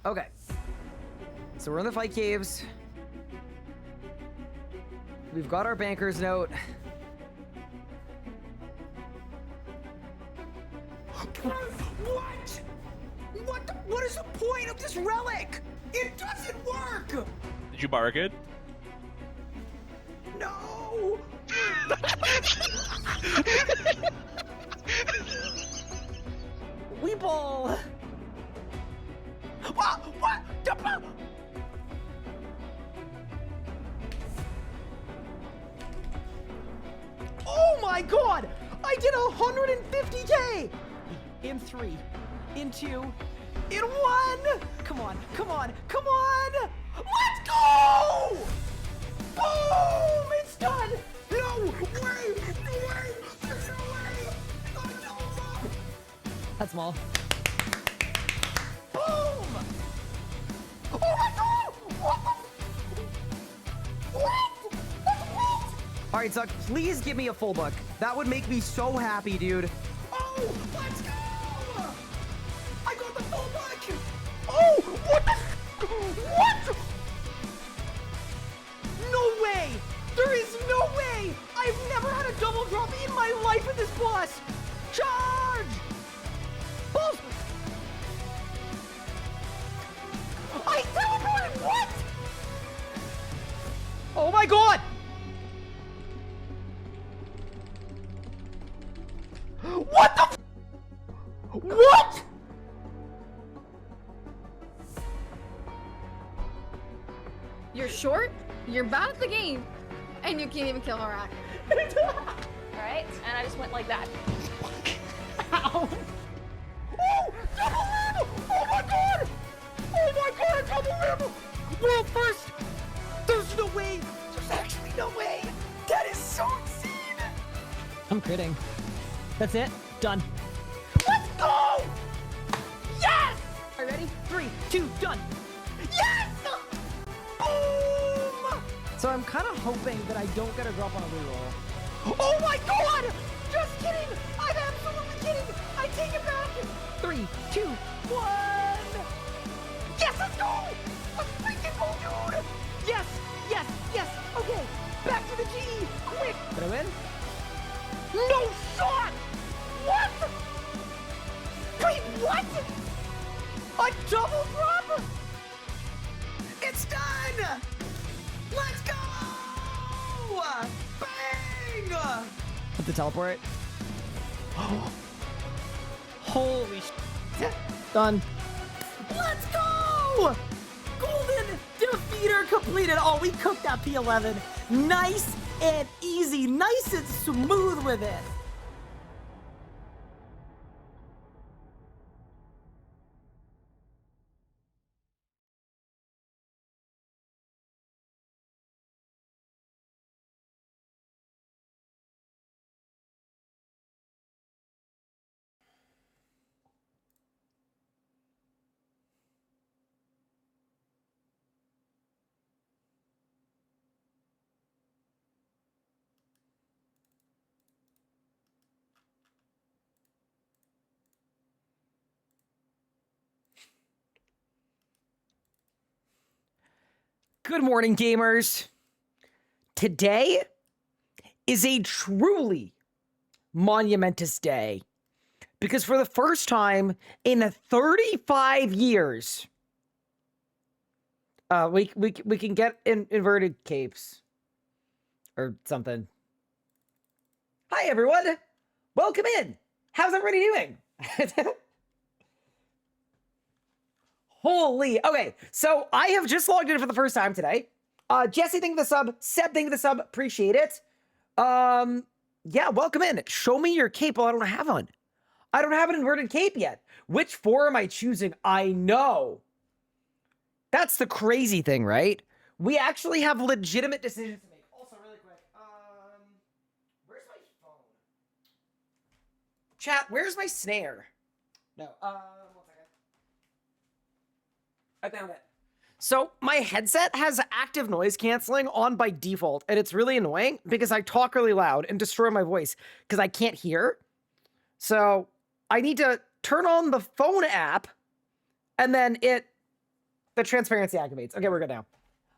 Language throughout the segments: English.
Okay. So we're in the fight caves. We've got our banker's note. What? What is the point of this relic? It doesn't work! Did you bark it? No! Weeble! What? What? Oh my god! I did 150k! In 3, in 2, in 1! Come on, come on, come on! Let's go! Boom! It's done! No way! No way! There's no way! Oh, no! That's small. Boom! Oh my god! What the? What? That's what? All right, Zuck, please give me a full book. That would make me so happy, dude. Oh, let's go! I got the full book! Oh, what the? What? No way! There is no way! I've never had a double drop in my life with this boss! Charge! Boss! I teleported! What? Oh my god! What the f- What? You're short, you're bad at the game, and you can't even kill Harak. Alright, and I just went like that. Ow! Oh! Double rim! Oh my god! Oh my god, double rim! World first! There's no way! There's actually no way! That is so insane! I'm critting. That's it. Done. Let's go! Yes! Are you ready? 3, 2, done! Yes! Boom! So I'm kind of hoping that I don't get a drop on a reroll. Oh my god! Just kidding! I'm absolutely kidding! I take it back! 3, 2, 1! Yes, let's go! Let's freaking go, dude! Yes! Yes! Yes! Okay! Back to the G! Quick! Did I win? No shot! What? Wait, what? A double drop? It's done! Let's go! Bang! Put the teleport. Holy shit. Done. Let's go! Golden defeater completed. Oh, we cooked that P11. Nice and easy. Nice and smooth with it. Good morning, gamers. Today is a truly monumentous day because for the first time in 35 years, we can get inverted capes or something. Hi, everyone. Welcome in. How's everybody doing? Holy, okay, so I have just logged in for the first time today. Jesse, thank you for the sub. Seb, thank you for the sub. Appreciate it. Yeah, welcome in. Show me your cape. Well, I don't have one. I don't have an inverted cape yet. Which 4 am I choosing? I know. That's the crazy thing, right? We actually have legitimate decisions to make. Also, really quick, where's my phone? Chat, where's my snare? No, 1 second. I found it. So my headset has active noise canceling on by default, and it's really annoying because I talk really loud and destroy my voice because I can't hear. So I need to turn on the phone app, and then it The transparency activates. Okay, we're good now.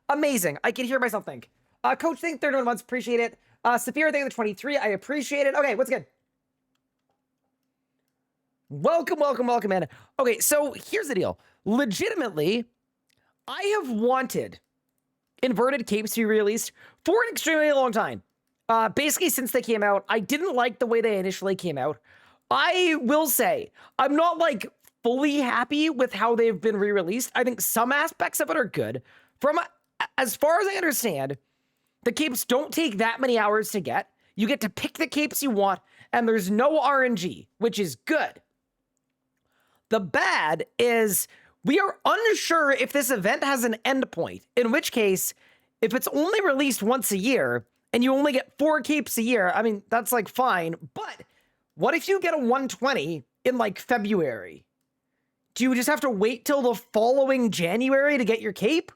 Amazing. I can hear myself think. Coach, thank 31 months. Appreciate it. Saphira, thank the 23. I appreciate it. Okay, what's good? Welcome, welcome, welcome, man. Okay, so here's the deal. Legitimately, I have wanted inverted capes to be released for an extremely long time. Basically, since they came out, I didn't like the way they initially came out. I will say, I'm not like fully happy with how they've been re-released. I think some aspects of it are good. As far as I understand, the capes don't take that many hours to get. You get to pick the capes you want, and there's no RNG, which is good. The bad is we are unsure if this event has an endpoint, in which case, if it's only released once a year and you only get 4 capes a year, I mean, that's like fine. But what if you get a 120 in like February? Do you just have to wait till the following January to get your cape?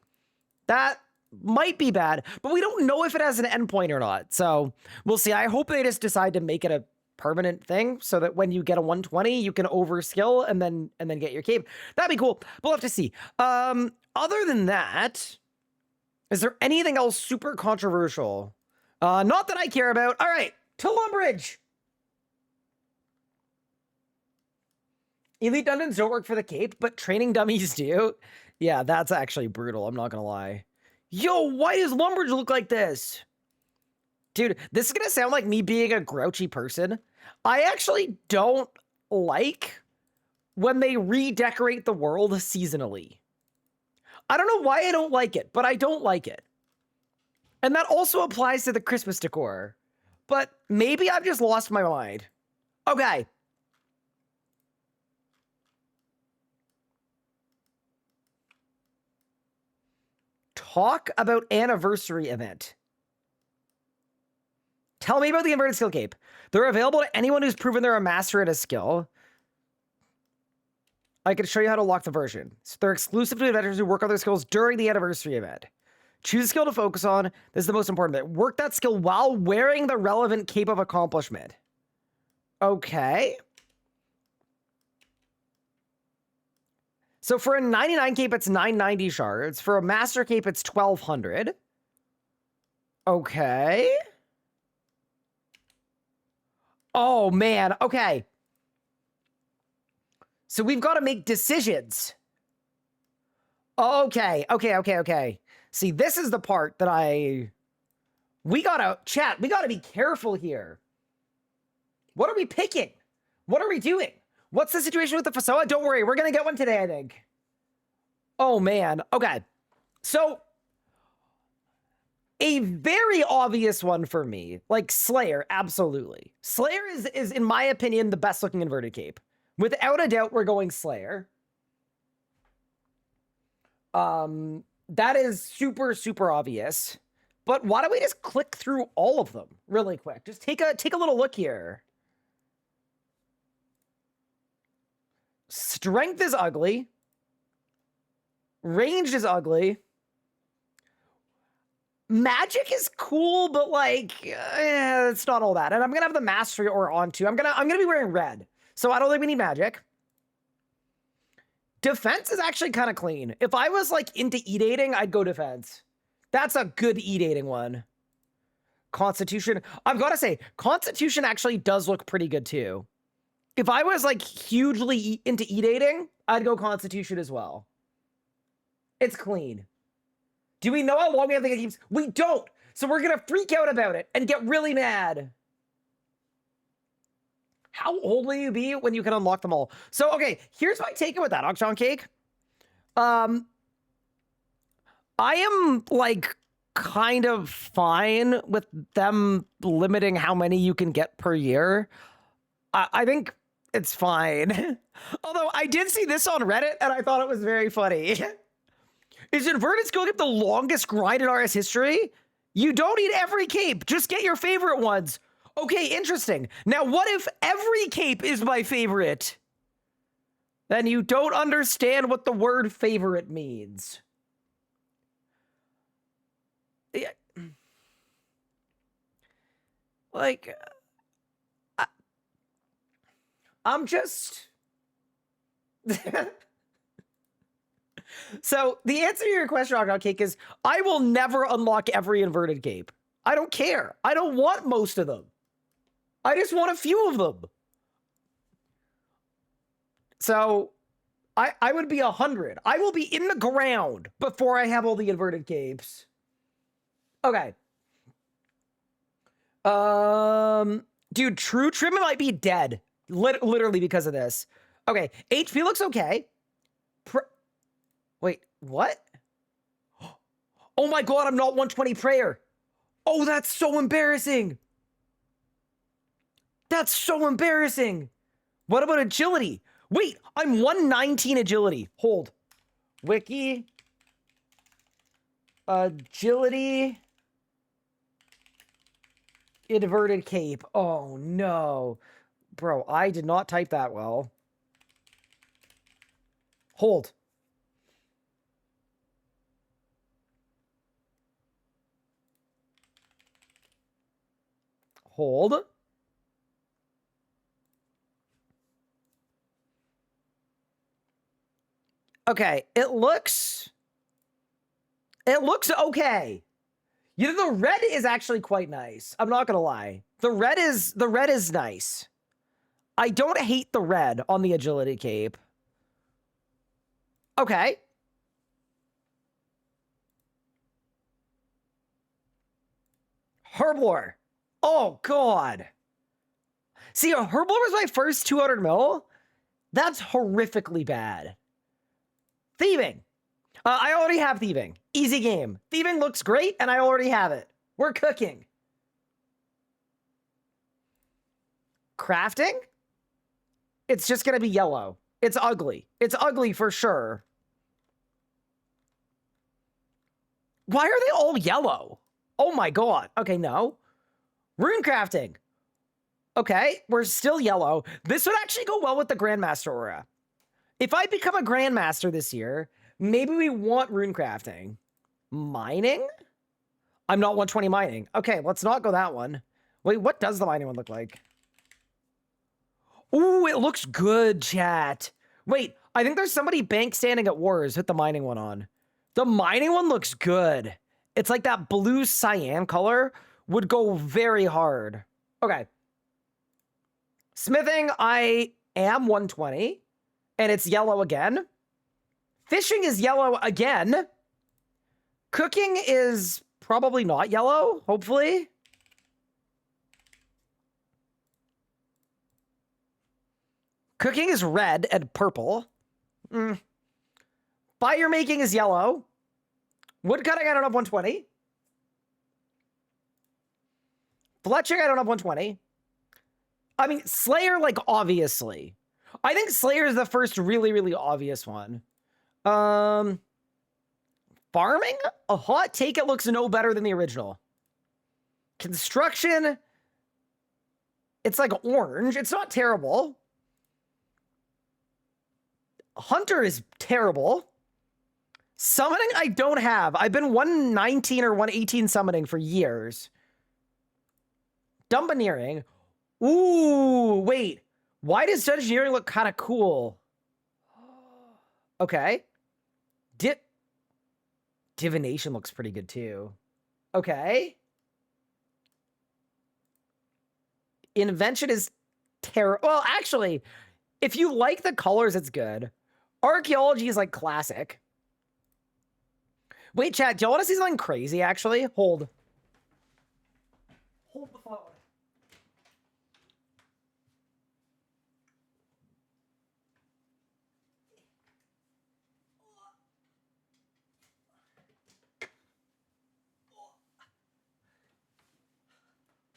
That might be bad, but we don't know if it has an endpoint or not. So we'll see. I hope they just decide to make it a permanent thing so that when you get a 120, you can overskill and then get your cape. That'd be cool. We'll have to see. Other than that, is there anything else super controversial? Not that I care about. All right, to Lumbridge. Elite dungeons don't work for the cape, but training dummies do. Yeah, that's actually brutal. I'm not gonna lie. Yo, why does Lumbridge look like this? Dude, this is gonna sound like me being a grouchy person. I actually don't like when they redecorate the world seasonally. I don't know why I don't like it, but I don't like it. And that also applies to the Christmas decor. But maybe I've just lost my mind. Okay. Talk about anniversary event. Tell me about the inverted skill cape. They're available to anyone who's proven they're a master at a skill. I can show you how to lock the version. So they're exclusive to adventurers who work on their skills during the anniversary event. Choose a skill to focus on. This is the most important bit. Work that skill while wearing the relevant cape of accomplishment. Okay. So for a 99 cape, it's 990 shards. For a master cape, it's 1200. Okay. Oh, man. Okay. So we've got to make decisions. Okay. See, this is the part that we gotta be careful here. What are we picking? What are we doing? What's the situation with the Fasoa? Don't worry, we're gonna get one today, I think. Oh, man. Okay. So, a very obvious one for me, like Slayer, absolutely. Slayer is in my opinion, the best looking inverted cape. Without a doubt, we're going Slayer. That is super, super obvious. But why don't we just click through all of them really quick? Just take a little look here. Strength is ugly. Ranged is ugly. Magic is cool, but like, it's not all that. And I'm gonna have the mastery or on too. I'm gonna be wearing red, so I don't think we need magic. Defense is actually kind of clean. If I was like into e-dating, I'd go defense. That's a good e-dating one. Constitution. I've got to say, Constitution actually does look pretty good too. If I was like hugely into e-dating, I'd go Constitution as well. It's clean. Do we know how long we have the games? We don't. So we're going to freak out about it and get really mad. How old will you be when you can unlock them all? So, okay, here's my take with that, Auction Cake. I am, like, kind of fine with them limiting how many you can get per year. I think it's fine. Although, I did see this on Reddit, and I thought it was very funny. Is inverted skill cape the longest grind in RS history? You don't need every cape. Just get your favorite ones. Okay, interesting. Now, what if every cape is my favorite? Then you don't understand what the word favorite means. Yeah. Like, I'm just... So the answer to your question, Rock Cake, is I will never unlock every inverted cape. I don't care. I don't want most of them. I just want a few of them. So I would be 100. I will be in the ground before I have all the inverted capes. Okay. Dude, True Trim might be dead. Literally because of this. Okay, HP looks okay. Wait, what? Oh my god, I'm not 120 prayer. Oh, that's so embarrassing. That's so embarrassing. What about agility? Wait, I'm 119 agility. Hold. Wiki. Agility. Inverted cape. Oh no. Bro, I did not type that well. Hold. Hold. Okay, it looks okay. You know, the red is actually quite nice. I'm not gonna lie. The red is nice. I don't hate the red on the agility cape. Okay. Herblore. Oh god. See, a Herblore was my first 200 mil. That's horrifically bad. Thieving. I already have thieving. Easy game. Thieving looks great, and I already have it. We're cooking. Crafting? It's just gonna be yellow. It's ugly. It's ugly for sure. Why are they all yellow? Oh my god. Okay, no. Rune crafting. Okay, we're still yellow. This would actually go well with the Grandmaster aura. If I become a Grandmaster this year, maybe we want rune crafting. Mining? I'm not 120 mining. Okay, let's not go that one. Wait, what does the mining one look like? Ooh, it looks good, chat. Wait, I think there's somebody bank standing at wars with the mining one on. The mining one looks good. It's like that blue cyan color would go very hard. Okay. Smithing, I am 120. And it's yellow again. Fishing is yellow again. Cooking is probably not yellow, hopefully. Cooking is red and purple. Fire making is yellow. Woodcutting, I don't have 120. Fletching, I don't have 120. I mean, Slayer, like, obviously. I think Slayer is the first really, really obvious one. Farming? A hot take, it looks no better than the original. Construction, it's like orange. It's not terrible. Hunter is terrible. Summoning, I don't have. I've been 119 or 118 summoning for years. Dumbaneering. Ooh, wait. Why does Dungeoneering look kind of cool? Okay. Divination looks pretty good too. Okay. Invention is terrible. Well, actually, if you like the colors, it's good. Archaeology is like classic. Wait, chat, do y'all want to see something crazy, actually? Hold. Hold the phone.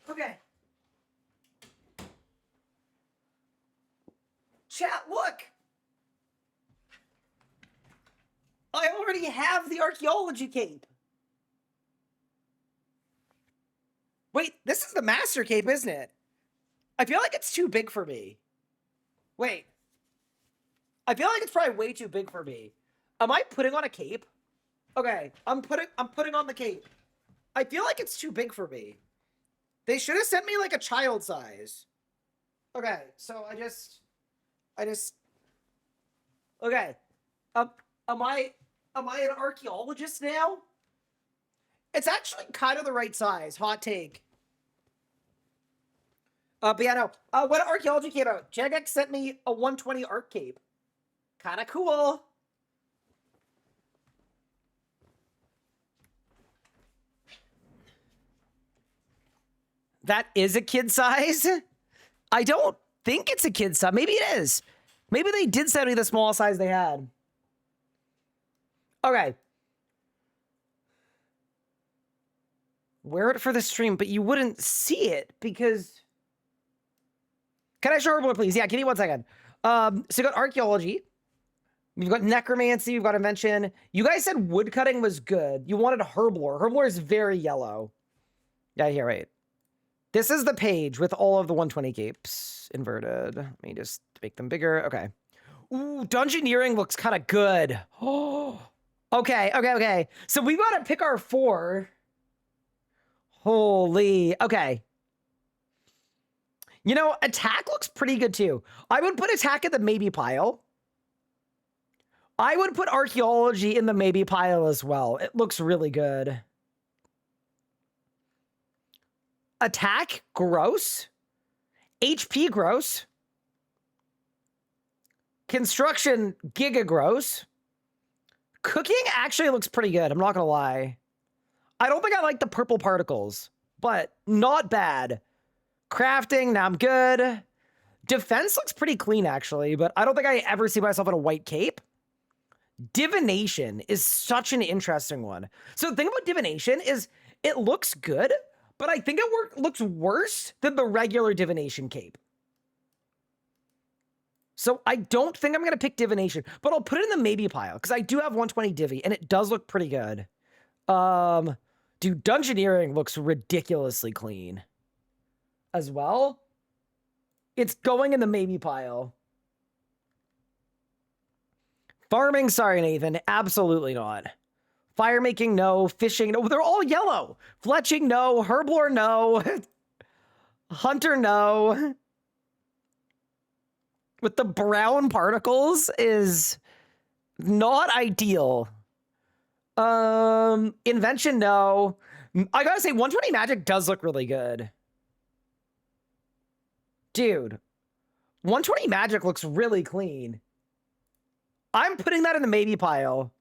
Okay. Chat, look! I already have the archaeology cape. Wait, this is the master cape, isn't it? I feel like it's too big for me. Wait. I feel like it's probably way too big for me. Am I putting on a cape? Okay, I'm putting on the cape. I feel like it's too big for me. They should have sent me like a child size. Okay, so I just okay. Am Am I an archaeologist now? It's actually kind of the right size. Hot take. But yeah, no. When archaeology came out, Jagex sent me a 120 arc cape. Kind of cool. That is a kid size? I don't think it's a kid size. Maybe it is. Maybe they did send me the small size they had. Okay. Wear it for the stream, but you wouldn't see it because... Can I show her more, please? Yeah, give me 1 second. So you got archaeology. You've got necromancy. You've got invention. You guys said woodcutting was good. You wanted herblore. Herblore is very yellow. Yeah, here, right. This is the page with all of the 120 capes inverted. Let me just make them bigger. Okay. Ooh, dungeoneering looks kind of good. Oh, okay. So we've got to pick our 4. Holy, okay. You know, attack looks pretty good too. I would put attack in the maybe pile. I would put archaeology in the maybe pile as well. It looks really good. Attack, gross. HP, gross. Construction, giga gross. Cooking actually looks pretty good, I'm not gonna lie. I don't think I like the purple particles, but not bad. Crafting, now I'm good. Defense looks pretty clean, actually, but I don't think I ever see myself in a white cape. Divination is such an interesting one. So the thing about divination is it looks good, but I think it looks worse than the regular divination cape. So I don't think I'm going to pick divination, but I'll put it in the maybe pile because I do have 120 divi and it does look pretty good. Dude, dungeoneering looks ridiculously clean as well. It's going in the maybe pile. Farming, sorry, Nathan. Absolutely not. Fire making, no. Fishing, no. They're all yellow. Fletching, no. Herblore, no. Hunter, no. With the brown particles is not ideal. Invention, no. I gotta say, 120 magic does look really good. Dude, 120 magic looks really clean. I'm putting that in the maybe pile.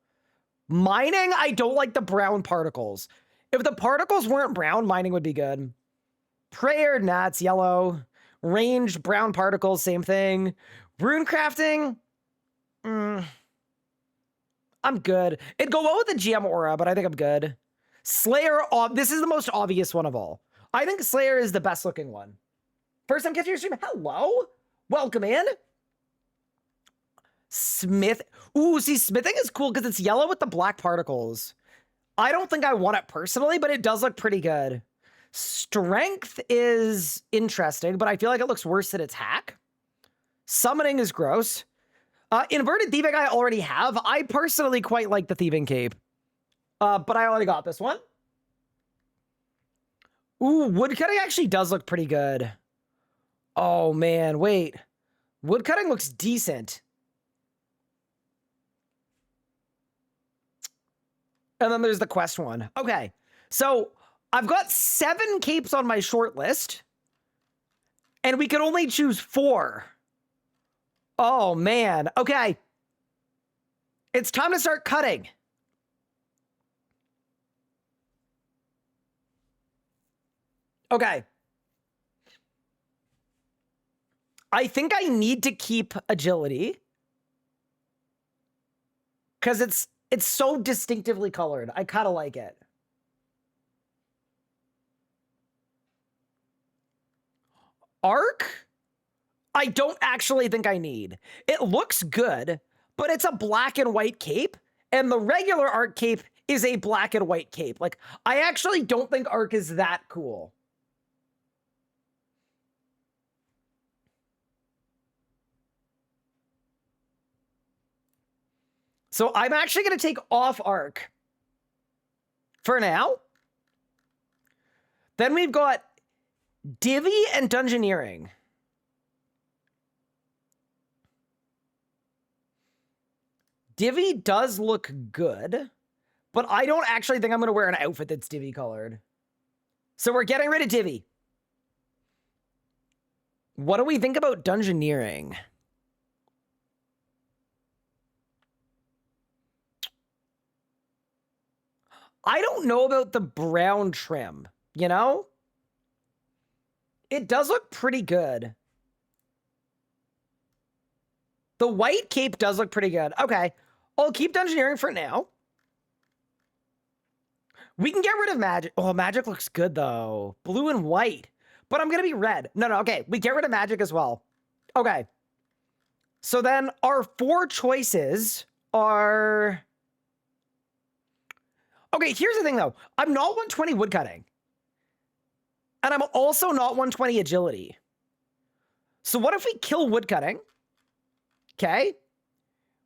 Mining, I don't like the brown particles. If the particles weren't brown, mining would be good. Prayer, nah, it's yellow. Ranged, brown particles, same thing. Rune crafting, I'm good. It'd go well with the GM aura, but I think I'm good. Slayer, this is the most obvious one of all. I think Slayer is the best looking one. First time catching your stream, hello? Welcome in. Smith. Ooh, see, smithing is cool because it's yellow with the black particles. I don't think I want it personally, but it does look pretty good. Strength is interesting, but I feel like it looks worse than its hack. Summoning is gross. Inverted thieving I already have. I personally quite like the thieving cape. But I already got this one. Ooh, woodcutting actually does look pretty good. Oh man, wait. Woodcutting looks decent. And then there's the quest one. Okay, so I've got 7 capes on my short list. And we can only choose 4. Oh man, okay. It's time to start cutting. Okay. I think I need to keep agility. Because it's so distinctively colored. I kind of like it. Arc? I don't actually think I need. It looks good, but it's a black and white cape, and the regular arc cape is a black and white cape. Like, I actually don't think arc is that cool. So I'm actually going to take off arc for now. Then we've got Divi and Dungeoneering. Divvy does look good, but I don't actually think I'm going to wear an outfit that's Divvy colored. So we're getting rid of Divvy. What do we think about Dungeoneering? I don't know about the brown trim, you know? It does look pretty good. The white cape does look pretty good. Okay, I'll keep Dungeoneering for now. We can get rid of magic. Oh, magic looks good, though. Blue and white. But I'm going to be red. No, okay. We get rid of magic as well. Okay. So then our 4 choices are... Okay, here's the thing, though. I'm not 120 woodcutting. And I'm also not 120 agility. So what if we kill woodcutting? Okay.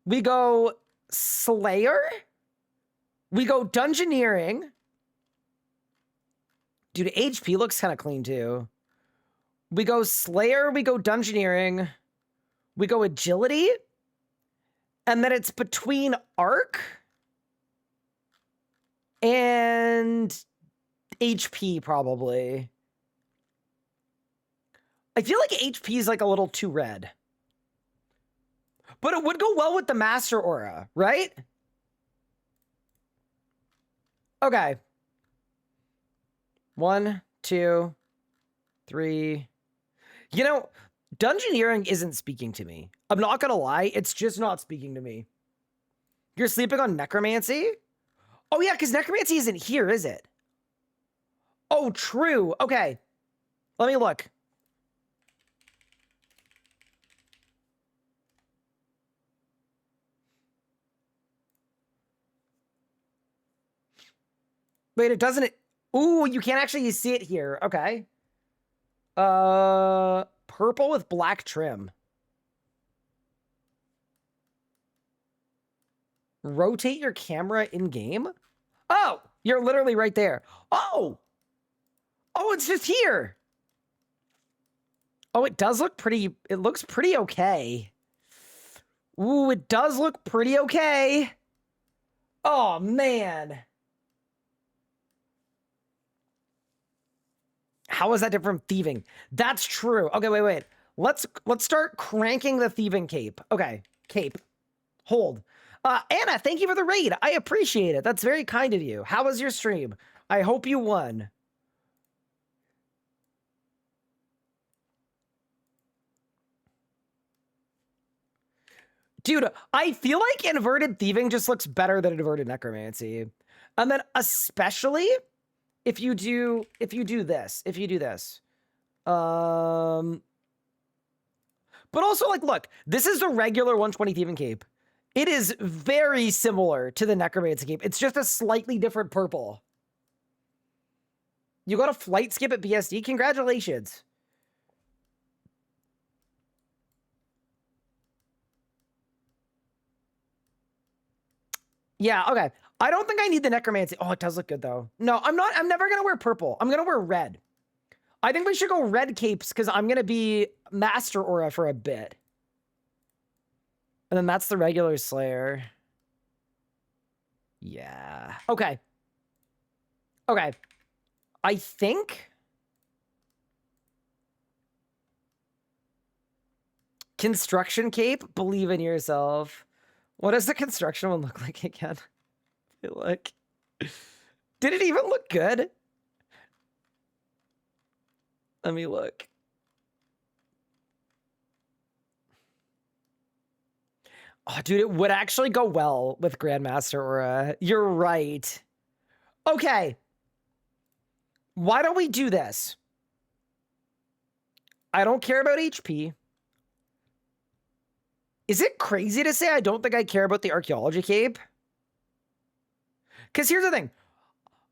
We go Slayer. We go Dungeoneering. Dude, HP looks kind of clean, too. We go Slayer. We go Dungeoneering. We go Agility. And then it's between Arc and HP, probably. I feel like HP is like a little too red. But it would go well with the Master Aura, right? Okay. 1, 2, 3. You know, Dungeoneering isn't speaking to me. I'm not gonna lie, it's just not speaking to me. You're sleeping on Necromancy? Oh yeah, because Necromancy isn't here, is it? Oh, true. Okay. Let me look. Wait, it doesn't... Ooh, you can't actually see it here. Okay. Purple with black trim. Rotate your camera in-game? Oh, you're literally right there. Oh! Oh, it's just here! Oh, it does look pretty... It looks pretty okay. Ooh, it does look pretty okay. Oh, man. How is that different from thieving? That's true. Okay, wait. Let's start cranking the thieving cape. Okay, cape. Hold. Anna, thank you for the raid. I appreciate it. That's very kind of you. How was your stream? I hope you won. Dude, I feel like inverted thieving just looks better than inverted necromancy. And then especially if you do this. But also, like, look, this is the regular 120 thieving cape. It is very similar to the necromancy cape. It's just a slightly different purple. You got a flight skip at BSD? Congratulations. Yeah, okay. I don't think I need the necromancy. Oh, it does look good, though. No, I'm never going to wear purple. I'm going to wear red. I think we should go red capes because I'm going to be Master Aura for a bit. And then that's the regular Slayer. Yeah. Okay. Okay. I think... Construction cape? Believe in yourself. What does the construction one look like again? Look. Did it even look good? Let me look. Oh, dude, it would actually go well with Grandmaster Aura. You're right. Okay. Why don't we do this? I don't care about HP. Is it crazy to say I don't think I care about the archaeology cape? Because here's the thing.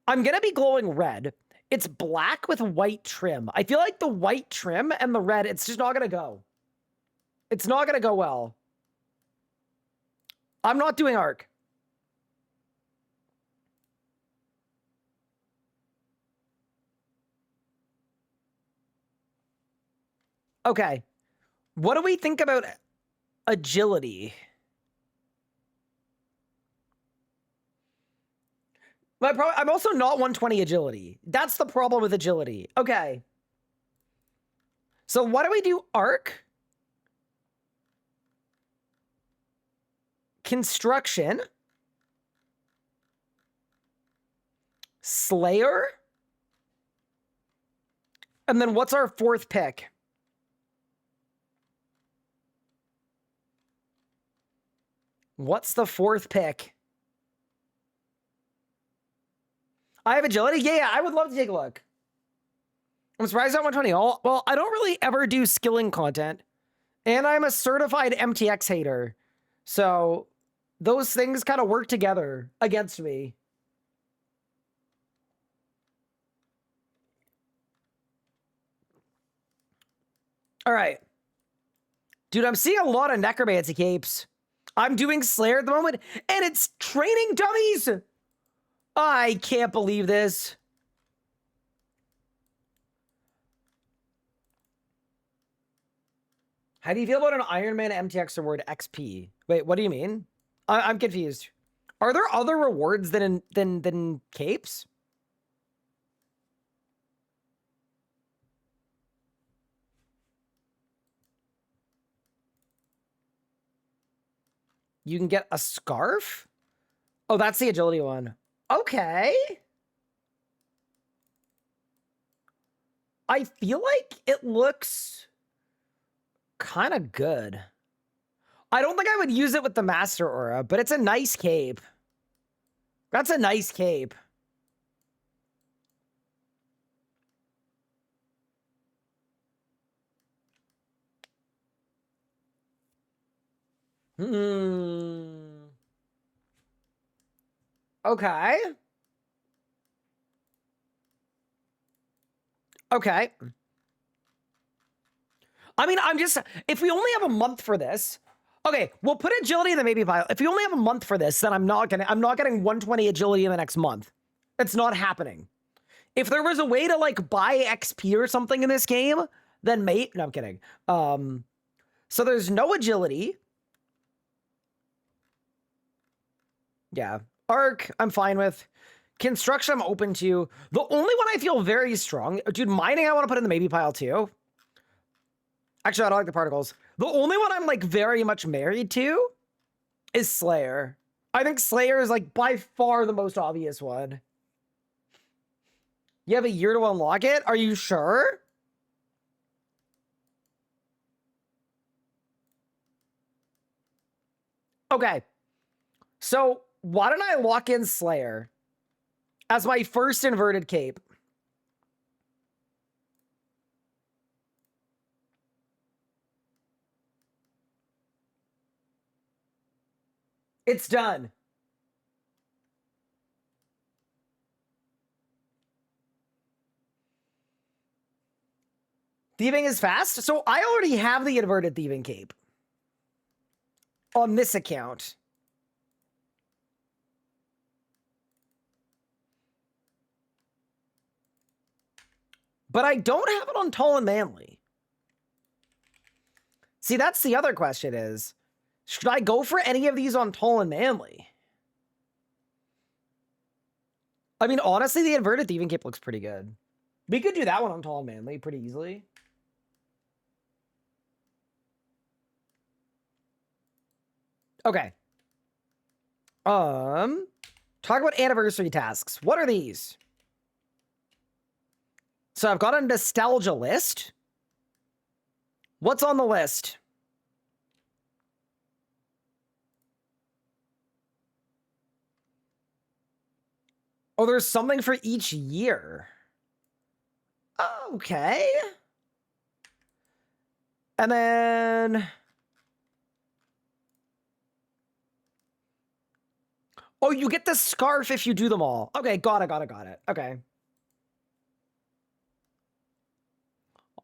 I'm going to be glowing red. It's black with white trim. I feel like the white trim and the red, it's just not going to go. It's not going to go well. I'm not doing arc. Okay. What do we think about agility? I'm also not 120 agility. That's the problem with agility. Okay. So what do we do? Arc. Construction. Slayer. And then what's our fourth pick? What's the fourth pick? I have agility? Yeah, I would love to take a look. I'm surprised I'm 120. Well, I don't really ever do skilling content. And I'm a certified MTX hater. So those things kind of work together against me. All right. Dude, I'm seeing a lot of necromancy capes. I'm doing Slayer at the moment, and it's training dummies! I can't believe this. How do you feel about an Iron Man MTX reward XP? Wait, what do you mean? I'm confused. Are there other rewards than capes? You can get a scarf? Oh, that's the agility one. Okay. I feel like it looks kind of good. I don't think I would use it with the Master Aura, but it's a nice cape. That's a nice cape. Okay. Okay. I mean, if we only have a month for this, okay, we'll put agility in the maybe pile. If we only have a month for this, then I'm not getting 120 agility in the next month. It's not happening. If there was a way to like buy XP or something in this game, then no, I'm kidding. So there's no agility. Yeah. Arc, I'm fine with. Construction, I'm open to. The only one I feel very strong, dude, mining I want to put in the maybe pile too. Actually, I don't like the particles. The only one I'm like very much married to is Slayer. I think Slayer is like by far the most obvious one. You have a year to unlock it? Are you sure? Okay. So why don't I lock in Slayer as my first inverted cape? It's done. Thieving is fast? So I already have the inverted thieving cape on this account. But I don't have it on tall and manly. See, that's the other question is, should I go for any of these on tall and manly? I mean, honestly, the inverted thieving cape looks pretty good. We could do that one on tall and manly pretty easily. Okay. Talk about anniversary tasks. What are these? So I've got a nostalgia list. What's on the list? Oh, there's something for each year. Okay. And then... Oh, you get the scarf if you do them all. Okay, got it. Okay.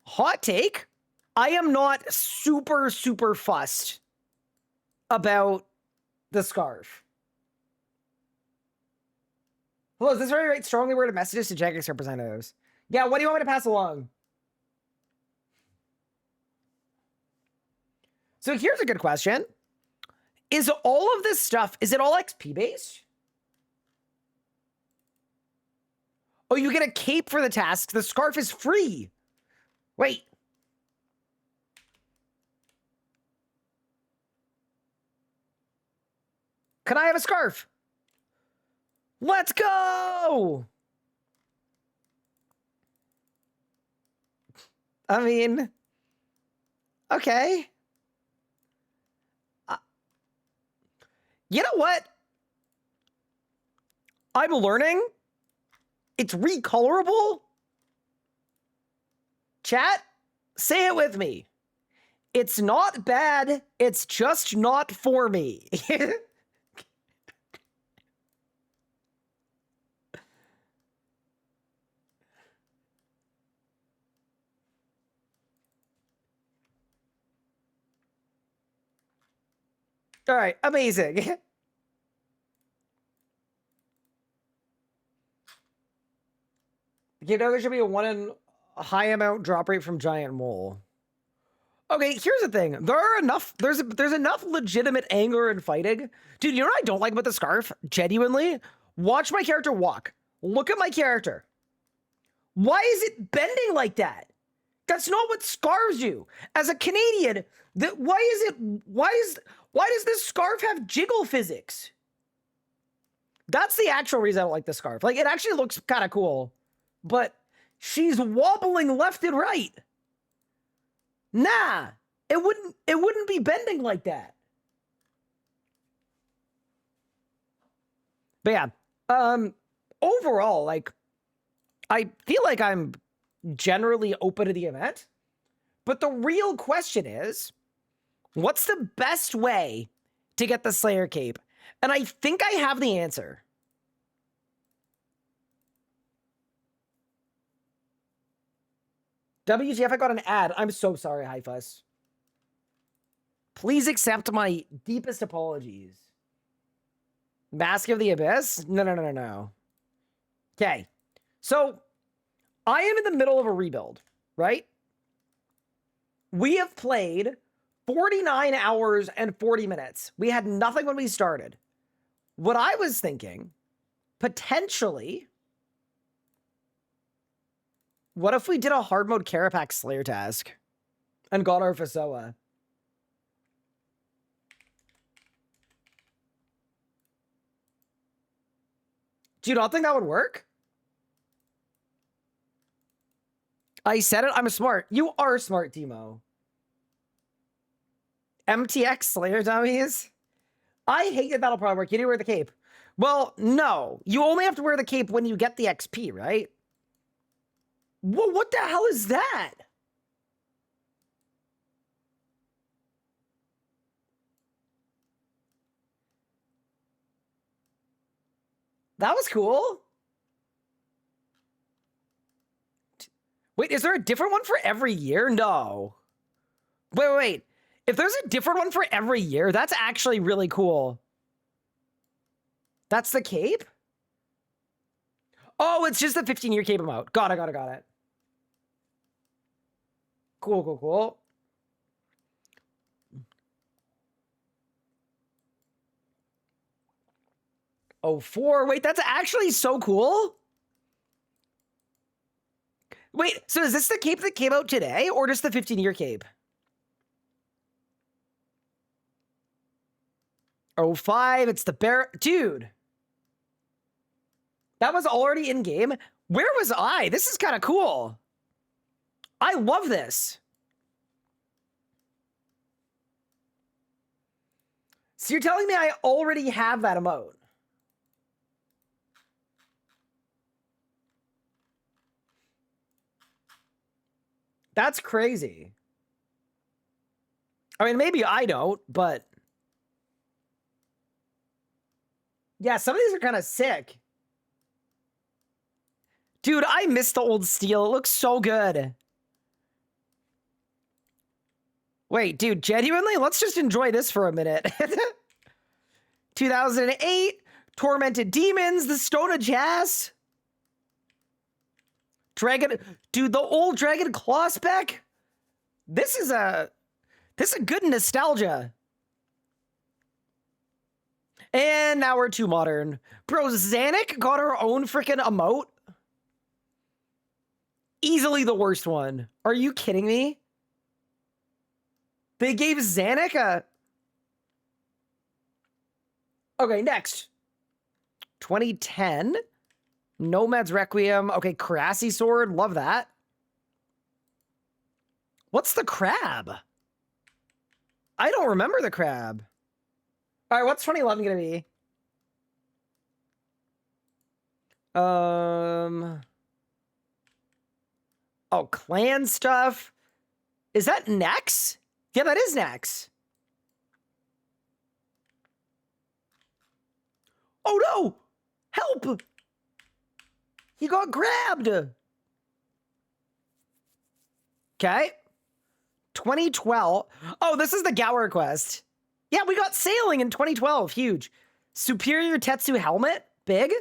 Hot take. I am not super fussed about the scarf. Hello, is this very right? Strongly worded messages to Jagex representatives. Yeah, what do you want me to pass along? So here's a good question. Is all of this stuff, is it all XP based? Oh, you get a cape for the task. The scarf is free. Wait. Can I have a scarf? Let's go! I mean, okay. You know what? I'm learning. It's recolorable. Chat, say it with me. It's not bad. It's just not for me. All right, amazing. You know, there should be a 1 in high amount drop rate from giant mole. Okay, here's the thing. There are enough. There's enough legitimate anger and fighting. Dude, you know what I don't like about the scarf? Genuinely, watch my character walk. Look at my character. Why is it bending like that? That's not what scarves do. As a Canadian, why does this scarf have jiggle physics? That's the actual reason I don't like the scarf. Like, it actually looks kind of cool, but she's wobbling left and right. Nah, it wouldn't be bending like that. But yeah, overall, like, I feel like I'm generally open to the event, but the real question is, what's the best way to get the Slayer cape? And I think I have the answer. WTF, I got an ad. I'm so sorry, Hi-Fuss. Please accept my deepest apologies. Mask of the Abyss? No. Okay. So, I am in the middle of a rebuild, right? We have played 49 hours and 40 minutes. We had nothing when we started. What I was thinking, potentially, what if we did a hard mode Carapax Slayer task and got our Fasoa? Do you not think that would work? I said it. I'm smart. You are smart, Timo. MTX Slayer dummies? I hate that that'll probably work. You need to wear the cape. Well, no. You only have to wear the cape when you get the XP, right? Well, what the hell is that? That was cool. Wait, is there a different one for every year? No. Wait. If there's a different one for every year, that's actually really cool. That's the cape? Oh, it's just the 15-year cape emote. Got it. Cool. Oh, 4. Wait, that's actually so cool. Wait, so is this the cape that came out today or just the 15-year cape? Oh, 5, it's the bear. Dude. That was already in game. Where was I? This is kind of cool. I love this. So you're telling me I already have that emote? That's crazy. I mean, maybe I don't, but... yeah, some of these are kind of sick. Dude, I miss the old steel. It looks so good. Wait, dude, genuinely? Let's just enjoy this for a minute. 2008, Tormented Demons, the Stone of Jazz. Dragon, dude, the old Dragon Claw spec. This is a good nostalgia. And now we're too modern. Bro, Xanic got her own freaking emote. easily the worst one. Are you kidding me? They gave Zanuck a... Okay, next. 2010. Nomad's Requiem. Okay, Karasi Sword. Love that. What's the crab? I don't remember the crab. All right, what's 2011 gonna be? Oh, clan stuff. Is that Nex? Yeah, that is Nex. Oh no! Help! He got grabbed! Okay. 2012. Oh, this is the Gower quest. Yeah, we got sailing in 2012. Huge. Superior Tetsu helmet. Big.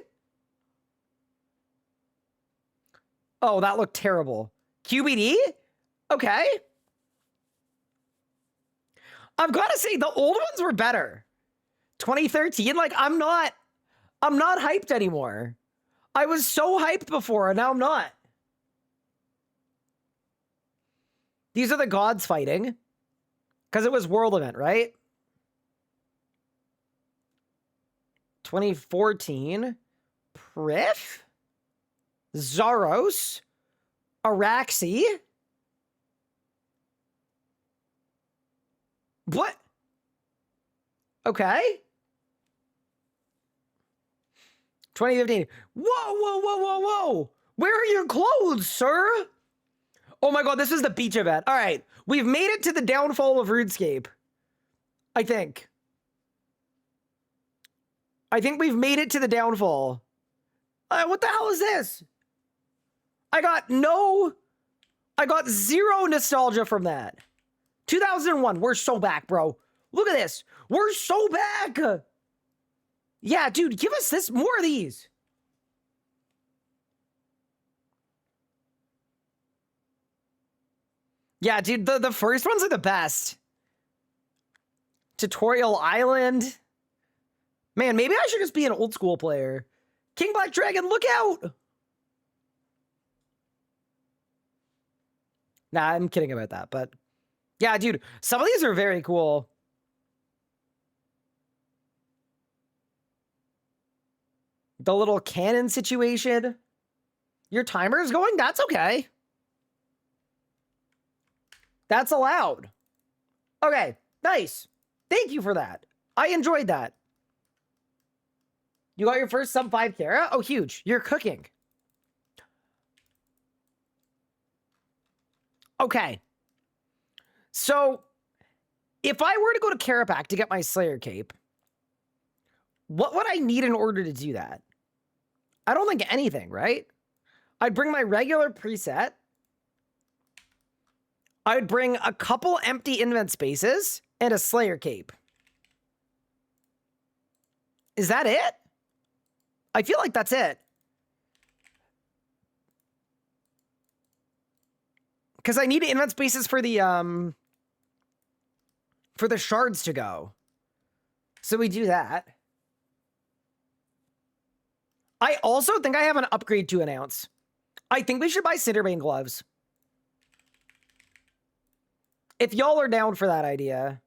Oh, that looked terrible. QBD? Okay. I've got to say, the old ones were better. 2013, like, I'm not hyped anymore. I was so hyped before, and now I'm not. These are the gods fighting. Because it was world event, right? 2014. Prif? Zaros? Araxi? What? Okay. 2015. Whoa, whoa, whoa, whoa, whoa. Where are your clothes, sir? Oh my god, this is the beach event. All right. We've made it to the downfall of RuneScape. I think we've made it to the downfall. What the hell is this? I got zero nostalgia from that. 2001, we're so back, bro. Look at this. We're so back. Yeah, dude, give us this, more of these. Yeah, dude, the first ones are the best. Tutorial Island. Man, maybe I should just be an old school player. King Black Dragon, look out! Nah, I'm kidding about that, but... Yeah, dude, some of these are very cool. The little cannon situation. Your timer is going? That's okay. That's allowed. Okay, nice. Thank you for that. I enjoyed that. You got your first sub 5 Kara? Oh, huge. You're cooking. Okay. So, if I were to go to Karapak to get my Slayer Cape, what would I need in order to do that? I don't think anything, right? I'd bring my regular preset. I would bring a couple empty invent spaces and a Slayer Cape. Is that it? I feel like that's it. Because I need invent spaces for the shards to go. So we do that. I also think I have an upgrade to announce. I think we should buy Cinderbane gloves. If y'all are down for that idea,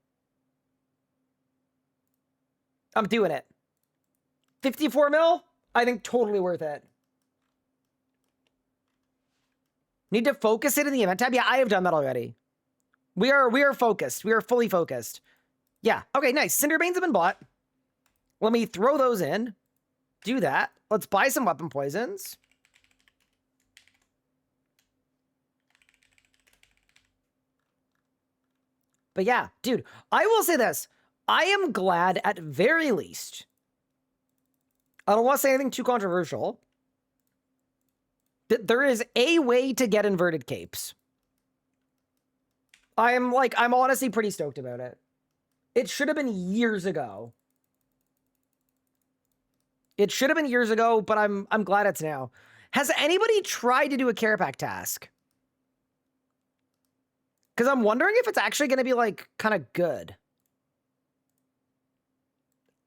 I'm doing it. 54 mil? I think totally worth it. Need to focus it in the event tab? Yeah, I have done that already. We are focused. We are fully focused. Yeah, okay, nice. Cinderbanes have been bought. Let me throw those in. Do that. Let's buy some weapon poisons. But yeah, dude, I will say this. I am glad at very least. I don't want to say anything too controversial. That there is a way to get inverted capes. I'm honestly pretty stoked about it. It should have been years ago. It should have been years ago, but I'm glad it's now. Has anybody tried to do a Karapak task? Because I'm wondering if it's actually going to be, like, kind of good.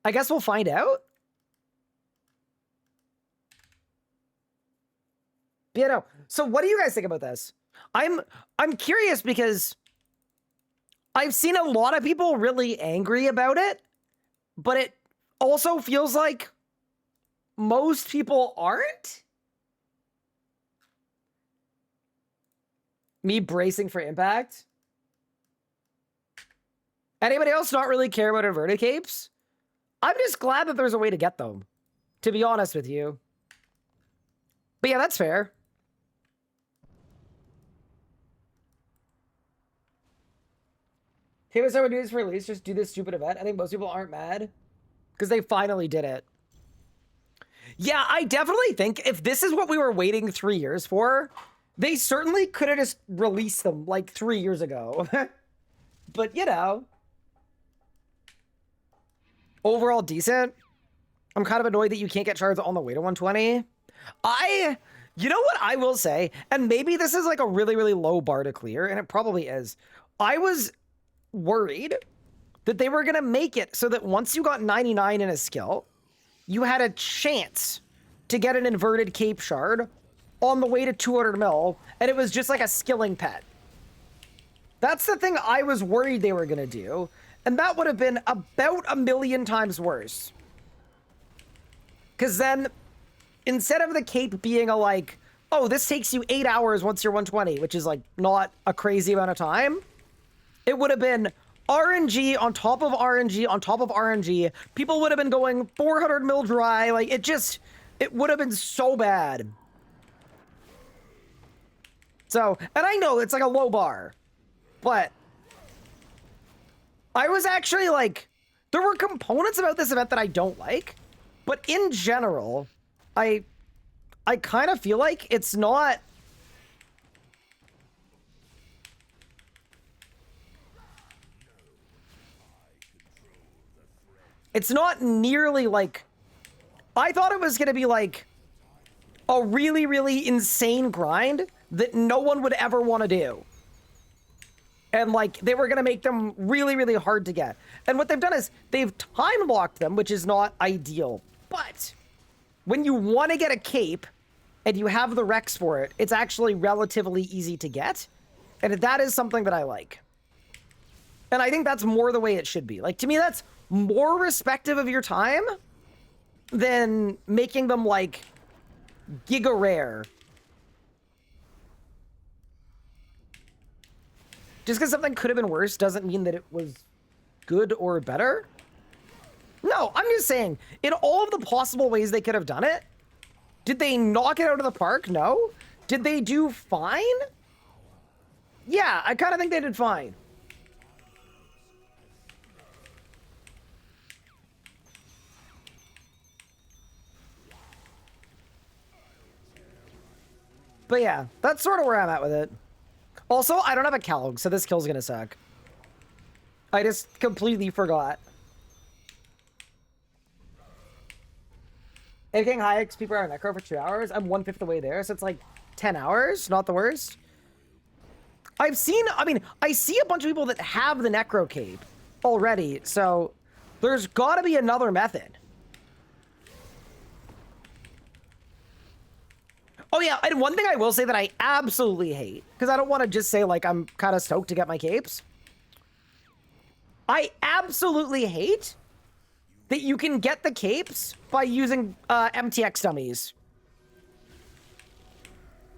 I guess we'll find out. But yeah, no. So what do you guys think about this? I'm curious because I've seen a lot of people really angry about it, but it also feels like most people aren't. Me bracing for impact. Anybody else not really care about inverted capes? I'm just glad that there's a way to get them, to be honest with you. But yeah, that's fair. Hey, I would do this for release, just do this stupid event. I think most people aren't mad because they finally did it. Yeah, I definitely think if this is what we were waiting 3 years for, they certainly could have just released them like 3 years ago. But, you know. Overall decent. I'm kind of annoyed that you can't get shards on the way to 120. You know what I will say? And maybe this is like a really, really low bar to clear, and it probably is. I was worried that they were going to make it so that once you got 99 in a skill, you had a chance to get an inverted cape shard on the way to 200 mil, and it was just like a skilling pet. That's the thing I was worried they were going to do, and that would have been about 1,000,000 times worse. Because then, instead of the cape being a like, oh, this takes you 8 hours once you're 120, which is like not a crazy amount of time, it would have been RNG on top of RNG on top of RNG. People would have been going 400 mil dry. Like, it would have been so bad. So, and I know it's like a low bar, but I was actually like, there were components about this event that I don't like, but in general, I kind of feel like it's not... It's not nearly like... I thought it was going to be like a really, really insane grind that no one would ever want to do. And like, they were going to make them really, really hard to get. And what they've done is they've time locked them, which is not ideal. But when you want to get a cape and you have the Rex for it, it's actually relatively easy to get. And that is something that I like. And I think that's more the way it should be. Like, to me, that's more respective of your time than making them like giga rare. Just because something could have been worse doesn't mean that it was good or better. No, I'm just saying, in all of the possible ways they could have done it, did they knock it out of the park? No. Did they do fine? Yeah, I kind of think they did fine. But yeah, that's sort of where I'm at with it. Also, I don't have a Calg, so this kill's gonna suck. I just completely forgot. If getting high XP per hour necro for 2 hours, I'm 1/5 the way there, so it's like 10 hours, not the worst. I see a bunch of people that have the necro cape already, so there's gotta be another method. Oh yeah, and one thing I will say that I absolutely hate, because I don't want to just say like I'm kind of stoked to get my capes. I absolutely hate that you can get the capes by using MTX dummies.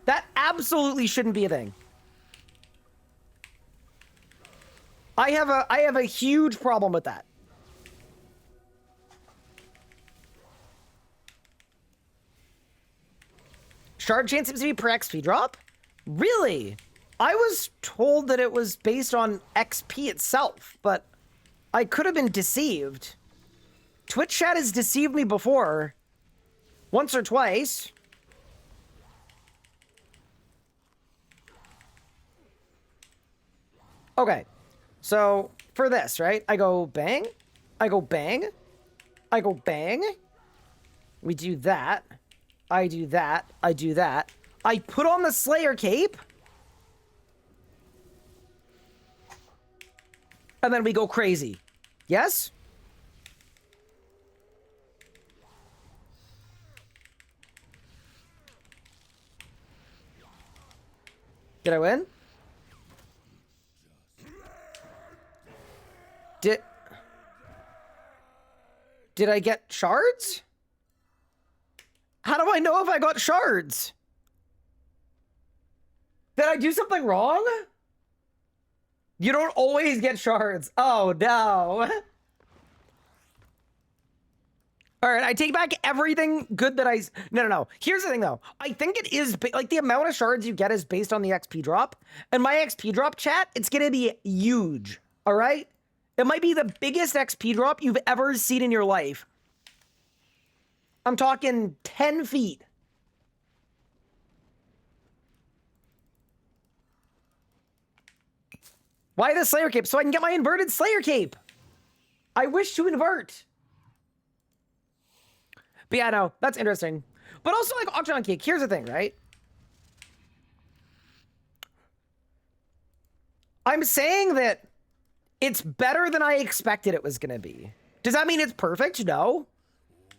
That absolutely shouldn't be a thing. I have a huge problem with that. Shard chance seems to be per XP drop? Really? I was told that it was based on XP itself, but I could have been deceived. Twitch chat has deceived me before. Once or twice. Okay. So, for this, right? I go bang. I go bang. I go bang. We do that. I do that. I do that. I put on the Slayer cape. And then we go crazy. Yes? Did I win? Did I get shards? How do I know if I got shards? Did I do something wrong? You don't always get shards. Oh, no. All right, I take back everything good that I... No. Here's the thing, though. I think it is... Like, the amount of shards you get is based on the XP drop. And my XP drop, chat, it's going to be huge. All right? It might be the biggest XP drop you've ever seen in your life. I'm talking 10 feet. Why the Slayer Cape? So I can get my inverted Slayer Cape. I wish to invert. But yeah, no, that's interesting. But also, like, Octagon Cake, here's the thing, right? I'm saying that it's better than I expected it was going to be. Does that mean it's perfect? No.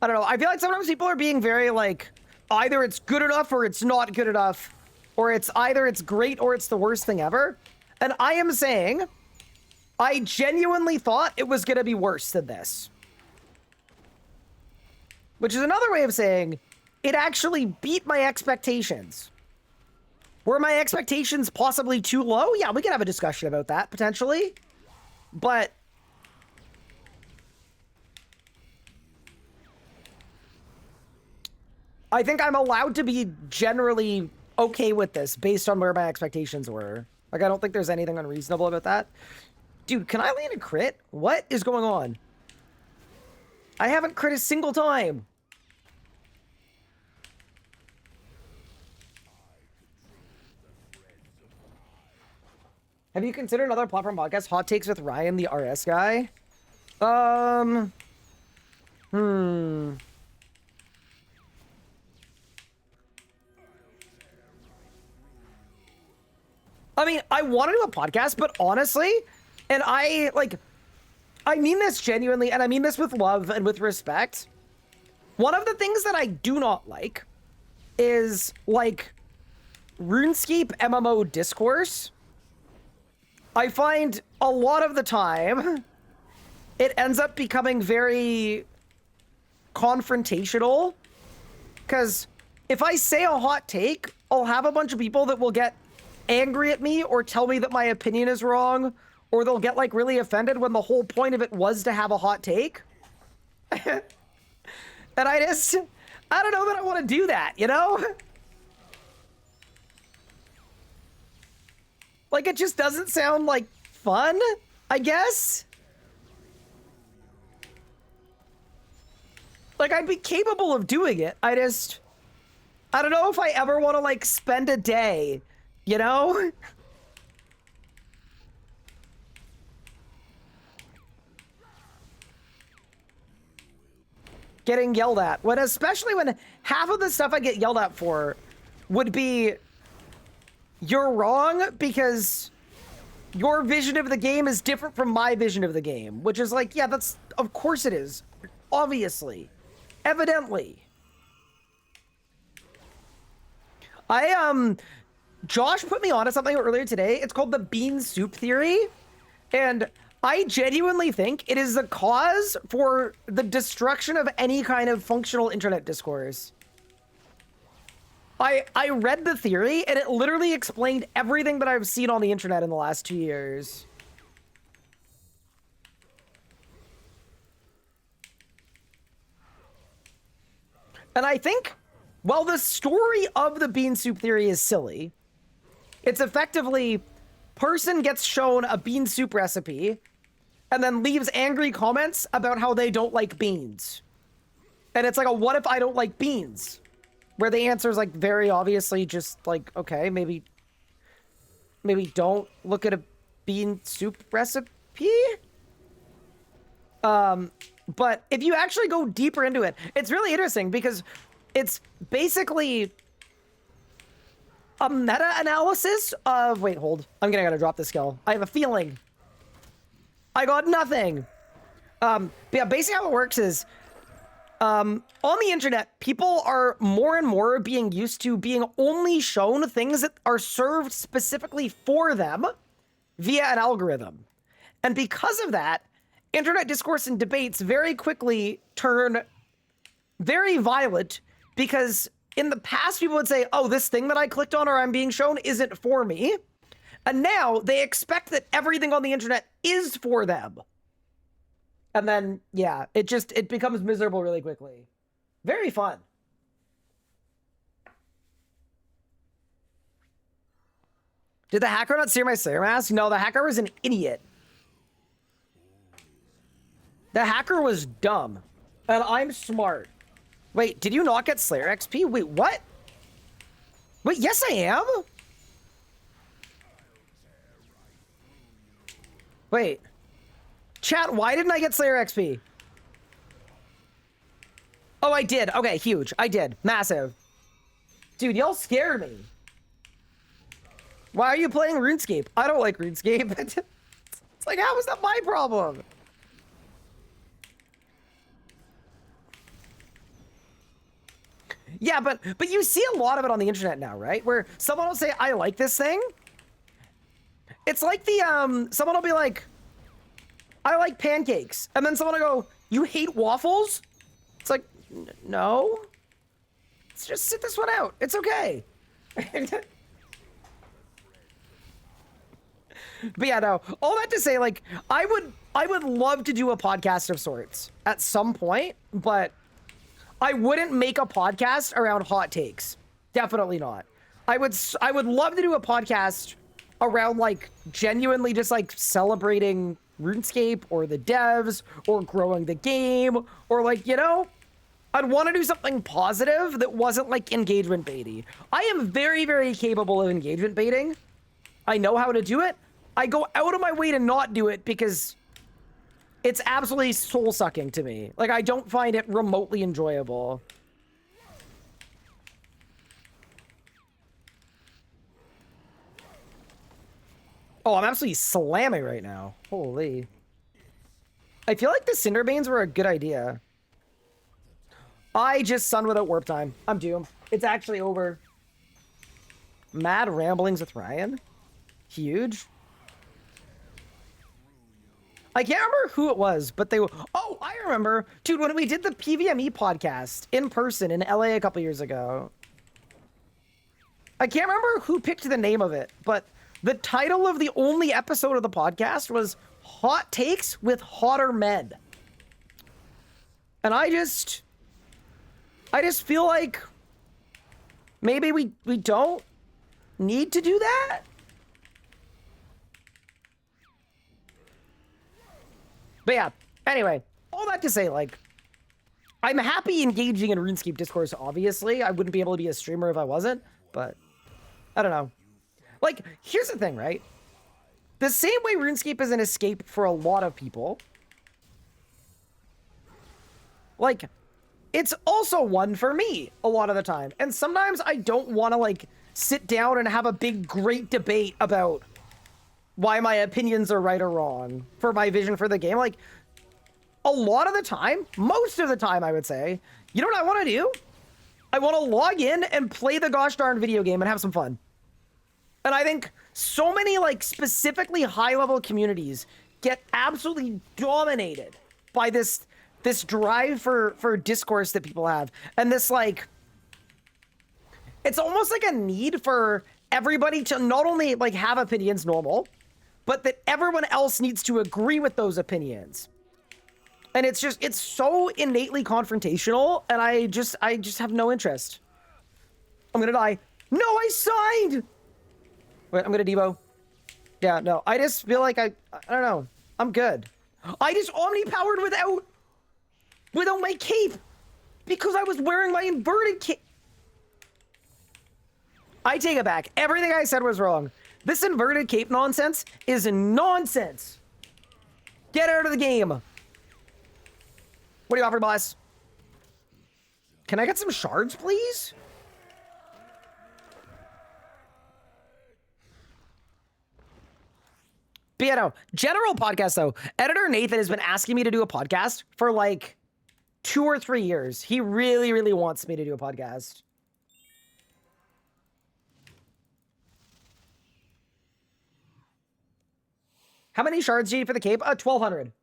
I don't know. I feel like sometimes people are being very, like, either it's good enough or it's not good enough. Or it's either it's great or it's the worst thing ever. And I am saying, I genuinely thought it was going to be worse than this. Which is another way of saying, it actually beat my expectations. Were my expectations possibly too low? Yeah, we could have a discussion about that, potentially. But... I think I'm allowed to be generally okay with this based on where my expectations were. Like, I don't think there's anything unreasonable about that. Dude, can I land a crit? What is going on? I haven't crit a single time. Have you considered another platform podcast? Hot takes with Ryan, the RS guy? I mean, I want to do a podcast, but honestly, and I mean this genuinely, and I mean this with love and with respect. One of the things that I do not like is, like, RuneScape MMO discourse. I find a lot of the time, it ends up becoming very confrontational. Because if I say a hot take, I'll have a bunch of people that will get angry at me or tell me that my opinion is wrong, or they'll get, like, really offended when the whole point of it was to have a hot take. And I don't know that I want to do that, you know? Like, it just doesn't sound like fun, I guess. Like, I'd be capable of doing it. I don't know if I ever want to, like, spend a day, you know? Getting yelled at. Especially when half of the stuff I get yelled at for would be, you're wrong because your vision of the game is different from my vision of the game. Which is like, yeah, that's, of course it is. Obviously. Evidently. Josh put me onto something earlier today. It's called the bean soup theory. And I genuinely think it is the cause for the destruction of any kind of functional internet discourse. I read the theory, and it literally explained everything that I've seen on the internet in the last 2 years. And I think, while the story of the bean soup theory is silly, it's effectively, person gets shown a bean soup recipe, and then leaves angry comments about how they don't like beans. And it's like a what if I don't like beans? Where the answer is, like, very obviously just like, okay, maybe don't look at a bean soup recipe. But if you actually go deeper into it, it's really interesting because it's basically a meta-analysis of, wait, hold. I'm gonna drop the skill. I have a feeling. I got nothing. But yeah, basically how it works is On the internet, people are more and more being used to being only shown things that are served specifically for them via an algorithm. And because of that, internet discourse and debates very quickly turn very violent, because in the past, people would say, oh, this thing that I clicked on or I'm being shown isn't for me. And now they expect that everything on the internet is for them. And then, yeah, it becomes miserable really quickly. Very fun. Did the hacker not steal my Slayer mask? No, the hacker was an idiot. The hacker was dumb. And I'm smart. Wait, did you not get Slayer XP? Wait, what? Wait, yes I am? Wait. Chat, why didn't I get Slayer XP? Oh, I did. Okay, huge. I did. Massive. Dude, y'all scared me. Why are you playing RuneScape? I don't like RuneScape. It's like, how is that my problem? Yeah, but you see a lot of it on the internet now, right? Where someone will say, I like this thing. It's like the, someone will be like, I like pancakes. And then someone will go, you hate waffles? It's like, no. Let's just sit this one out. It's okay. But yeah, no, all that to say, like, I would love to do a podcast of sorts at some point, but I wouldn't make a podcast around hot takes. Definitely not. I would love to do a podcast around, like, genuinely just, like, celebrating RuneScape or the devs or growing the game, or, like, you know, I'd want to do something positive that wasn't, like, engagement baity. I am very, very capable of engagement baiting. I know how to do it. I go out of my way to not do it because it's absolutely soul-sucking to me. Like, I don't find it remotely enjoyable. Oh, I'm absolutely slamming right now. Holy. I feel like the Cinderbanes were a good idea. I just sunned without warp time. I'm doomed. It's actually over. Mad ramblings with Ryan. Huge. I can't remember who it was, but they were... Oh, I remember. Dude, when we did the PVME podcast in person in LA a couple years ago. I can't remember who picked the name of it, but the title of the only episode of the podcast was Hot Takes with Hotter Men. And I just feel like maybe we don't need to do that. But yeah, anyway, all that to say, like, I'm happy engaging in RuneScape discourse, obviously. I wouldn't be able to be a streamer if I wasn't, but I don't know. Like, here's the thing, right? The same way RuneScape is an escape for a lot of people, like, it's also one for me a lot of the time. And sometimes I don't want to, like, sit down and have a big, great debate about why my opinions are right or wrong for my vision for the game. Like, a lot of the time, most of the time, I would say, you know what I want to do? I want to log in and play the gosh darn video game and have some fun. And I think so many, like, specifically high-level communities get absolutely dominated by this drive for discourse that people have. And this, like, it's almost like a need for everybody to not only, like, have opinions normal, but that everyone else needs to agree with those opinions. And it's so innately confrontational, and I just have no interest. I'm gonna die. No, I signed! Wait, I'm gonna Devo. Yeah, no, I just feel like I don't know. I'm good. I just omni-powered without my cape, because I was wearing my inverted cape. I take it back. Everything I said was wrong. This inverted cape nonsense is nonsense. Get out of the game. What do you offer, boss? Can I get some shards, please? But yeah, no, general podcast though. Editor Nathan has been asking me to do a podcast for like 2 or 3 years. He really, really wants me to do a podcast. How many shards do you need for the cape? 1,200.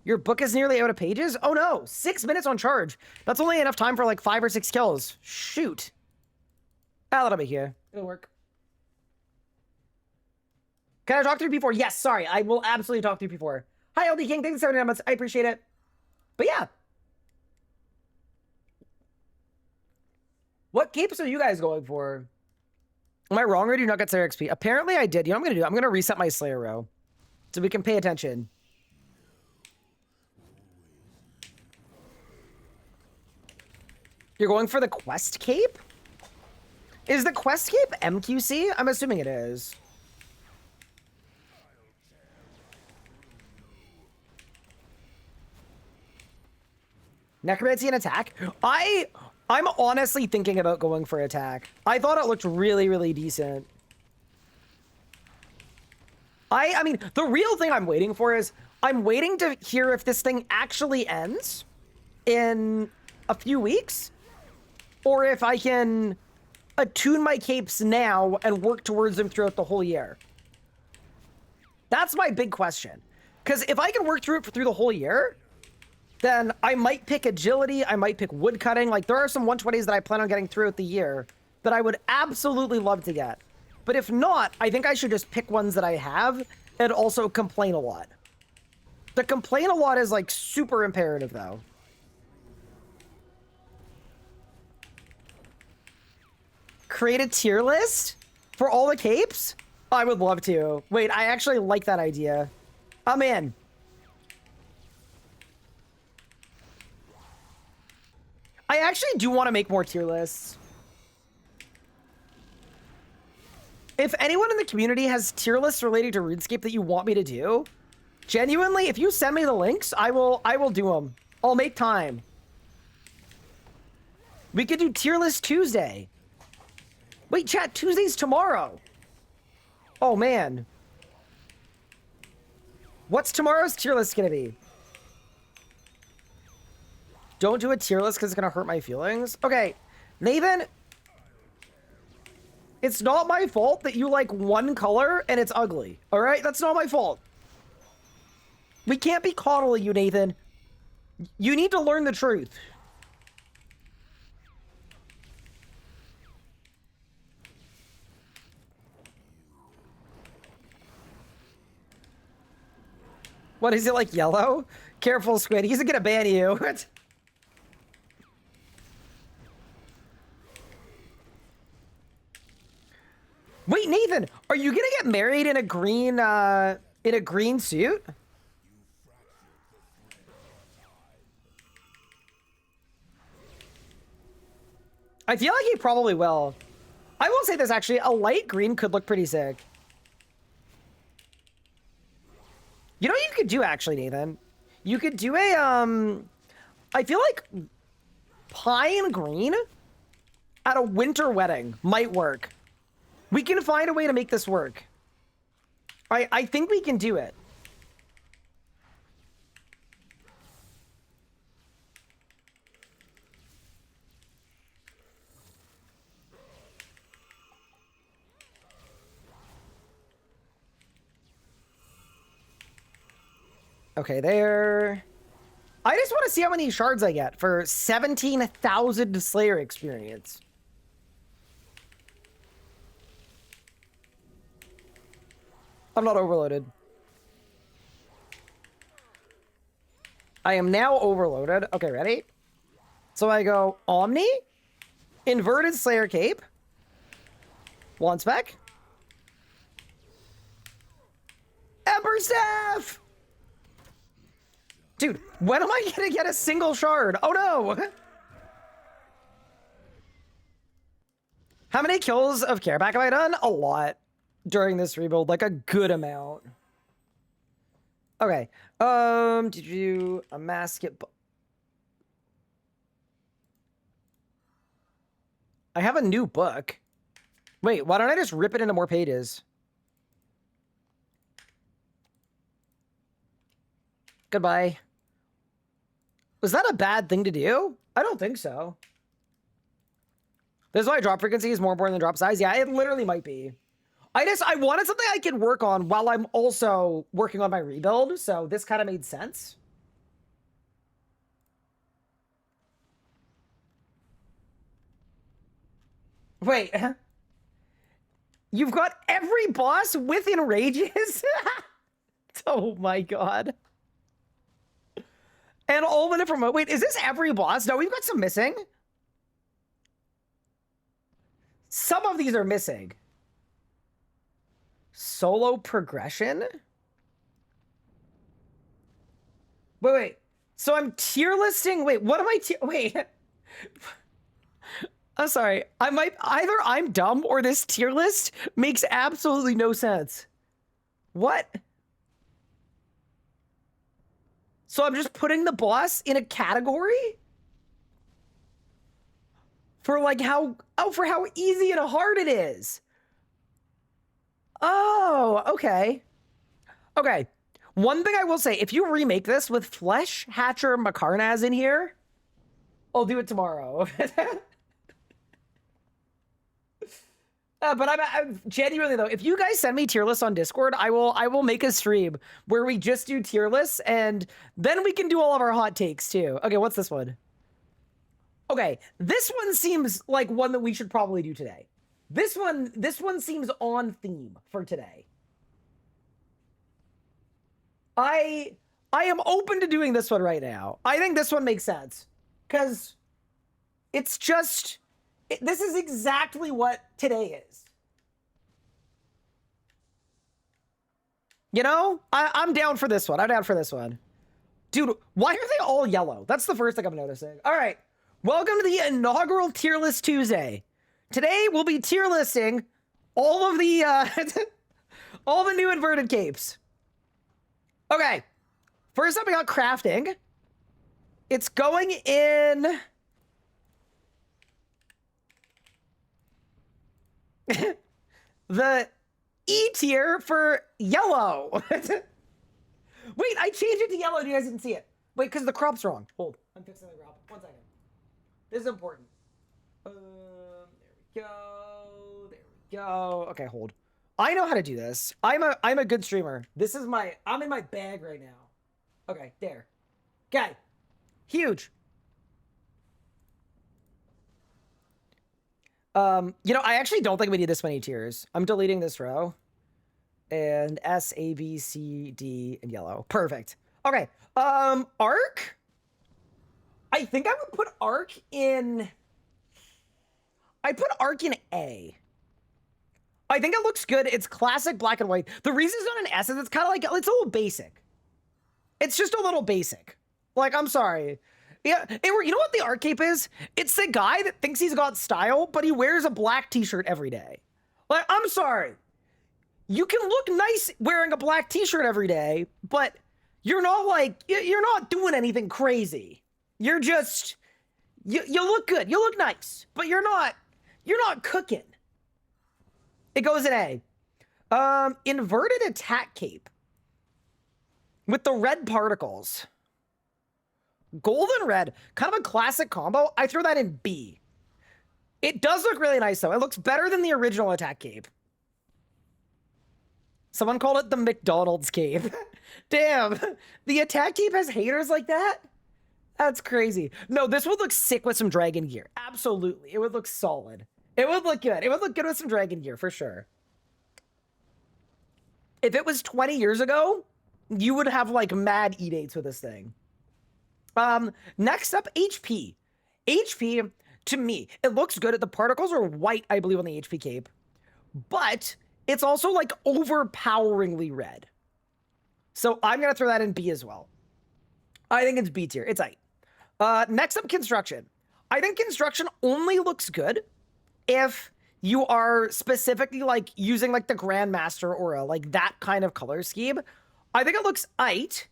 Your book is nearly out of pages? Oh no, 6 minutes on charge. That's only enough time for like 5 or 6 kills. Shoot. Ah, that'll be here. It'll work. Can I talk through P4? Yes, sorry. I will absolutely talk through P4. Hi, LD King. Thanks for 79 months. I appreciate it. But yeah. What capes are you guys going for? Am I wrong or do you not get Slayer XP? Apparently I did. You know what I'm going to do? I'm going to reset my Slayer row so we can pay attention. You're going for the quest cape? Is the quest cape MQC? I'm assuming it is. Necromancy and attack? I'm honestly thinking about going for attack. I thought it looked really, really decent. I mean, the real thing I'm waiting for is I'm waiting to hear if this thing actually ends in a few weeks, or if I can attune my capes now and work towards them throughout the whole year. That's my big question. Because if I can work through it through the whole year, then I might pick agility, I might pick woodcutting. Like, there are some 120s that I plan on getting throughout the year that I would absolutely love to get. But if not, I think I should just pick ones that I have and also complain a lot. The complain a lot is, like, super imperative, though. Create a tier list for all the capes? I would love to. Wait, I actually like that idea. I'm in. I actually do want to make more tier lists. If anyone in the community has tier lists relating to RuneScape that you want me to do, genuinely, if you send me the links, I will do them. I'll make time. We could do tier list Tuesday. Wait, chat, Tuesday's tomorrow. Oh, man. What's tomorrow's tier list gonna be? Don't do a tier list because it's gonna hurt my feelings. Okay, Nathan, it's not my fault that you like one color and it's ugly. All right, that's not my fault. We can't be coddling you, Nathan. You need to learn the truth. What is it, like yellow? Careful, Squid. He's gonna ban you. Wait, Nathan, are you gonna get married in a green suit? I feel like he probably will. I will say this, actually, a light green could look pretty sick. You know what you could do, actually, Nathan? You could do a, I feel like pine green at a winter wedding might work. We can find a way to make this work. I think we can do it. Okay, there. I just want to see how many shards I get for 17,000 Slayer experience. I'm not overloaded. I am now overloaded. Okay, ready? So I go Omni, Inverted Slayer Cape, Wand Spec, Ember Staff! Dude, when am I gonna get a single shard? Oh no! How many kills of Care Pack have I done? A lot during this rebuild, like a good amount. Okay, did you mask it? I have a new book. Wait, why don't I just rip it into more pages? Goodbye. Was that a bad thing to do? I don't think so. This is why drop frequency is more important than drop size. Yeah, it literally might be. I wanted something I could work on while I'm also working on my rebuild, so this kind of made sense. Wait. You've got every boss with enrages? Oh my god. And all the different... Wait, is this every boss? No, we've got some missing. Some of these are missing. Solo progression? Wait. So I'm tier listing... Wait, what am I Wait. I'm sorry. Either I'm dumb or this tier list makes absolutely no sense. What? So I'm just putting the boss in a category? For like for how easy and hard it is. Oh, okay. Okay. One thing I will say, if you remake this with Flesh, Hatcher, Makarnaz in here, I'll do it tomorrow. But I'm genuinely though, if you guys send me tier lists on Discord, I will make a stream where we just do tier lists, and then we can do all of our hot takes too. Okay, what's this one? Okay, this one seems like one that we should probably do today. This one seems on theme for today. I am open to doing this one right now. I think this one makes sense because it's just. This is exactly what today is. You know? I'm down for this one. I'm down for this one. Dude, why are they all yellow? That's the first thing I'm noticing. All right. Welcome to the inaugural Tier List Tuesday. Today, we'll be tier listing all of the, all the new inverted capes. Okay. First up, we got crafting. It's going in... the E tier for yellow. Wait, I changed it to yellow and you guys didn't see it. Wait, because the crop's wrong. Hold. I'm fixing the crop. 1 second. This is important. There we go. There we go. Okay, hold. I know how to do this. I'm a good streamer. This is I'm in my bag right now. Okay, there. Okay. Huge. You know, I actually don't think we need this many tiers. I'm deleting this row. And S, A, B, C, D, and yellow. Perfect. Okay. Arc? I think I would put Arc in... I put Arc in A. I think it looks good. It's classic black and white. The reason it's not an S is it's kind of like... It's a little basic. It's just a little basic. Like, I'm sorry. Yeah, you know what the art cape is? It's the guy that thinks he's got style, but he wears a black t-shirt every day. Like, I'm sorry. You can look nice wearing a black t-shirt every day, but you're not like, you're not doing anything crazy. You're just, you look good. You look nice, but you're not cooking. It goes in A. Inverted attack cape. With the red particles. Gold and red, kind of a classic combo. I throw that in B. It does look really nice, though. It looks better than the original attack cape. Someone called it the McDonald's cape. Damn, the attack cape has haters like that? That's crazy. No, this would look sick with some dragon gear. Absolutely, it would look solid. It would look good. It would look good with some dragon gear, for sure. If it was 20 years ago, you would have, like, mad E-dates with this thing. Next up, HP. HP, to me, it looks good. The particles are white, I believe, on the HP cape. But it's also, like, overpoweringly red. So I'm going to throw that in B as well. I think it's B tier. It's aight. Next up, construction. I think construction only looks good if you are specifically, like, using, like, the Grandmaster aura, like, that kind of color scheme. I think it looks aight.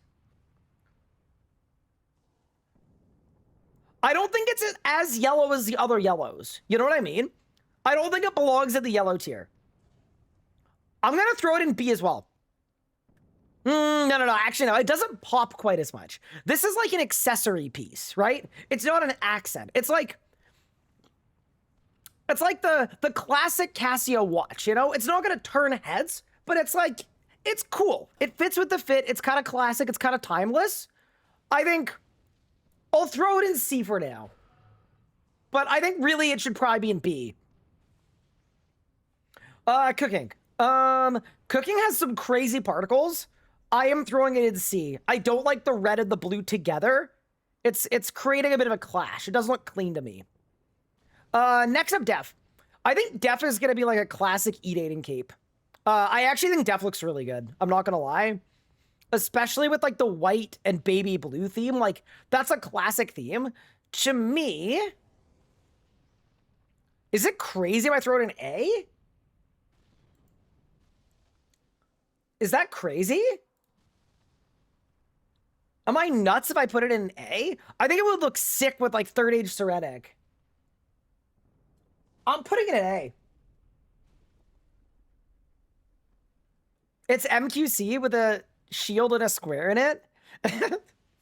I don't think it's as yellow as the other yellows. You know what I mean? I don't think it belongs in the yellow tier. I'm going to throw it in B as well. No, No, actually, no, it doesn't pop quite as much. This is like an accessory piece, right? It's not an accent. It's like the classic Casio watch, you know? It's not gonna turn heads, but it's like, it's cool. It fits with the fit. It's kind of classic. It's kind of timeless. I think I'll throw it in C for now. But I think really it should probably be in B. Cooking. Cooking has some crazy particles. I am throwing it in C. I don't like the red and the blue together. It's creating a bit of a clash. It doesn't look clean to me. Next up, Def. I think Def is gonna be like a classic eat-aiding cape. I actually think Def looks really good. I'm not gonna lie. Especially with like the white and baby blue theme. Like, that's a classic theme. To me, is it crazy if I throw it in A? Is that crazy? Am I nuts if I put it in A? I think it would look sick with like Third Age Seretic. I'm putting it in A. It's MQC with a shield and a square in it.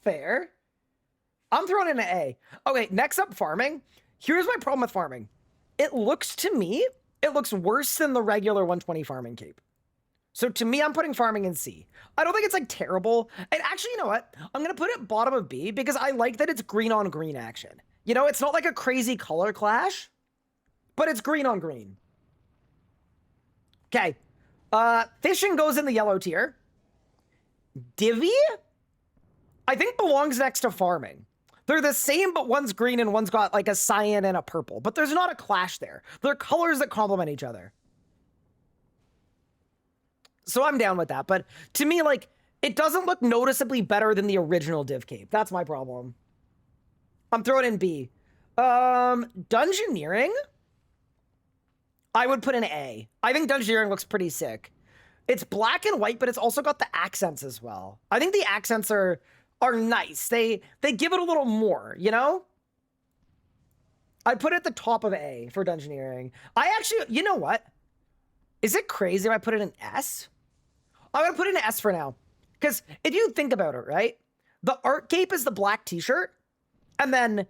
Fair. I'm throwing it in A. Okay, next up, farming. Here's my problem with farming. It looks to me, it looks worse than the regular 120 farming cape. So to me, I'm putting farming in C. I don't think it's like terrible. And actually, you know what? I'm going to put it bottom of B because I like that it's green on green action. You know, it's not like a crazy color clash, but it's green on green. Okay. Fishing goes in the yellow tier. Divvy, I think belongs next to farming. They're the same, but one's green and one's got like a cyan and a purple, but there's not a clash there. They're colors that complement each other. So I'm down with that, but to me, like, it doesn't look noticeably better than the original div cape. That's my problem. I'm throwing in B. Dungeoneering, I would put in A. I think Dungeoneering looks pretty sick. It's black and white, but it's also got the accents as well. I think the accents are nice. They give it a little more, you know? I'd put it at the top of A for Dungeoneering. I actually, you know what? Is it crazy if I put it in S? I'm gonna put it in S for now. Because if you think about it, right? The art cape is the black t-shirt, and then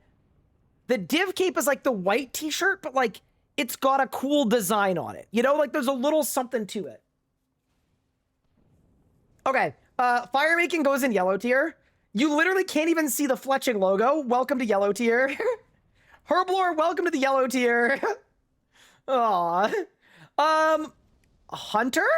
the div cape is like the white t-shirt, but like it's got a cool design on it. You know, like there's a little something to it. Okay, fire making goes in yellow tier. You literally can't even see the fletching logo. Welcome to yellow tier. Herblore, welcome to the yellow tier. Aw. Hunter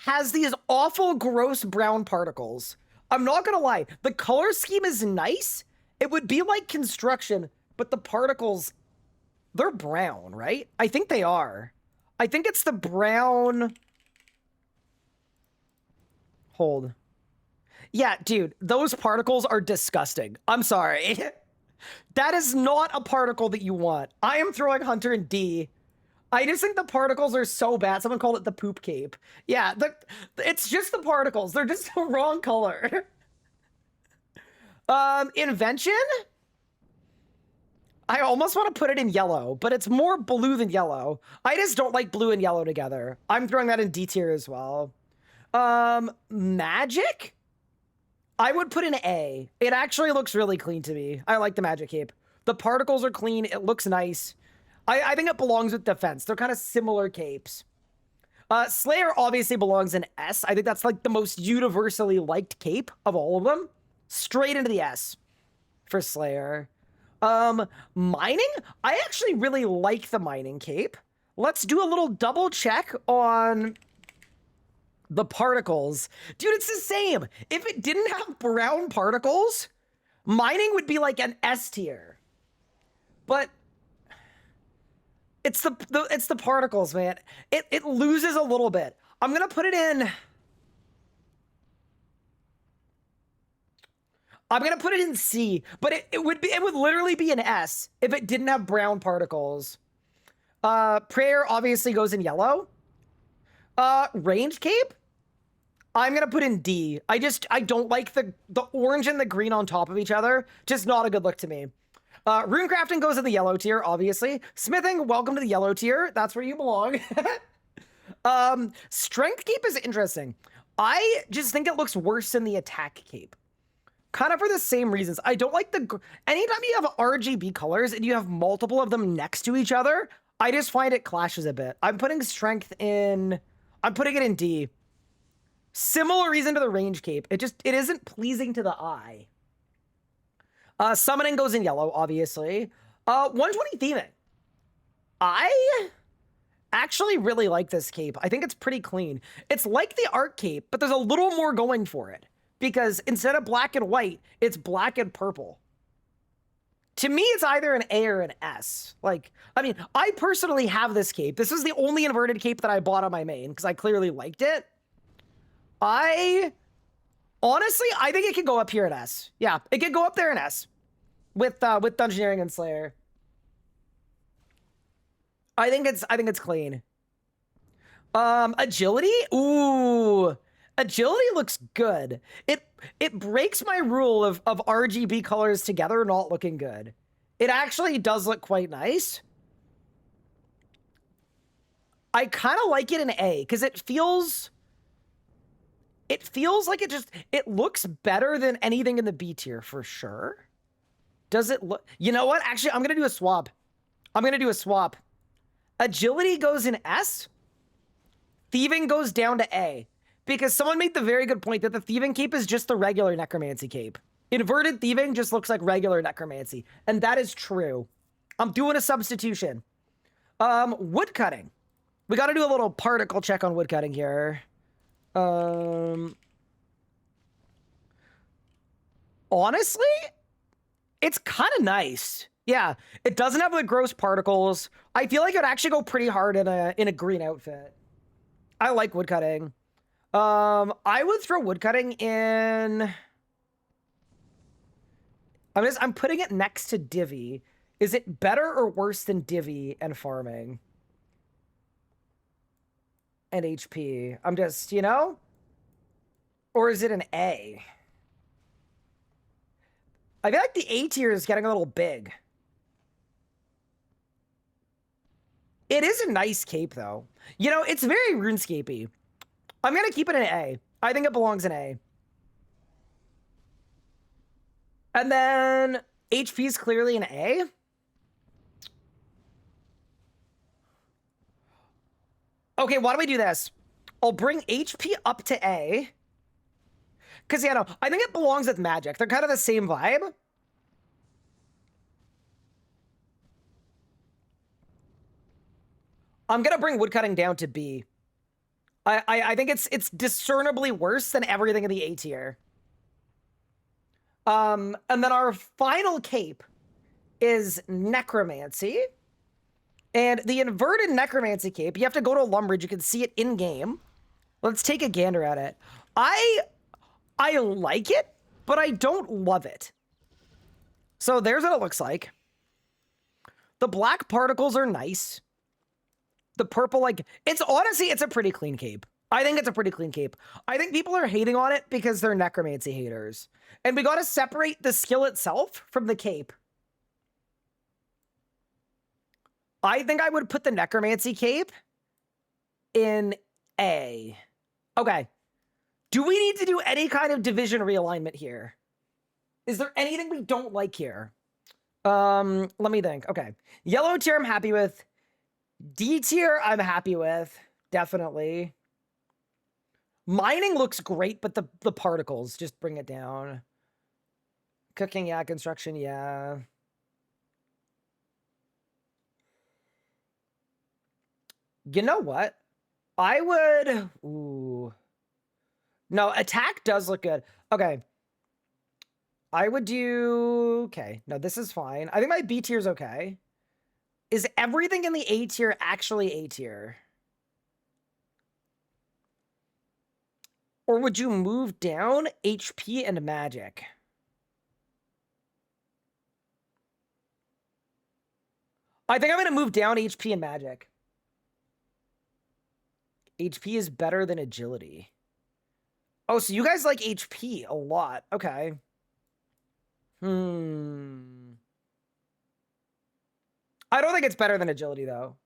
has these awful gross brown particles. I'm not gonna lie, the color scheme is nice. It would be like construction, but the particles, they're brown, right? I think they are. I think it's the brown. Hold. Yeah, dude, those particles are disgusting. I'm sorry. That is not a particle that you want. I am throwing Hunter in D. I just think the particles are so bad. Someone called it the poop cape. Yeah, it's just the particles. They're just the wrong color. Invention? I almost want to put it in yellow, but it's more blue than yellow. I just don't like blue and yellow together. I'm throwing that in D tier as well. Magic? I would put in A. It actually looks really clean to me. I like the magic cape. The particles are clean. It looks nice. I think it belongs with defense. They're kind of similar capes. Slayer obviously belongs in S. I think that's like the most universally liked cape of all of them. Straight into the S for Slayer. Mining? I actually really like the mining cape. Let's do a little double check on the particles. Dude, it's the same. If it didn't have brown particles, mining would be like an S tier. But it's the particles, man. It loses a little bit. I'm gonna put it in. I'm gonna put it in C, but it would literally be an S if it didn't have brown particles. Prayer obviously goes in yellow. Range cape? I'm gonna put in D. I don't like the orange and the green on top of each other. Just not a good look to me. Rune crafting goes in the yellow tier, obviously. Smithing, welcome to the yellow tier. That's where you belong. Strength cape is interesting. I just think it looks worse than the attack cape. Kind of for the same reasons. I don't like anytime you have RGB colors and you have multiple of them next to each other, I just find it clashes a bit. I'm putting strength in, I'm putting it in D. Similar reason to the range cape. It isn't pleasing to the eye. Summoning goes in yellow, obviously. 120 theming. I actually really like this cape. I think it's pretty clean. It's like the art cape, but there's a little more going for it. Because instead of black and white, it's black and purple. To me, it's either an A or an S. Like, I mean, I personally have this cape. This is the only inverted cape that I bought on my main, because I clearly liked it. Honestly, I think it could go up here at S. Yeah, it could go up there in S. With Dungeoneering and Slayer. I think it's clean. Agility? Ooh. Agility looks good. It breaks my rule of RGB colors together not looking good. It actually does look quite nice. I kind of like it in A, because it feels like it looks better than anything in the B tier for sure. Does it look, you know what? Actually, I'm gonna do a swap. Agility goes in S. Thieving goes down to A. Because someone made the very good point that the thieving cape is just the regular necromancy cape. Inverted thieving just looks like regular necromancy. And that is true. I'm doing a substitution. Woodcutting. We got to do a little particle check on woodcutting here. Honestly, it's kind of nice. Yeah, it doesn't have the gross particles. I feel like it would actually go pretty hard in a green outfit. I like woodcutting. I would throw woodcutting in. I'm putting it next to Divvy. Is it better or worse than Divvy and farming? And HP. I'm just, you know? Or is it an A? I feel like the A tier is getting a little big. It is a nice cape, though. You know, it's very RuneScape-y. I'm going to keep it in A. I think it belongs in A. And then HP is clearly an A. Okay, why don't we do this? I'll bring HP up to A. Because, yeah, no, I think it belongs with magic. They're kind of the same vibe. I'm going to bring woodcutting down to B. I think it's discernibly worse than everything in the A tier. And then our final cape is Necromancy. And the inverted Necromancy cape, you have to go to Lumbridge. You can see it in-game. Let's take a gander at it. I like it, but I don't love it. So there's what it looks like. The black particles are nice. The purple, like, it's a pretty clean cape. I think it's a pretty clean cape. I think people are hating on it because they're necromancy haters. And we got to separate the skill itself from the cape. I think I would put the necromancy cape in A. Okay. Do we need to do any kind of division realignment here? Is there anything we don't like here? Let me think. Okay. Yellow tier I'm happy with. D tier I'm happy with. Definitely. Mining looks great, but the particles, just bring it down. Cooking, yeah. Construction, yeah. You know what? I would... Ooh. No, attack does look good. Okay. I would do... Okay. No, this is fine. I think my B tier is okay. Is everything in the A tier actually A tier? Or would you move down HP and magic? I think I'm going to move down HP and magic. HP is better than agility. Oh, so you guys like HP a lot. Okay. I don't think it's better than agility, though.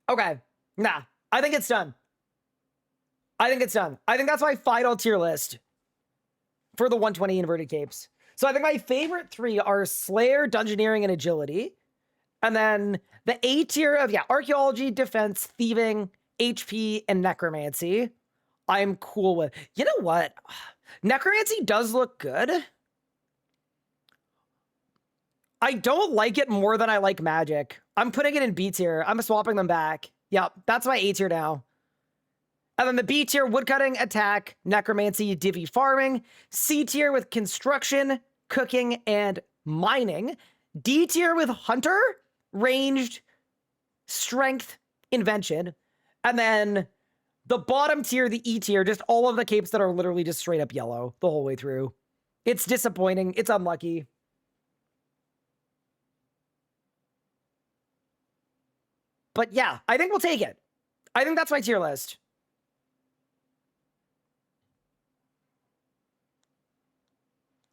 Okay. Nah. I think it's done. I think it's done. I think that's my final tier list for the 120 inverted capes. So I think my favorite 3 are Slayer, Dungeoneering, and Agility. And then the A tier of, Archaeology, Defense, Thieving, HP, and Necromancy. I'm cool with. You know what? Necromancy does look good. I don't like it more than I like Magic. I'm putting it in B tier. I'm swapping them back. Yep, that's my A tier now. And then the B tier, Woodcutting, Attack, Necromancy, Divvy Farming. C tier with Construction, Cooking, and Mining. D tier with Hunter, Ranged, Strength, Invention. And then the bottom tier, the E tier, just all of the capes that are literally just straight up yellow the whole way through. It's disappointing. It's unlucky. But yeah, I think we'll take it. I think that's my tier list.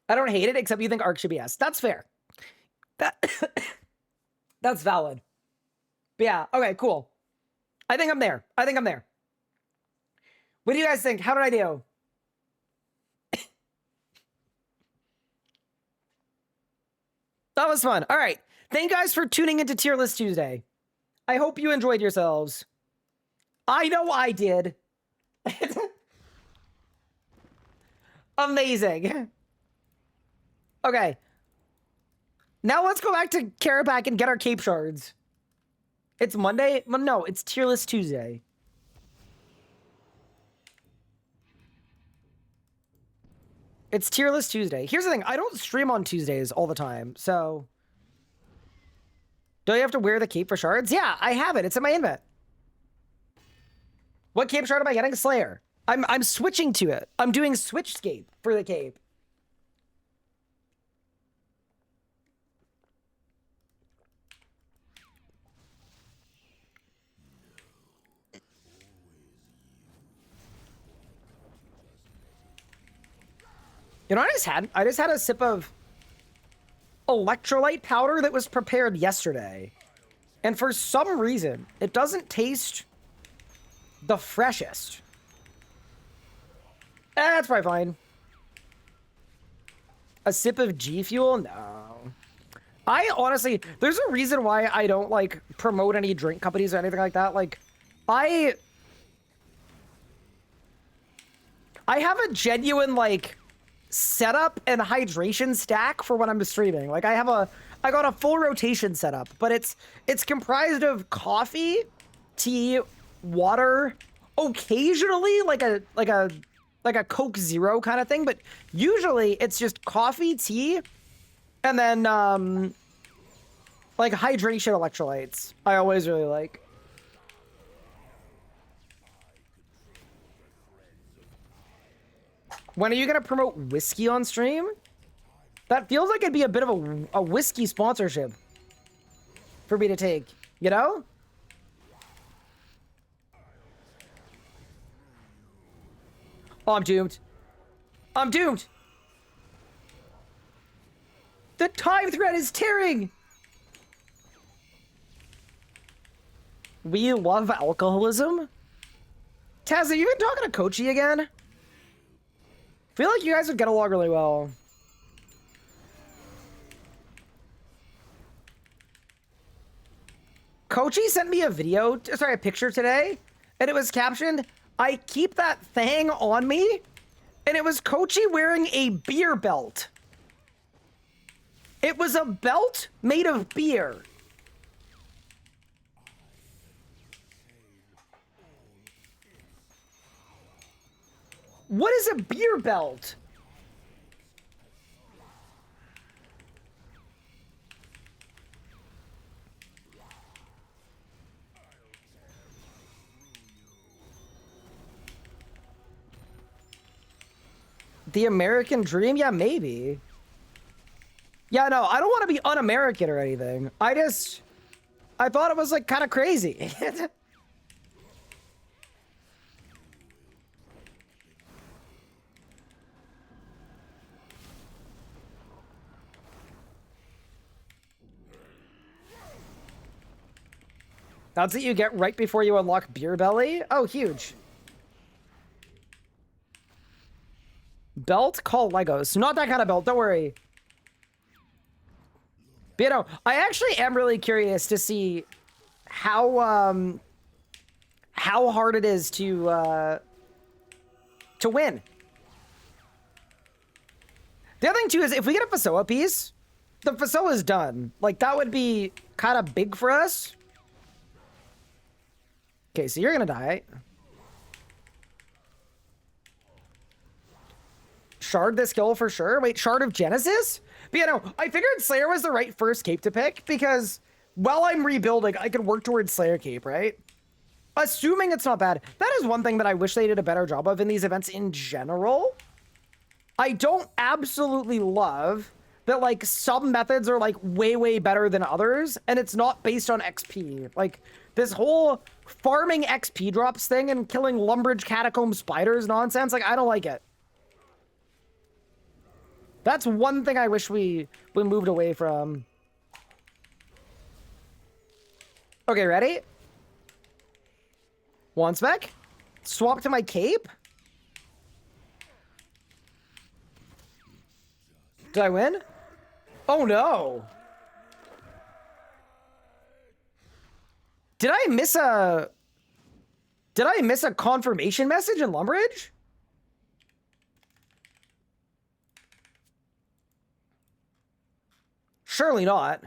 I don't hate it, except you think Arc should be S. That's fair. That's valid. But yeah, okay, cool. I think I'm there. I think I'm there. What do you guys think? How did I do? That was fun. All right. Thank you guys for tuning into Tier List Tuesday. I hope you enjoyed yourselves. I know I did. Amazing. Okay. Now let's go back to Carapac and get our cape shards. It's Monday? No, it's Tier List Tuesday. It's Tier List Tuesday. Here's the thing. I don't stream on Tuesdays all the time, so... Do you have to wear the cape for shards? Yeah, I have it. It's in my invent. What cape shard am I getting? Slayer. I'm switching to it. I'm doing switchscape for the cape. You know what I just had? I just had a sip of electrolyte powder that was prepared yesterday. And for some reason, it doesn't taste the freshest. That's probably fine. A sip of G Fuel? No. I honestly, there's a reason why I don't, like, promote any drink companies or anything like that. Like, I have a genuine, like, setup and hydration stack for when I'm streaming. Like, I got a full rotation setup, but it's comprised of coffee, tea, water, occasionally like a Coke Zero kind of thing, but usually it's just coffee, tea, and then like hydration electrolytes. I always really like. When are you gonna promote whiskey on stream? That feels like it'd be a bit of a whiskey sponsorship for me to take, you know? Oh, I'm doomed. I'm doomed. The time thread is tearing. We love alcoholism. Taz, have you been talking to Kochi again? I feel like you guys would get along really well. Kochi sent me a picture today, and it was captioned, "I keep that thing on me," and it was Kochi wearing a beer belt. It was a belt made of beer. What is a beer belt? The American dream? Yeah, maybe. Yeah, no, I don't want to be un-American or anything. I thought it was, like, kind of crazy. That's what you get right before you unlock Beer Belly. Oh, huge. Belt called Legos. Not that kind of belt, don't worry. But, you know, I actually am really curious to see how hard it is to win. The other thing too is if we get a Fasoa piece, the Fasoa is done. Like that would be kind of big for us. Okay, so you're gonna die. Shard the skill for sure. Wait, Shard of Genesis? But you know, I figured Slayer was the right first cape to pick because while I'm rebuilding, I could work towards Slayer cape, right? Assuming it's not bad. That is one thing that I wish they did a better job of in these events in general. I don't absolutely love that, like, some methods are, like, way, way better than others, and it's not based on XP. Like, this whole farming XP drops thing and killing Lumbridge Catacomb spiders nonsense, like, I don't like it. That's one thing I wish we moved away from. Okay, ready? One spec. Swap to my cape. Did I win? Oh no. Did I miss a confirmation message in Lumbridge? Surely not.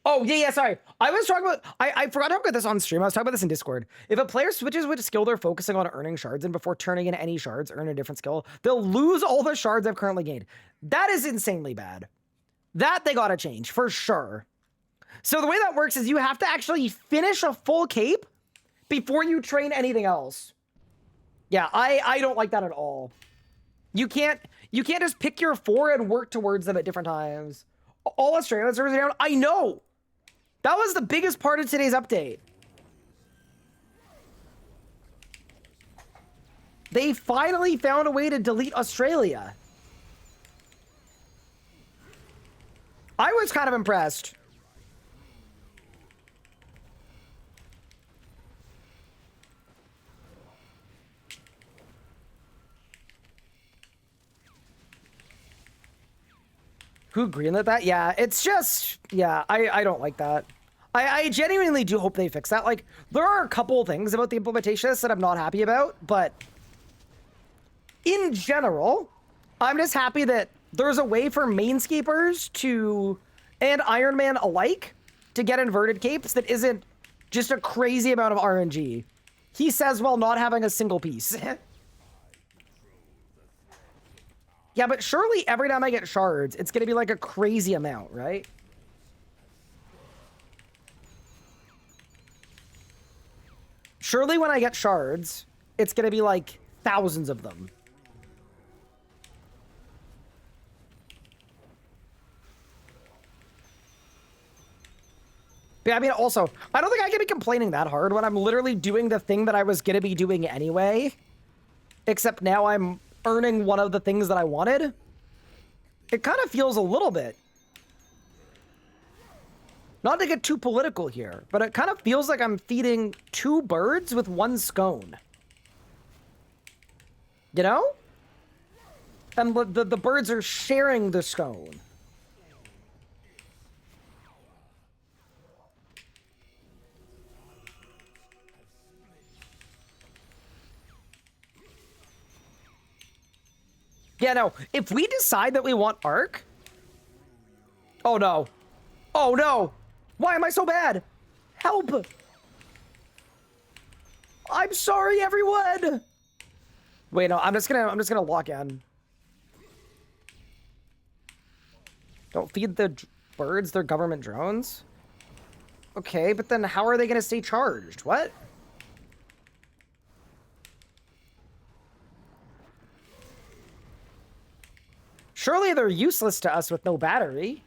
Oh, yeah, sorry. I was talking about... I forgot to talk about this on stream. I was talking about this in Discord. If a player switches which skill they're focusing on earning shards and before turning in any shards, earn a different skill, they'll lose all the shards I've currently gained. That is insanely bad. That they gotta change, for sure. So the way that works is you have to actually finish a full cape before you train anything else. Yeah, I don't like that at all. You can't just pick your 4 and work towards them at different times. All Australian servers are down. I know! That was the biggest part of today's update. They finally found a way to delete Australia. I was kind of impressed. Who greenlit that? Yeah, it's just... Yeah, I don't like that. I genuinely do hope they fix that. Like, there are a couple things about the implementation of this that I'm not happy about, but... in general, I'm just happy that there's a way for mainscapers to... and Iron Man alike to get inverted capes that isn't just a crazy amount of RNG. He says while not having a single piece. Yeah, but surely every time I get shards, it's gonna be like a crazy amount, right? Surely when I get shards, it's gonna be like thousands of them. But I mean, also, I don't think I can be complaining that hard when I'm literally doing the thing that I was gonna be doing anyway. Except now I'm earning one of the things that I wanted. It kind of feels a little bit. Not to get too political here, but it kind of feels like I'm feeding 2 birds with 1 scone. You know? And the birds are sharing the scone. Yeah, no, if we decide that we want Arc... Oh, no. Oh, no. Why am I so bad? Help. I'm sorry, everyone. Wait, no, I'm just gonna lock in. Don't feed the birds their government drones. Okay, but then how are they gonna stay charged? What? Surely they're useless to us with no battery.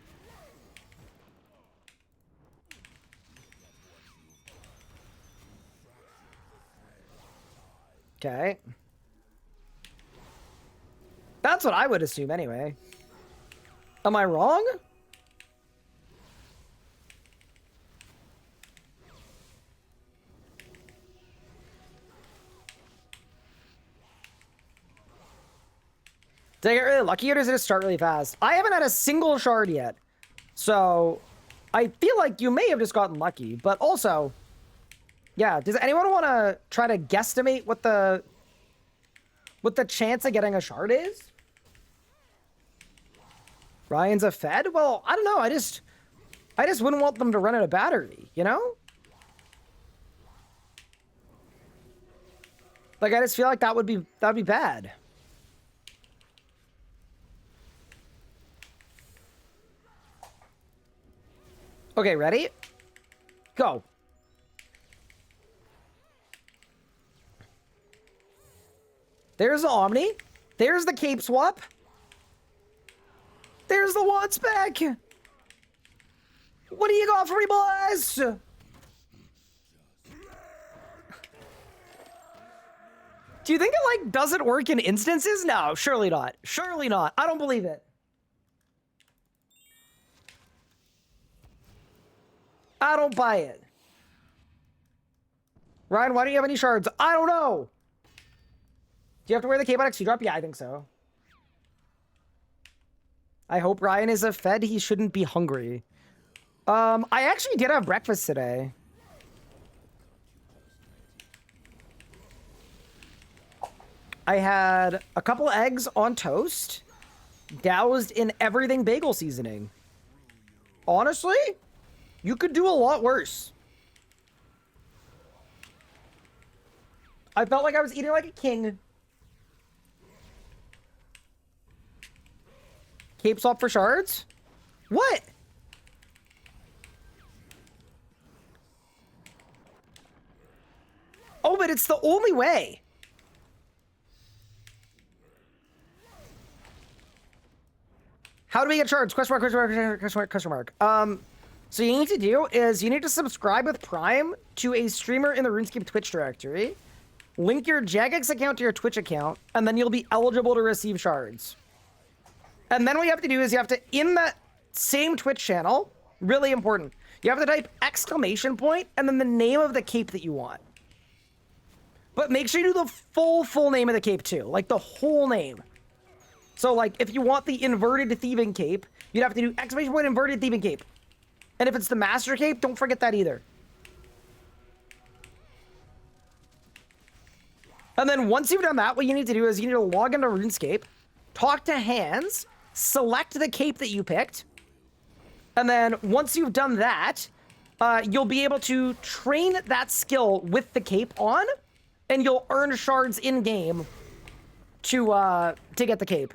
Okay. That's what I would assume anyway. Am I wrong? Did I get really lucky or does it start really fast? I haven't had a single shard yet. So, I feel like you may have just gotten lucky. But also, yeah, does anyone want to try to guesstimate what the chance of getting a shard is? Ryan's a Fed? Well, I don't know. I just wouldn't want them to run out of battery, you know? Like, I just feel like that'd be bad. Okay, ready? Go. There's the Omni. There's the cape swap. There's the WODS spec. What do you got for me, boys? Do you think it, like, doesn't work in instances? No, surely not. Surely not. I don't believe it. I don't buy it. Ryan, why don't you have any shards? I don't know. Do you have to wear the cape on XP drop? Yeah, I think so. I hope Ryan is a Fed. He shouldn't be hungry. I actually did have breakfast today. I had a couple eggs on toast, doused in everything bagel seasoning. Honestly, you could do a lot worse. I felt like I was eating like a king. Cape swap for shards? What? Oh, but it's the only way. How do we get shards? Question mark, question mark, question mark, question mark. So you need to do is you need to subscribe with Prime to a streamer in the RuneScape Twitch directory. Link your Jagex account to your Twitch account, and then you'll be eligible to receive shards. And then what you have to do is you have to, in that same Twitch channel, really important, you have to type exclamation point and then the name of the cape that you want. But make sure you do the full name of the cape too, like the whole name. So like if you want the inverted thieving cape, you'd have to do exclamation point inverted thieving cape. And if it's the master cape, don't forget that either. And then once you've done that, what you need to do is you need to log into RuneScape, talk to Hands, select the cape that you picked, and then once you've done that, you'll be able to train that skill with the cape on, and you'll earn shards in-game to get the cape.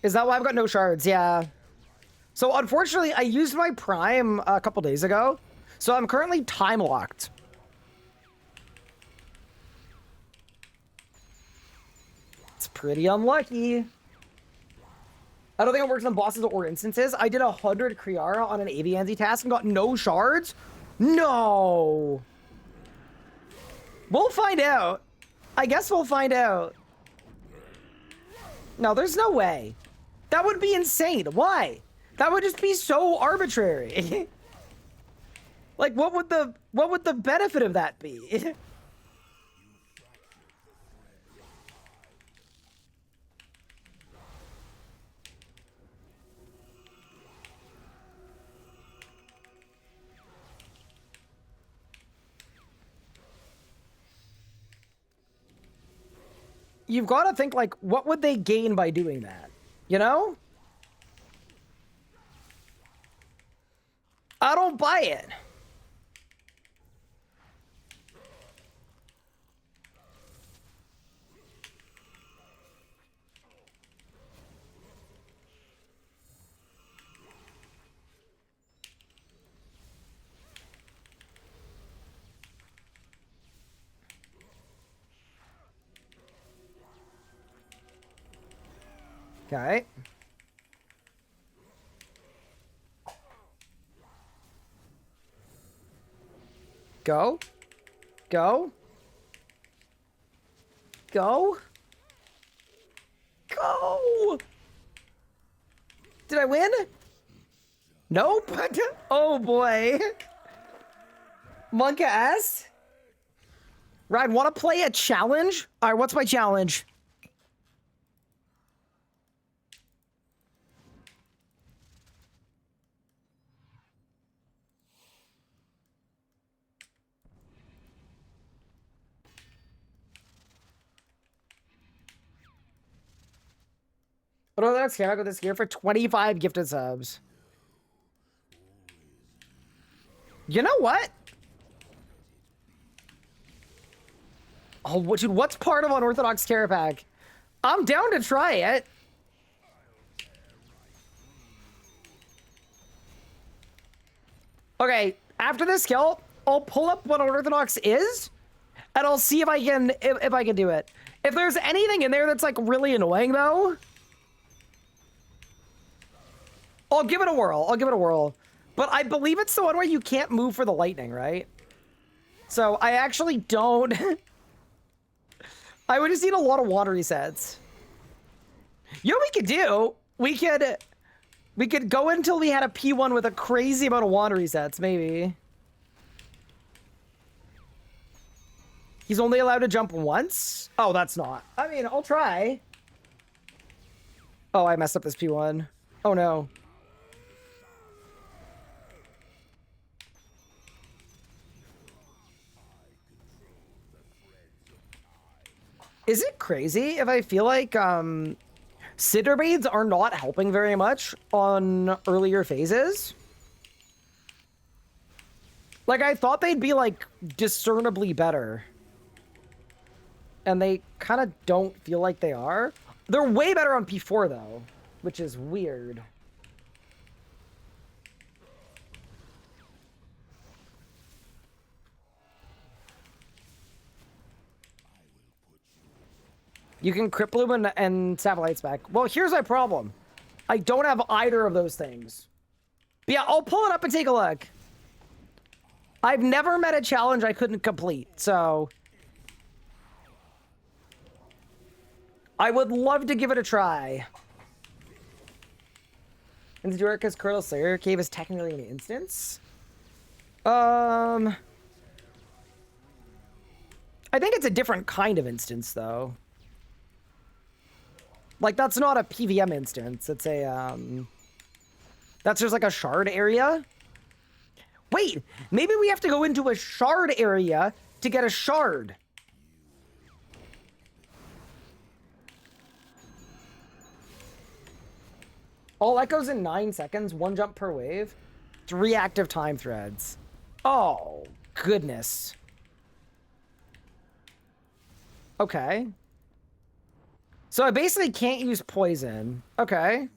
Is that why I've got no shards? Yeah. So unfortunately, I used my Prime a couple days ago, so I'm currently time locked. It's pretty unlucky. I don't think it works on bosses or instances. I did 100 Kriara on an Avianzi task and got no shards. No. We'll find out. I guess we'll find out. No, there's no way. That would be insane. Why? That would just be so arbitrary. Like, what would the benefit of that be? You've got to think, like, what would they gain by doing that? You know? I don't buy it. Okay. Go. Go. Go. Go. Did I win? Nope. Oh boy. Monka S. Ryan, want to play a challenge? All right, what's my challenge? What do I scam with this gear for 25 gifted subs? You know what? Oh, dude, what's part of Unorthodox Care Pack? I'm down to try it. Okay, after this skill, I'll pull up what Unorthodox is, and I'll see if I can if I can do it. If there's anything in there that's like really annoying though, I'll give it a whirl. I'll give it a whirl. But I believe it's the one where you can't move for the lightning, right? So I actually don't. I would just need a lot of water resets. You know what we could do? We could go until we had a P1 with a crazy amount of water resets, maybe. He's only allowed to jump once? Oh, that's not. I mean, I'll try. Oh, I messed up this P1. Oh no. Is it crazy if I feel like Cinder Blades are not helping very much on earlier phases? Like, I thought they'd be, like, discernibly better. And they kind of don't feel like they are. They're way better on P4, though, which is weird. You can Crypt Bloom and Satellites back. Well, here's my problem. I don't have either of those things. But yeah, I'll pull it up and take a look. I've never met a challenge I couldn't complete, so... I would love to give it a try. And did you work as Colonel Slayer? Cave is technically an instance? I think it's a different kind of instance, though. Like, that's not a PVM instance. It's a, that's just like a shard area. Wait, maybe we have to go into a shard area to get a shard. All echoes in 9 seconds, 1 jump per wave, 3 active time threads. Oh, goodness. Okay. So I basically can't use poison. Okay.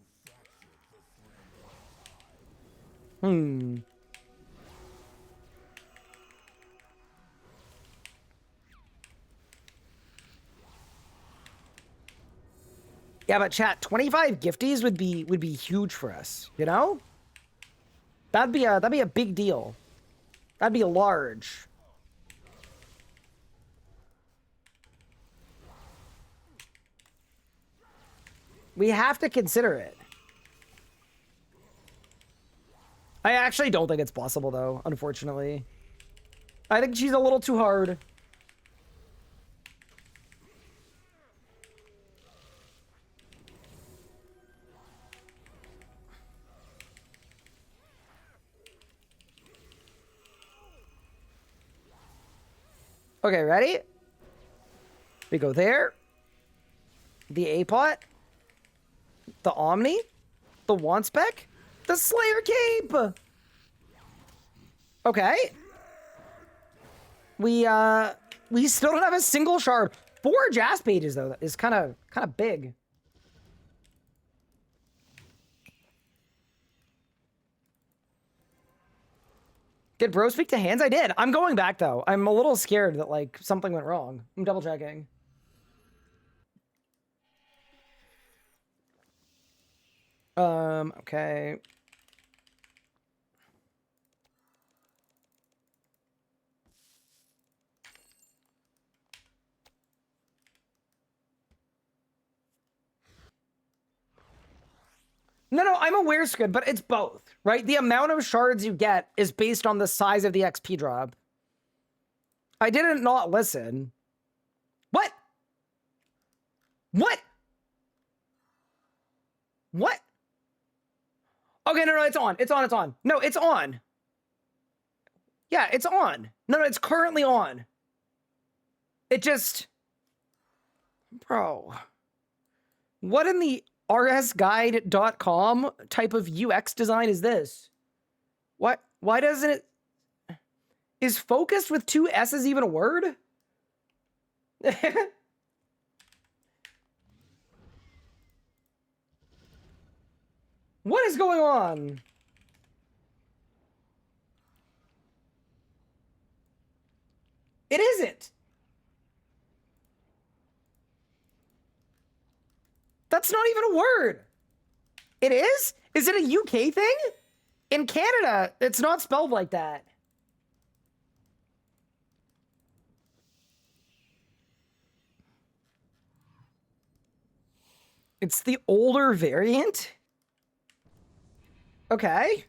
Yeah, but chat, 25 gifties would be huge for us, you know? That'd be a big deal. That'd be large. We have to consider it. I actually don't think it's possible, though, unfortunately. I think she's a little too hard. Okay, ready? We go there. The A-pot. The Omni. The Wantspec. The Slayer Cape. Okay. We still don't have a single shard. 4 Jazz pages, though, is kind of big. Did bro speak to hands? I did. I'm going back, though. I'm a little scared that, like, something went wrong. I'm double checking. Okay. No, I'm aware, Squid, but it's both, right? The amount of shards you get is based on the size of the XP drop. I didn't not listen. What? What? What? Okay, no, it's on. It's on. No, it's on. Yeah, it's on. No, it's currently on. It just... Bro. What in the rsguide.com type of UX design is this? What? Why doesn't it... Is focused with 2 S's even a word? What is going on? It isn't. That's not even a word. It is? Is it a UK thing? In Canada, it's not spelled like that. It's the older variant? Okay.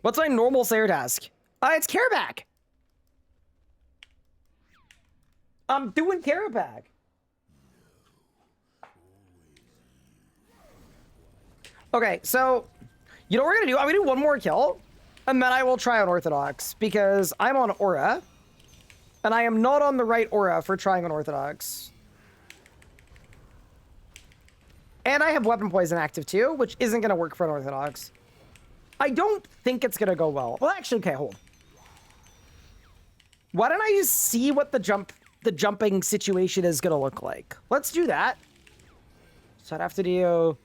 What's my normal Slayer task? It's Carapac. I'm doing Carapac. Okay, so you know what we're gonna do? I'm gonna do one more kill, and then I will try Unorthodox because I'm on Aura, and I am not on the right Aura for trying Unorthodox. And I have Weapon Poison active too, which isn't gonna work for Unorthodox. I don't think it's gonna go well. Well, actually, okay, hold. Why don't I just see what the jumping situation is gonna look like? Let's do that. So I'd have to do...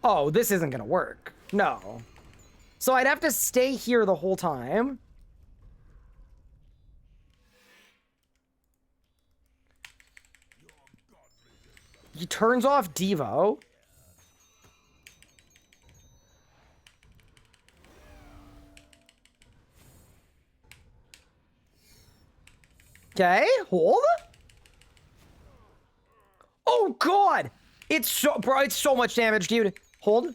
Oh, this isn't gonna work. No. So I'd have to stay here the whole time. He turns off Devo. Okay, hold. Oh God! It's so, bro, it's so much damage, dude. Hold.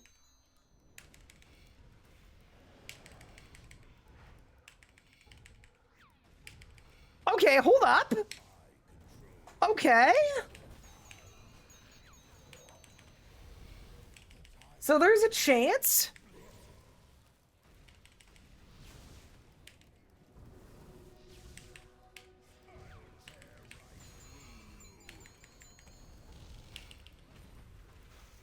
Okay, hold up. Okay. So there's a chance.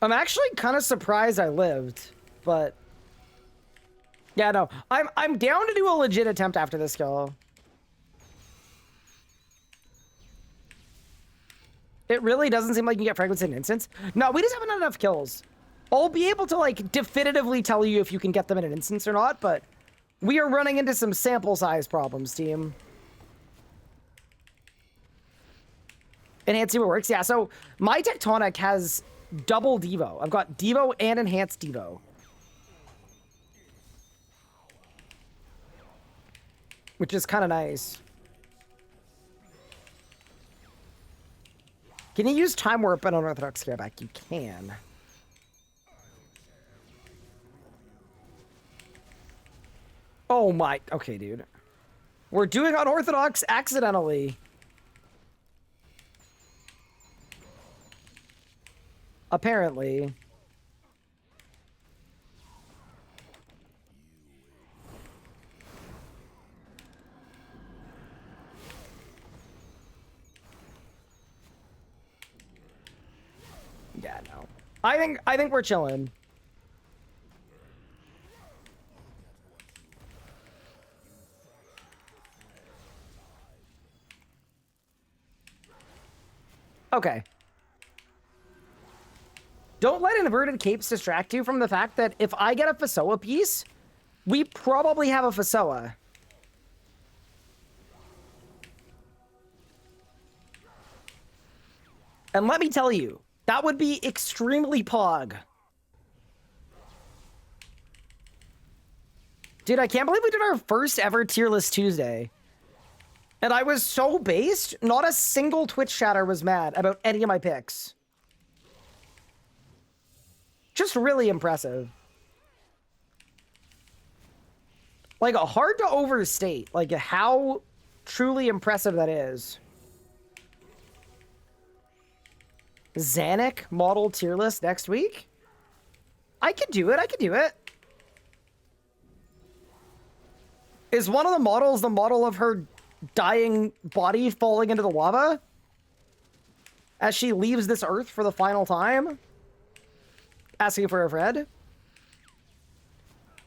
I'm actually kind of surprised I lived, but yeah, no, I'm down to do a legit attempt after this kill. It really doesn't seem like you can get fragments in an instance. No, we just haven't had enough kills. I'll be able to like definitively tell you if you can get them in an instance or not, but we are running into some sample size problems, team. Enhanced Devo works, yeah. So my Tectonic has double Devo. I've got Devo and Enhanced Devo. Which is kind of nice. Can you use Time Warp and Unorthodox Scareback? You can. Oh my... Okay, dude. We're doing Unorthodox accidentally. Apparently. Yeah, no. I think we're chilling. Okay. Don't let inverted capes distract you from the fact that if I get a Fasoa piece, we probably have a Fasoa. And let me tell you, that would be extremely pog. Dude, I can't believe we did our first ever tier list Tuesday. And I was so based, not a single Twitch chatter was mad about any of my picks. Just really impressive. Like, hard to overstate, like, how truly impressive that is. Zanuck model tier list next week? I could do it, I could do it. Is one of the models the model of her dying body falling into the lava? As she leaves this earth for the final time? Asking for a friend?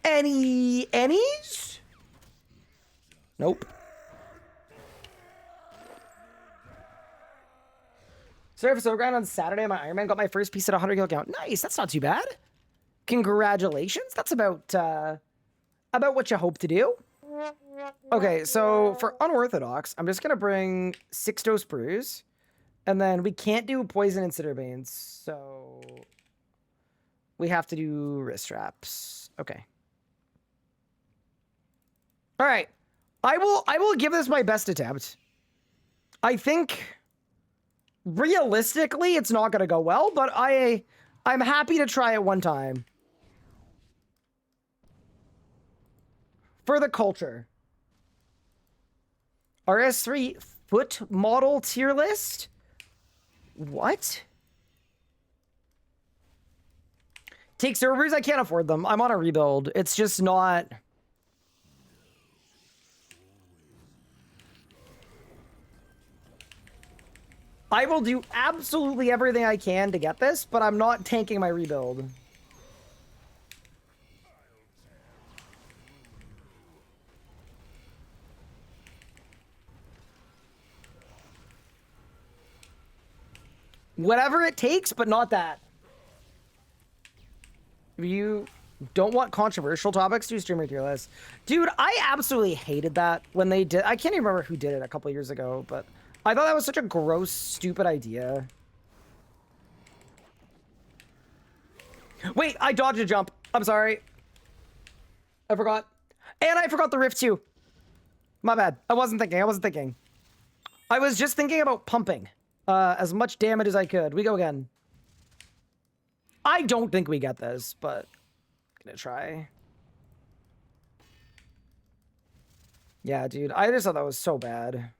Any's? Nope. Surface Overground on Saturday, my Iron Man got my first piece at 100 kill count. Nice, that's not too bad. Congratulations, that's about what you hope to do. Okay, so for Unorthodox, I'm just gonna bring 6 dose brews, and then we can't do poison and Citterbanes, so we have to do wrist straps. Okay. All right, I will give this my best attempt. I think realistically it's not gonna go well, but I'm happy to try it one time. For the culture. RS3 foot model tier list? What? Take servers? I can't afford them. I'm on a rebuild. It's just not... I will do absolutely everything I can to get this, but I'm not tanking my rebuild. Whatever it takes, but not that. If you don't want controversial topics, do streamer tier list. Dude, I absolutely hated that when they did. I can't even remember who did it a couple years ago, but I thought that was such a gross, stupid idea. Wait, I dodged a jump. I'm sorry. I forgot. And I forgot the rift too. My bad. I wasn't thinking. I was just thinking about pumping. As much damage as I could. We go again. I don't think we get this, but I'm gonna try. Yeah, dude. I just thought that was so bad.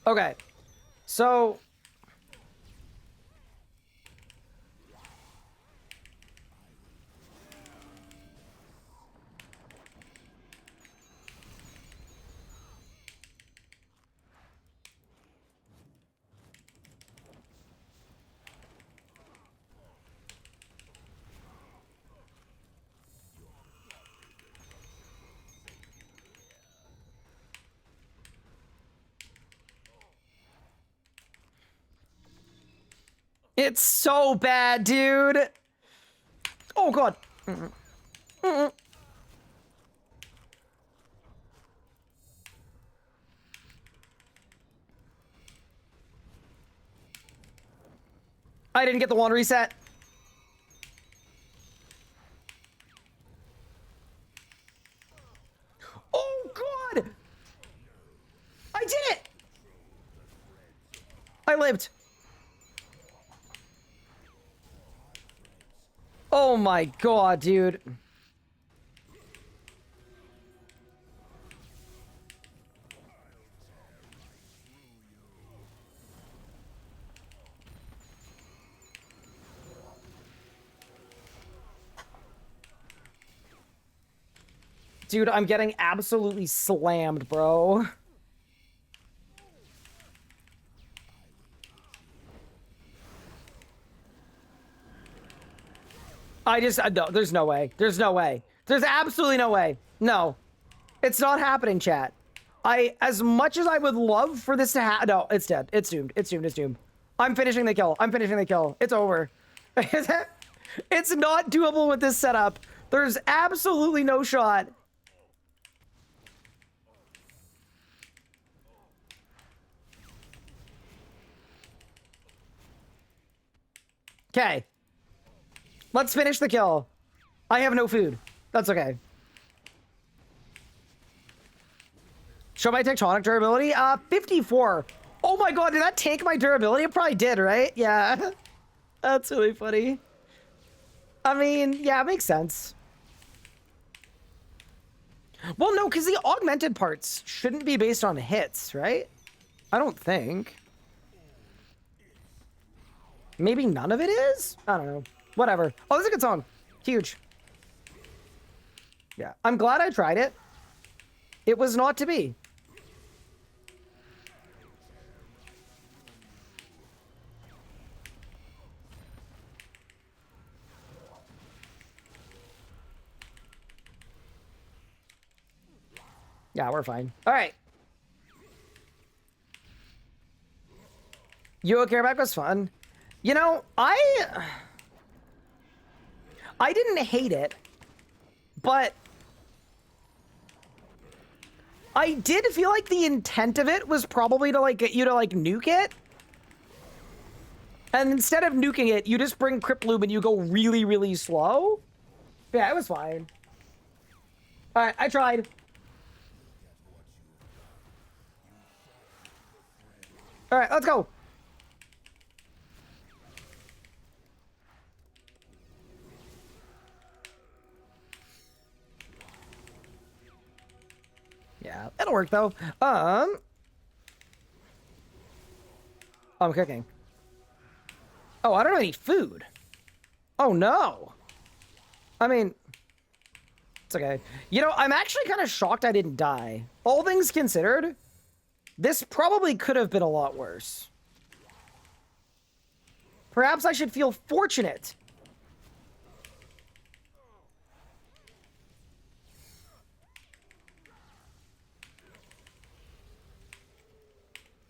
Okay, so it's so bad, dude. Oh, God. I didn't get the wand reset. Oh, God. I did it. I lived. Oh my God, dude. Dude, I'm getting absolutely slammed, bro. No, there's no way. There's no way. There's absolutely no way. No. It's not happening, chat. as much as I would love for this to happen, no, it's dead. It's doomed. It's doomed. It's doomed. I'm finishing the kill. I'm finishing the kill. It's over. It's not doable with this setup. There's absolutely no shot. Okay. Let's finish the kill. I have no food. That's okay. Show my tectonic durability? 54. Oh my god, did that take my durability? It probably did, right? Yeah. That's really funny. I mean, yeah, it makes sense. Well, no, because the augmented parts shouldn't be based on hits, right? I don't think. Maybe none of it is? I don't know. Whatever. Oh, this is a good song. Huge. Yeah, I'm glad I tried it. It was not to be. Yeah, we're fine. All right. Yo, Careback was fun. You know, I didn't hate it, but I did feel like the intent of it was probably to like get you to like nuke it. And instead of nuking it, you just bring Crypt Loom and you go really, really slow. Yeah, it was fine. All right, I tried. All right, let's go. Yeah, it'll work though. I'm cooking. Oh, I don't have any food. Oh no. I mean, it's okay. You know, I'm actually kind of shocked I didn't die. All things considered, this probably could have been a lot worse. Perhaps I should feel fortunate.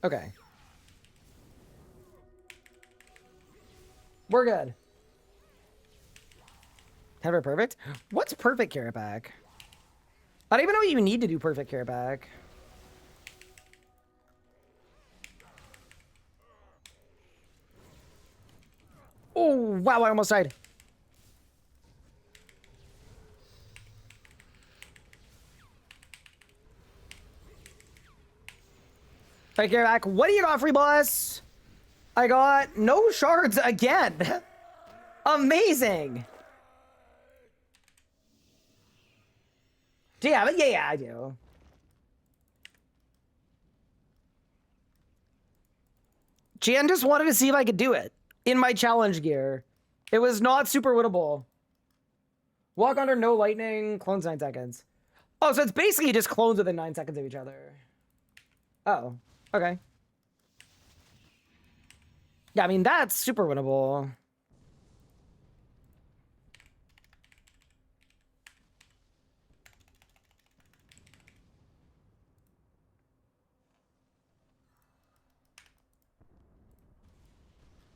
Okay. We're good. Never perfect? What's perfect carrot back? I don't even know what you need to do perfect carrot back. Oh, wow, I almost died. Right, carrot back. What do you got, free boss? I got no shards again. Amazing. Do you have it? Yeah, I do. Jan just wanted to see if I could do it in my challenge gear. It was not super winnable. Walk under no lightning, clones 9 seconds. Oh, so it's basically just clones within 9 seconds of each other. Oh, okay. Yeah, I mean, that's super winnable.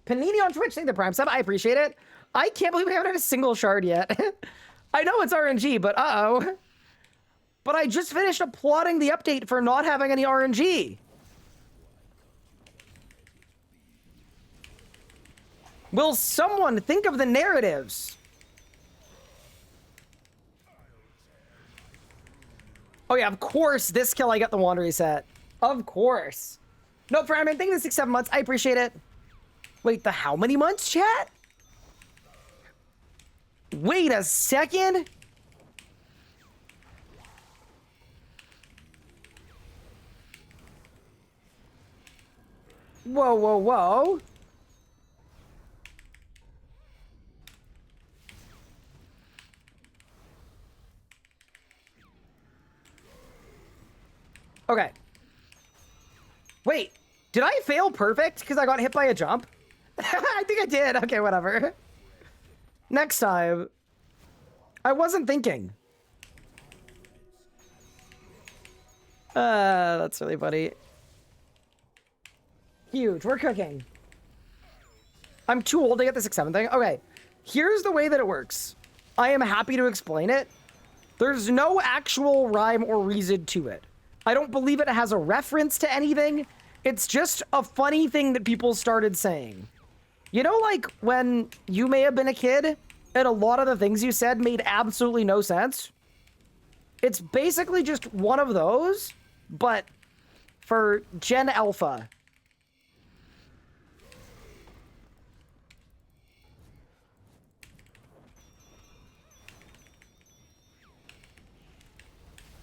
Panini on Twitch, thank the Prime sub. I appreciate it. I can't believe we haven't had a single shard yet. I know it's RNG, but uh-oh. But I just finished applauding the update for not having any RNG. Will someone think of the narratives? Oh yeah, of course, this kill I got the Wander reset. Of course. No, Prime, thank you for the 6-7 months. I appreciate it. Wait, the how many months, chat? Wait a second. Whoa, whoa, whoa. Okay. Wait, did I fail perfect because I got hit by a jump? I think I did. Okay, whatever. Next time. I wasn't thinking. That's really funny. Huge. We're cooking. I'm too old to get the 6-7 thing. Okay. Here's the way that it works. I am happy to explain it. There's no actual rhyme or reason to it. I don't believe it has a reference to anything. It's just a funny thing that people started saying. You know, like when you may have been a kid and a lot of the things you said made absolutely no sense? It's basically just one of those, but for Gen Alpha.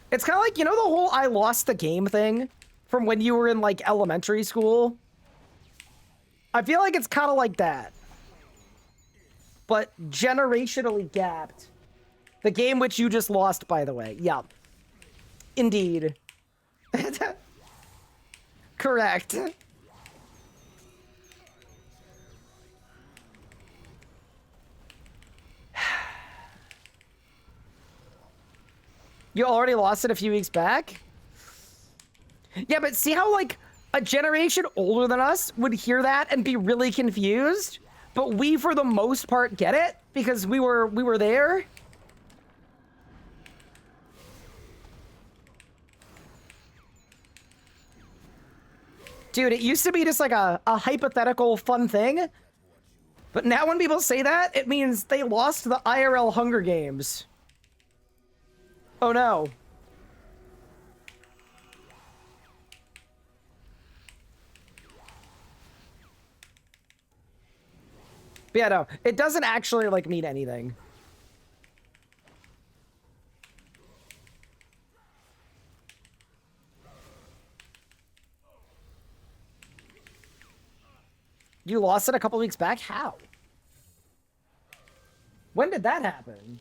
It's kind of like, you know, the whole I lost the game thing from when you were in, like, elementary school? I feel like it's kind of like that. But generationally gapped. The game which you just lost, by the way. Yeah. Indeed. Correct. You already lost it a few weeks back? Yeah, but see how, like, a generation older than us would hear that and be really confused? But we, for the most part, get it because we were there. Dude, it used to be just like a hypothetical fun thing. But now when people say that, it means they lost the IRL Hunger Games. Oh no. But yeah, no, it doesn't actually, like, mean anything. You lost it a couple weeks back? How? When did that happen?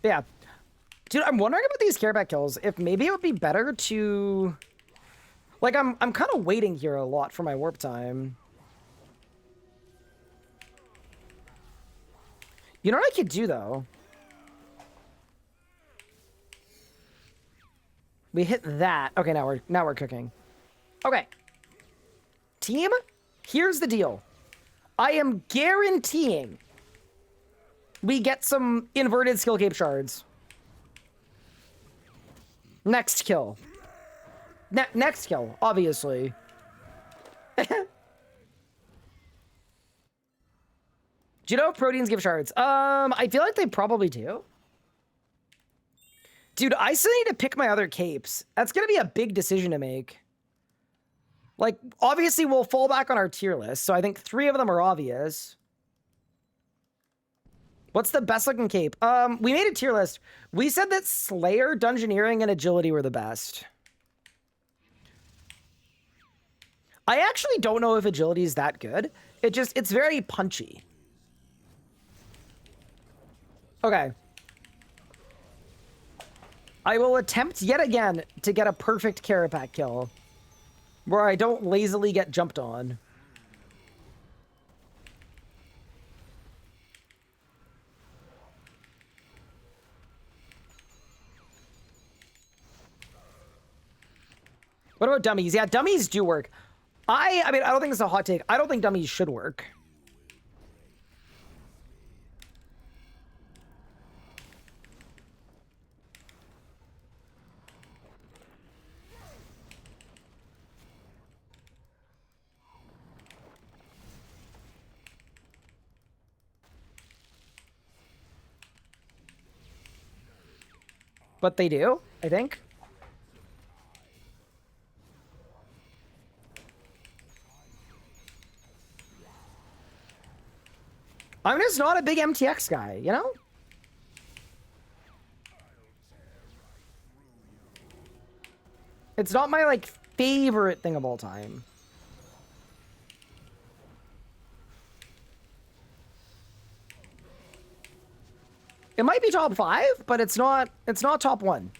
Yeah. Dude, I'm wondering about these careback kills. If maybe it would be better to... Like, I'm kind of waiting here a lot for my warp time. You know what I could do, though? We hit that. Okay, now we're cooking. Okay. Team, here's the deal. I am guaranteeing we get some inverted skill cape shards. Next kill. Next kill, obviously. Do you know if proteins give shards? I feel like they probably do. Dude, I still need to pick my other capes. That's gonna be a big decision to make. Like, obviously we'll fall back on our tier list, so I think 3 of them are obvious. What's the best looking cape? We made a tier list. We said that Slayer, Dungeoneering, and Agility were the best. I actually don't know if Agility is that good. It's very punchy. Okay. I will attempt yet again to get a perfect Carapac kill, where I don't lazily get jumped on. What about dummies? Yeah, dummies do work. I mean, I don't think it's a hot take. I don't think dummies should work. But they do, I think. I'm just not a big MTX guy, you know? It's not my, like, favorite thing of all time. It might be top 5, but it's not top 1.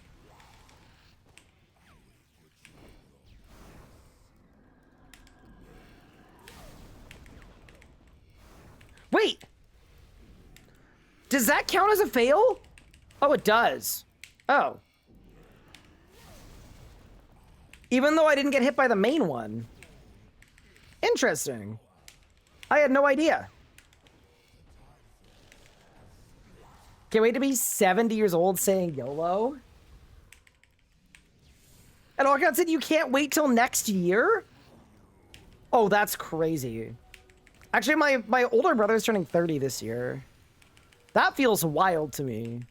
Wait! Does that count as a fail? Oh, it does. Oh. Even though I didn't get hit by the main one. Interesting. I had no idea. Can't wait to be 70 years old saying YOLO. And all God said, you can't wait till next year? Oh, that's crazy. Actually, my older brother's turning 30 this year. That feels wild to me.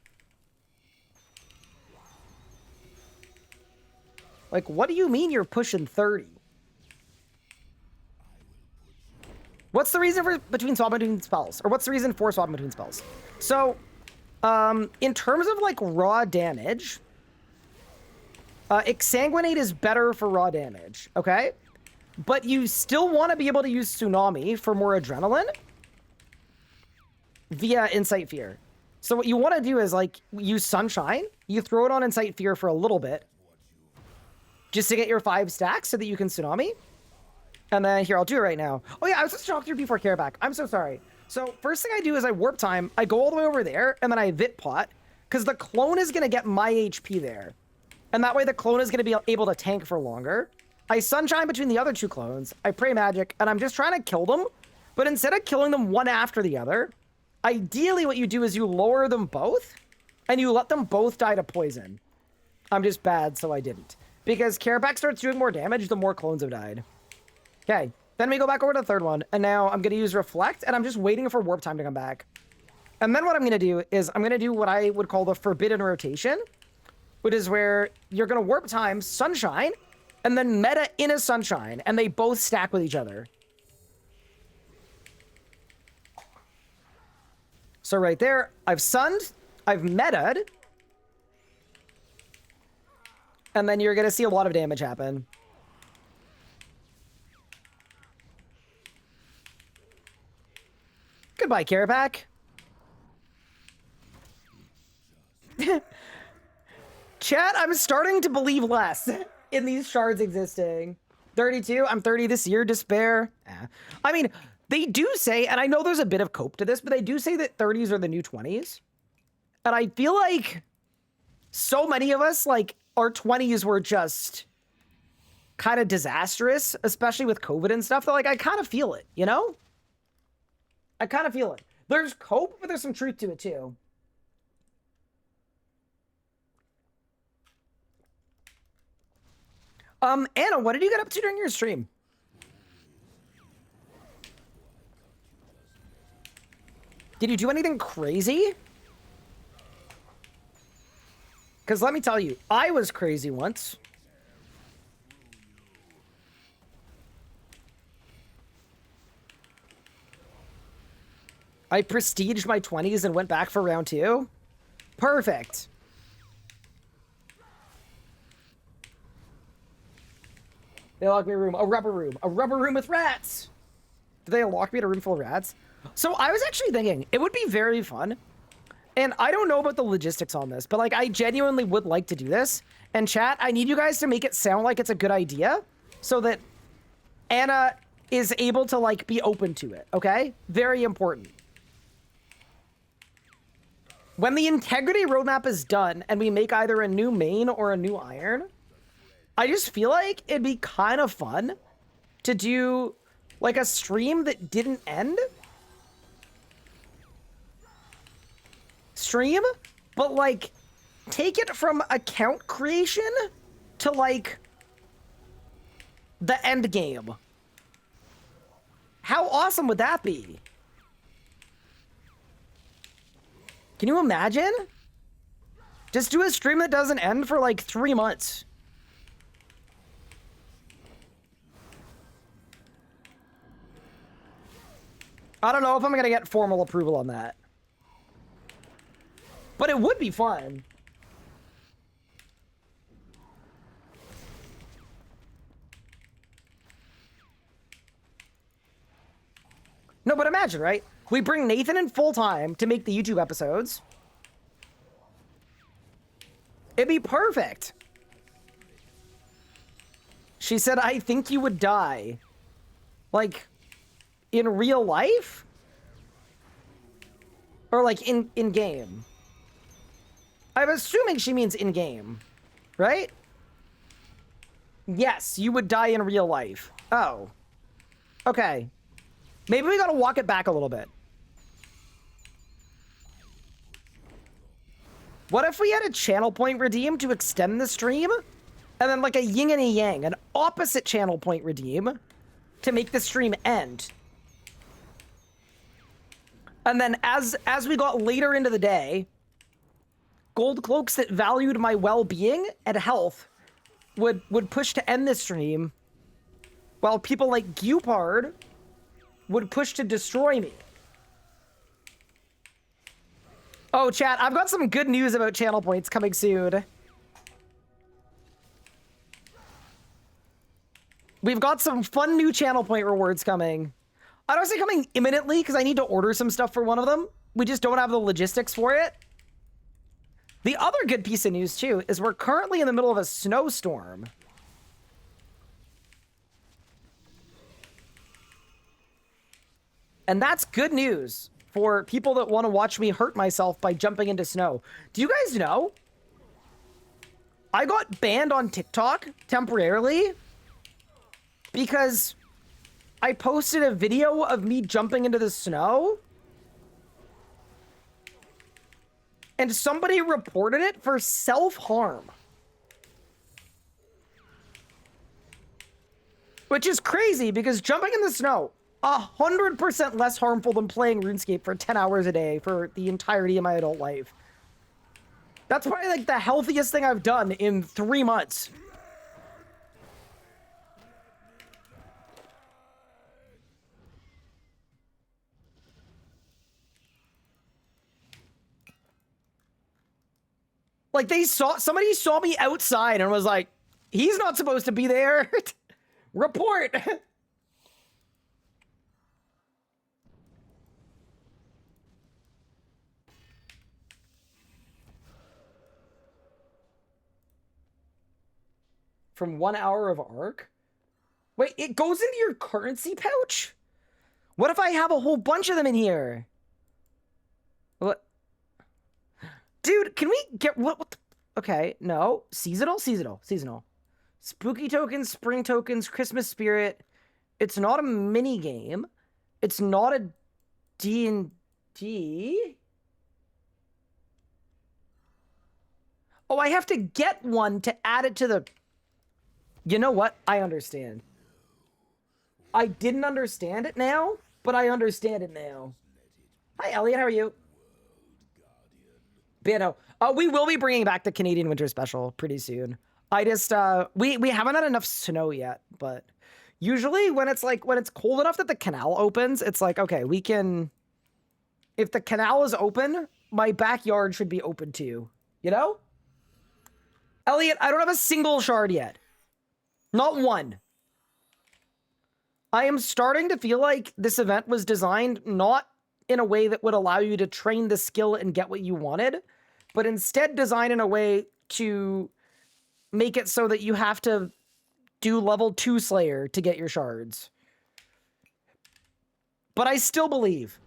Like, what do you mean you're pushing 30? What's the reason for swapping between spells? Or what's the reason for swapping between spells? So, in terms of, like, raw damage, Exsanguinate is better for raw damage, okay? But you still want to be able to use Tsunami for more adrenaline via Incite Fear. So what you want to do is, like, use Sunshine. You throw it on Incite Fear for a little bit, just to get your 5 stacks so that you can Tsunami. And then, here, I'll do it right now. Oh, yeah, I was just talking through before Careback. I'm so sorry. So, first thing I do is I Warp Time. I go all the way over there, and then I Vit Pot, because the clone is going to get my HP there. And that way the clone is going to be able to tank for longer. I Sunshine between the other 2 clones. I Pray Magic, and I'm just trying to kill them. But instead of killing them one after the other, ideally what you do is you lower them both, and you let them both die to poison. I'm just bad, so I didn't. Because Careback starts doing more damage, the more clones have died. Okay, then we go back over to the third one, and now I'm going to use Reflect, and I'm just waiting for Warp Time to come back. And then what I'm going to do is I'm going to do what I would call the Forbidden Rotation, which is where you're going to Warp Time Sunshine, and then meta in a Sunshine, and they both stack with each other. So right there, I've sunned, I've meta'd, and then you're going to see a lot of damage happen. Goodbye, Careback. Chat, I'm starting to believe less in these shards existing. 32, I'm 30 this year, despair. I mean, they do say, and I know there's a bit of cope to this, but they do say that 30s are the new 20s. And I feel like so many of us, like, our 20s were just kind of disastrous, especially with COVID and stuff, that, like, I kind of feel it, you know? I kind of feel it. There's cope, but there's some truth to it, too. Anna, what did you get up to during your stream? Did you do anything crazy? Because let me tell you, I was crazy once. I prestiged my 20s and went back for round 2. Perfect. They locked me in a room. A rubber room. A rubber room with rats. Did they lock me in a room full of rats? So I was actually thinking it would be very fun. And I don't know about the logistics on this, but like I genuinely would like to do this. And chat, I need you guys to make it sound like it's a good idea so that Anna is able to like be open to it. Okay? Very important. When the integrity roadmap is done and we make either a new main or a new iron, I just feel like it'd be kind of fun to do like a stream that didn't end. Stream, but like take it from account creation to like the end game. How awesome would that be? Can you imagine? Just do a stream that doesn't end for like 3 months. I don't know if I'm gonna get formal approval on that. But it would be fun. No, but imagine, right? We bring Nathan in full time to make the YouTube episodes. It'd be perfect. She said, I think you would die. Like, in real life? Or like in game? I'm assuming she means in game, right? Yes, you would die in real life. Oh. Okay. Maybe we gotta walk it back a little bit. What if we had a channel point redeem to extend the stream? And then like a yin and a yang, an opposite channel point redeem to make the stream end. And then as we got later into the day, gold cloaks that valued my well-being and health would push to end the stream, while people like Gupard would push to destroy me. Oh, chat, I've got some good news about channel points coming soon. We've got some fun new channel point rewards coming. I don't say coming imminently because I need to order some stuff for one of them. We just don't have the logistics for it. The other good piece of news, too, is we're currently in the middle of a snowstorm. And that's good news for people that want to watch me hurt myself by jumping into snow. Do you guys know? I got banned on TikTok temporarily because I posted a video of me jumping into the snow. And somebody reported it for self-harm. Which is crazy because jumping in the snow, 100% less harmful than playing RuneScape for 10 hours a day for the entirety of my adult life. That's probably like the healthiest thing I've done in 3 months. Like somebody saw me outside and was like, he's not supposed to be there. Report. From 1 hour of ARC? Wait, it goes into your currency pouch? What if I have a whole bunch of them in here? What? Dude, can we get what okay, no. Seasonal. Spooky tokens, spring tokens, Christmas spirit. It's not a mini game. It's not a D&D. Oh, I have to get one to add it to the... You know what? I understand. I didn't understand it now, but I understand it now. Hi, Elliot. How are you? Bano. We will be bringing back the Canadian Winter Special pretty soon. I just, we haven't had enough snow yet, but usually when it's cold enough that the canal opens, it's like, okay, we can, if the canal is open, my backyard should be open too, you know? Elliot, I don't have a single shard yet. Not one. I am starting to feel like this event was designed not in a way that would allow you to train the skill and get what you wanted, but instead design in a way to make it so that you have to do level 2 Slayer to get your shards. But I still believe.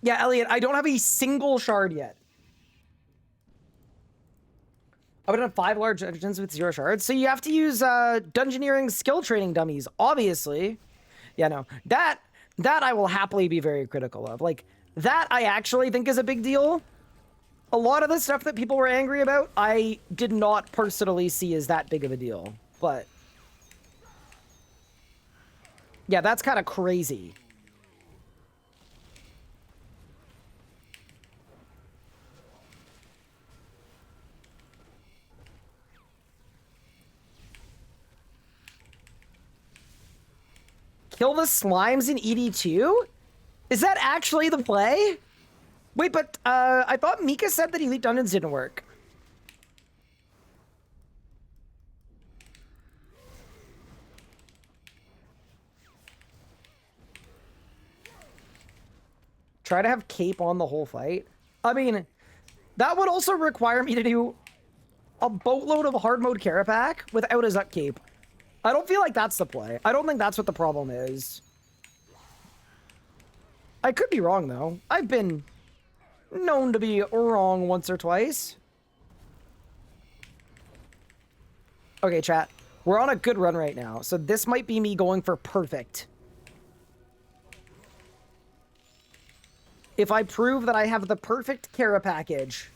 Yeah, Elliot, I don't have a single shard yet. I would have 5 large dungeons with 0 shards. So you have to use dungeoneering skill training dummies, obviously. Yeah, no. That I will happily be very critical of. Like, that I actually think is a big deal. A lot of the stuff that people were angry about, I did not personally see as that big of a deal. But yeah, that's kind of crazy. Kill the slimes in ED2? Is that actually the play? Wait, but I thought Mika said that Elite Dungeons didn't work. Try to have cape on the whole fight. I mean, that would also require me to do a boatload of hard mode Carapac without a Zuck cape. I don't feel like that's the play. I don't think that's what the problem is. I could be wrong, though. I've been known to be wrong once or twice. Okay, chat. We're on a good run right now, so this might be me going for perfect. If I prove that I have the perfect Kara package.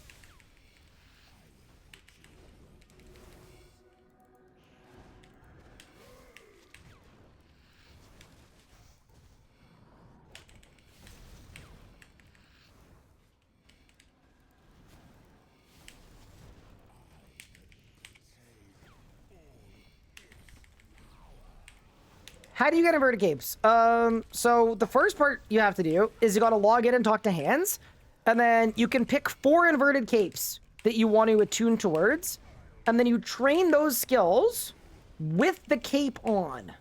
How do you get inverted capes? So the first part you have to do is you gotta log in and talk to hands, and then you can pick 4 inverted capes that you want to attune towards, and then you train those skills with the cape on.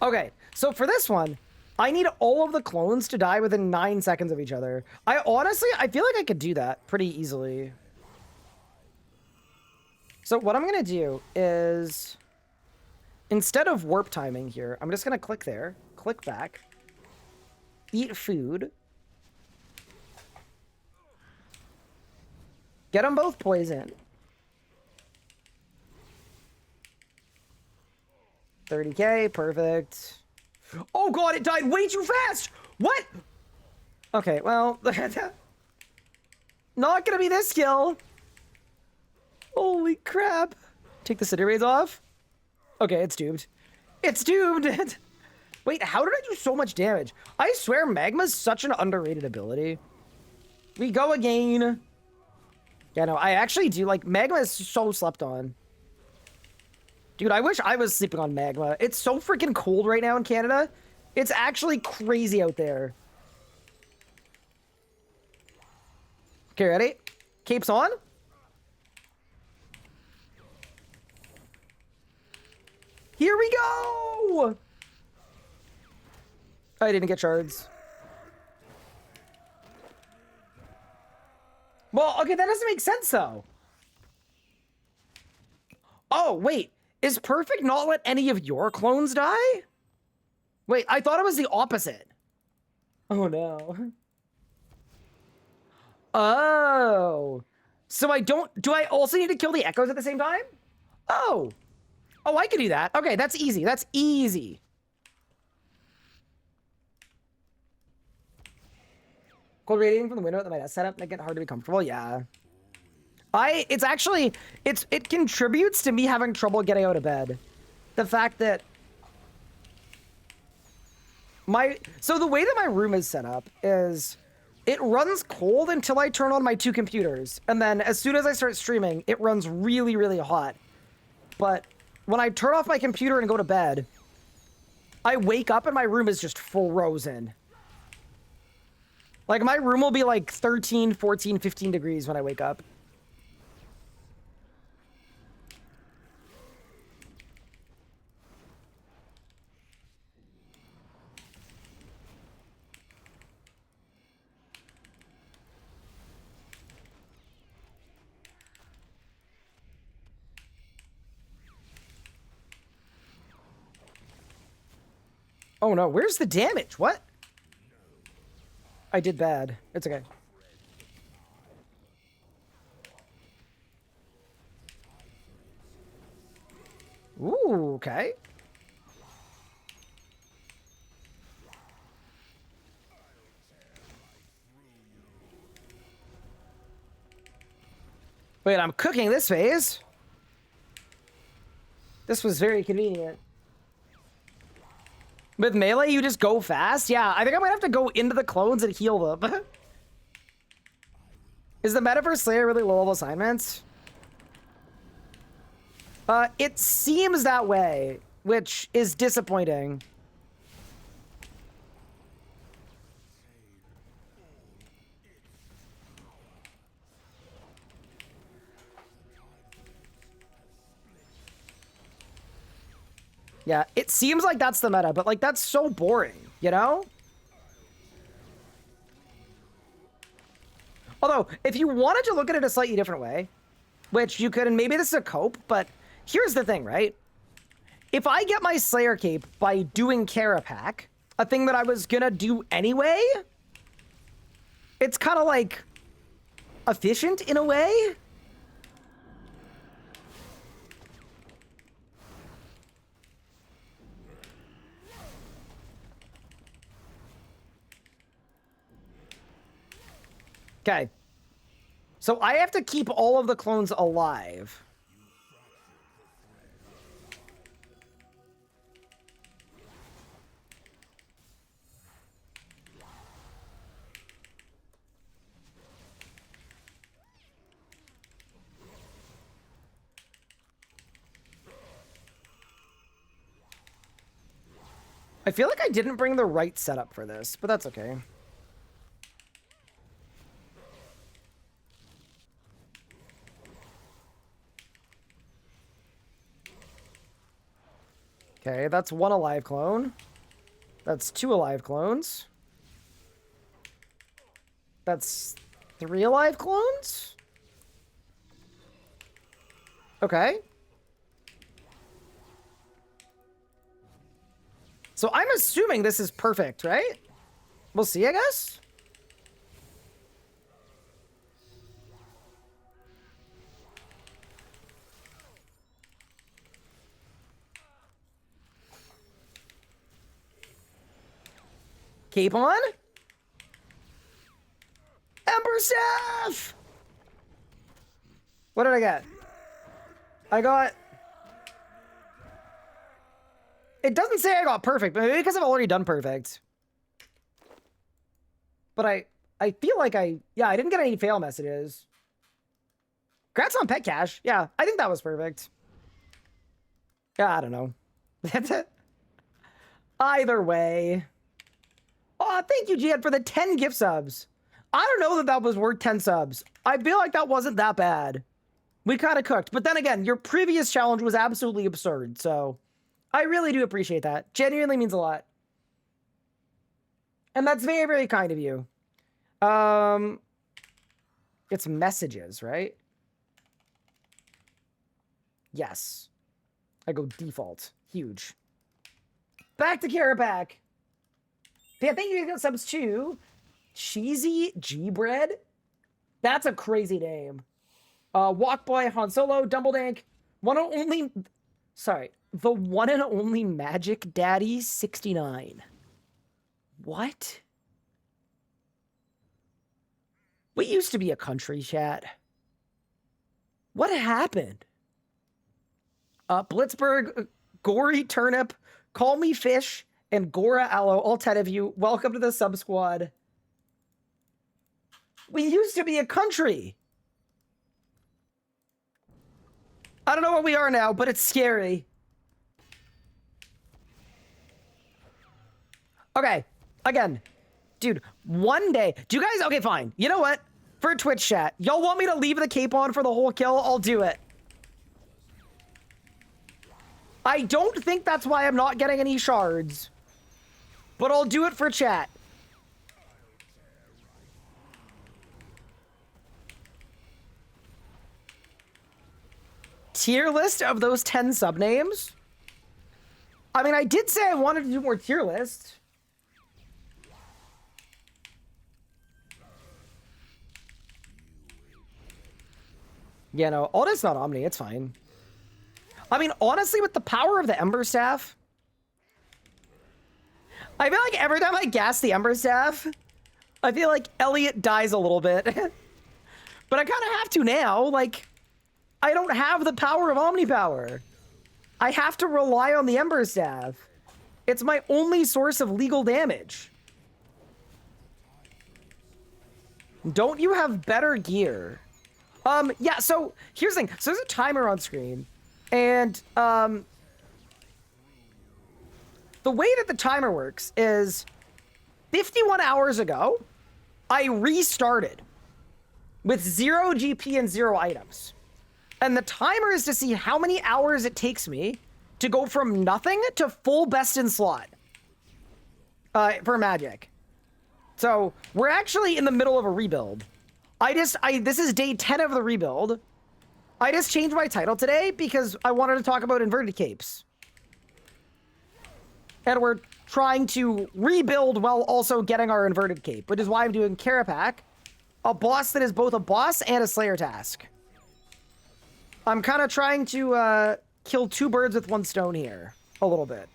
Okay, so for this one, I need all of the clones to die within 9 seconds of each other. I feel like I could do that pretty easily. So what I'm gonna do is, instead of warp timing here, I'm just gonna click there, click back, eat food, get them both poisoned. 30k, perfect. Oh god, it died way too fast! What? Okay, well, not gonna be this skill. Holy crap. Take the city raids off. Okay, it's doomed. It's doomed! Wait, how did I do so much damage? I swear Magma's such an underrated ability. We go again. Yeah, no, I actually do, like, Magma is so slept on. Dude, I wish I was sleeping on Magma. It's so freaking cold right now in Canada. It's actually crazy out there. Okay, ready? Capes on? Here we go! I didn't get shards. Well, okay, that doesn't make sense, though. Oh, wait. Is perfect not let any of your clones die? Wait, I thought it was the opposite. Oh, no. Oh. So I don't... Do I also need to kill the echoes at the same time? Oh. Oh, I can do that. Okay, that's easy. That's easy. Cold radiating from the window at my desk setup make it hard to be comfortable. Yeah. It contributes to me having trouble getting out of bed. The fact that so the way that my room is set up is it runs cold until I turn on my 2 computers. And then as soon as I start streaming, it runs really, really hot. But when I turn off my computer and go to bed, I wake up and my room is just frozen. Like, my room will be like 13, 14, 15 degrees when I wake up. Oh no, where's the damage? What? I did bad. It's okay. Ooh, okay. Wait, I'm cooking this phase. This was very convenient. With melee, you just go fast? Yeah, I think I might have to go into the clones and heal them. Is the meta for Slayer really low-level assignments? It seems that way, which is disappointing. Yeah, it seems like that's the meta, but like that's so boring, you know? Although, if you wanted to look at it a slightly different way, which you could, and maybe this is a cope, but here's the thing, right? If I get my Slayer cape by doing Carapac, a thing that I was gonna do anyway, it's kind of like efficient in a way. Okay. So I have to keep all of the clones alive. I feel like I didn't bring the right setup for this, but that's okay. Okay, that's 1 alive clone. That's 2 alive clones. That's 3 alive clones? Okay. So I'm assuming this is perfect, right? We'll see, I guess. Keep on. Ember Staff! What did I get? I got... It doesn't say I got perfect, but maybe because I've already done perfect. But I feel like yeah, I didn't get any fail messages. Congrats on pet cash. Yeah, I think that was perfect. Yeah, I don't know. That's it. Either way. Oh, thank you, Jihad, for the 10 gift subs. I don't know that that was worth 10 subs. I feel like that wasn't that bad. We kind of cooked. But then again, your previous challenge was absolutely absurd, so... I really do appreciate that. Genuinely means a lot. And that's very, very kind of you. It's messages, right? Yes. I go default. Huge. Back to Carapac. Yeah, thank you for the subs too. Cheesy G Bread? That's a crazy name. Walkboy, Han Solo, Dumbledank, one and only... Sorry. The one and only Magic Daddy 69. What? We used to be a country, chat. What happened? Blitzberg, Gory Turnip, Call Me Fish, and Gora Aloe, all 10 of you, welcome to the sub squad. We used to be a country. I don't know what we are now, but it's scary. Okay, again, dude, one day, do you guys, okay, fine. You know what? For Twitch chat, y'all want me to leave the cape on for the whole kill? I'll do it. I don't think that's why I'm not getting any shards, but I'll do it for chat. Tier list of those 10 sub names? I mean, I did say I wanted to do more tier lists. Yeah, no, Alda's not Omni, it's fine. I mean, honestly, with the power of the Ember Staff, I feel like every time I gas the Ember Staff, I feel like Elliot dies a little bit. But I kind of have to now, like, I don't have the power of Omni Power. I have to rely on the Ember Staff. It's my only source of legal damage. Don't you have better gear? Yeah, so here's the thing. So there's a timer on screen, and the way that the timer works is 51 hours ago, I restarted with 0 GP and 0 items. And the timer is to see how many hours it takes me to go from nothing to full best in slot for Magic. So we're actually in the middle of a rebuild. This is day 10 of the rebuild. I just changed my title today because I wanted to talk about inverted capes. And we're trying to rebuild while also getting our inverted cape, which is why I'm doing Carapac, a boss that is both a boss and a Slayer task. I'm kind of trying to kill two birds with one stone here, a little bit.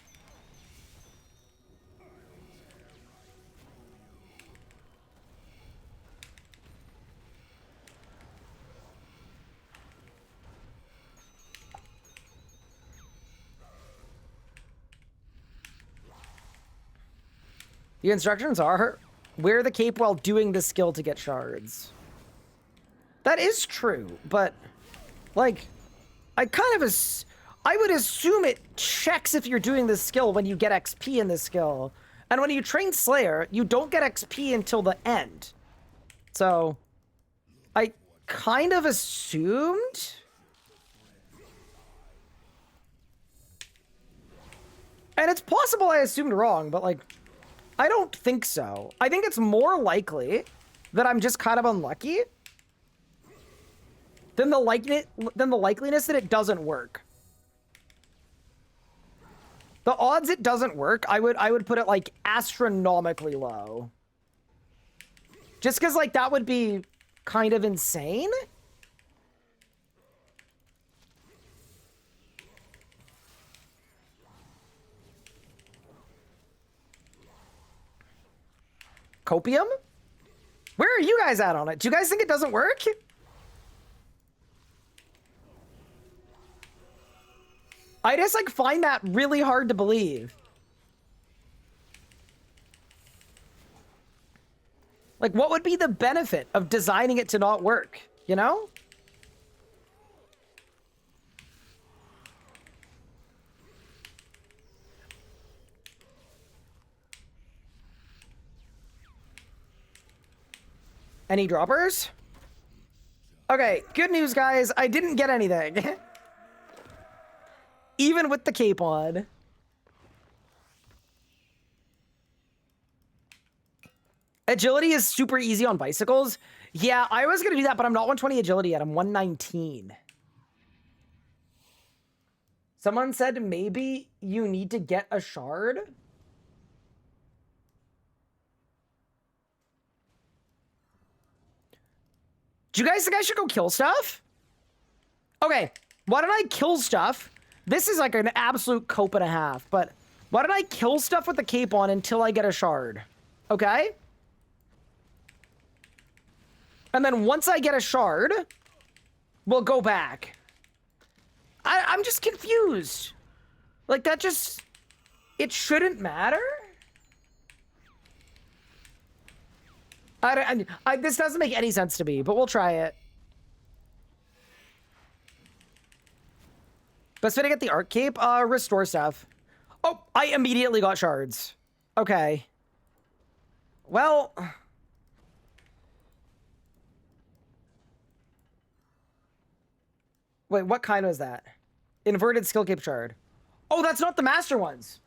The instructions are wear the cape while doing the skill to get shards. That is true, but like, I would assume it checks if you're doing this skill when you get XP in this skill. And when you train Slayer, you don't get XP until the end. So, I kind of assumed. And it's possible I assumed wrong, but like, I don't think so. I think it's more likely that I'm just kind of unlucky than the likeliness that it doesn't work. The odds it doesn't work, I would put it like astronomically low. Just because like that would be kind of insane. Copium? Where are you guys at on it? Do you guys think it doesn't work? I just like find that really hard to believe. Like, what would be the benefit of designing it to not work, you know? Any droppers? Okay, good news, guys. I didn't get anything. Even with the cape on. Agility is super easy on bicycles. Yeah, I was going to do that, but I'm not 120 agility yet. I'm 119. Someone said maybe you need to get a shard. Do you guys think I should go kill stuff? Okay, why don't I kill stuff? This is like an absolute cope and a half, but why don't I kill stuff with the cape on until I get a shard? Okay? And then once I get a shard, we'll go back. I'm just confused. Like, that just... It shouldn't matter? This doesn't make any sense to me, but we'll try it. Best way to get the art cape? Restore stuff. Oh, I immediately got shards. Okay. Well... Wait, what kind was that? Inverted skill cape shard. Oh, that's not the master ones.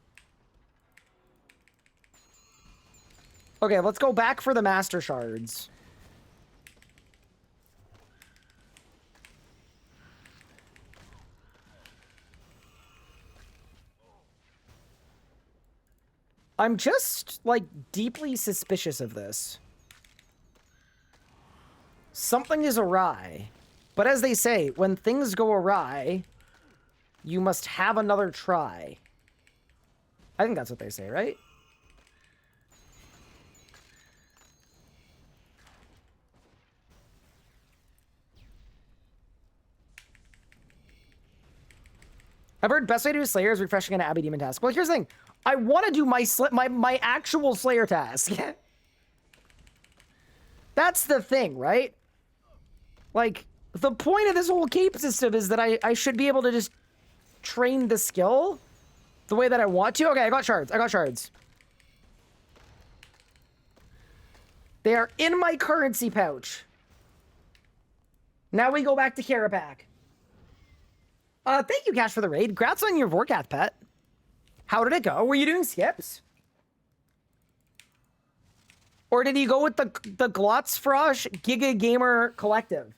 Okay, let's go back for the master shards. I'm just, like, deeply suspicious of this. Something is awry. But as they say, when things go awry, you must have another try. I think that's what they say, right? I've heard best way to do Slayer is refreshing an Abbey Demon task. Well, here's the thing. I want to do my actual Slayer task. That's the thing, right? Like, the point of this whole cape system is that I should be able to just train the skill the way that I want to. Okay, I got shards. I got shards. They are in my currency pouch. Now we go back to Carapac. Thank you, Cash, for the raid. Congrats on your Vorkath pet. How did it go? Were you doing skips? Or did you go with the Glotzfrosh Giga Gamer Collective?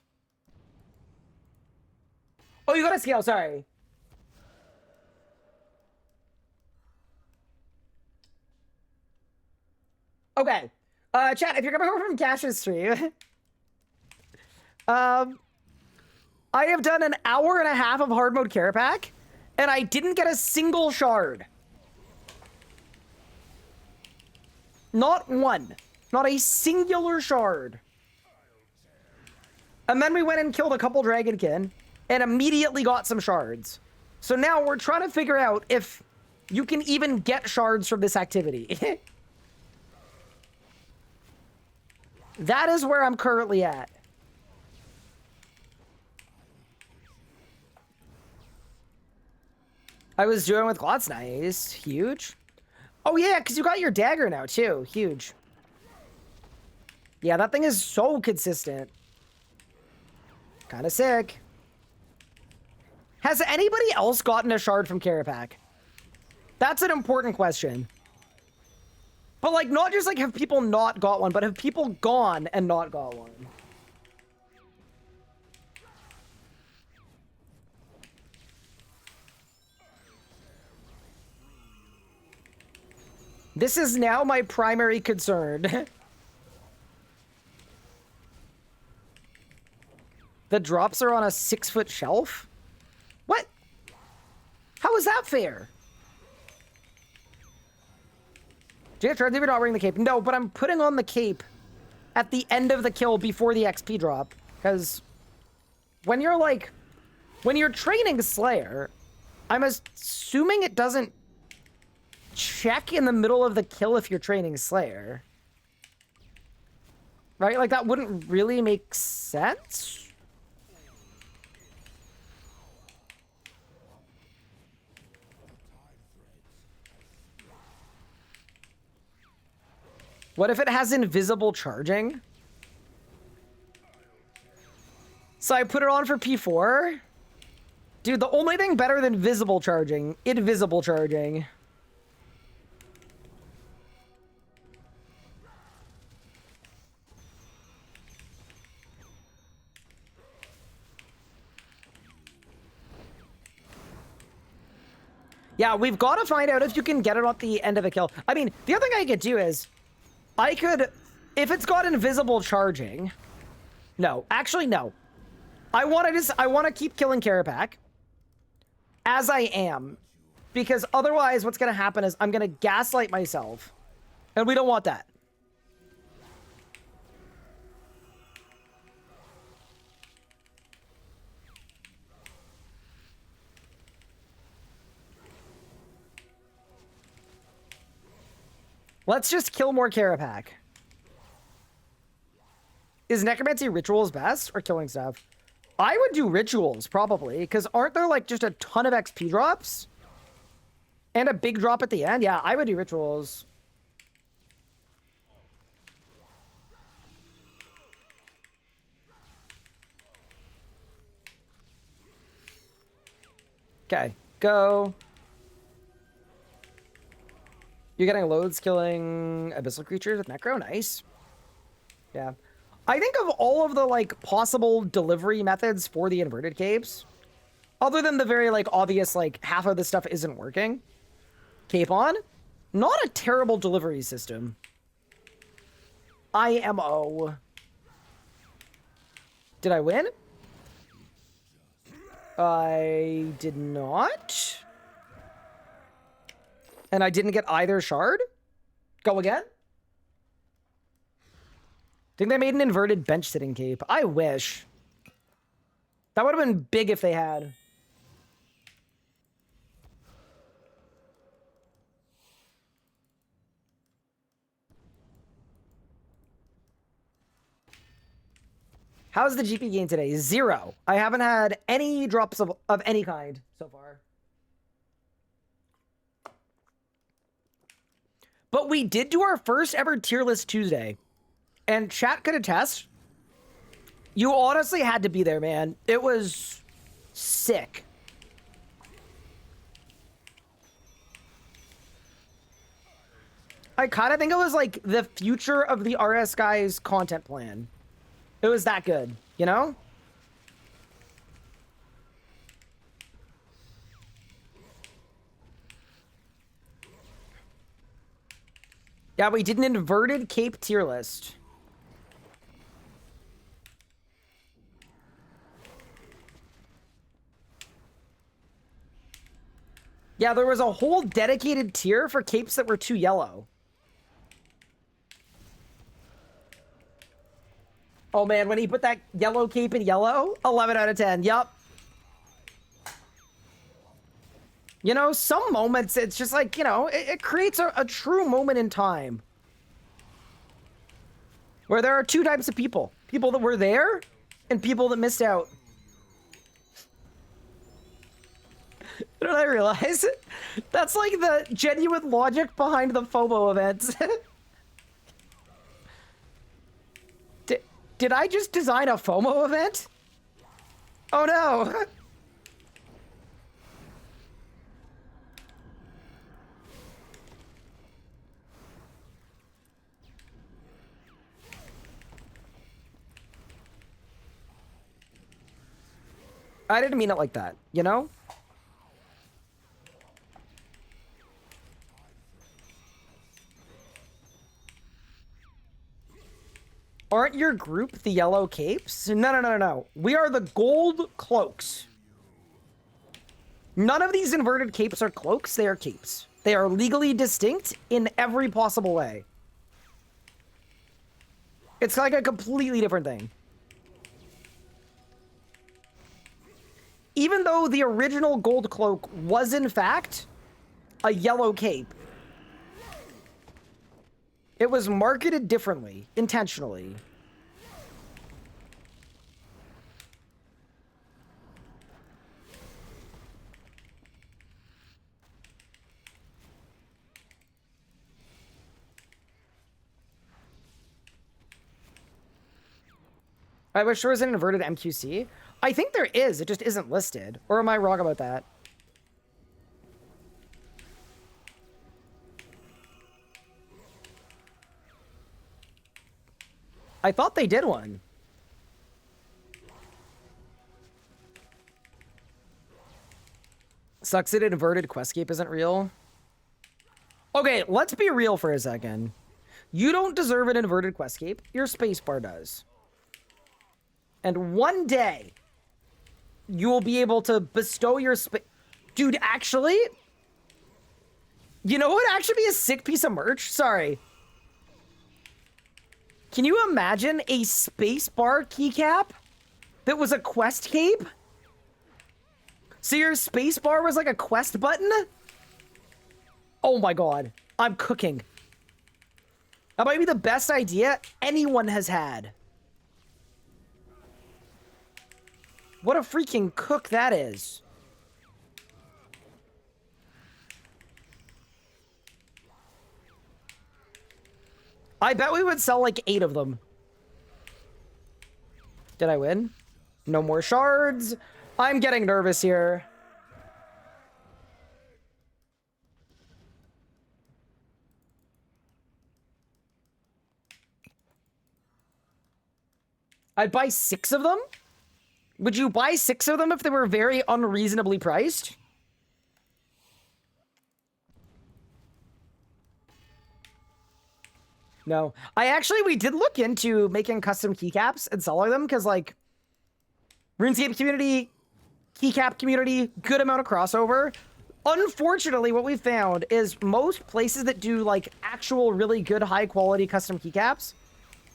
Oh, you got a scale, sorry. Okay. Chat, if you're coming over from Cash's stream, I have done an hour and a half of hard mode Carapac, and I didn't get a single shard. Not one. Not a singular shard. And then we went and killed a couple Dragonkin, and immediately got some shards. So now we're trying to figure out if you can even get shards from this activity. That is where I'm currently at. I was doing with Glotz. Nice. Huge. Oh, yeah, because you got your dagger now, too. Huge. Yeah, that thing is so consistent. Kind of sick. Has anybody else gotten a shard from Carapac? That's an important question. But, like, not just, like, have people not got one, but have people gone and not got one? This is now my primary concern. The drops are on a 6-foot shelf? What? How is that fair? Do you have even not wearing the cape? No, but I'm putting on the cape at the end of the kill before the XP drop. Because when you're like, when you're training Slayer, I'm assuming it doesn't check in the middle of the kill if you're training Slayer. Right? Like, that wouldn't really make sense. What if it has invisible charging? So I put it on for P4. Dude, the only thing better than visible charging, invisible charging. Yeah, we've got to find out if you can get it at the end of a kill. I mean, the other thing I could do is, I could, if it's got invisible charging, no, actually no. I want to keep killing Carapac as I am, because otherwise what's going to happen is I'm going to gaslight myself, and we don't want that. Let's just kill more Carapac. Is Necromancy Rituals best or killing stuff? I would do Rituals, probably, because aren't there, like, just a ton of XP drops? And a big drop at the end? Yeah, I would do Rituals. Okay, go. You're getting loads killing abyssal creatures with Necro. Nice. Yeah. I think of all of the, like, possible delivery methods for the inverted capes, other than the very, like, obvious, like, half of the stuff isn't working. Cape on. Not a terrible delivery system. IMO. Did I win? I did not. And I didn't get either shard? Go again? Think they made an inverted bench sitting cape. I wish. That would have been big if they had. How's the GP gain today? 0. I haven't had any drops of any kind so far. But we did do our first ever tier list Tuesday. And chat could attest. You honestly had to be there, man. It was sick. I kind of think it was like the future of the RS guys content plan. It was that good, you know? Yeah, we did an inverted cape tier list. Yeah, there was a whole dedicated tier for capes that were too yellow. Oh man, when he put that yellow cape in yellow, 11 out of 10. Yup. You know, some moments, it's just like, you know, it creates a true moment in time. Where there are two types of people. People that were there, and people that missed out. Did I realize? That's like the genuine logic behind the FOMO events. Did I just design a FOMO event? Oh no! I didn't mean it like that, you know? Aren't your group the yellow capes? No. We are the gold cloaks. None of these inverted capes are cloaks, they are capes. They are legally distinct in every possible way. It's like a completely different thing. Even though the original gold cloak was in fact a yellow cape, it was marketed differently, intentionally. I wish there was an inverted MQC. I think there is, it just isn't listed. Or am I wrong about that? I thought they did one. Sucks that inverted Questcape isn't real. Okay, let's be real for a second. You don't deserve an inverted Questcape. Your spacebar does. And one day, you will be able to bestow your Dude, actually... You know what would actually be a sick piece of merch? Sorry. Can you imagine a spacebar keycap that was a quest cape? So your spacebar was like a quest button? Oh my god. I'm cooking. That might be the best idea anyone has had. What a freaking cook that is. I bet we would sell like 8 of them. Did I win? No more shards. I'm getting nervous here. I'd buy 6 of them? Would you buy 6 of them if they were very unreasonably priced? No. We did look into making custom keycaps and selling them because, like, RuneScape community, keycap community, good amount of crossover. Unfortunately, what we found is most places that do, like, actual really good high-quality custom keycaps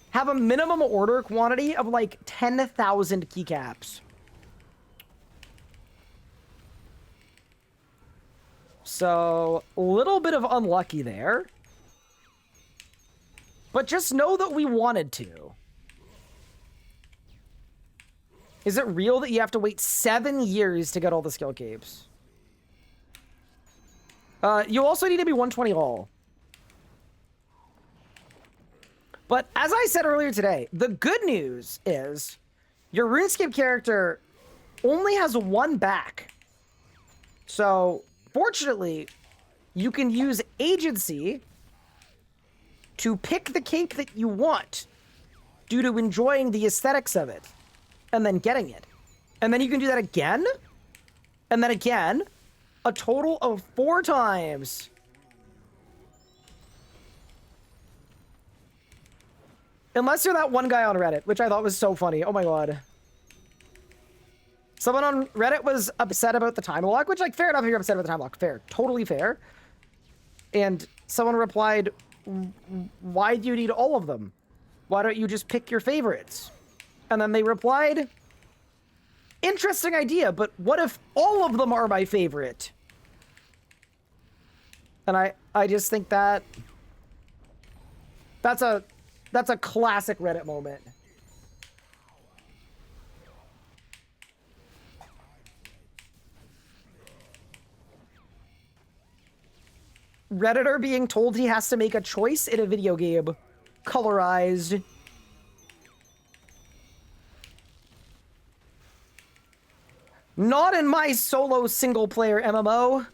have a minimum order quantity of, like, 10,000 keycaps. So, a little bit of unlucky there. But just know that we wanted to. Is it real that you have to wait 7 years to get all the skill capes? You also need to be 120 all. But as I said earlier today, the good news is your RuneScape character only has 1 back. So, fortunately, you can use agency to pick the cake that you want due to enjoying the aesthetics of it and then getting it. And then you can do that again, and then again, a total of 4 times. Unless you're that one guy on Reddit, which I thought was so funny. Oh my god. Someone on Reddit was upset about the time lock, which, like, fair enough if you're upset about the time lock. Fair. Totally fair. And someone replied, why do you need all of them? Why don't you just pick your favorites? And then they replied, interesting idea, but what if all of them are my favorite? And I just think that's a classic Reddit moment. Redditor being told he has to make a choice in a video game. Colorized. Not in my solo single-player MMO.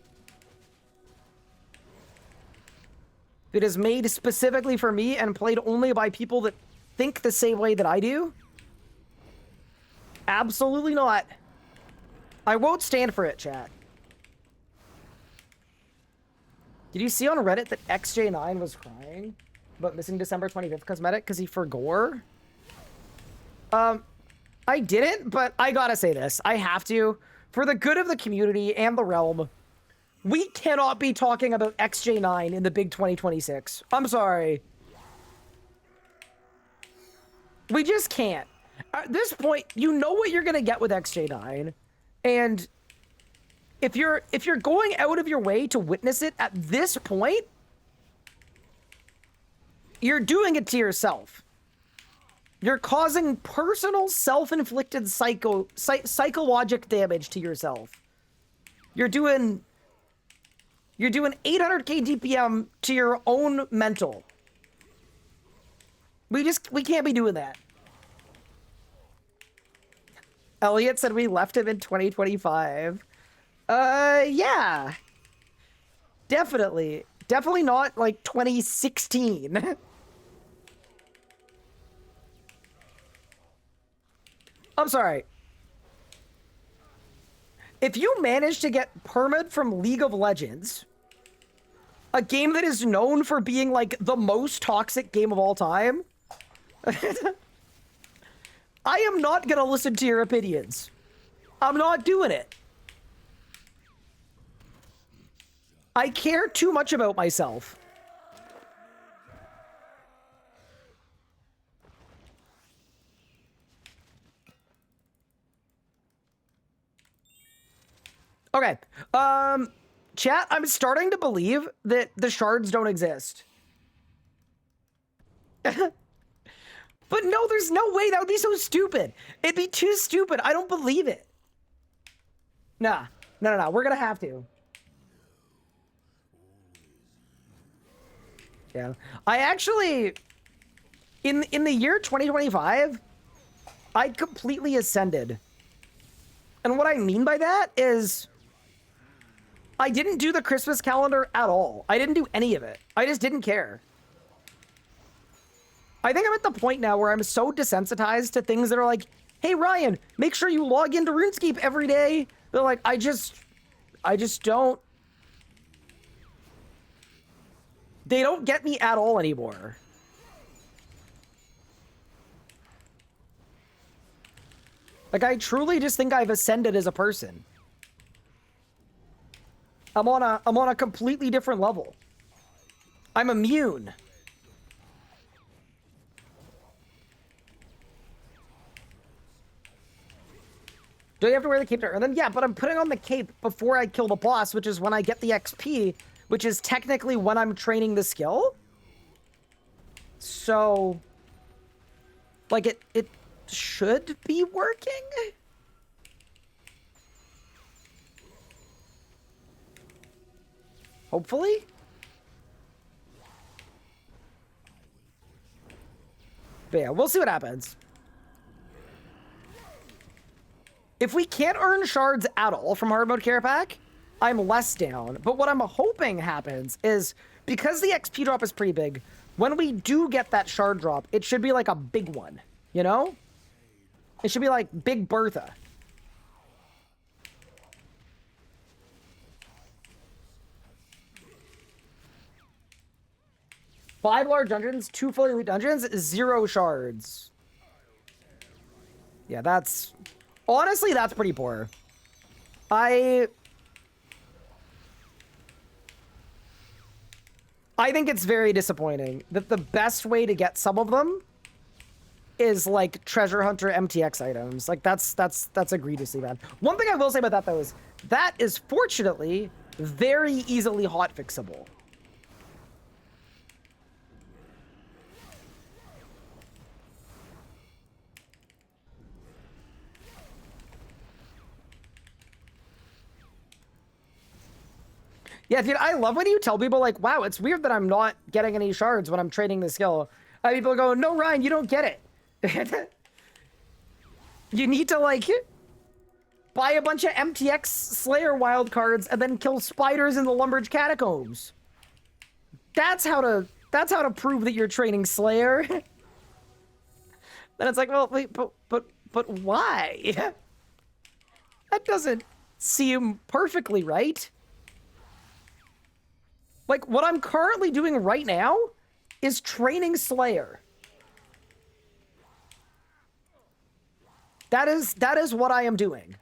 It is made specifically for me and played only by people that think the same way that I do. Absolutely not. I won't stand for it, chat. Did you see on Reddit that XJ9 was crying about missing December 25th cosmetic because he forgore? I didn't, but I gotta say this. I have to. For the good of the community and the realm, we cannot be talking about XJ9 in the big 2026. I'm sorry. We just can't. At this point, you know what you're gonna get with XJ9, and if you're going out of your way to witness it at this point, you're doing it to yourself. You're causing personal self-inflicted psychologic damage to yourself. You're doing 800k DPM to your own mental. We can't be doing that. Elliot said we left him in 2025. Yeah. Definitely. Definitely not, like, 2016. I'm sorry. If you manage to get permit from League of Legends, a game that is known for being, like, the most toxic game of all time, I am not gonna listen to your opinions. I'm not doing it. I care too much about myself. Okay. Chat, I'm starting to believe that the shards don't exist. But no, there's no way. That would be so stupid. It'd be too stupid. I don't believe it. Nah. No. We're gonna have to. Yeah. I actually, in the year 2025, I completely ascended. And what I mean by that is, I didn't do the Christmas calendar at all. I didn't do any of it. I just didn't care. I think I'm at the point now where I'm so desensitized to things that are like, hey, Ryan, make sure you log into RuneScape every day. They're like, I just don't. They don't get me at all anymore. Like, I truly just think I've ascended as a person. I'm on a completely different level. I'm immune. Do you have to wear the cape to earn them? Yeah, but I'm putting on the cape before I kill the boss, which is when I get the XP, which is technically when I'm training the skill. So, like, it should be working? Hopefully? But yeah, we'll see what happens. If we can't earn shards at all from hard mode care pack, I'm less down. But what I'm hoping happens is, because the XP drop is pretty big, when we do get that shard drop, it should be like a big one, you know? It should be like Big Bertha. Five large dungeons, 2 fully elite dungeons, 0 shards. Yeah, that's... Honestly, that's pretty poor. I think it's very disappointing that the best way to get some of them is like treasure hunter MTX items. Like that's egregiously bad. One thing I will say about that though is that is fortunately very easily hot fixable. Yeah, dude, I love when you tell people, like, wow, it's weird that I'm not getting any shards when I'm trading the skill. And people go, no, Ryan, you don't get it. You need to, like, buy a bunch of MTX Slayer wildcards and then kill spiders in the Lumbridge Catacombs. That's how to prove that you're training Slayer. Then it's like, well, wait, but why? That doesn't seem perfectly right. Like, what I'm currently doing right now is training Slayer. That is what I am doing.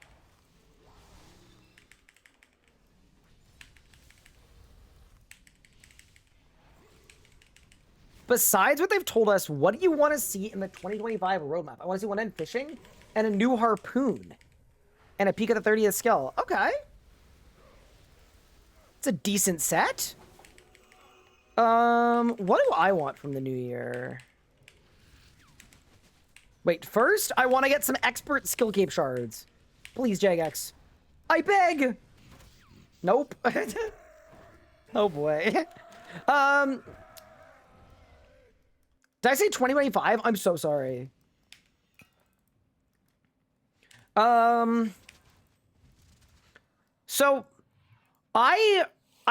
Besides what they've told us, what do you want to see in the 2025 roadmap? I want to see one-end fishing and a new harpoon and a peek at the 30th skill. Okay. It's a decent set. What do I want from the new year? Wait, first, I want to get some expert skill cape shards. Please, Jagex. I beg! Nope. Oh boy. Did I say 2025? I'm so sorry. So, I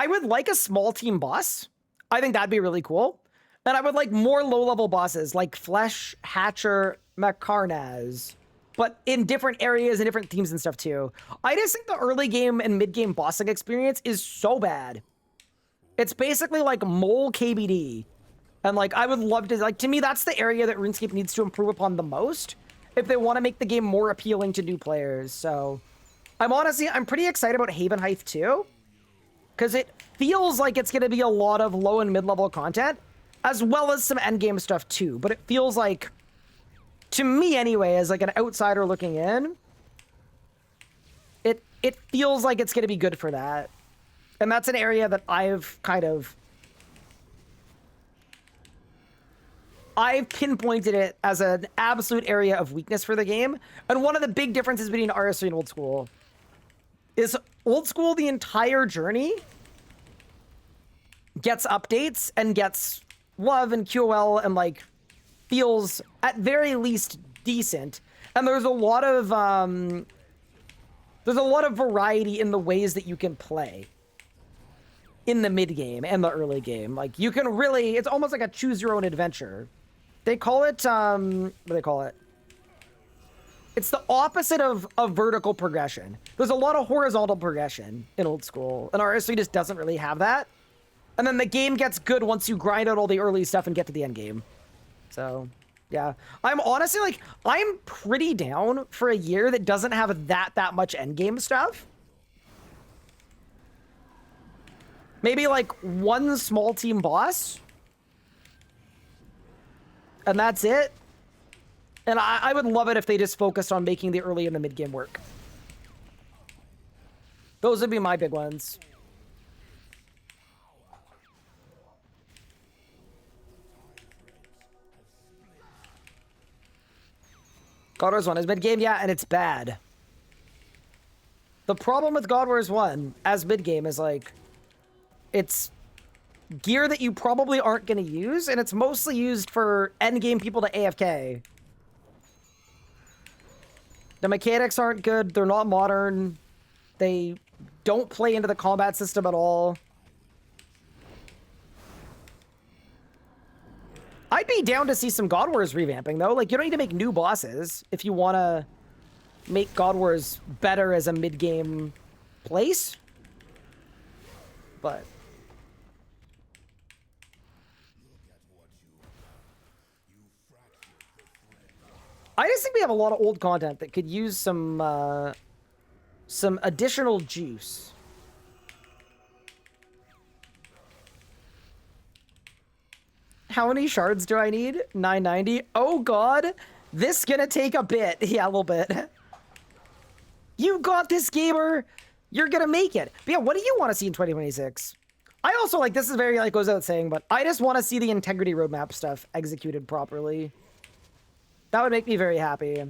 would like a small team boss. I think that'd be really cool. And I would like more low-level bosses, like Flesh, Hatcher, Macarnaz, but in different areas and different themes and stuff too. I just think the early game and mid-game bossing experience is so bad. It's basically like mole KBD. And like, I would love to, like, to me, that's the area that RuneScape needs to improve upon the most if they want to make the game more appealing to new players. So I'm pretty excited about Haven Heist too, because it feels like it's going to be a lot of low and mid-level content, as well as some endgame stuff too. But it feels like, to me anyway, as like an outsider looking in, it feels like it's going to be good for that. And that's an area that I've pinpointed it as an absolute area of weakness for the game. And one of the big differences between RS3 and Old School is Old School, the entire journey gets updates and gets love and QOL and like feels at very least decent. And there's a lot of variety in the ways that you can play in the mid game and the early game. Like you can really, it's almost like a choose your own adventure. They call it, what do they call it? It's the opposite of vertical progression. There's a lot of horizontal progression in Old School, and RS3 just doesn't really have that. And then the game gets good once you grind out all the early stuff and get to the end game. So, yeah. I'm honestly, like, I'm pretty down for a year that doesn't have that much end game stuff. Maybe, like, one small team boss. And that's it. And I would love it if they just focused on making the early and the mid game work. Those would be my big ones. God Wars 1 is mid-game, yeah, and it's bad. The problem with God Wars 1 as mid-game is, like, it's gear that you probably aren't going to use, and it's mostly used for end-game people to AFK. The mechanics aren't good, they're not modern, they don't play into the combat system at all. I'd be down to see some God Wars revamping, though. Like, you don't need to make new bosses if you want to make God Wars better as a mid-game place. But... I just think we have a lot of old content that could use some additional juice. How many shards do I need? 990. Oh god, this gonna take a bit. Yeah, a little bit. You got this, gamer. You're gonna make it. But yeah, what do you want to see in 2026? I also, like, this is very, like, goes without saying, but I just want to see the integrity roadmap stuff executed properly. That would make me very happy.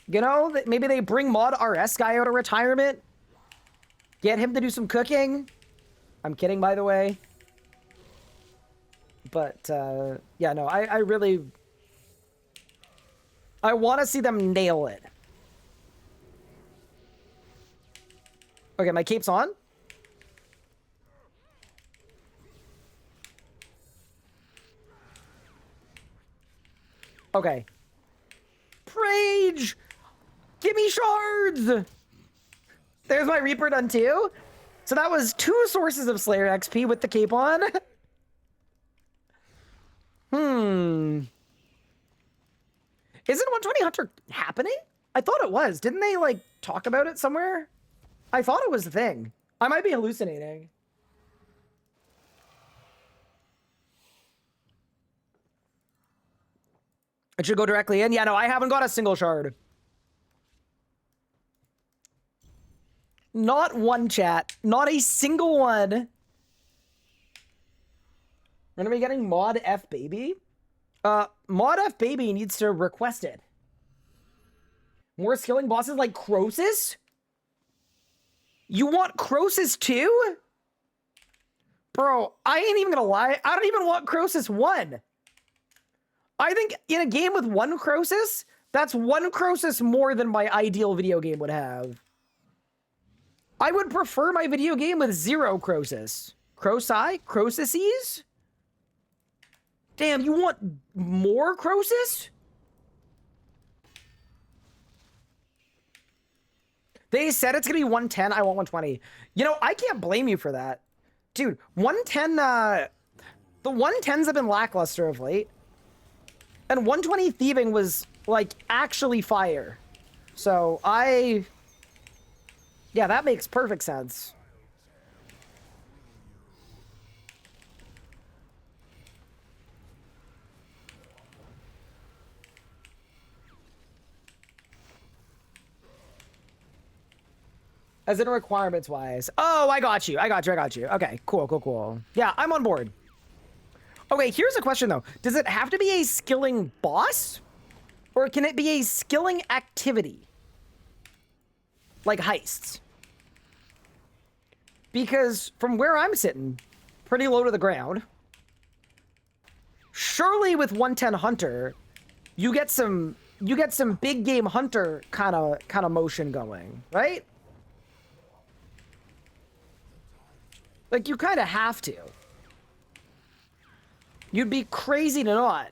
You know, maybe they bring Mod RS guy out of retirement. Get him to do some cooking. I'm kidding, by the way. But, yeah, no, I really... I want to see them nail it. Okay, my cape's on. Okay. Rage! Give me shards! There's my Reaper done too. So that was 2 sources of Slayer XP with the cape on. Isn't 120 Hunter happening? I thought it was. Didn't they, like, talk about it somewhere? I thought it was the thing. I might be hallucinating. It should go directly in. Yeah, no, I haven't got a single shard. Not one, chat. Not a single one. We're gonna be getting Mod F Baby. Mod F Baby needs to request it. More skilling bosses like Croesus? You want Croesus too? Bro, I ain't even gonna lie. I don't even want Croesus 1. I think in a game with 1 Croesus, that's 1 Croesus more than my ideal video game would have. I would prefer my video game with 0 Croesus. Croci? Croesuses? Damn, you want more Croesus? They said it's gonna be 110. I want 120. You know, I can't blame you for that. Dude, 110, the 110s have been lackluster of late. And 120 thieving was, like, actually fire. So, yeah, that makes perfect sense. As in requirements-wise. Oh, I got you. Okay, cool. Yeah, I'm on board. Okay, here's a question, though. Does it have to be a skilling boss? Or can it be a skilling activity? Like heists? Because from where I'm sitting, pretty low to the ground, surely with 110 Hunter, you get some big game hunter kind of motion going, right? Like, you kind of have to. You'd be crazy to not.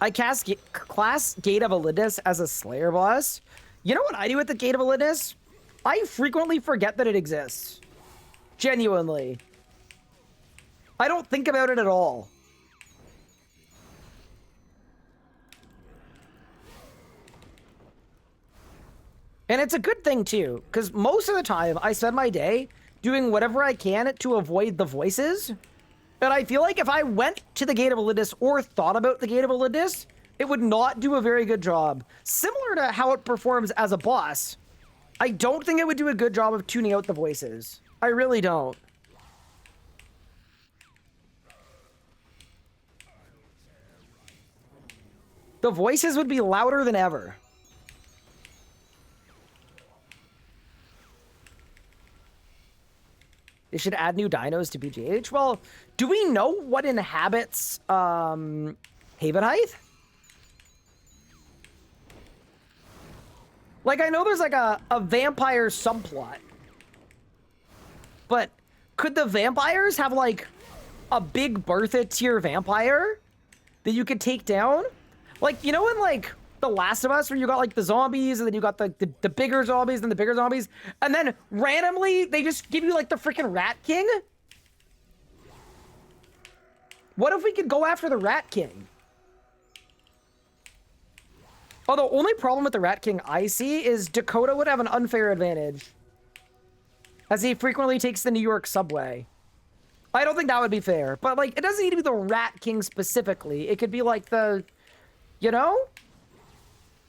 I cast class Gate of Elidus as a Slayer boss. You know what I do with the Gate of Elidus? I frequently forget that it exists. Genuinely. I don't think about it at all. And it's a good thing, too, because most of the time, I spend my day doing whatever I can to avoid the voices. And I feel like if I went to the Gate of Elidus or thought about the Gate of Elidus, it would not do a very good job. Similar to how it performs as a boss, I don't think it would do a good job of tuning out the voices. I really don't. The voices would be louder than ever. They should add new dinos to BGH. Well, do we know what inhabits Haven Height? Like, I know there's like a vampire subplot. But could the vampires have like a big Bertha tier vampire that you could take down? Like, you know in like The Last of Us where you got like the zombies and then you got the bigger zombies and the bigger zombies, and then randomly they just give you like the freaking Rat King? What if we could go after the Rat King? Oh, the only problem with the Rat King I see is Dakota would have an unfair advantage, as he frequently takes the New York subway. I don't think that would be fair, but like, it doesn't need to be the Rat King specifically. It could be like the, you know?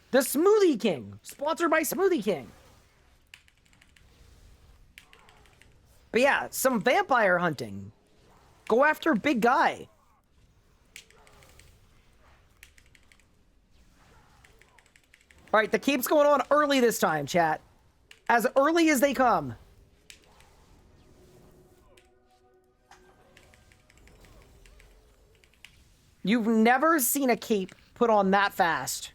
The Smoothie King, sponsored by Smoothie King. But yeah, some vampire hunting. Go after big guy. All right, the cape's going on early this time, chat. As early as they come. You've never seen a cape put on that fast.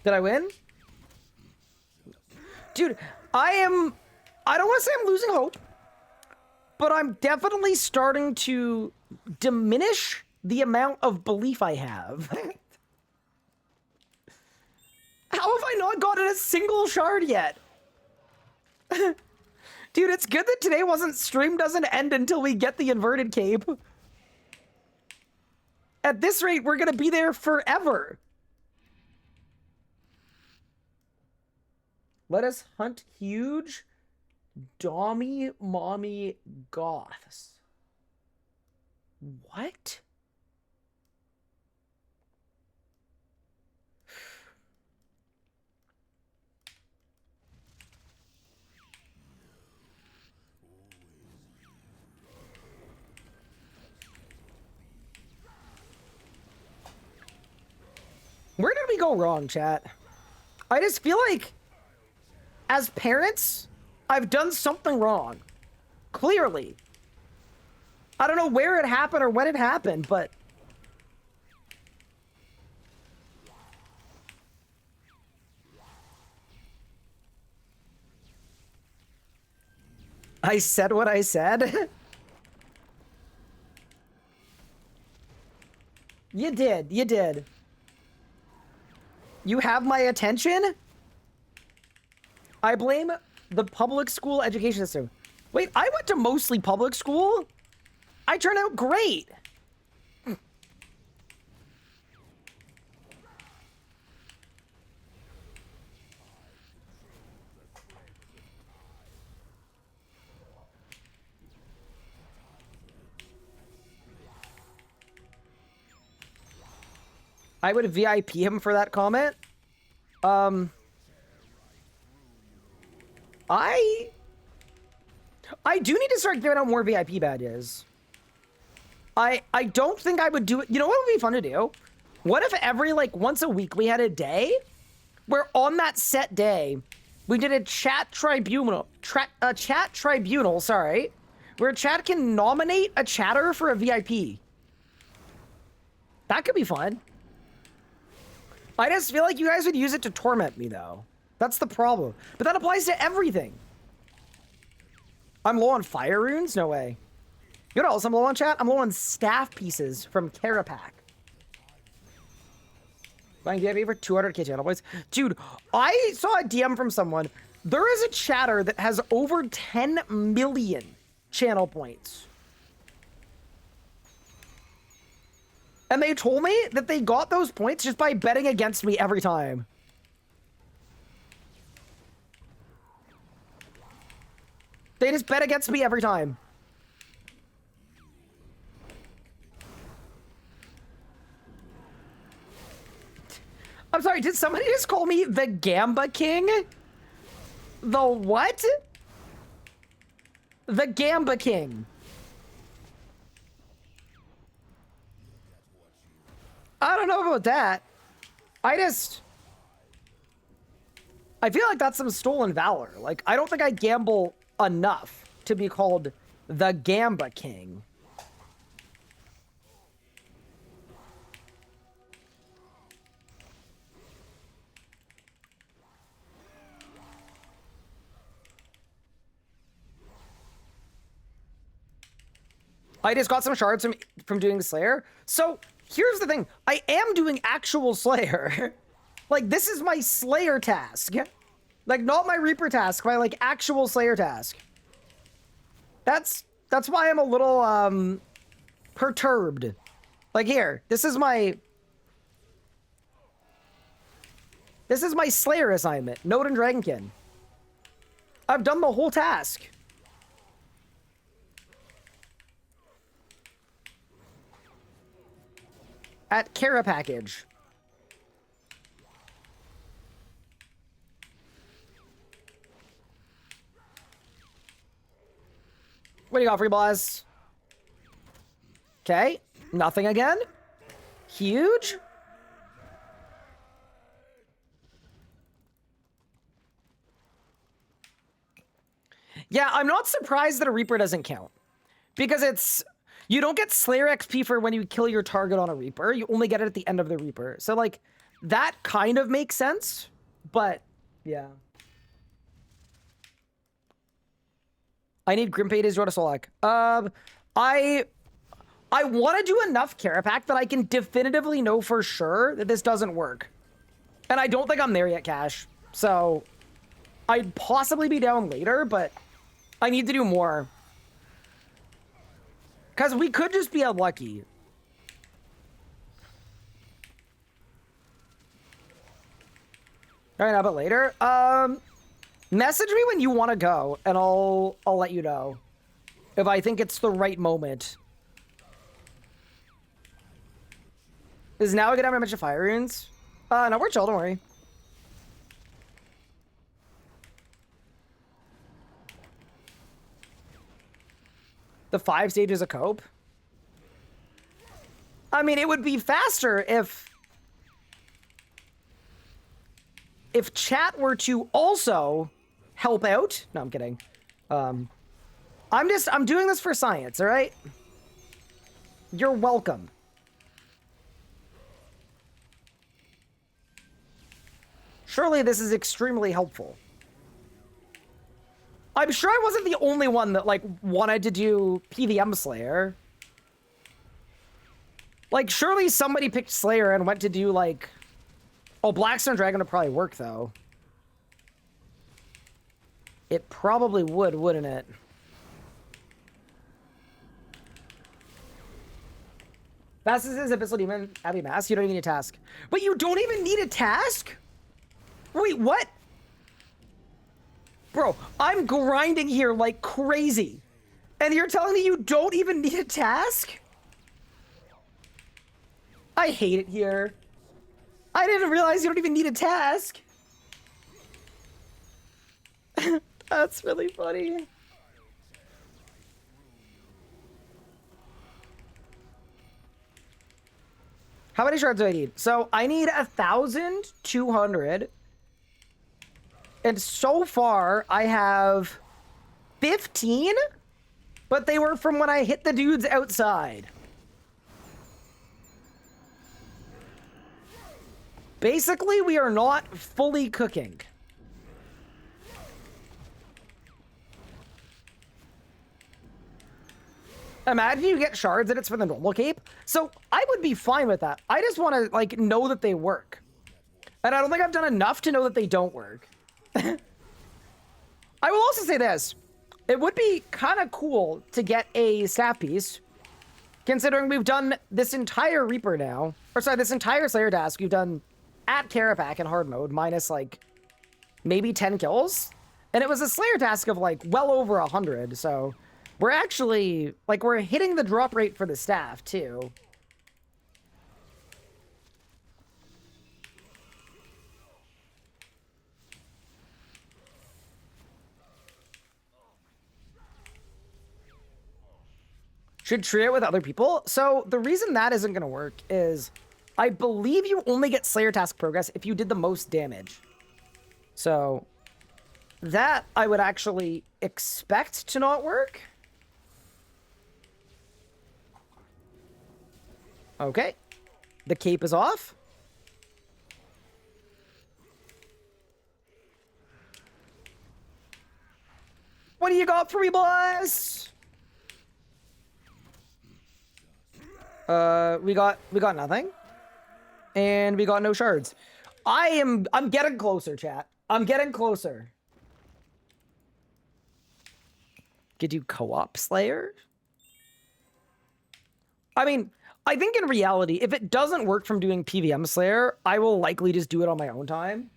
Did I win? Dude, I don't want to say I'm losing hope, but I'm definitely starting to diminish the amount of belief I have. How have I not gotten a single shard yet? Dude, it's good that today stream doesn't end until we get the inverted cape. At this rate, we're gonna be there forever. Let us hunt huge Dommy Mommy Goths. What? Where did we go wrong, chat? I just feel like, as parents, I've done something wrong. Clearly. I don't know where it happened or when it happened, but... I said what I said? You did, you did. You have my attention? I blame the public school education system. Wait, I went to mostly public school? I turned out great. I would VIP him for that comment. I do need to start giving out more VIP badges. I don't think I would do it. You know what would be fun to do? What if every, like, once a week we had a day where on that set day we did a chat tribunal, sorry, where chat can nominate a chatter for a VIP. That could be fun. I just feel like you guys would use it to torment me, though. That's the problem. But that applies to everything. I'm low on fire runes? No way. You know what else I'm low on, chat? I'm low on staff pieces from Carapac. Buying VIP for 200k channel points. Dude, I saw a DM from someone. There is a chatter that has over 10 million channel points. And they told me that they got those points just by betting against me every time. They just bet against me every time. I'm sorry, did somebody just call me the Gamba King? The what? The Gamba King. don't know about that. I feel like that's some stolen valor. Like, I don't think I gamble enough to be called the Gamba King. I just got some shards from doing Slayer. So here's the thing. I am doing actual Slayer. Like, this is my Slayer task. Like, not my Reaper task, my, like, actual Slayer task. That's why I'm a little, perturbed. Like, here, this is my Slayer assignment. Node and Dragonkin. I've done the whole task. At Kara Package. What do you got, free boss? Okay, nothing again. Huge. Yeah, I'm not surprised that a Reaper doesn't count. Because it's... You don't get Slayer XP for when you kill your target on a Reaper. You only get it at the end of the Reaper. So, like, that kind of makes sense. But, yeah. I need Grimpade as Rota Solak. I want to do enough Carapac that I can definitively know for sure that this doesn't work. And I don't think I'm there yet, Cash. So, I'd possibly be down later, but I need to do more. Because we could just be unlucky. All right, how about later? Message me when you want to go, and I'll let you know if I think it's the right moment. Is now a good time to mention fire runes? No, we're chill, don't worry. The 5 stages of cope? I mean, it would be faster if chat were to also help out. No, I'm kidding. I'm doing this for science, all right? You're welcome. Surely this is extremely helpful. I'm sure I wasn't the only one that, like, wanted to do PVM Slayer. Like, surely somebody picked Slayer and went to do, like... Oh, Blackstone Dragon would probably work, though. It probably would, wouldn't it? Fastest is Abyssal Demon, Abbey Mass. You don't even need a task. But you don't even need a task? Wait, what? Bro, I'm grinding here like crazy. And you're telling me you don't even need a task? I hate it here. I didn't realize you don't even need a task. That's really funny. How many shards do I need? So I need 1,200. And so far, I have 15, but they were from when I hit the dudes outside. Basically, we are not fully cooking. Imagine you get shards and it's for the normal cape. So I would be fine with that. I just want to, like, know that they work. And I don't think I've done enough to know that they don't work. I will also say this. It would be kind of cool to get a staff piece, considering we've done this entire Reaper now. Or sorry, this entire Slayer task we've done at Carapac in hard mode, minus, like, maybe 10 kills. And it was a Slayer task of, like, well over 100, so... We're actually, like, we're hitting the drop rate for the staff, too. Should trio with other people? So the reason that isn't going to work is I believe you only get Slayer task progress if you did the most damage. So that I would actually expect to not work. Okay. The cape is off. What do you got for me, boys? We got nothing. And we got no shards. I'm getting closer, chat. I'm getting closer. Could you co-op Slayer? I mean, I think in reality, if it doesn't work from doing PVM Slayer, I will likely just do it on my own time.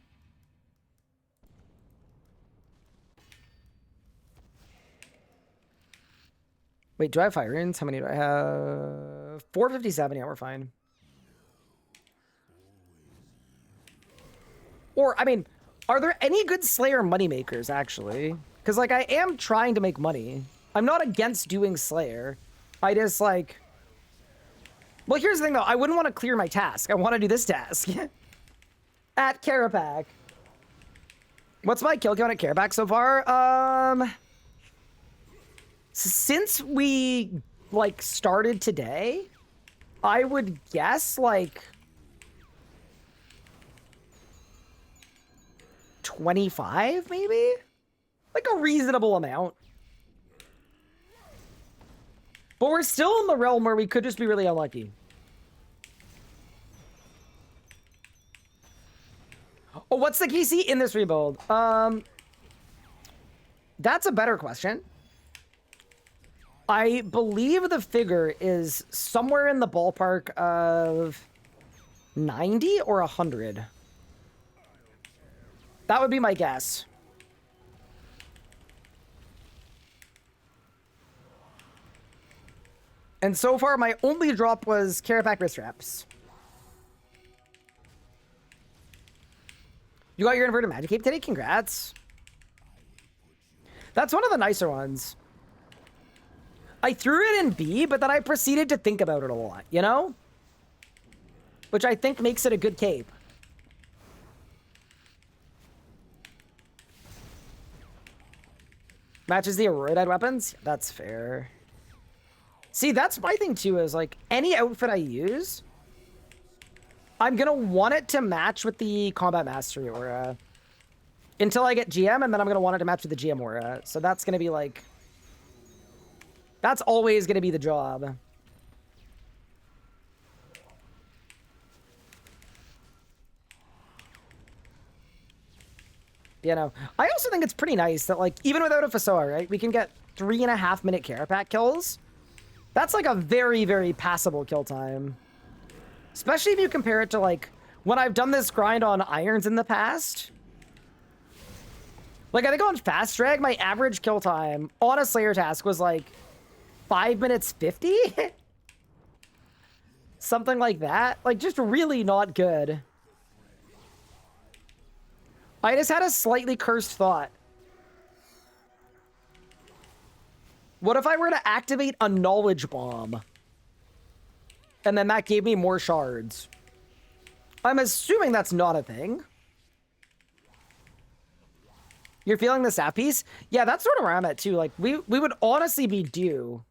Wait, do I have fire runes? How many do I have? 457. Yeah, we're fine. Or, I mean, are there any good Slayer moneymakers, actually? Because, like, I am trying to make money. I'm not against doing Slayer. I just, like... Well, here's the thing, though. I wouldn't want to clear my task. I want to do this task. At Carapac. What's my kill count at Carapac so far? Since we, like, started today, I would guess, like... 25, maybe? Like a reasonable amount. But we're still in the realm where we could just be really unlucky. Oh, what's the KC in this rebuild? That's a better question. I believe the figure is somewhere in the ballpark of 90 or 100. That would be my guess. And so far, my only drop was Carapac wrist straps. You got your inverted magic cape today? Congrats. That's one of the nicer ones. I threw it in B, but then I proceeded to think about it a lot, you know? Which I think makes it a good cape. Matches the Aurora weapons? That's fair. See, that's my thing too, is like any outfit I use, I'm gonna want it to match with the Combat Mastery aura until I get GM, and then I'm gonna want it to match with the GM aura. So that's gonna be like, that's always gonna be the job. You know, I also think it's pretty nice that, like, even without a Fasoa, right, we can get 3.5-minute Carapac kills. That's, like, a very, very passable kill time. Especially if you compare it to, like, when I've done this grind on irons in the past. Like, I think on Fast Drag, my average kill time on a Slayer task was, like, 5 minutes 50? Something like that. Like, just really not good. I just had a slightly cursed thought. What if I were to activate a knowledge bomb? And then that gave me more shards. I'm assuming that's not a thing. You're feeling the sap piece? Yeah, that's sort of where I'm at too. Like, we would honestly be due.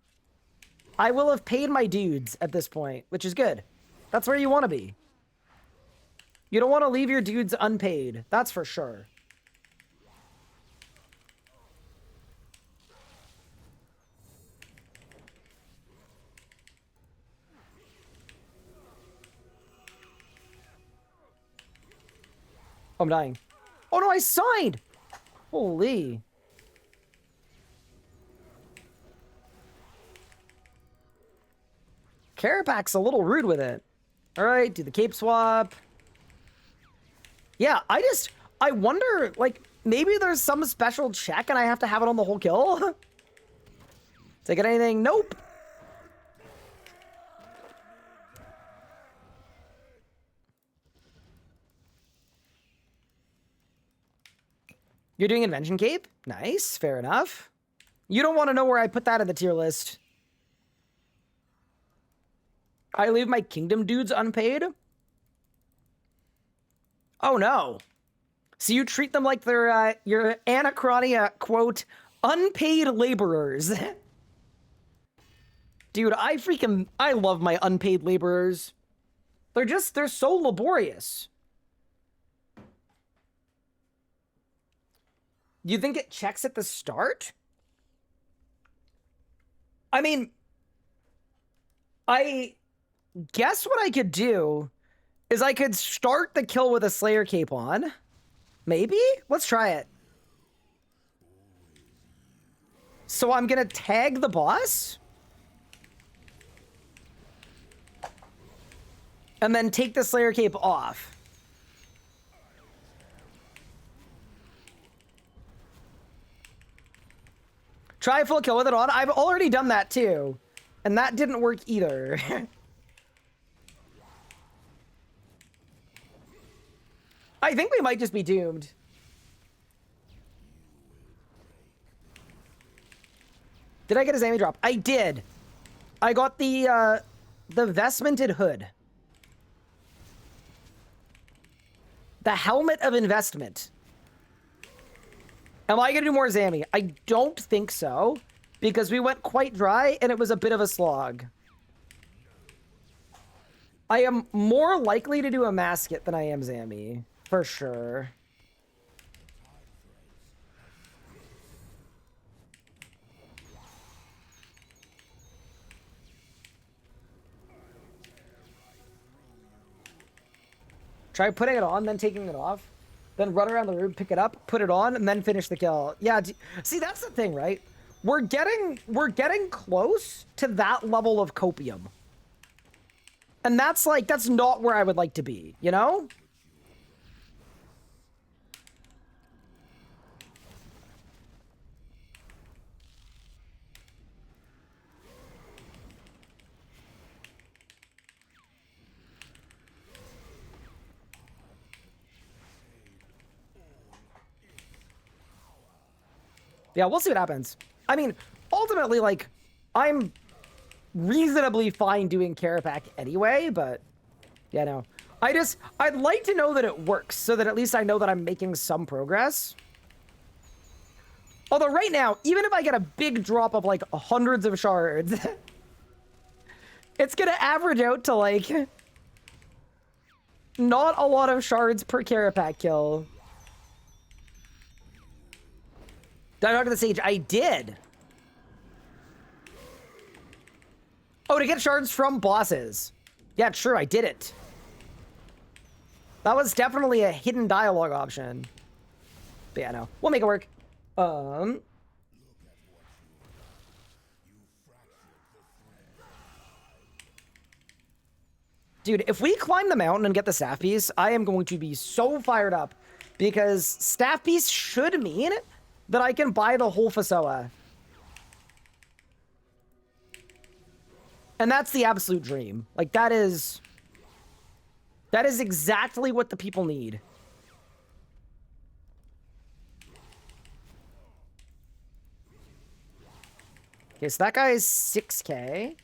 I will have paid my dudes at this point, which is good. That's where you want to be. You don't want to leave your dudes unpaid. That's for sure. Oh, I'm dying. Oh no, I signed! Holy. Carapac's a little rude with it. Alright, do the cape swap. Yeah, I wonder, like, maybe there's some special check and I have to have it on the whole kill? Take it anything? Nope. You're doing Invention Cape? Nice, fair enough. You don't want to know where I put that in the tier list. I leave my Kingdom dudes unpaid? Oh no. So you treat them like they're your Anachronia, quote, unpaid laborers. Dude, I love my unpaid laborers. They're so laborious. You think it checks at the start? I mean, I guess what I could do is I could start the kill with a Slayer Cape on. Maybe? Let's try it. So I'm gonna tag the boss. And then take the Slayer Cape off. Try a full kill with it on. I've already done that too. And that didn't work either. I think we might just be doomed. Did I get a Zammy drop? I did. I got the vestmented hood. The helmet of investment. Am I gonna do more Zammy? I don't think so, because we went quite dry and it was a bit of a slog. I am more likely to do a Masket than I am Zammy, for sure. Try putting it on, then taking it off. Then run around the room, pick it up, put it on, and then finish the kill. Yeah, see, that's the thing, right? We're getting close to that level of copium. And that's not where I would like to be, you know? Yeah, we'll see what happens. I mean, ultimately, like, I'm reasonably fine doing Carapac anyway, but, yeah, no. I'd like to know that it works, so that at least I know that I'm making some progress. Although right now, even if I get a big drop of, like, hundreds of shards, it's gonna average out to, like, not a lot of shards per Carapac kill. Did I talk to the sage? I did. Oh, to get shards from bosses. Yeah, true, I did it. That was definitely a hidden dialogue option. But yeah, no. We'll make it work. Dude, if we climb the mountain and get the staff piece, I am going to be so fired up. Because staff piece should mean that I can buy the whole Fasoa. And that's the absolute dream. Like, that is exactly what the people need. Okay, so that guy is 6K.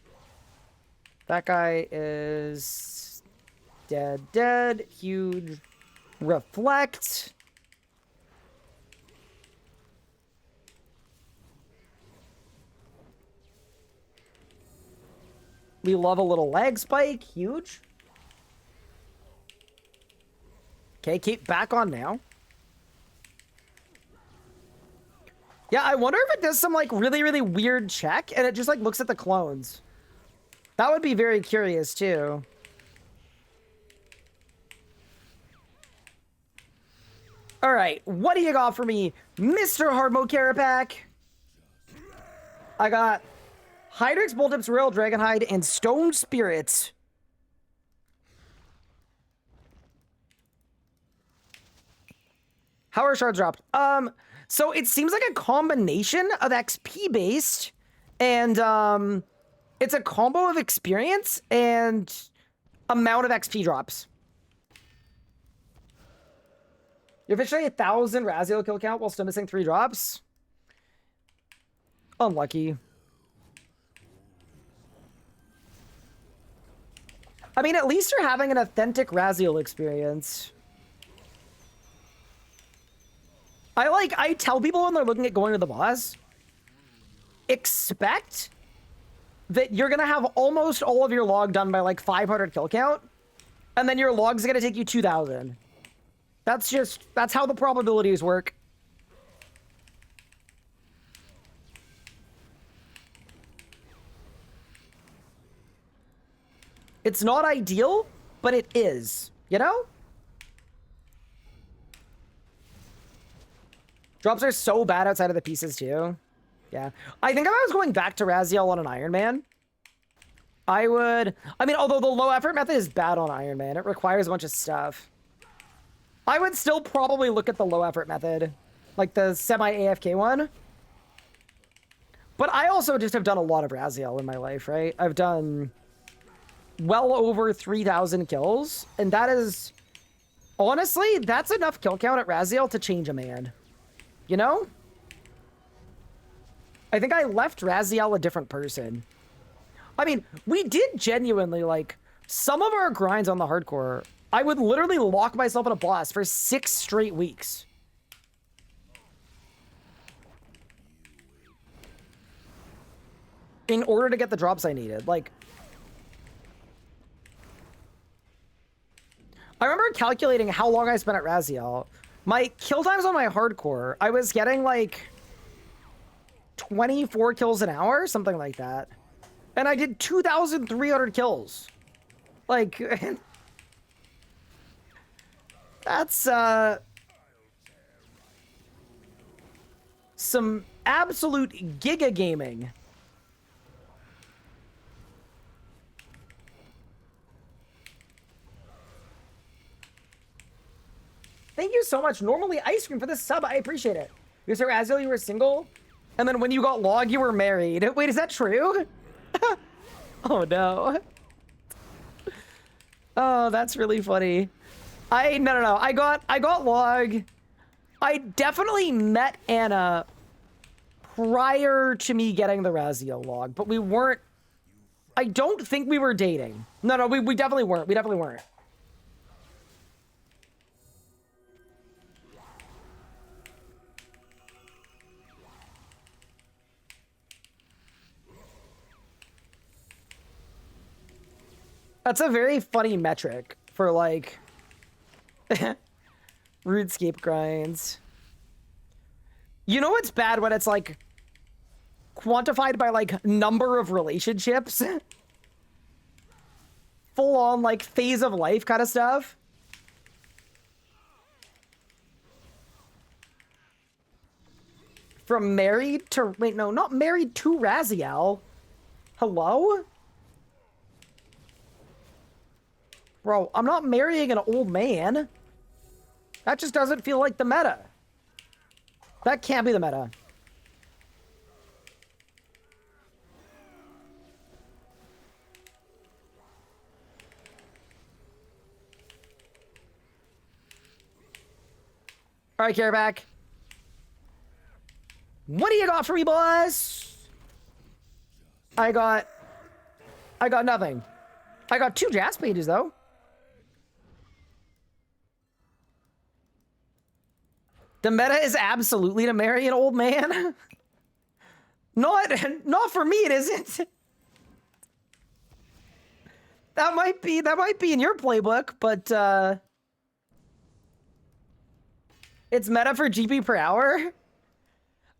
That guy is dead. Huge. Reflect. We love a little lag spike. Huge. Okay, keep back on now. Yeah, I wonder if it does some, like, really, really weird check, and it just, like, looks at the clones. That would be very curious, too. Alright, what do you got for me, Mr. Hard Mode Carapac? I got Hydrix, Boltips, Royal Dragonhide, and Stone Spirits. How are shards dropped? So it seems like a combination of XP based and it's a combo of experience and amount of XP drops. You're officially 1,000 Raziel kill count while still missing 3 drops. Unlucky. I mean, at least you're having an authentic Raziel experience. I tell people when they're looking at going to the boss, expect that you're gonna have almost all of your log done by like 500 kill count, and then your log's gonna take you 2,000. That's how the probabilities work. It's not ideal, but it is, you know? Drops are so bad outside of the pieces too. Yeah. I think if I was going back to Raziel on an Iron Man, I mean, although the low effort method is bad on Iron Man, it requires a bunch of stuff. I would still probably look at the low effort method, like the semi-AFK one. But I also just have done a lot of Raziel in my life, right? I've done well over 3,000 kills, and that is, honestly, that's enough kill count at Raziel to change a man. You know? I think I left Raziel a different person. I mean, we did genuinely, like, some of our grinds on the hardcore, I would literally lock myself in a boss for 6 straight weeks. In order to get the drops I needed. Like, I remember calculating how long I spent at Raziel. My kill times on my hardcore, I was getting like 24 kills an hour, something like that. And I did 2,300 kills. Like, that's some absolute giga gaming. Thank you so much. Normally ice cream for this sub. I appreciate it. You said Raziel, you were single, and then when you got log, you were married. Wait, is that true? Oh no. Oh, that's really funny. No. I got log. I definitely met Anna prior to me getting the Raziel log, but we weren't. I don't think we were dating. No, we definitely weren't. We definitely weren't. That's a very funny metric for, like, RuneScape grinds. You know what's bad when it's, like, quantified by, like, number of relationships? Full-on, like, phase of life kind of stuff. From married to... Wait, no, not married to Raziel. Hello? Bro, I'm not marrying an old man. That just doesn't feel like the meta. That can't be the meta. All right, Careback. What do you got for me, boss? I got nothing. I got 2 jazz pages, though. The meta is absolutely to marry an old man. Not for me, it isn't. That might be in your playbook, but it's meta for GP per hour.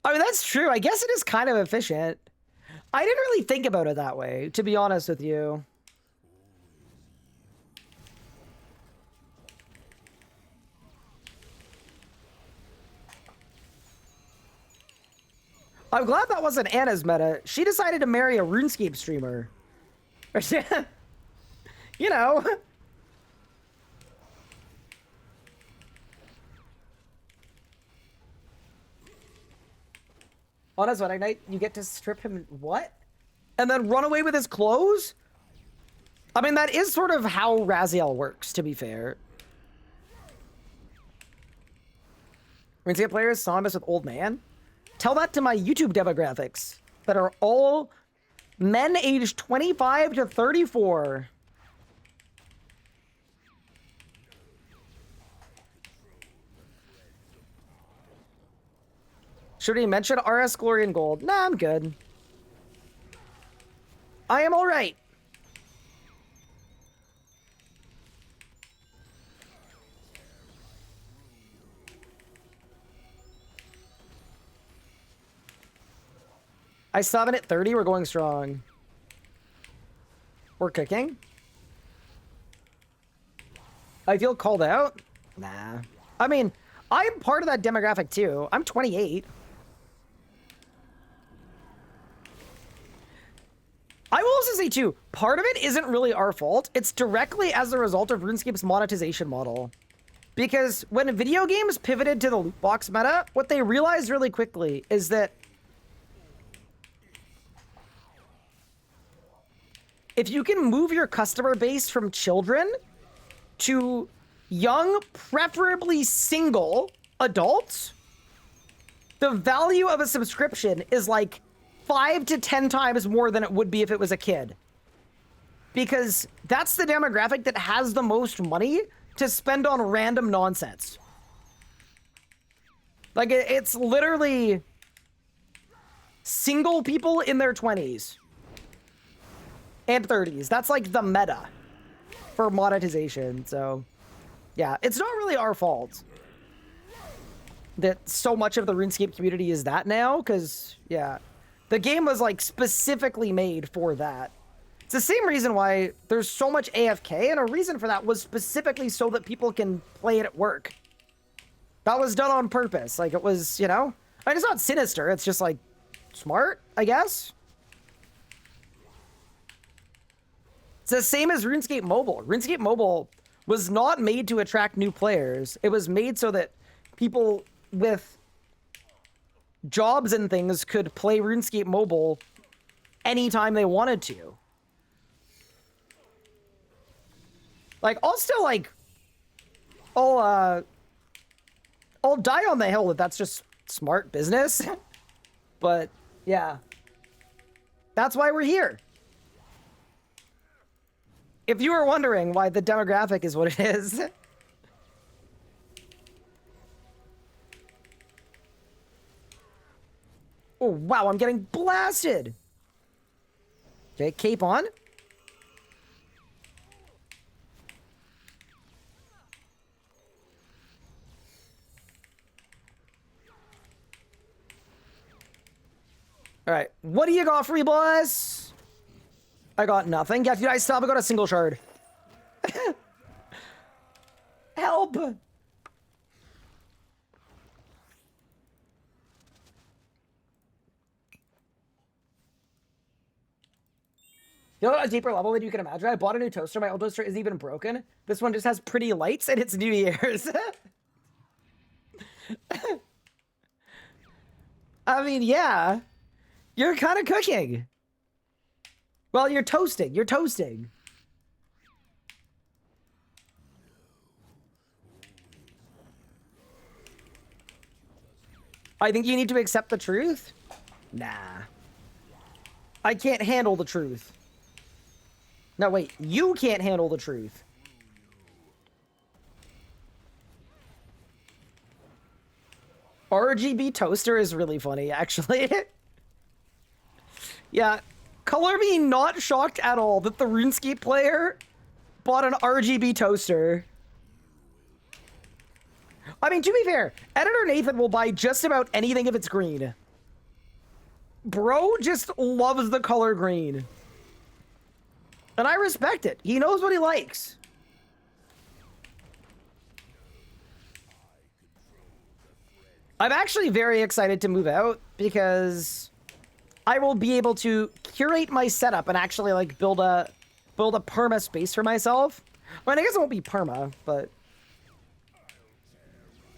I mean, that's true. I guess it is kind of efficient. I didn't really think about it that way, to be honest with you. I'm glad that wasn't Anna's meta. She decided to marry a RuneScape streamer. You know. On his wedding night, you get to strip him, what? And then run away with his clothes? I mean, that is sort of how Raziel works, to be fair. RuneScape players synonymous with old man? Tell that to my YouTube demographics that are all men aged 25 to 34. Should we mention RS Glory and Gold? Nah, I'm good. I am alright. I still have it at 30. We're going strong. We're cooking. I feel called out? Nah. I mean, I'm part of that demographic too. I'm 28. I will also say too, part of it isn't really our fault. It's directly as a result of RuneScape's monetization model. Because when video games pivoted to the loot box meta, what they realized really quickly is that if you can move your customer base from children to young, preferably single adults, the value of a subscription is like 5 to 10 times more than it would be if it was a kid. Because that's the demographic that has the most money to spend on random nonsense. Like, it's literally single people in their 20s and 30s. That's like the meta for monetization. So yeah, it's not really our fault that so much of the RuneScape community is that now, because yeah, the game was like specifically made for that. It's the same reason why there's so much AFK, and a reason for that was specifically so that people can play it at work. That was done on purpose. Like, it was, you know, I mean, it's not sinister, it's just like smart, I guess. It's the same as RuneScape Mobile. RuneScape Mobile was not made to attract new players. It was made so that people with jobs and things could play RuneScape Mobile anytime they wanted to. Like, I'll still, like, I'll die on the hill that that's just smart business. But, yeah. That's why we're here. If you were wondering why the demographic is what it is. Oh, wow, I'm getting blasted. Okay, cape on. All right, what do you got for me, boys? I got nothing. Yeah, dude, I still haven't got a single shard. Help! You know, on a deeper level than you can imagine, I bought a new toaster. My old toaster isn't even broken. This one just has pretty lights and it's New Year's. I mean, yeah. You're kind of cooking. Well, you're toasting. You're toasting. I think you need to accept the truth? Nah. I can't handle the truth. No, wait. You can't handle the truth. RGB toaster is really funny, actually. Yeah. Color me not shocked at all that the RuneScape player bought an RGB toaster. I mean, to be fair, Editor Nathan will buy just about anything if it's green. Bro just loves the color green. And I respect it. He knows what he likes. I'm actually very excited to move out because I will be able to curate my setup and actually like build a perma space for myself. I mean, I guess it won't be perma, but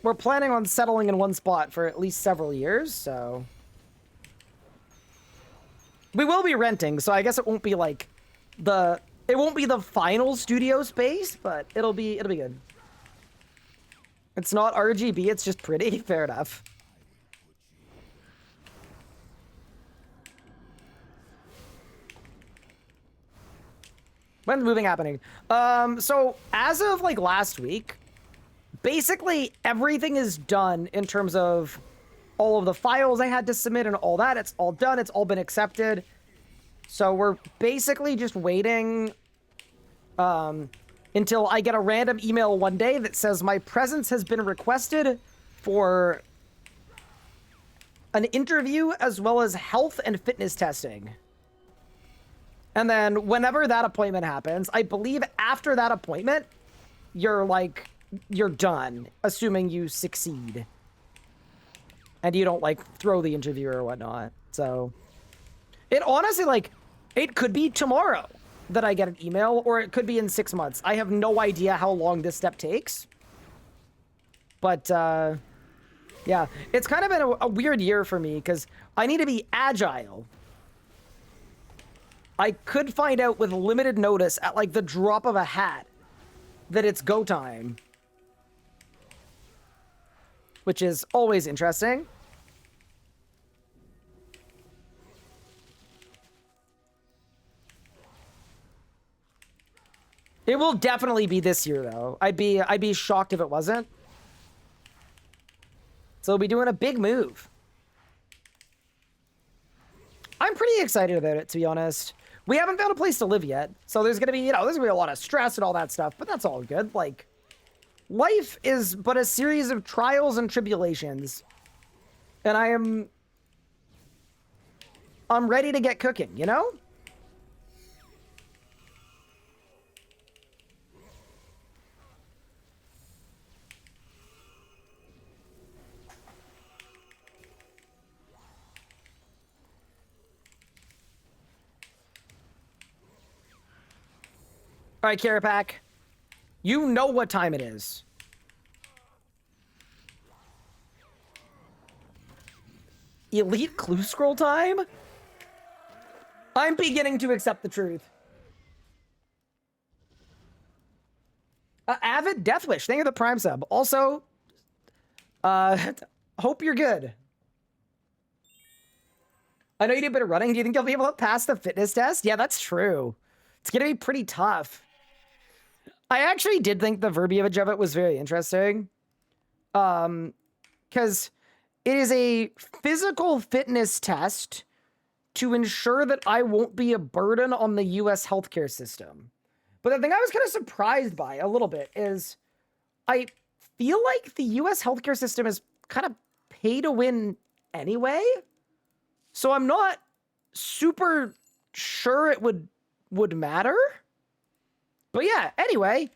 we're planning on settling in one spot for at least several years, so we will be renting, so I guess it won't be like it won't be the final studio space, but it'll be good. It's not RGB, it's just pretty. Fair enough. When's moving happening? So as of like last week, basically everything is done in terms of all of the files I had to submit and all that. It's all done. It's all been accepted. So we're basically just waiting until I get a random email one day that says my presence has been requested for an interview as well as health and fitness testing. And then whenever that appointment happens, I believe after that appointment, you're done, assuming you succeed. And you don't, throw the interview or whatnot. So, it honestly, it could be tomorrow that I get an email, or it could be in 6 months. I have no idea how long this step takes. But, yeah. It's kind of been a weird year for me, because I need to be agile. I could find out with limited notice at, the drop of a hat that it's go time. Which is always interesting. It will definitely be this year, though. I'd be shocked if it wasn't. So we'll be doing a big move. I'm pretty excited about it, to be honest. We haven't found a place to live yet, so there's gonna be, there's gonna be a lot of stress and all that stuff, but that's all good. Life is but a series of trials and tribulations. And I'm ready to get cooking, you know? All right, Carapac. You know what time it is. Elite clue scroll time? I'm beginning to accept the truth. Avid Deathwish, thank you for the Prime sub. Also, hope you're good. I know you did a bit of running. Do you think you'll be able to pass the fitness test? Yeah, that's true. It's gonna be pretty tough. I actually did think the verbiage of it was very interesting. Because it is a physical fitness test to ensure that I won't be a burden on the US healthcare system. But the thing I was kind of surprised by a little bit is I feel like the US healthcare system is kind of pay to win anyway. So I'm not super sure it would matter. But yeah, anyway,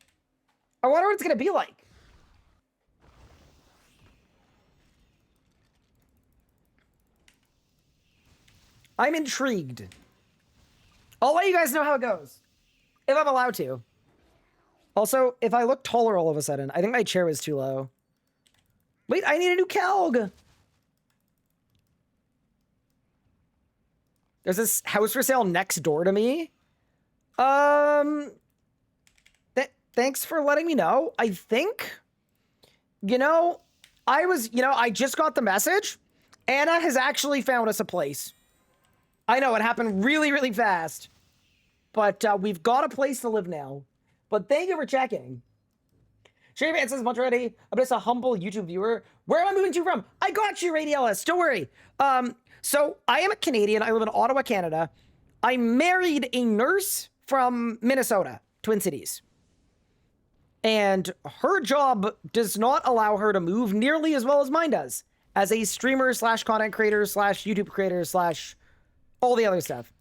I wonder what it's going to be like. I'm intrigued. I'll let you guys know how it goes. If I'm allowed to. Also, if I look taller all of a sudden, I think my chair was too low. Wait, I need a new Calg! There's this house for sale next door to me. Thanks for letting me know. I think, I just got the message. Anna has actually found us a place. I know, it happened really, really fast. But we've got a place to live now. But thank you for checking. Shave answers much already. I'm just a humble YouTube viewer. Where am I moving to from? I got you, Radio Ellis. Don't worry. So I am a Canadian. I live in Ottawa, Canada. I married a nurse from Minnesota, Twin Cities. And her job does not allow her to move nearly as well as mine does. As a streamer slash content creator slash YouTube creator slash all the other stuff.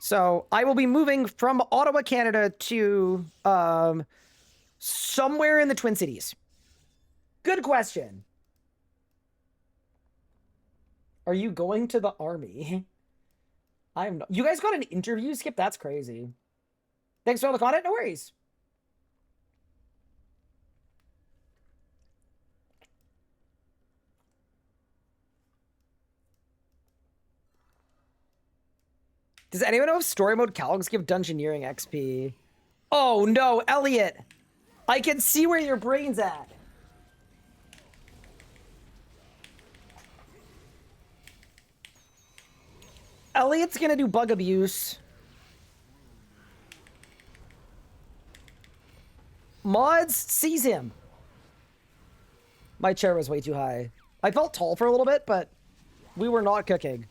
So I will be moving from Ottawa, Canada to somewhere in the Twin Cities. Good question. Are you going to the army? I'm not. You guys got an interview, Skip? That's crazy. Thanks for all the content. No worries. Does anyone know if story mode Calgs give Dungeoneering XP? Oh no, Elliot! I can see where your brain's at. Elliot's gonna do bug abuse. Mods sees him. My chair was way too high. I felt tall for a little bit, but we were not cooking.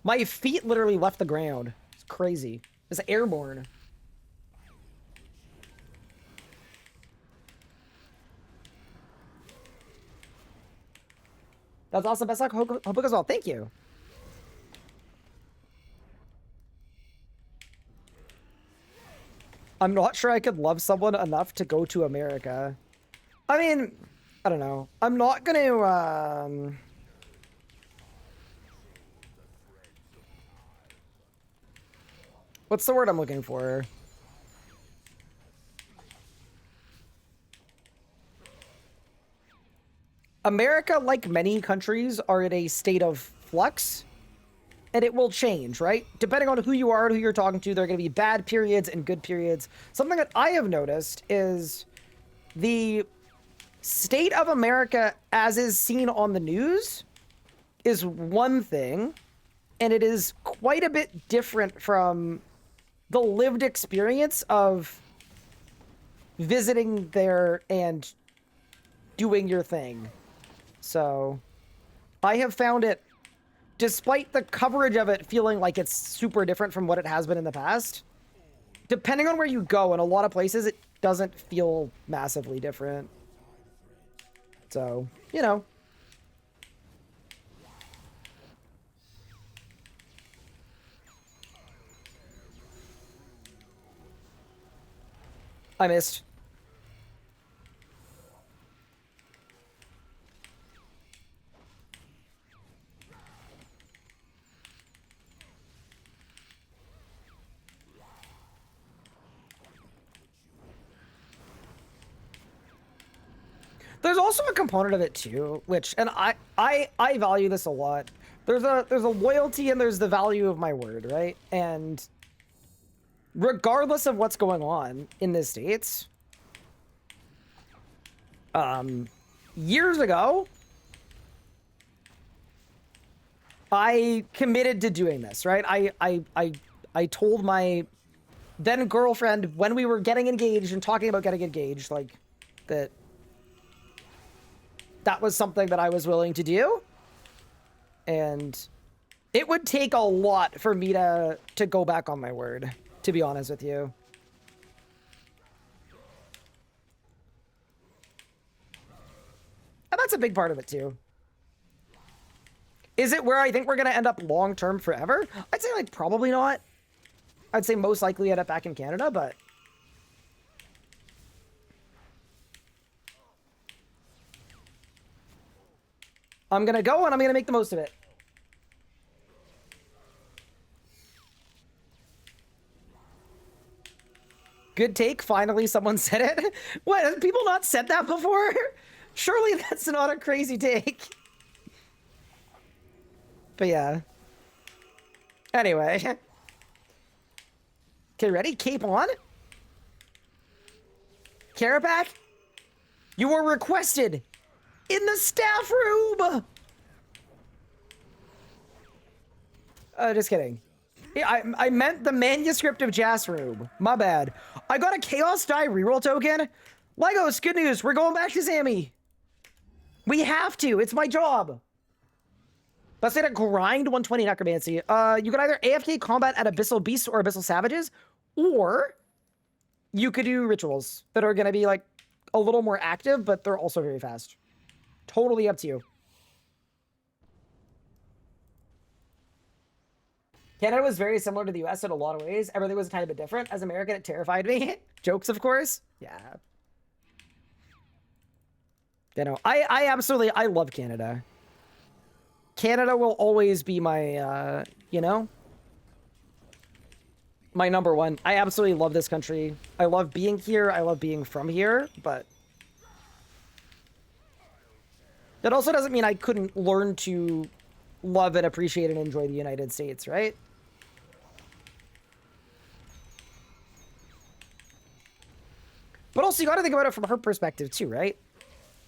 My feet literally left the ground. It's crazy. It's airborne. That's awesome. Best luck. Hope it goes well. Thank you. I'm not sure I could love someone enough to go to America. I mean, I don't know. I'm not gonna, what's the word I'm looking for? America, like many countries, are in a state of flux. And it will change, right? Depending on who you are and who you're talking to, there are going to be bad periods and good periods. Something that I have noticed is the state of America as is seen on the news is one thing, and it is quite a bit different from the lived experience of visiting there and doing your thing. So I have found it, despite the coverage of it feeling like it's super different from what it has been in the past, depending on where you go, in a lot of places, it doesn't feel massively different. So, you know. I missed. There's also a component of it too, which, and I value this a lot. There's a loyalty and there's the value of my word, right? And regardless of what's going on in the States, years ago, I committed to doing this, right? I told my then girlfriend when we were getting engaged and talking about getting engaged, like, that was something that I was willing to do. And it would take a lot for me to go back on my word, to be honest with you. And that's a big part of it too. Is it where I think we're going to end up long-term forever? I'd say, like, probably not. I'd say most likely end up back in Canada, but I'm going to go and I'm going to make the most of it. Good take. Finally, someone said it. What? Have people not said that before? Surely that's not a crazy take. But yeah. Anyway. Okay, ready? Cape on. Carapac, you were requested in the staff room. Just kidding. Yeah, I meant the manuscript of Jas room. My bad. I got a Chaos Die reroll token. Legos, good news. We're going back to Sammy. We have to. It's my job. Let's say to grind 120 necromancy. You could either AFK combat at Abyssal Beasts or Abyssal Savages, or you could do rituals that are going to be like a little more active, but they're also very fast. Totally up to you. Canada was very similar to the US in a lot of ways. Everything was a tiny bit different. As American, it terrified me. Jokes, of course. Yeah. You know, I absolutely, I love Canada. Canada will always be my, you know, my number one. I absolutely love this country. I love being here. I love being from here, but that also doesn't mean I couldn't learn to love and appreciate and enjoy the United States, right? But also, you got to think about it from her perspective, too, right?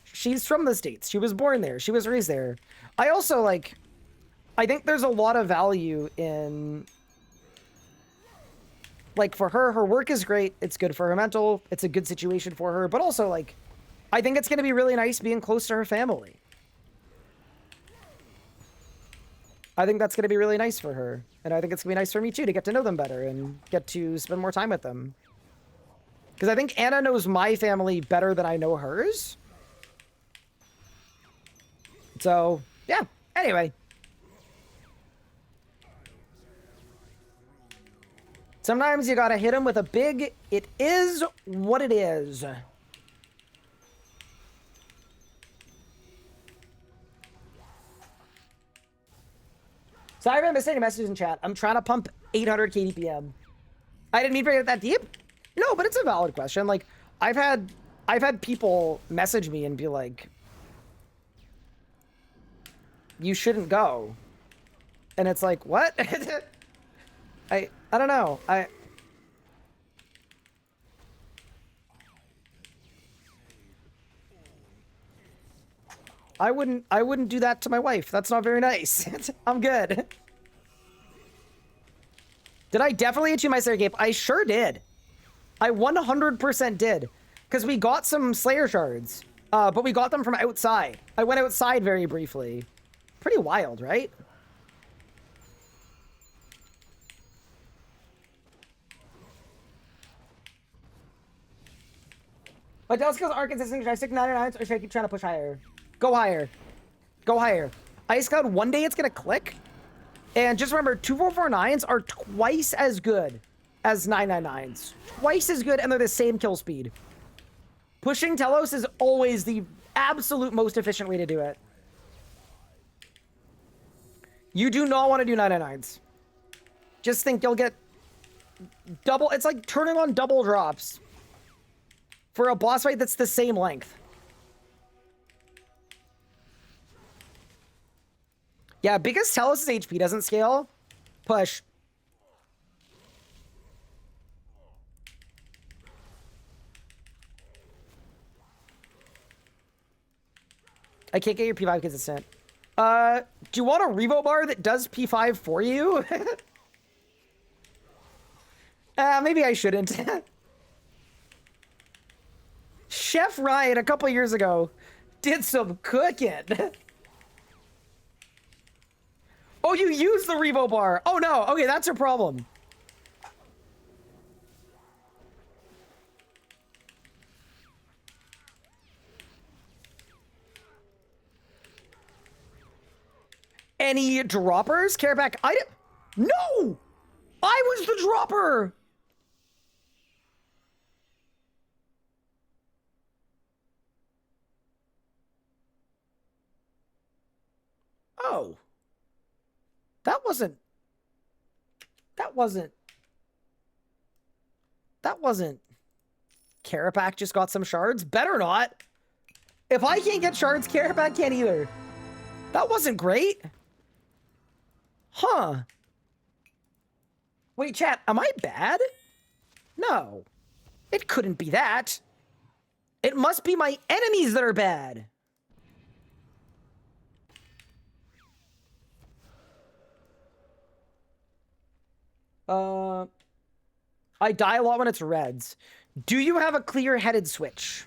She's from the States. She was born there. She was raised there. I also, like, I think there's a lot of value in, like, for her, her work is great. It's good for her mental. It's a good situation for her. But also, like, I think it's going to be really nice being close to her family. I think that's going to be really nice for her. And I think it's going to be nice for me too to get to know them better and get to spend more time with them. Because I think Anna knows my family better than I know hers. So, yeah. Anyway. Sometimes you gotta hit them with a big, it is what it is. Sorry if I missed any messages in chat. I'm trying to pump 800 KDPM. I didn't mean to get that deep. No, but it's a valid question. Like, I've had people message me and be like, you shouldn't go. And it's like, what? I don't know. I wouldn't do that to my wife. That's not very nice. I'm good. Did I definitely hit you my Slayer Cape? I sure did. I 100% did. Because we got some Slayer shards. But we got them from outside. I went outside very briefly. Pretty wild, right? My Dell skills aren't consistent. Should I stick 99s or should I keep trying to push higher? Go higher. Go higher. Ice Cloud, one day it's going to click. And just remember, 2449s are twice as good as 999s. Twice as good, and they're the same kill speed. Pushing Telos is always the absolute most efficient way to do it. You do not want to do 999s. Just think you'll get double. It's like turning on double drops for a boss fight that's the same length. Yeah, because Telos' HP doesn't scale, push. I can't get your P5 consistent. Do you want a Revo bar that does P5 for you? Maybe I shouldn't. Chef Ryan, a couple years ago, did some cooking. Oh, you used the Revo bar. Oh, no. Okay, that's your problem. Any droppers? Careback, no! I was the dropper! Oh. That wasn't Carapac just got some shards? Better not. If I can't get shards, Carapac can't either. That wasn't great. Huh. Wait, chat, am I bad? No. It couldn't be that. It must be my enemies that are bad. I die a lot when it's reds. Do you have a clear-headed switch?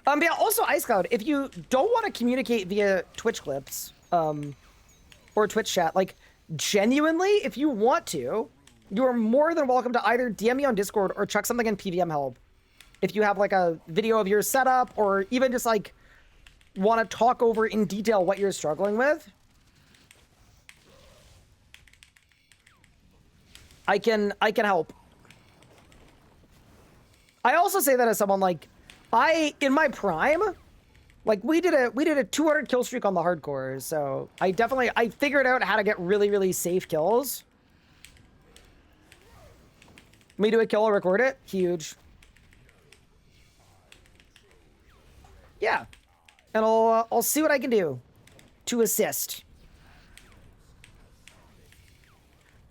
Yeah, also Ice Cloud, if you don't want to communicate via Twitch clips, or Twitch chat, like, genuinely, if you want to, you're more than welcome to either DM me on Discord or chuck something in PVM help. If you have, like, a video of your setup, or even just, like, want to talk over in detail what you're struggling with, I can help. I also say that as someone, like, in my prime, like, we did a 200 kill streak on the hardcore, so I figured out how to get really, really safe kills. Me do a kill, I'll record it. Huge. Yeah. And I'll see what I can do to assist.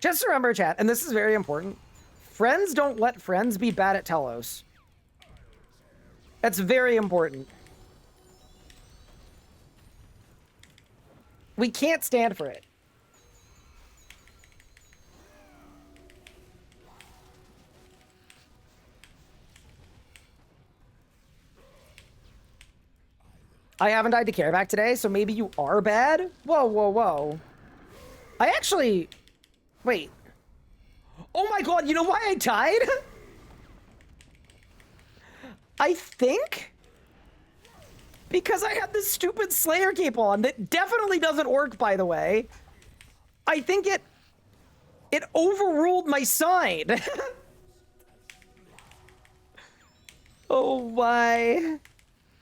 Just remember, chat, and this is very important, friends don't let friends be bad at Telos. That's very important. We can't stand for it. I haven't died to Careback today, so maybe you are bad? Whoa, whoa, whoa. I actually... Wait. Oh my god, you know why I died? I think... Because I had this stupid Slayer cape on that definitely doesn't work, by the way. I think it overruled my sign. Oh my.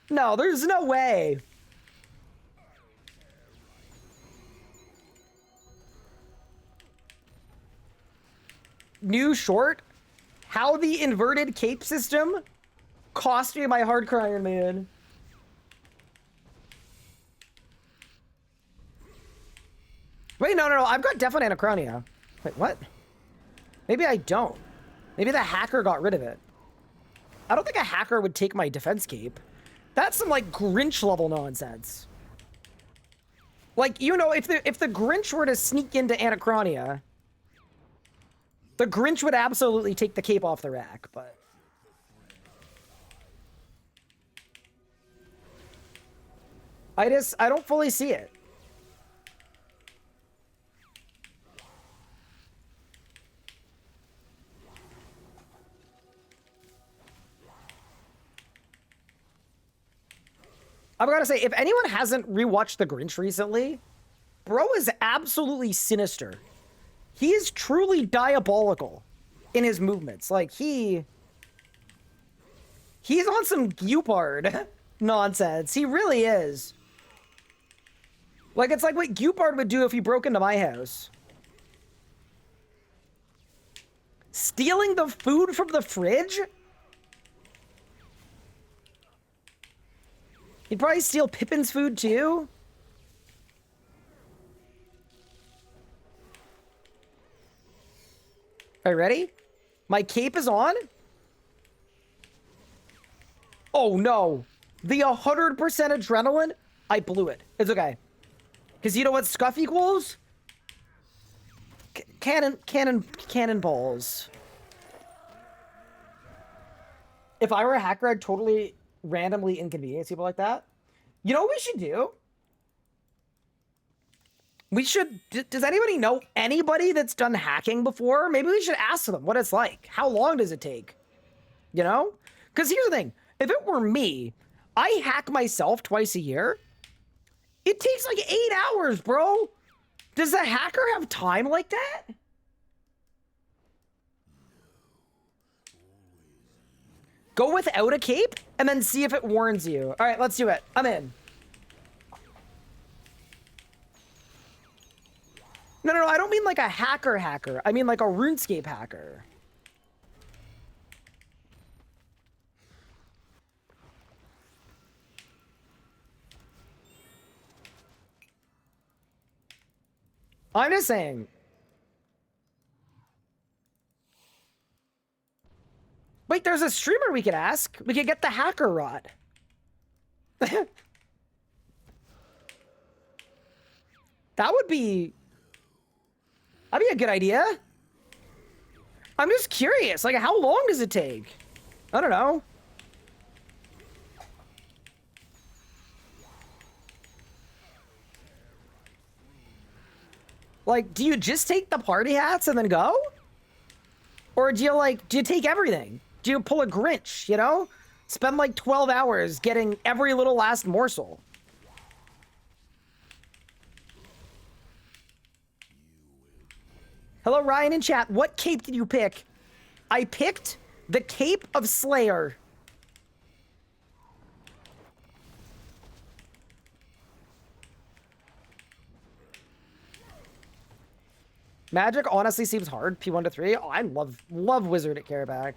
No, there's no way. New short? How the inverted cape system cost me my hardcore Iron Man. Wait, no. I've got definite Anachronia. Wait, what? Maybe I don't. Maybe the hacker got rid of it. I don't think a hacker would take my defense cape. That's some, like, Grinch level nonsense. Like, you know, if the Grinch were to sneak into Anachronia, the Grinch would absolutely take the cape off the rack, but... I don't fully see it. I've got to say, if anyone hasn't rewatched The Grinch recently, bro is absolutely sinister. He is truly diabolical in his movements. Like, he's on some Gupard nonsense. He really is. Like, it's like what Gupard would do if he broke into my house. Stealing the food from the fridge? He'd probably steal Pippin's food too. Are you ready? My cape is on. Oh no. The 100% adrenaline? I blew it. It's okay. Because you know what scuff equals? Cannonballs. If I were a hacker, I'd totally randomly inconvenience people like that. You know what we should do? We should... Does anybody know anybody that's done hacking before? Maybe we should ask them what it's like. How long does it take? You know? Because here's the thing. If it were me, I hack myself twice a year. It takes like 8 hours, bro. Does the hacker have time like that? Go without a cape and then see if it warns you. All right, let's do it. I'm in. No, I don't mean like a hacker. I mean like a RuneScape hacker. I'm just saying. Wait, there's a streamer we could ask. We could get the hacker rod. That would be... That'd be a good idea. I'm just curious. Like, how long does it take? I don't know. Like, do you just take the party hats and then go? Or do you take everything? Do you pull a Grinch, you know? Spend like 12 hours getting every little last morsel. Hello, Ryan in chat. What cape did you pick? I picked the Cape of Slayer. Magic honestly seems hard. P1 to 3. Oh, I love Wizard at Careback.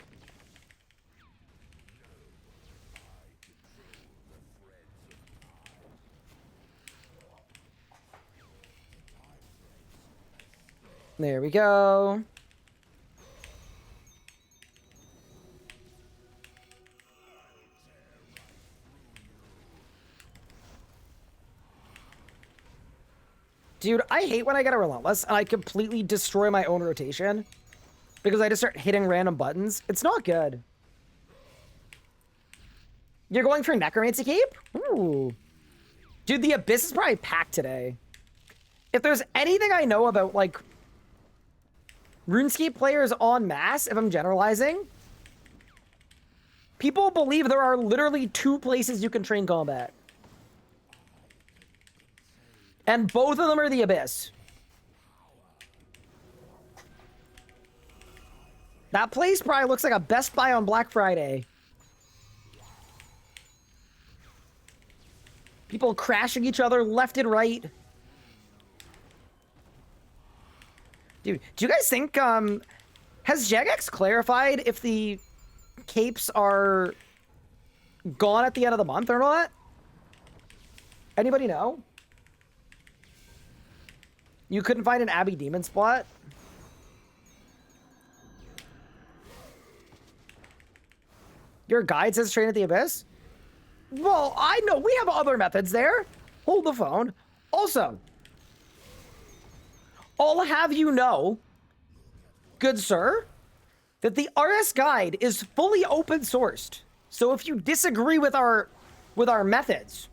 There we go. Dude, I hate when I get a Relentless and I completely destroy my own rotation because I just start hitting random buttons. It's not good. You're going for Necromancy Cape? Ooh. Dude, the Abyss is probably packed today. If there's anything I know about, like, RuneScape players en masse, if I'm generalizing, people believe there are literally 2 places you can train combat. And both of them are the Abyss. That place probably looks like a Best Buy on Black Friday. People crashing each other left and right. Dude, do you guys think, has Jagex clarified if the capes are gone at the end of the month or not? Anybody know? You couldn't find an Abbey Demon spot? Your guide says train at the Abyss? Well, I know we have other methods there. Hold the phone. Also, I'll have you know, good sir, that the RS guide is fully open sourced. So if you disagree with our methods,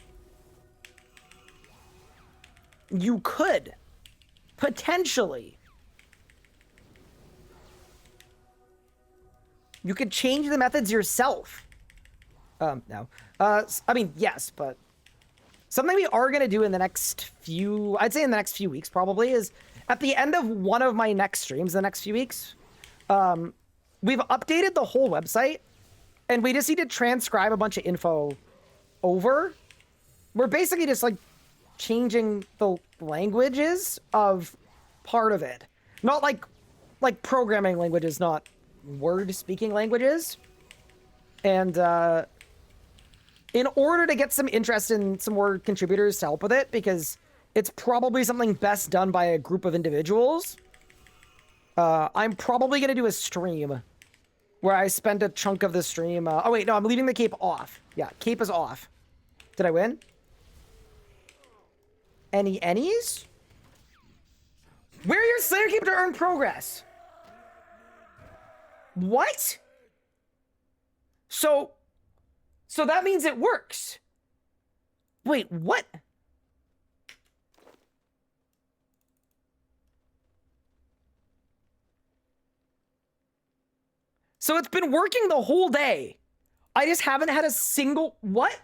you could potentially. You could change the methods yourself. No. I mean, yes, but something we are going to do in the next few, I'd say in the next few weeks probably, is at the end of one of my next streams, the next few weeks, we've updated the whole website, and we just need to transcribe a bunch of info over. We're basically just, like, changing the languages of part of it. Not like programming languages, not word-speaking languages. And, in order to get some interest in some more contributors to help with it, because it's probably something best done by a group of individuals, I'm probably going to do a stream where I spend a chunk of the stream. Oh, wait, no, I'm leaving the cape off. Yeah, cape is off. Did I win? Any's? Wear your Slayer cape to earn progress. What? So that means it works. Wait, what? So it's been working the whole day. I just haven't had a single... What?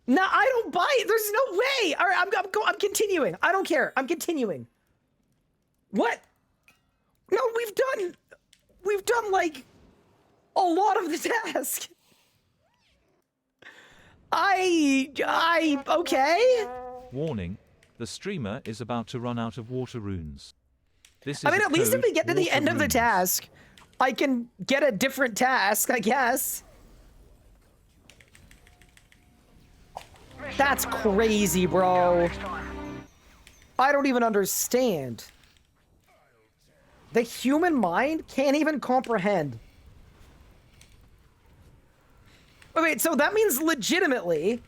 No, I don't buy it. There's no way. All right, I'm continuing. I don't care. I'm continuing. What? No, we've done like a lot of the task. Okay. Warning, the streamer is about to run out of water runes. This is I mean, at least if we get to the end of the task, I can get a different task, I guess. That's crazy, bro. I don't even understand. The human mind can't even comprehend. Wait, so that means legitimately,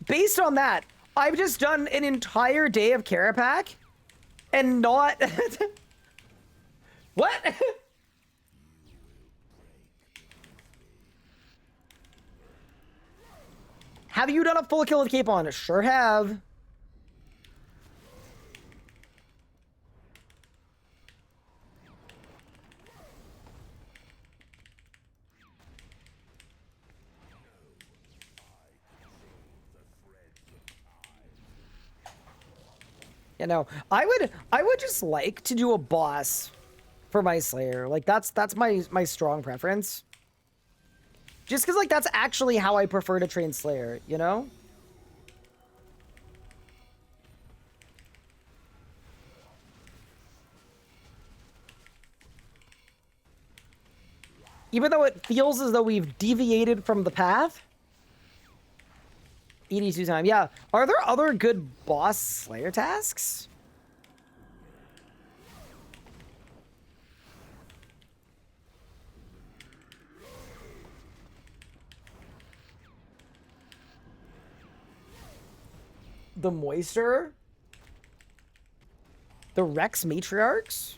based on that, I've just done an entire day of Carapac and not... What? Have you done a full kill with cape on? Sure have. You know, I would just like to do a boss for my Slayer. Like that's my strong preference. Just because, like, that's actually how I prefer to train Slayer, you know? Even though it feels as though we've deviated from the path. ED2 time, yeah. Are there other good boss Slayer tasks? The Moisture? The Rex Matriarchs?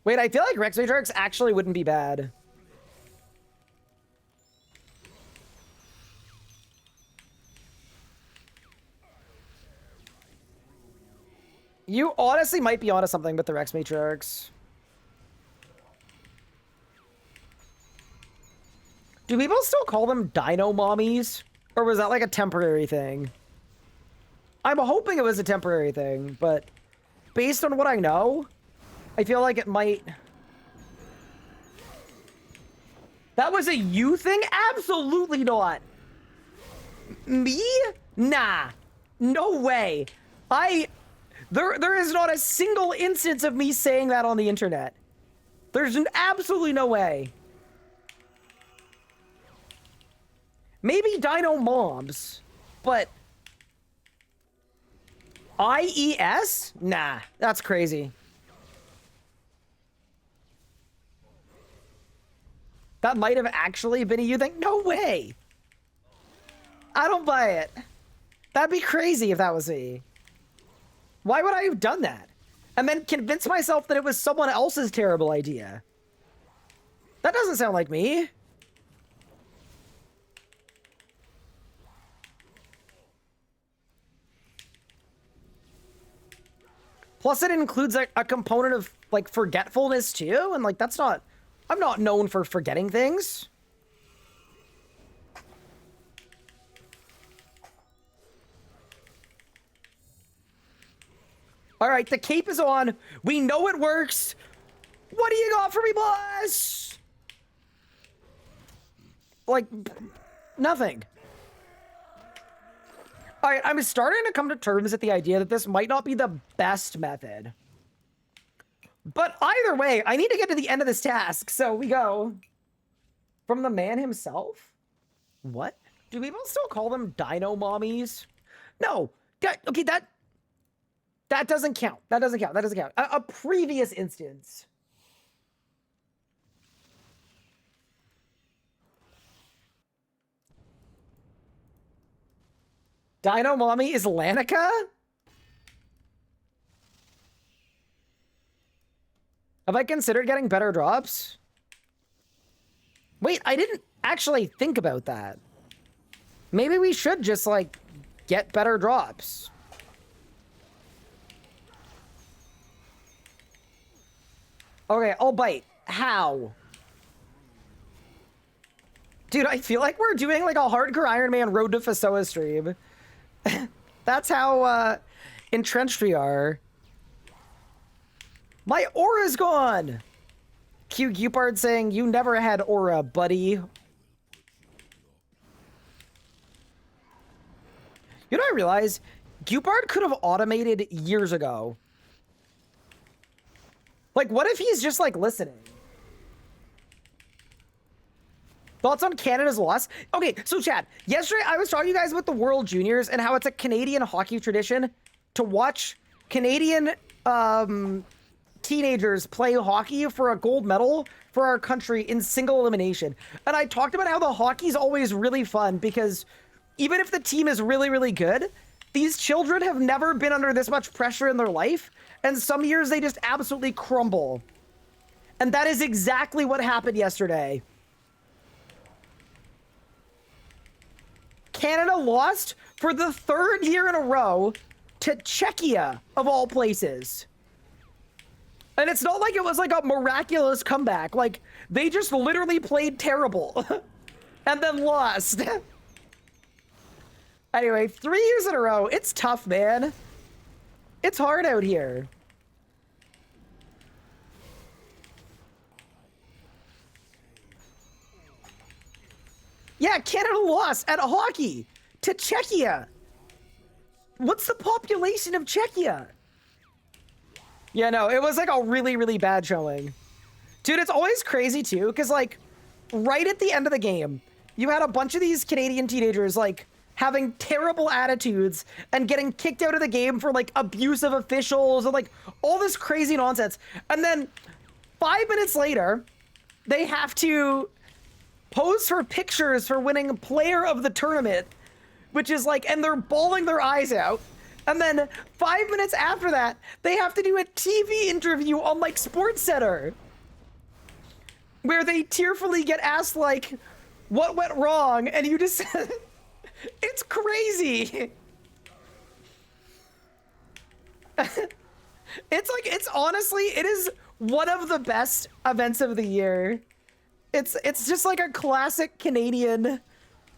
Wait, I feel like Rex Matriarchs actually wouldn't be bad. You honestly might be onto something with the Rex Matriarchs. Do people still call them dino mommies? Or was that like a temporary thing? I'm hoping it was a temporary thing, but based on what I know, I feel like it might... That was a you thing? Absolutely not. Me? Nah. No way. There is not a single instance of me saying that on the internet. There's absolutely no way. Maybe dino moms, but IES? Nah, that's crazy. That might have actually been a you thing. No way. I don't buy it. That'd be crazy if that was me. Why would I have done that? And then convince myself that it was someone else's terrible idea. That doesn't sound like me. Plus, it includes a component of, like, forgetfulness, too. And, like, that's not... I'm not known for forgetting things. All right, the cape is on. We know it works. What do you got for me, boss? Like, nothing. All right, I'm starting to come to terms with the idea that this might not be the best method. But either way, I need to get to the end of this task, so we go. From the man himself? What? Do people still call them dino mommies? No. Okay, that doesn't count. That doesn't count. That doesn't count. A previous instance. Dino mommy is Lanica? Have I considered getting better drops? Wait, I didn't actually think about that. Maybe we should just, like, get better drops. Okay, I'll bite. How? Dude, I feel like we're doing, like, a hardcore Iron Man Road to Fasoa stream. That's how, entrenched we are. My aura's gone! Q Gupard saying, you never had aura, buddy. You know what I realize? Gupard could have automated years ago. Like, what if he's just, like, listening? Thoughts on Canada's loss? Okay, so chat, yesterday I was talking to you guys about the World Juniors and how it's a Canadian hockey tradition to watch Canadian, teenagers play hockey for a gold medal for our country in single elimination. And I talked about how the hockey's always really fun because even if the team is really, really good, these children have never been under this much pressure in their life. And some years they just absolutely crumble. And that is exactly what happened yesterday. Canada lost for the third year in a row to Czechia, of all places. And it's not like it was like a miraculous comeback. Like, they just literally played terrible and then lost. Anyway, 3 years in a row. It's tough, man. It's hard out here. Yeah, Canada lost at hockey to Czechia. What's the population of Czechia? Yeah, no, it was like a really, really bad showing. Dude, it's always crazy too, because like right at the end of the game, you had a bunch of these Canadian teenagers like having terrible attitudes and getting kicked out of the game for like abusive officials and like all this crazy nonsense. And then 5 minutes later, they have to pose for pictures for winning player of the tournament, which is like, and they're bawling their eyes out. And then 5 minutes after that, they have to do a TV interview on like SportsCenter where they tearfully get asked like, what went wrong? And you just, it's crazy. It's honestly, it is one of the best events of the year. It's just like a classic Canadian.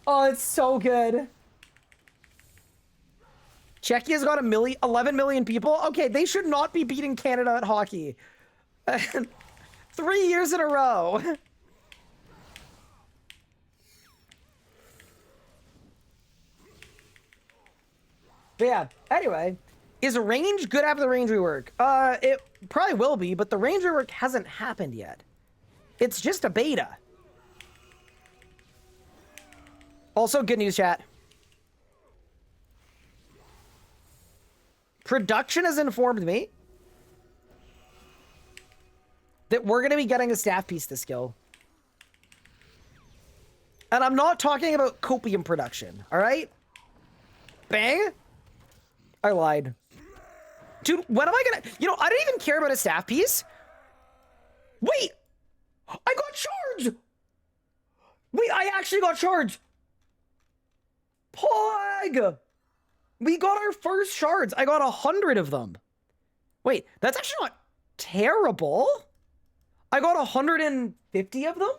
Oh, it's so good. Czechia's got 11 million people. Okay, they should not be beating Canada at hockey. 3 years in a row. But yeah, anyway, is range good after the range rework? It probably will be, but the range rework hasn't happened yet. It's just a beta. Also, good news, chat. Production has informed me that we're going to be getting a staff piece to skill. And I'm not talking about copium production, all right? Bang. I lied. Dude, when am I going to... You know, I don't even care about a staff piece. Wait. I got shards. Wait, I actually got shards. Pog. We got our first shards. I got 100 of them. Wait, that's actually not terrible. I got 150 of them?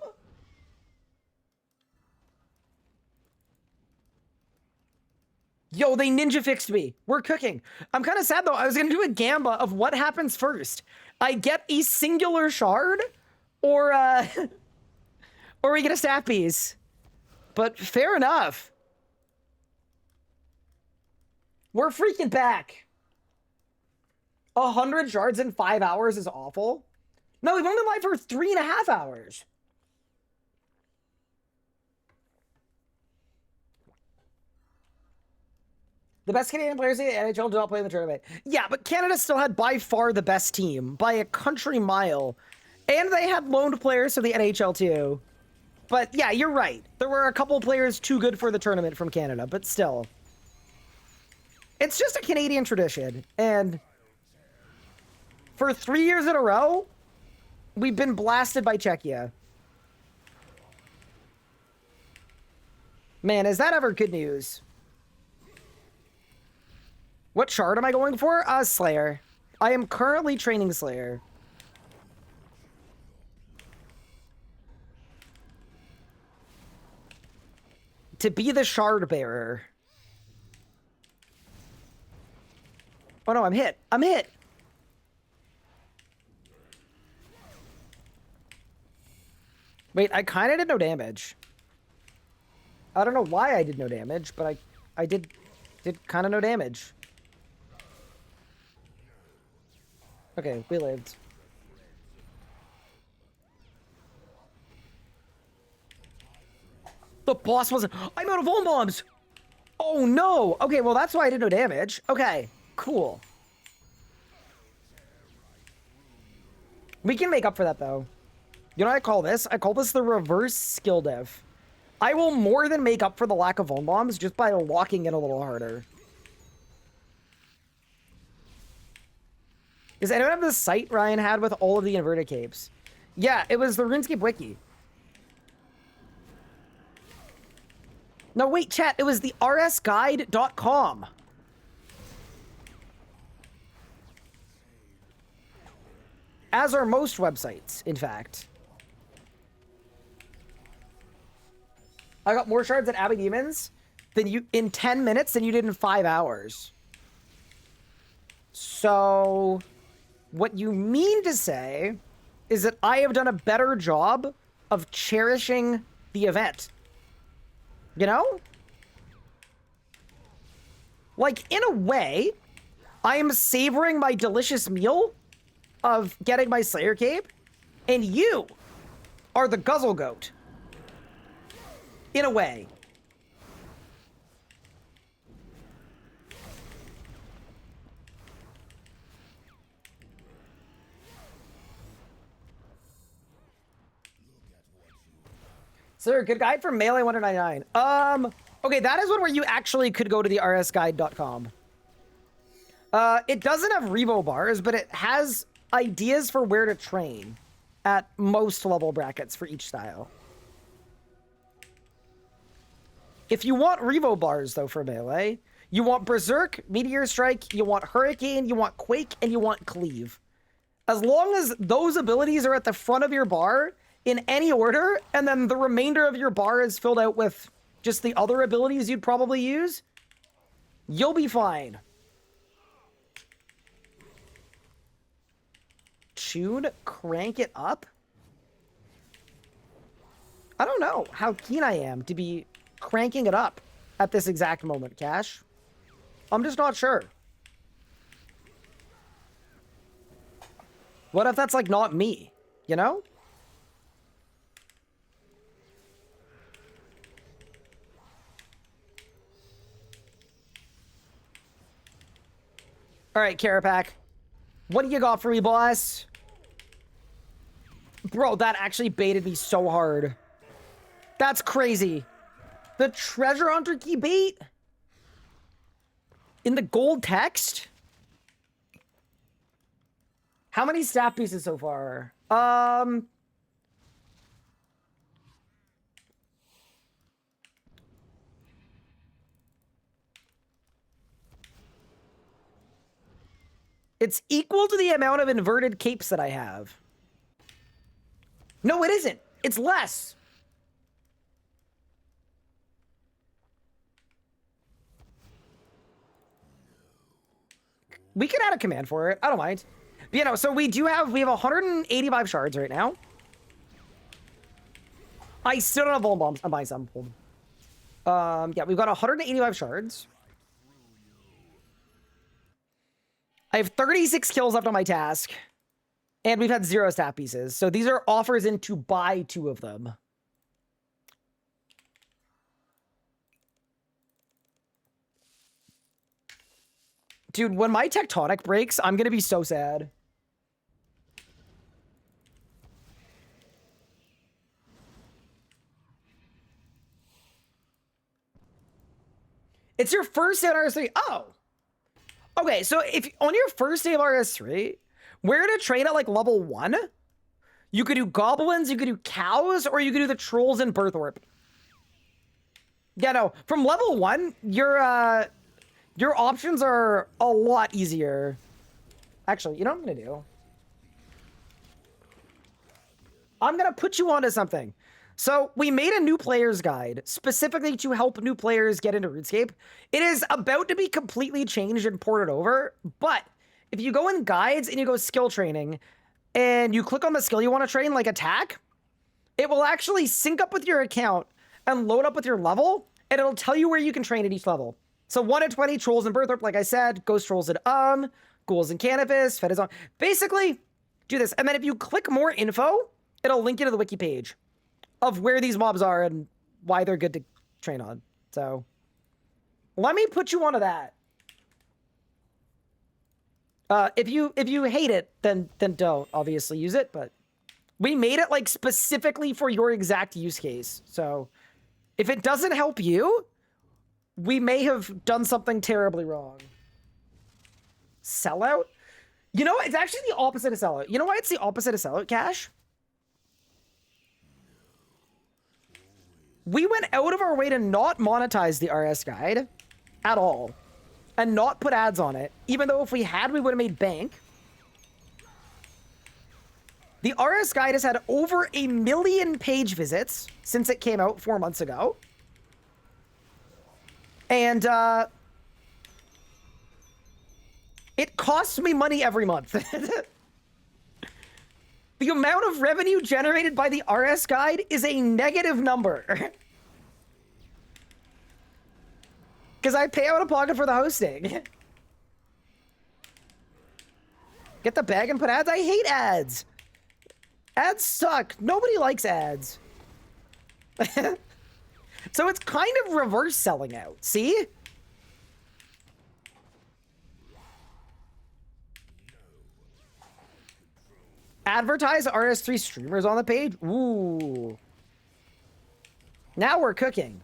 Yo, they ninja fixed me. We're cooking. I'm kind of sad though. I was going to do a gamba of what happens first. I get a singular shard or or we get a staff piece. But fair enough. We're freaking back. 100 shards in 5 hours is awful. No, we've only been live for 3.5 hours. The best Canadian players in the NHL do not play in the tournament. Yeah, but Canada still had by far the best team by a country mile. And they had loaned players from the NHL too. But yeah, you're right. There were a couple players too good for the tournament from Canada, but still. It's just a Canadian tradition. And for 3 years in a row, we've been blasted by Czechia. Man, is that ever good news? What shard am I going for? Slayer. I am currently training Slayer. To be the shard bearer. Oh no, I'm hit. I'm hit. Wait, I kind of did no damage. I don't know why I did no damage, but I did kind of no damage. Okay, we lived. The boss wasn't... I'm out of all bombs! Oh no! Okay, well that's why I did no damage. Okay, cool. We can make up for that though. You know what I call this? I call this the reverse skill div. I will more than make up for the lack of own bombs just by locking in a little harder. Does anyone have the site Ryan had with all of the inverted capes? Yeah, it was the RuneScape wiki. No, wait, chat. It was the rsguide.com. As are most websites, in fact. I got more shards at Abbey Demons than you in 10 minutes than you did in 5 hours. So, what you mean to say is that I have done a better job of cherishing the event. You know? Like, in a way, I am savoring my delicious meal of getting my Slayer cape, and you are the guzzle goat. In a way. Sir, good guide for Melee 199. Okay, that is one where you actually could go to the rsguide.com. It doesn't have Revo bars, but it has ideas for where to train at most level brackets for each style. If you want Revo bars, though, for Melee, You want Berserk, Meteor Strike, you want Hurricane, you want Quake, and you want Cleave. As long as those abilities are at the front of your bar in any order, and then the remainder of your bar is filled out with just the other abilities you'd probably use, you'll be fine. Tune, crank it up? I don't know how keen I am to be cranking it up at this exact moment, Cash. I'm just not sure. What if that's, like, not me? You know? Alright, Carapac. What do you got for me, boss? Bro, that actually baited me so hard. That's crazy. The treasure hunter key bait? In the gold text? How many staff pieces so far? It's equal to the amount of inverted capes that I have. No, it isn't. It's less. We can add a command for it. I don't mind. But, you know, so we have 185 shards right now. I still don't have Vuln Bombs. I'm buying some. Yeah, we've got 185 shards. I have 36 kills left on my task. And we've had 0 staff pieces. So these are offers in to buy 2 of them. Dude, when my tectonic breaks, I'm gonna be so sad. It's your first day on RS3. Oh. Okay, so if on your first day of RS3, where to train at like level 1, you could do goblins, you could do cows, or you could do the trolls in Birthorpe. Yeah, no, from level 1, your options are a lot easier. Actually, you know what I'm gonna do? I'm gonna put you onto something. So we made a new player's guide specifically to help new players get into RuneScape. It is about to be completely changed and ported over, but if you go in guides and you go skill training and you click on the skill you want to train, like attack, it will actually sync up with your account and load up with your level, and it'll tell you where you can train at each level. So 1 in 20, trolls in Birthorpe, like I said, ghost trolls in ghouls in Cannabis, Fed is on. Basically, do this. And then if you click more info, it'll link you to the wiki page of where these mobs are and why they're good to train on. So let me put you onto that. If you hate it, then don't obviously use it, but we made it like specifically for your exact use case. So if it doesn't help you, we may have done something terribly wrong. Sellout? You know, it's actually the opposite of sellout. You know why it's the opposite of sellout, Cash? We went out of our way to not monetize the RS guide at all and not put ads on it, even though if we had, we would have made bank. The RS guide has had over 1 million page visits since it came out 4 months ago. And it costs me money every month. The amount of revenue generated by the RS guide is a negative number. Because I pay out of pocket for the hosting. Get the bag and put ads? I hate ads. Ads suck. Nobody likes ads. So it's kind of reverse selling out. See? Advertise RS3 streamers on the page? Ooh. Now we're cooking.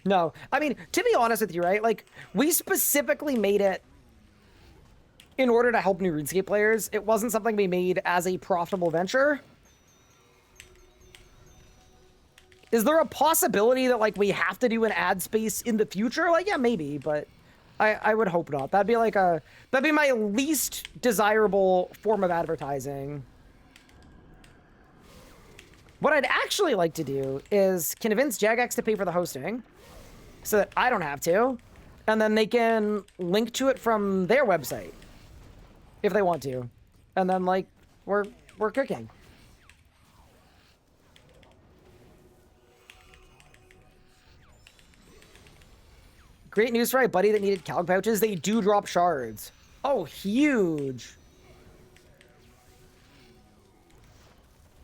No, I mean, to be honest with you, right? Like, we specifically made it in order to help new RuneScape players. It wasn't something we made as a profitable venture. Is there a possibility that like we have to do an ad space in the future? Like, yeah, maybe, but I would hope not. That'd be my least desirable form of advertising. What I'd actually like to do is convince Jagex to pay for the hosting so that I don't have to, and then they can link to it from their website if they want to. And then like we're cooking. Great news for my buddy that needed calc pouches. They do drop shards. Oh, huge.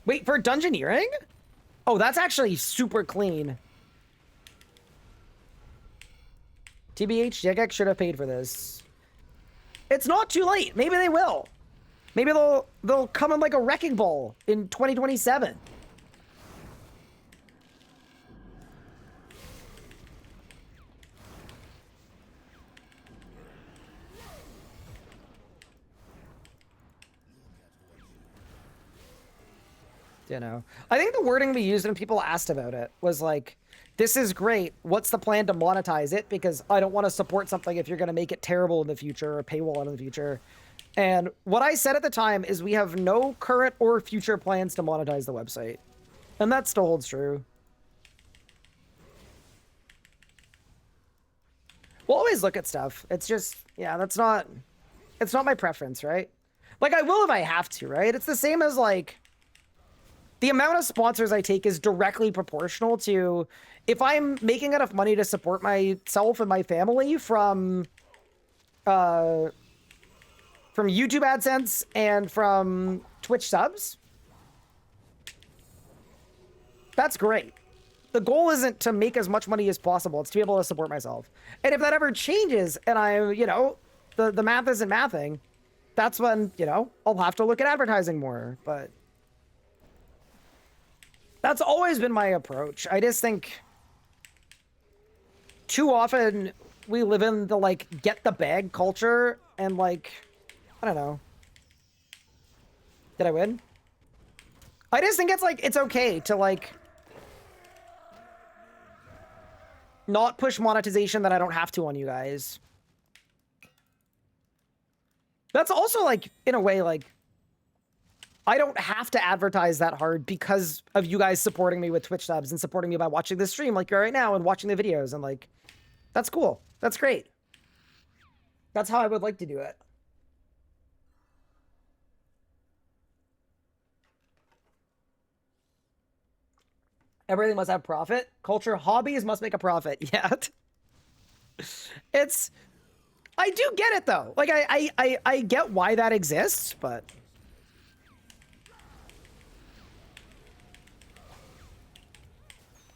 Wait, for dungeoneering? Oh, that's actually super clean. TBH, Jagex should have paid for this. It's not too late. Maybe they will. Maybe they'll come in like a wrecking ball in 2027. You know, I think the wording we used when people asked about it was like, this is great. What's the plan to monetize it? Because I don't want to support something if you're going to make it terrible in the future or paywall in the future. And what I said at the time is we have no current or future plans to monetize the website. And that still holds true. We'll always look at stuff. It's just, yeah, it's not my preference, right? Like I will if I have to, right? It's the same as like, the amount of sponsors I take is directly proportional to if I'm making enough money to support myself and my family from YouTube AdSense and from Twitch subs. That's great. The goal isn't to make as much money as possible. It's to be able to support myself. And if that ever changes and I, you know, the math isn't mathing, that's when, you know, I'll have to look at advertising more. But that's always been my approach. I just think too often we live in the, like, get the bag culture and, like, I don't know. Did I win? I just think it's, like, it's okay to, like, not push monetization that I don't have to on you guys. That's also, like, in a way, like, I don't have to advertise that hard because of you guys supporting me with Twitch subs and supporting me by watching this stream like you're right now and watching the videos. And like, that's cool. That's great. That's how I would like to do it. Everything must have profit. Culture, hobbies must make a profit. Yeah. I do get it though. Like I get why that exists, but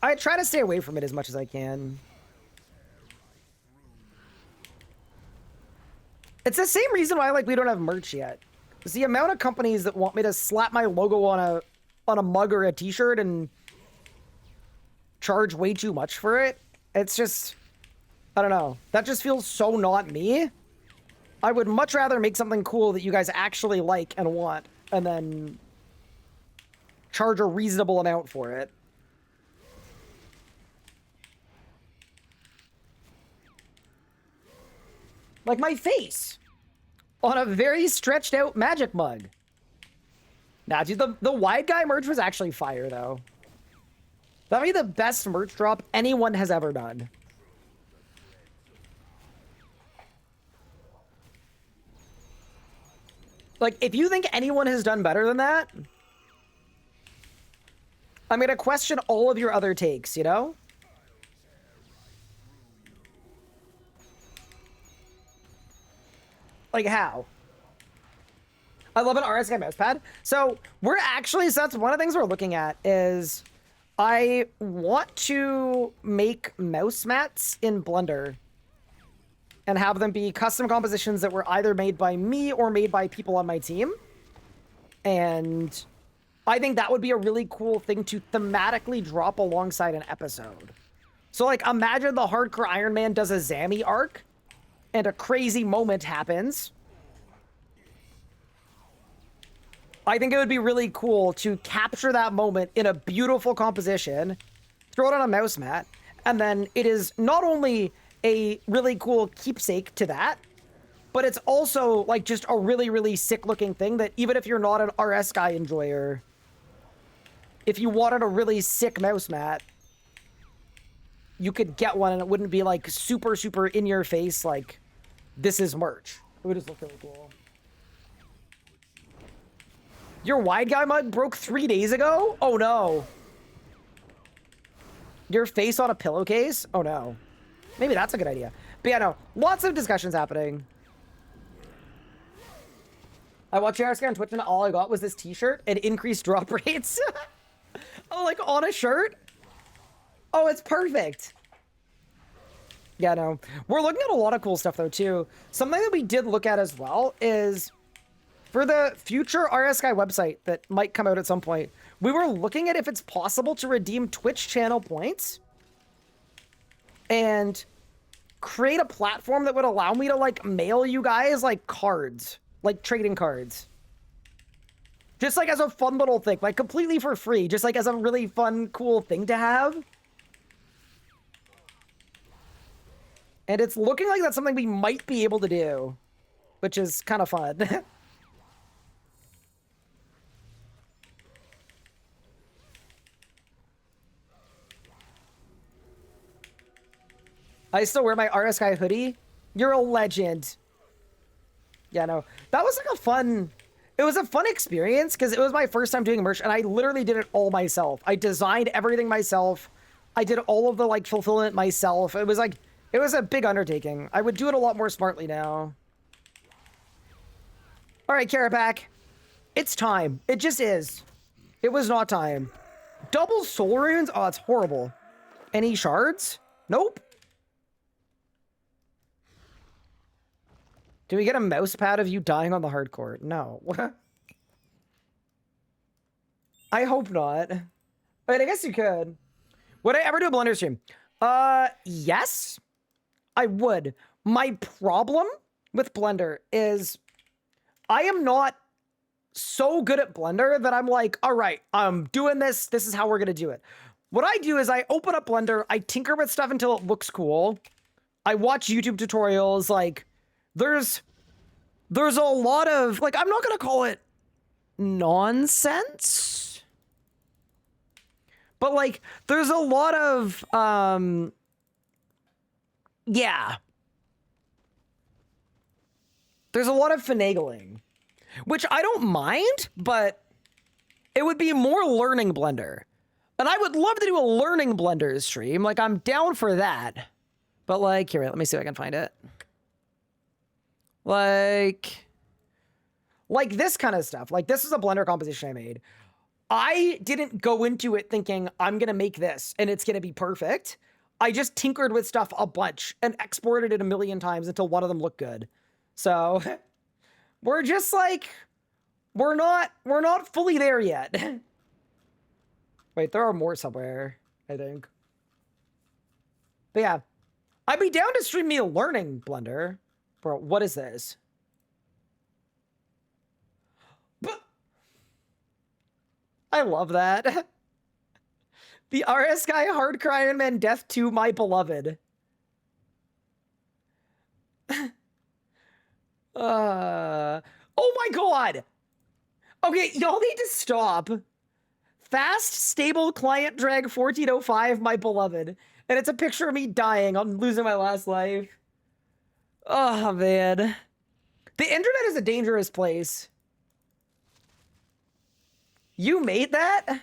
I try to stay away from it as much as I can. It's the same reason why, like, we don't have merch yet. It's the amount of companies that want me to slap my logo on a mug or a t-shirt and charge way too much for it. It's just, I don't know. That just feels so not me. I would much rather make something cool that you guys actually like and want, and then charge a reasonable amount for it. Like my face on a very stretched out magic mug. Nah, dude, the wide guy merch was actually fire though. That'd be the best merch drop anyone has ever done. Like, if you think anyone has done better than that, I'm gonna question all of your other takes, you know? Like, how? I love an RSK mouse pad. So we're actually, so that's one of the things we're looking at is I want to make mouse mats in Blender and have them be custom compositions that were either made by me or made by people on my team. And I think that would be a really cool thing to thematically drop alongside an episode. So, like, imagine the Hardcore Iron Man does a Zammy arc and a crazy moment happens. I think it would be really cool to capture that moment in a beautiful composition throw it on a mouse mat, and then it is not only a really cool keepsake to that, but it's also like just a really, really sick looking thing that even if you're not an RS guy enjoyer, if you wanted a really sick mouse mat, you could get one and it wouldn't be like super, super in your face like this is merch. It would just look really cool. Your wide guy mug broke 3 days ago? Oh no. Your face on a pillowcase? Oh no. Maybe that's a good idea. But yeah, no. Lots of discussions happening. I watched JRSK on Twitch and all I got was this t-shirt and increased drop rates. Oh, like on a shirt? Oh, it's perfect. Yeah, no. We're looking at a lot of cool stuff though too. Something that we did look at as well is for the future RSky website that might come out at some point, we were looking at if it's possible to redeem Twitch channel points and create a platform that would allow me to like mail you guys like cards, like trading cards. Just like as a fun little thing, like completely for free, just like as a really fun, cool thing to have. And it's looking like that's something we might be able to do, which is kind of fun. I still wear my RS Guy hoodie. You're a legend. Yeah, no. That was like a fun... It was a fun experience because it was my first time doing merch and I literally did it all myself. I designed everything myself. I did all of the like fulfillment myself. It was like... It was a big undertaking. I would do it a lot more smartly now. Alright, Carapack. It's time. It just is. It was not time. Double soul runes? Oh, it's horrible. Any shards? Nope. Do we get a mouse pad of you dying on the hardcore? No. I hope not. But I guess you could. Would I ever do a Blender stream? Yes. I would. My problem with Blender is I am not so good at Blender that I'm like, all right, I'm doing this. This is how we're going to do it. What I do is I open up Blender. I tinker with stuff until it looks cool. I watch YouTube tutorials. Like, there's a lot of, like, I'm not going to call it nonsense. But, like, there's a lot of, yeah. There's a lot of finagling, which I don't mind, but it would be more learning Blender. And I would love to do a learning Blender stream. Like, I'm down for that. But, like, here, let me see if I can find it. Like this kind of stuff. Like, this is a Blender composition I made. I didn't go into it thinking, I'm going to make this and it's going to be perfect. I just tinkered with stuff a bunch and exported it a million times until one of them looked good. So we're just like, we're not fully there yet. Wait, there are more somewhere, I think. But yeah, I'd be down to stream me learning Blender. Bro, what is this? But I love that. The RS guy hard crying man death to my beloved. Oh my god. Okay, y'all need to stop. Fast, stable client drag 1405, my beloved. And it's a picture of me dying. I'm losing my last life. Oh, man. The internet is a dangerous place. You made that?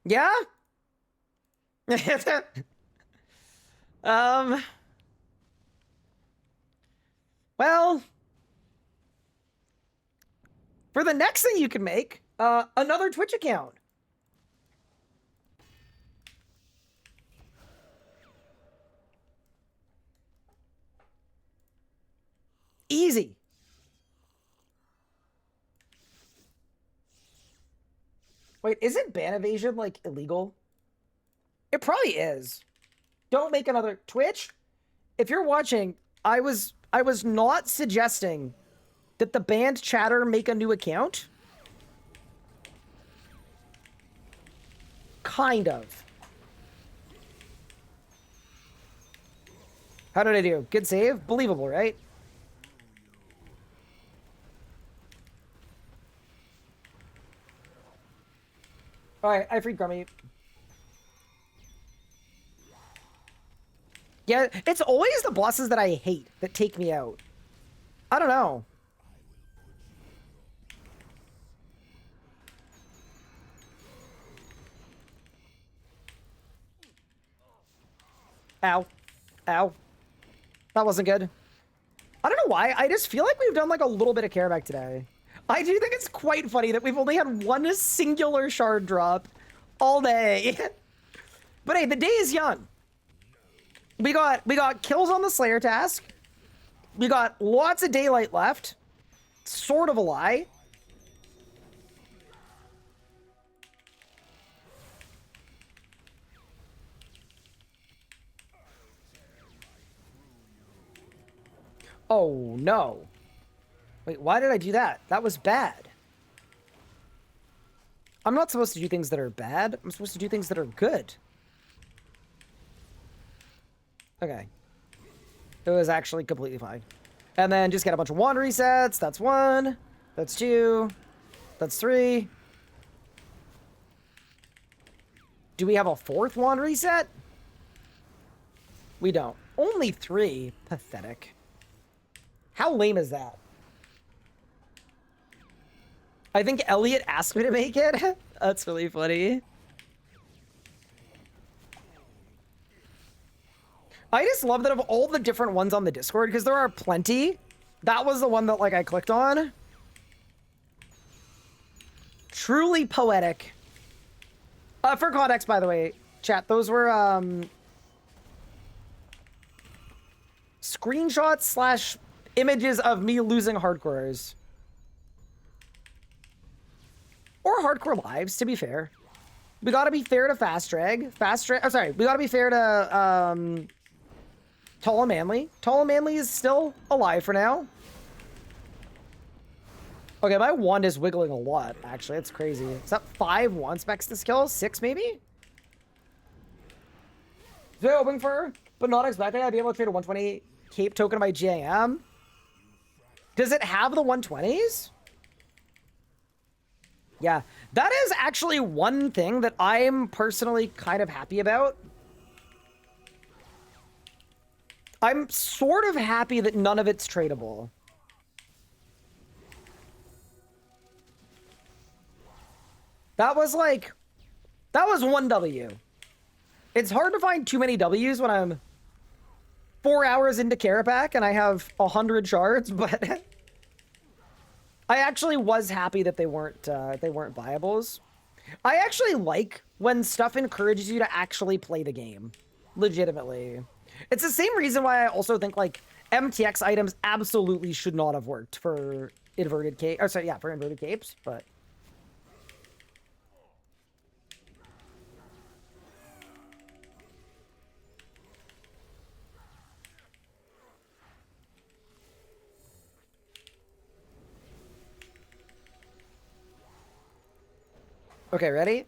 Yeah? Well, for the next thing you can make, another Twitch account. Easy. Wait, isn't ban evasion, like, illegal? It probably is. Don't make another Twitch. If you're watching, I was not suggesting that the banned chatter make a new account. Kind of. How did I do? Good save? Believable, right? Alright, I freed Grummy. Yeah, it's always the bosses that I hate that take me out. I don't know. Ow. Ow. That wasn't good. I don't know why. I just feel like we've done like a little bit of careback today. I do think it's quite funny that we've only had one singular shard drop all day. But hey, the day is young. We got kills on the Slayer task. We got lots of daylight left. Sort of a lie. Oh, no. Wait, why did I do that? That was bad. I'm not supposed to do things that are bad. I'm supposed to do things that are good. Okay. It was actually completely fine. And then just get a bunch of wand resets. That's 1. That's 2. That's 3. Do we have a 4th wand reset? We don't. Only 3. Pathetic. How lame is that? I think Elliot asked me to make it. That's really funny. I just love that of all the different ones on the Discord, because there are plenty, that was the one that like I clicked on. Truly poetic. For context, by the way, chat, those were screenshots / images of me losing hardcores. Or hardcore lives, to be fair. We gotta be fair to Fast Drag. Oh, sorry. We gotta be fair to, Tall and Manly. Tall and Manly is still alive for now. Okay, my wand is wiggling a lot, actually. It's crazy. Is that 5 wand specs to skill? 6, maybe? Very hoping for, but not expecting I'd be able to trade a 120 cape token of my GAM. Does it have the 120s? Yeah, that is actually one thing that I'm personally kind of happy about. I'm sort of happy that none of it's tradable. That was like, that was 1 W. It's hard to find too many W's when I'm 4 hours into Carapac and I have 100 shards, but I actually was happy that they weren't viables. I actually like when stuff encourages you to actually play the game, legitimately. It's the same reason why I also think like MTX items absolutely should not have worked for inverted cape, or sorry, yeah, for inverted capes, but. Okay, ready?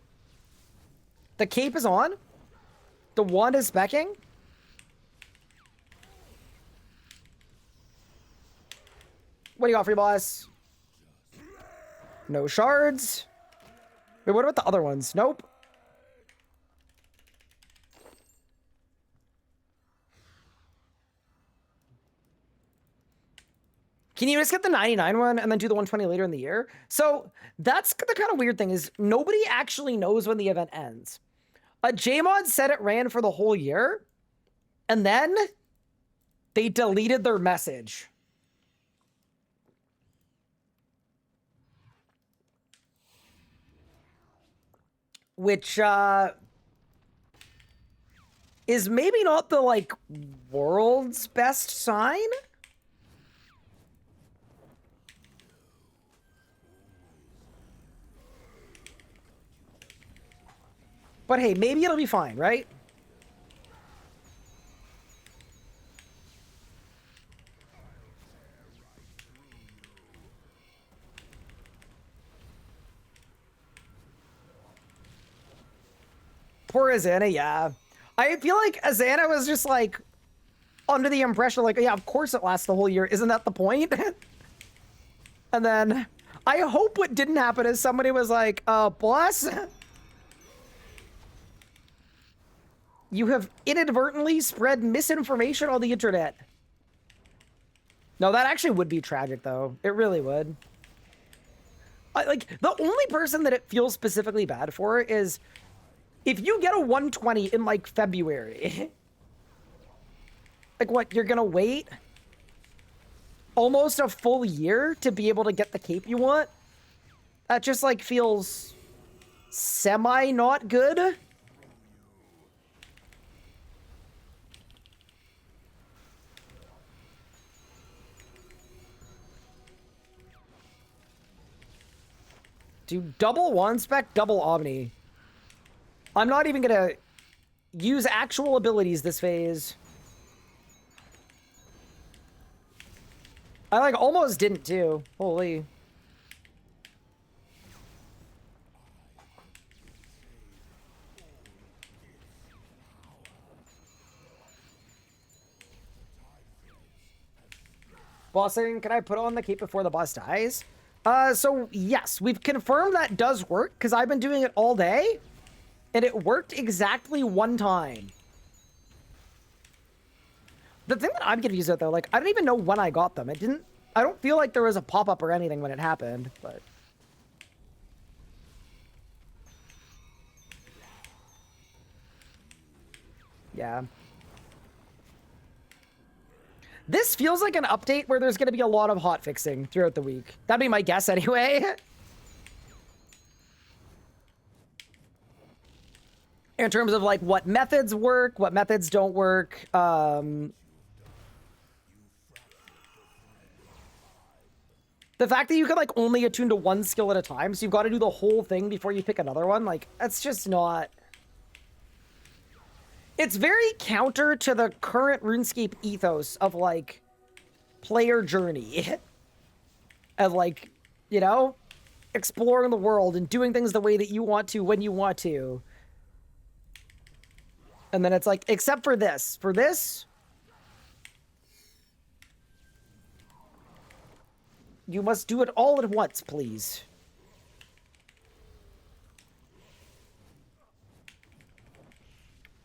The cape is on. The wand is specking. What do you got for your boss? No shards. Wait, what about the other ones? Nope. Can you just get the 99 one and then do the 120 later in the year? So that's the kind of weird thing is nobody actually knows when the event ends. JMod said it ran for the whole year, and then they deleted their message. Which is maybe not the like world's best sign. But hey, maybe it'll be fine, right? Poor Azana, yeah. I feel like Azana was just like under the impression, like, yeah, of course it lasts the whole year. Isn't that the point? And then I hope what didn't happen is somebody was like, boss, you have inadvertently spread misinformation on the internet. No, that actually would be tragic, though. It really would. Like, the only person that it feels specifically bad for is if you get a 120 in, like, February. Like, what, you're gonna wait almost a full year to be able to get the cape you want? That just, like, feels semi-not good. Do double one spec, double omni. I'm not even gonna use actual abilities this phase. I like almost didn't too. Holy. Bossing, can I put on the cape before the boss dies? So yes, we've confirmed that does work because I've been doing it all day and it worked exactly one time. The thing that I'm confused with though, like, I don't even know when I got them. I don't feel like there was a pop-up or anything when it happened, but. Yeah. This feels like an update where there's going to be a lot of hot fixing throughout the week. That'd be my guess anyway. In terms of like what methods work, what methods don't work. The fact that you can like only attune to one skill at a time, so you've got to do the whole thing before you pick another one, like that's just not... It's very counter to the current RuneScape ethos of, like, player journey. And, like, you know, exploring the world and doing things the way that you want to when you want to. And then it's like, except for this. For this, you must do it all at once, please.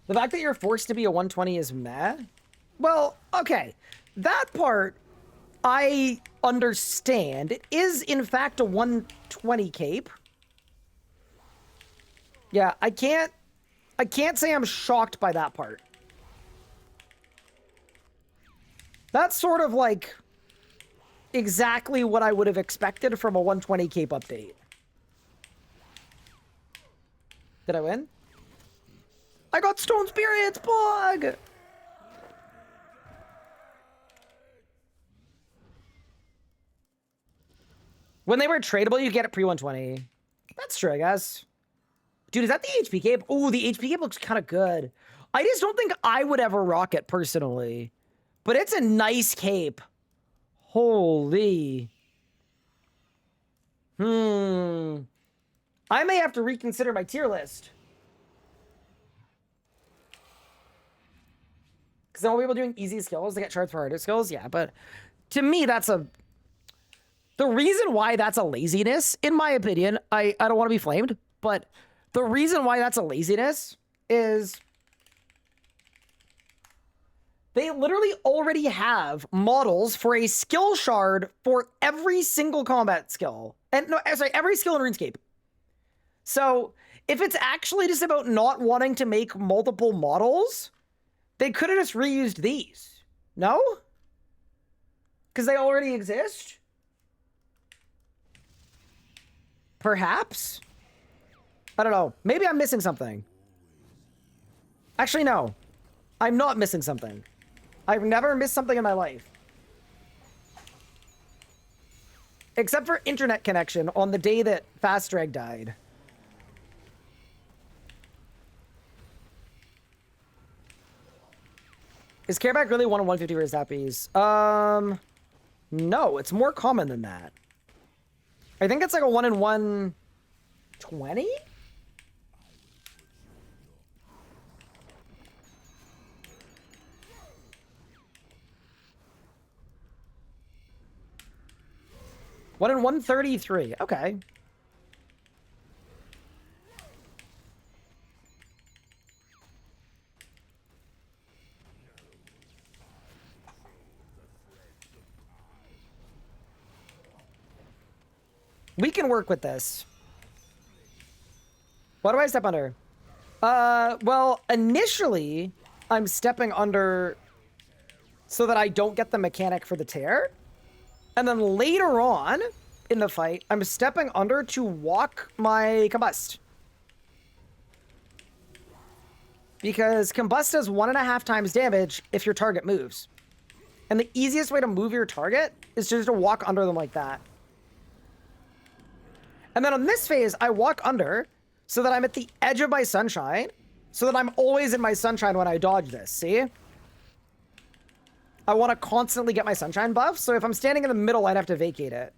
The fact that you're forced to be a 120 is meh. Well, okay. That part, I understand. It is, in fact, a 120 cape. Yeah, I can't say I'm shocked by that part. That's sort of like exactly what I would have expected from a 120 cape update. Did I win? I got Stone Spirits, bug! When they were tradable, you get it pre-120. That's true, I guess. Dude, is that the HP cape? Ooh, the HP cape looks kind of good. I just don't think I would ever rock it personally. But it's a nice cape. Holy. I may have to reconsider my tier list. Because then we'll be able doing easy skills to get shards for harder skills. Yeah, but to me, that's a... The reason why that's a laziness, in my opinion, I don't want to be flamed, but the reason why that's a laziness is they literally already have models for a skill shard for every single combat skill. And no, sorry, every skill in RuneScape. So if it's actually just about not wanting to make multiple models, they could have just reused these. No? Because they already exist? Perhaps? I don't know. Maybe I'm missing something. Actually, no. I'm not missing something. I've never missed something in my life. Except for internet connection on the day that Fast Drag died. Is Careback really 1 in 150 for his zappies? No, it's more common than that. I think it's like a 1 in 120? 1 in 133. Okay. We can work with this. What do I step under? Well, initially, I'm stepping under so that I don't get the mechanic for the tear. And then later on in the fight, I'm stepping under to walk my combust. Because combust does 1.5 times damage if your target moves. And the easiest way to move your target is just to walk under them like that. And then on this phase, I walk under so that I'm at the edge of my sunshine, so that I'm always in my sunshine when I dodge this, see? I want to constantly get my sunshine buff, so if I'm standing in the middle, I'd have to vacate it.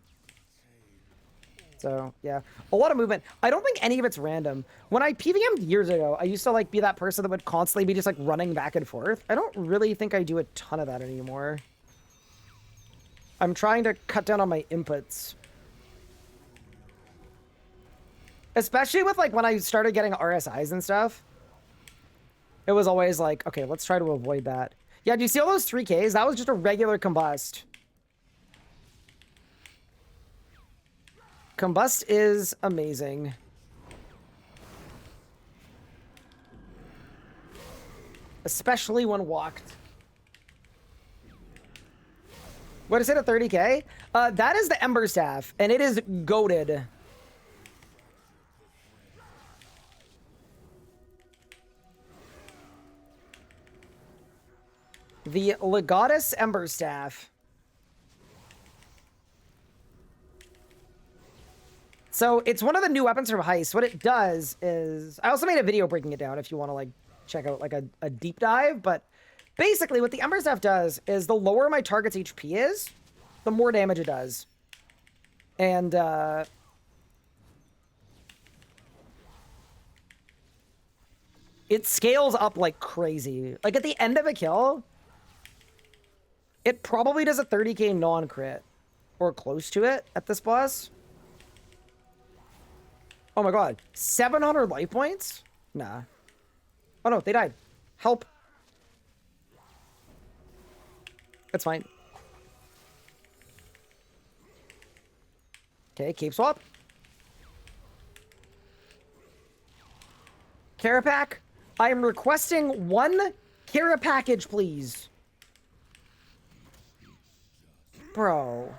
So, yeah. A lot of movement. I don't think any of it's random. When I PVM'd years ago, I used to, like, be that person that would constantly be just, like, running back and forth. I don't really think I do a ton of that anymore. I'm trying to cut down on my inputs. Especially with, like, when I started getting RSIs and stuff. It was always like, okay, let's try to avoid that. Yeah, do you see all those 3Ks? That was just a regular combust. Combust is amazing. Especially when walked. What is it, a 30K? That is the Ember Staff, and it is goated. The Legatus Ember Staff. So it's one of the new weapons from Heist. What it does is, I also made a video breaking it down if you want to like check out like a deep dive, but basically what the Ember Staff does is the lower my target's HP is, the more damage it does. And it scales up like crazy. Like at the end of a kill, it probably does a 30k non-crit or close to it at this boss. Oh my god, 700 life points? Nah. Oh no, they died. Help. That's fine. Okay, cape swap. Cara pack. I am requesting 1 Cara package, please. Bro.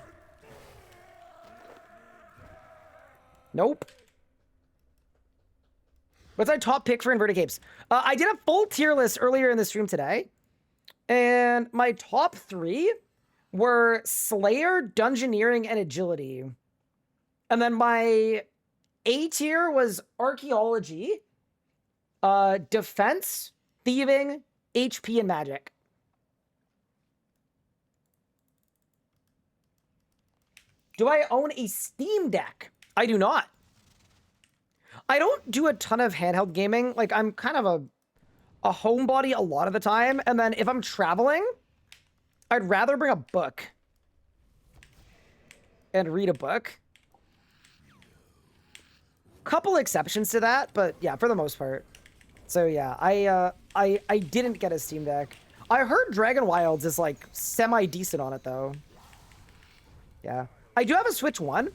Nope. What's my top pick for inverted capes? I did a full tier list earlier in the stream today. And my top 3 were Slayer, Dungeoneering, and Agility. And then my A tier was Archaeology, Defense, Thieving, HP, and Magic. Do I own a Steam Deck? I do not. I don't do a ton of handheld gaming. Like, I'm kind of a homebody a lot of the time. And then if I'm traveling, I'd rather bring a book and read a book. Couple exceptions to that, but yeah, for the most part. So yeah, I didn't get a Steam Deck. I heard Dragon Wilds is like semi-decent on it though. Yeah. I do have a Switch 1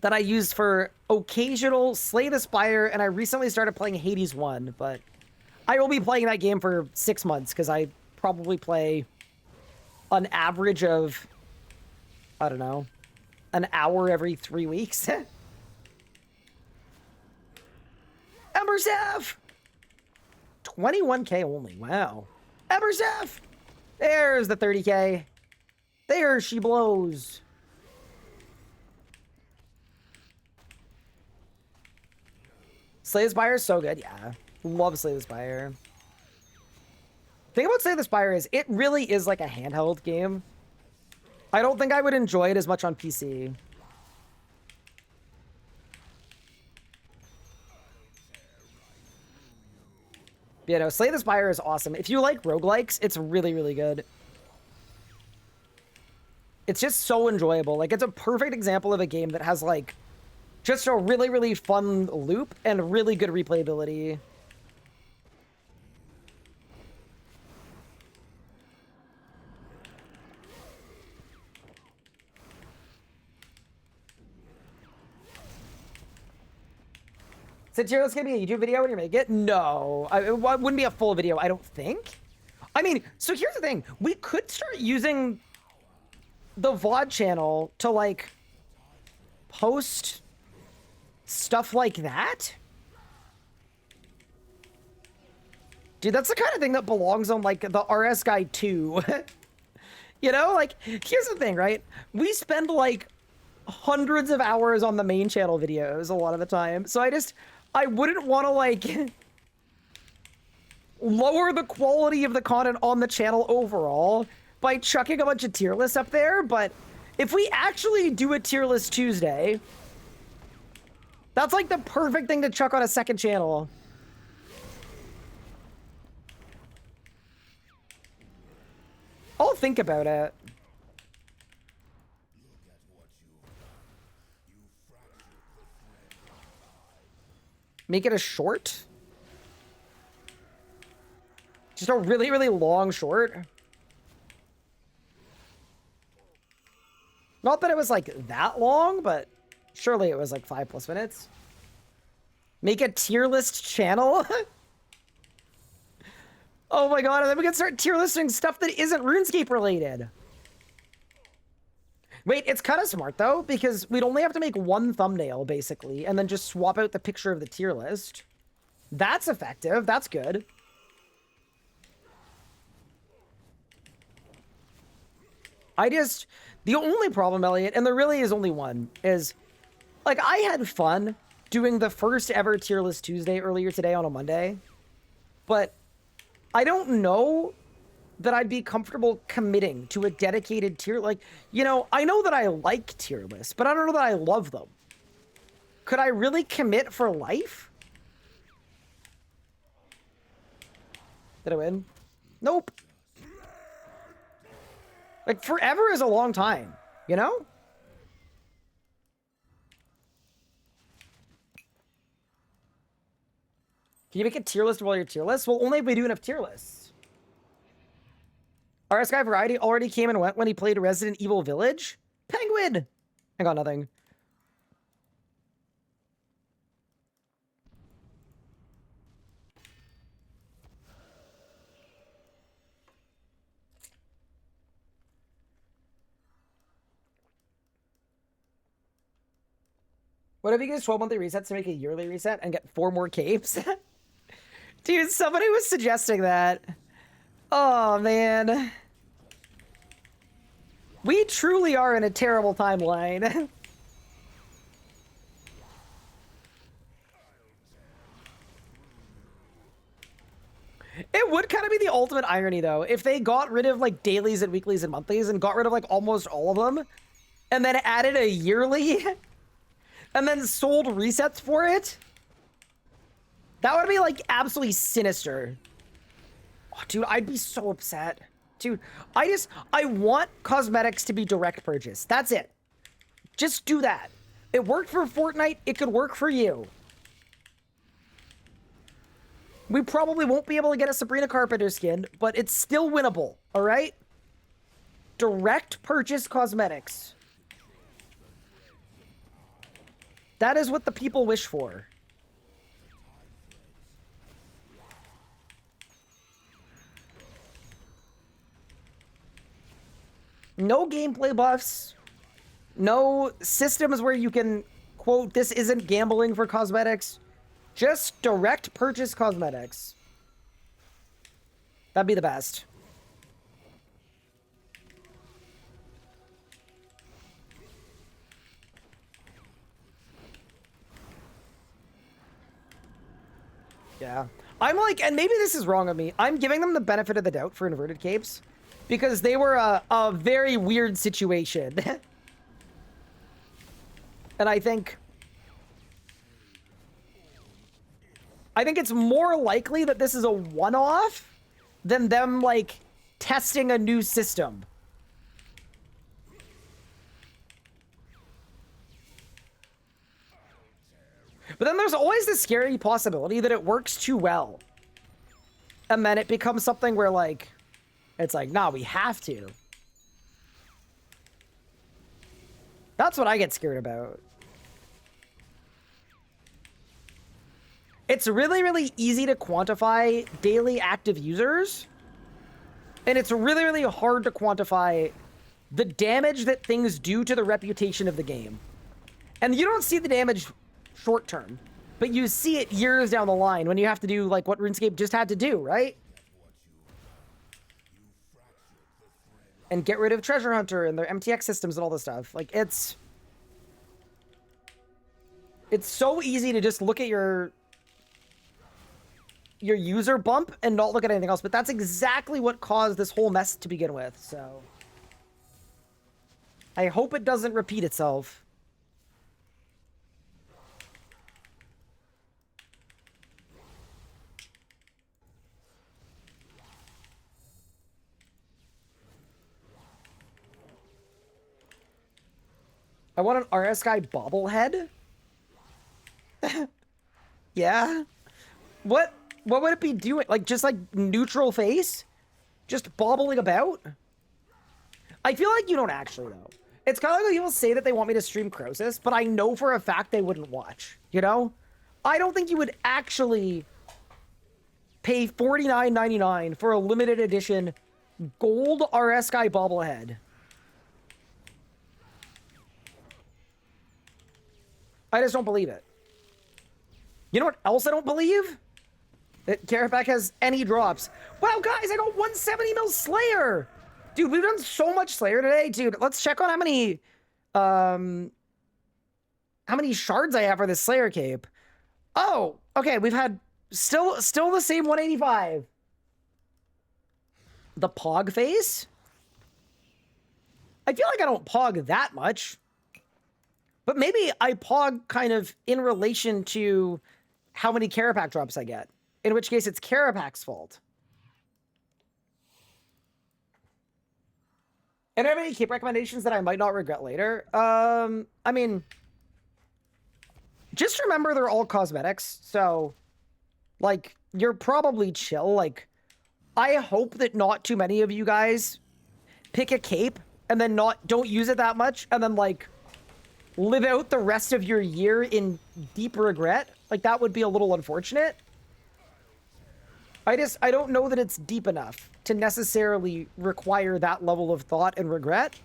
that I use for occasional Slay the Spire, and I recently started playing Hades 1, but I will be playing that game for 6 months because I probably play an average of, I don't know, an hour every 3 weeks. Ember Staff! 21k only, wow. Ember Staff! There's the 30k. There she blows. Slay the Spire is so good, yeah. Love Slay the Spire. The thing about Slay the Spire is it really is like a handheld game. I don't think I would enjoy it as much on PC. You know, Slay the Spire is awesome. If you like roguelikes, it's really, really good. It's just so enjoyable. Like, it's a perfect example of a game that has, like, just a really, really fun loop and really good replayability. So tier list gonna be a YouTube video when you make it? No, it wouldn't be a full video, I don't think. I mean, so here's the thing. We could start using the VOD channel to, like, post stuff like that. Dude, that's the kind of thing that belongs on, like, the RS Guide 2. You know, like, here's the thing, right? We spend, like, hundreds of hours on the main channel videos a lot of the time. So I wouldn't want to, like, lower the quality of the content on the channel overall by chucking a bunch of tier lists up there. But if we actually do a tier list Tuesday, that's, like, the perfect thing to chuck on a second channel. I'll think about it. Make it a short? Just a really, really long short? Not that it was, like, that long, but surely it was, like, 5+ minutes. Make a tier list channel? Oh my god, and then we can start tier listing stuff that isn't RuneScape related. Wait, it's kind of smart, though, because we'd only have to make one thumbnail, basically, and then just swap out the picture of the tier list. That's effective. That's good. The only problem, Elliot, and there really is only one, is, like, I had fun doing the first ever tier list Tuesday earlier today on a Monday, but I don't know that I'd be comfortable committing to a dedicated tier. Like, you know, I know that I like tier lists, but I don't know that I love them. Could I really commit for life? Did I win? Nope. Like, forever is a long time, you know? Can you make a tier list of all your tier lists? Well, only if we do enough tier lists. RS Guy Variety already came and went when he played Resident Evil Village. Penguin! I got nothing. What if you use 12 monthly resets to make a yearly reset and get 4 more capes? Dude, somebody was suggesting that. Oh, man. We truly are in a terrible timeline. It would kind of be the ultimate irony, though, if they got rid of, like, dailies and weeklies and monthlies and got rid of, like, almost all of them, and then added a yearly, and then sold resets for it. That would be, like, absolutely sinister. Oh, dude, I'd be so upset. Dude, I want cosmetics to be direct purchase. That's it. Just do that. It worked for Fortnite. It could work for you. We probably won't be able to get a Sabrina Carpenter skin, but it's still winnable, all right? Direct purchase cosmetics. That is what the people wish for. No gameplay buffs. No systems where you can, quote, this isn't gambling for cosmetics. Just direct purchase cosmetics. That'd be the best. Yeah. I'm like, and maybe this is wrong of me, I'm giving them the benefit of the doubt for inverted capes because they were a very weird situation. And I think it's more likely that this is a one-off than them, like, testing a new system. But then there's always the scary possibility that it works too well. And then it becomes something where, like, it's like, nah, we have to. That's what I get scared about. It's really, really easy to quantify daily active users. And it's really, really hard to quantify the damage that things do to the reputation of the game. And you don't see the damage short term, but you see it years down the line when you have to do like what RuneScape just had to do, right? And get rid of Treasure Hunter and their MTX systems and all this stuff. Like, it's so easy to just look at your user bump and not look at anything else, but that's exactly what caused this whole mess to begin with, so I hope it doesn't repeat itself. I want an RS guy bobblehead. Yeah. What would it be doing? Like, just like neutral face? Just bobbling about? I feel like you don't actually, though. It's kind of like when people say that they want me to stream Croesus, but I know for a fact they wouldn't watch, you know? I don't think you would actually pay $49.99 for a limited edition gold RS guy bobblehead. I just don't believe it. You know what else I don't believe? That Carapac has any drops. Wow, guys, I got 170 mil Slayer! Dude, we've done so much Slayer today. Dude, let's check on how many shards I have for this Slayer cape. Oh, okay, we've had still the same 185. The Pog face? I feel like I don't Pog that much. But maybe I Pog kind of in relation to how many Carapac drops I get. In which case, it's Carapac's fault. And are there any cape recommendations that I might not regret later? I mean, just remember they're all cosmetics. So, like, you're probably chill. Like, I hope that not too many of you guys pick a cape and then don't use it that much and then, like, live out the rest of your year in deep regret. Like, that would be a little unfortunate. I don't know that it's deep enough to necessarily require that level of thought and regret.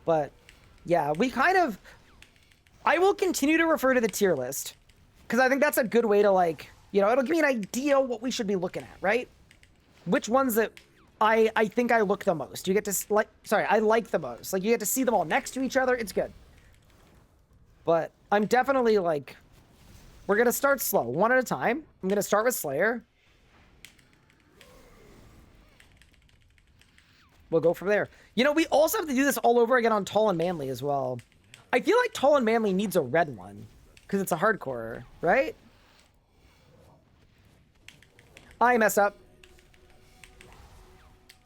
But, yeah, I will continue to refer to the tier list. Because I think that's a good way to, like, you know, it'll give me an idea what we should be looking at, right? Which ones that I think I look the most. You get to, I like the most. Like, you get to see them all next to each other. It's good. But I'm definitely, like, we're going to start slow, one at a time. I'm going to start with Slayer. We'll go from there. You know, we also have to do this all over again on Tall and Manly as well. I feel like Tall and Manly needs a red one. Because it's a hardcore, right? I messed up.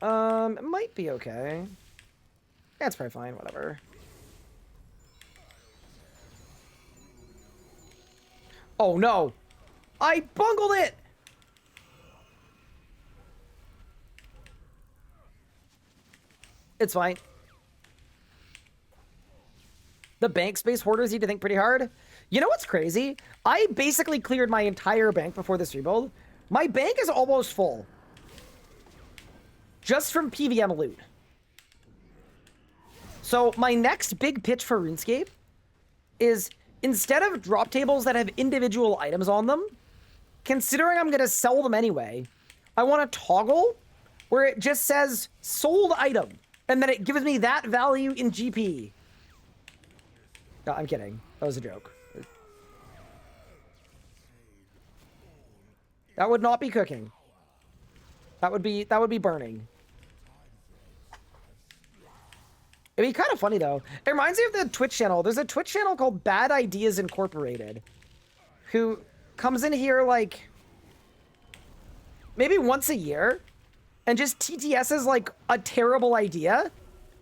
It might be okay. Yeah, it's probably fine, whatever. Oh no! I bungled it! It's fine. The bank space hoarders need to think pretty hard. You know what's crazy? I basically cleared my entire bank before this rebuild. My bank is almost full. Just from PVM loot. So my next big pitch for RuneScape is, instead of drop tables that have individual items on them, considering I'm going to sell them anyway, I want a toggle where it just says sold item. And then it gives me that value in GP. No, I'm kidding. That was a joke. That would not be cooking. That would be burning. It'd be kind of funny though. It reminds me of the Twitch channel. There's a Twitch channel called Bad Ideas Incorporated, who comes in here like maybe once a year and just TTS's like a terrible idea.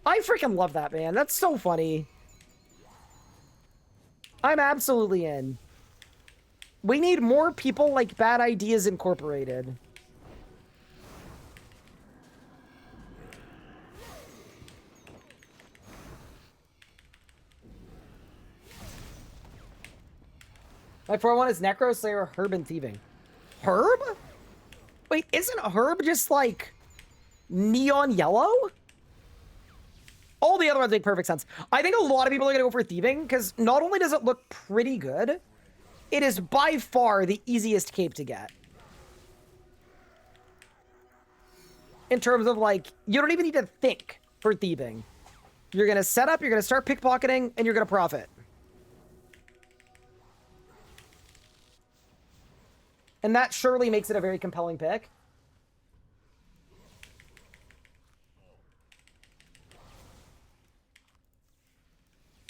I freaking love that, man. That's so funny. I'm absolutely in. We need more people like Bad Ideas Incorporated. My 4-1 is Necro, Slayer, Herb, and Thieving. Herb? Wait, isn't Herb just like neon yellow? All the other ones make perfect sense. I think a lot of people are going to go for Thieving because not only does it look pretty good, it is by far the easiest cape to get. In terms of, like, you don't even need to think for Thieving. You're going to set up, you're going to start pickpocketing, and you're going to profit. And that surely makes it a very compelling pick.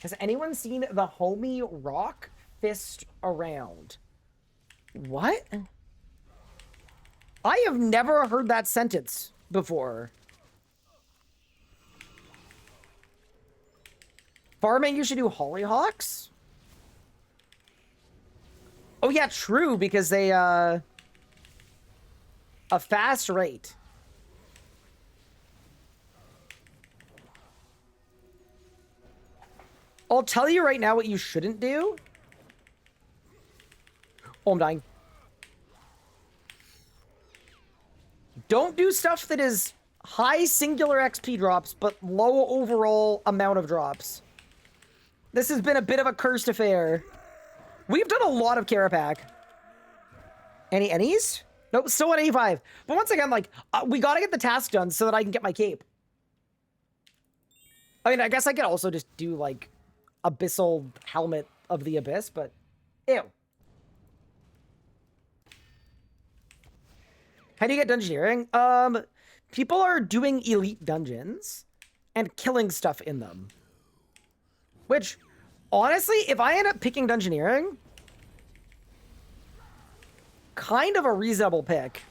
Has anyone seen the homie rock fist around? What? I have never heard that sentence before. Farming, you should do hollyhocks? Oh yeah, true, because they, a fast rate. I'll tell you right now what you shouldn't do. Oh, I'm dying. Don't do stuff that is high singular XP drops, but low overall amount of drops. This has been a bit of a cursed affair. We've done a lot of Carapac. Any's? Nope, still at 85. But once again, like, we gotta get the task done so that I can get my cape. I mean, I guess I could also just do, like, Abyssal Helmet of the Abyss, but ew. How do you get dungeoneering? People are doing elite dungeons and killing stuff in them. Which, honestly, if I end up picking dungeoneering, kind of a reasonable pick.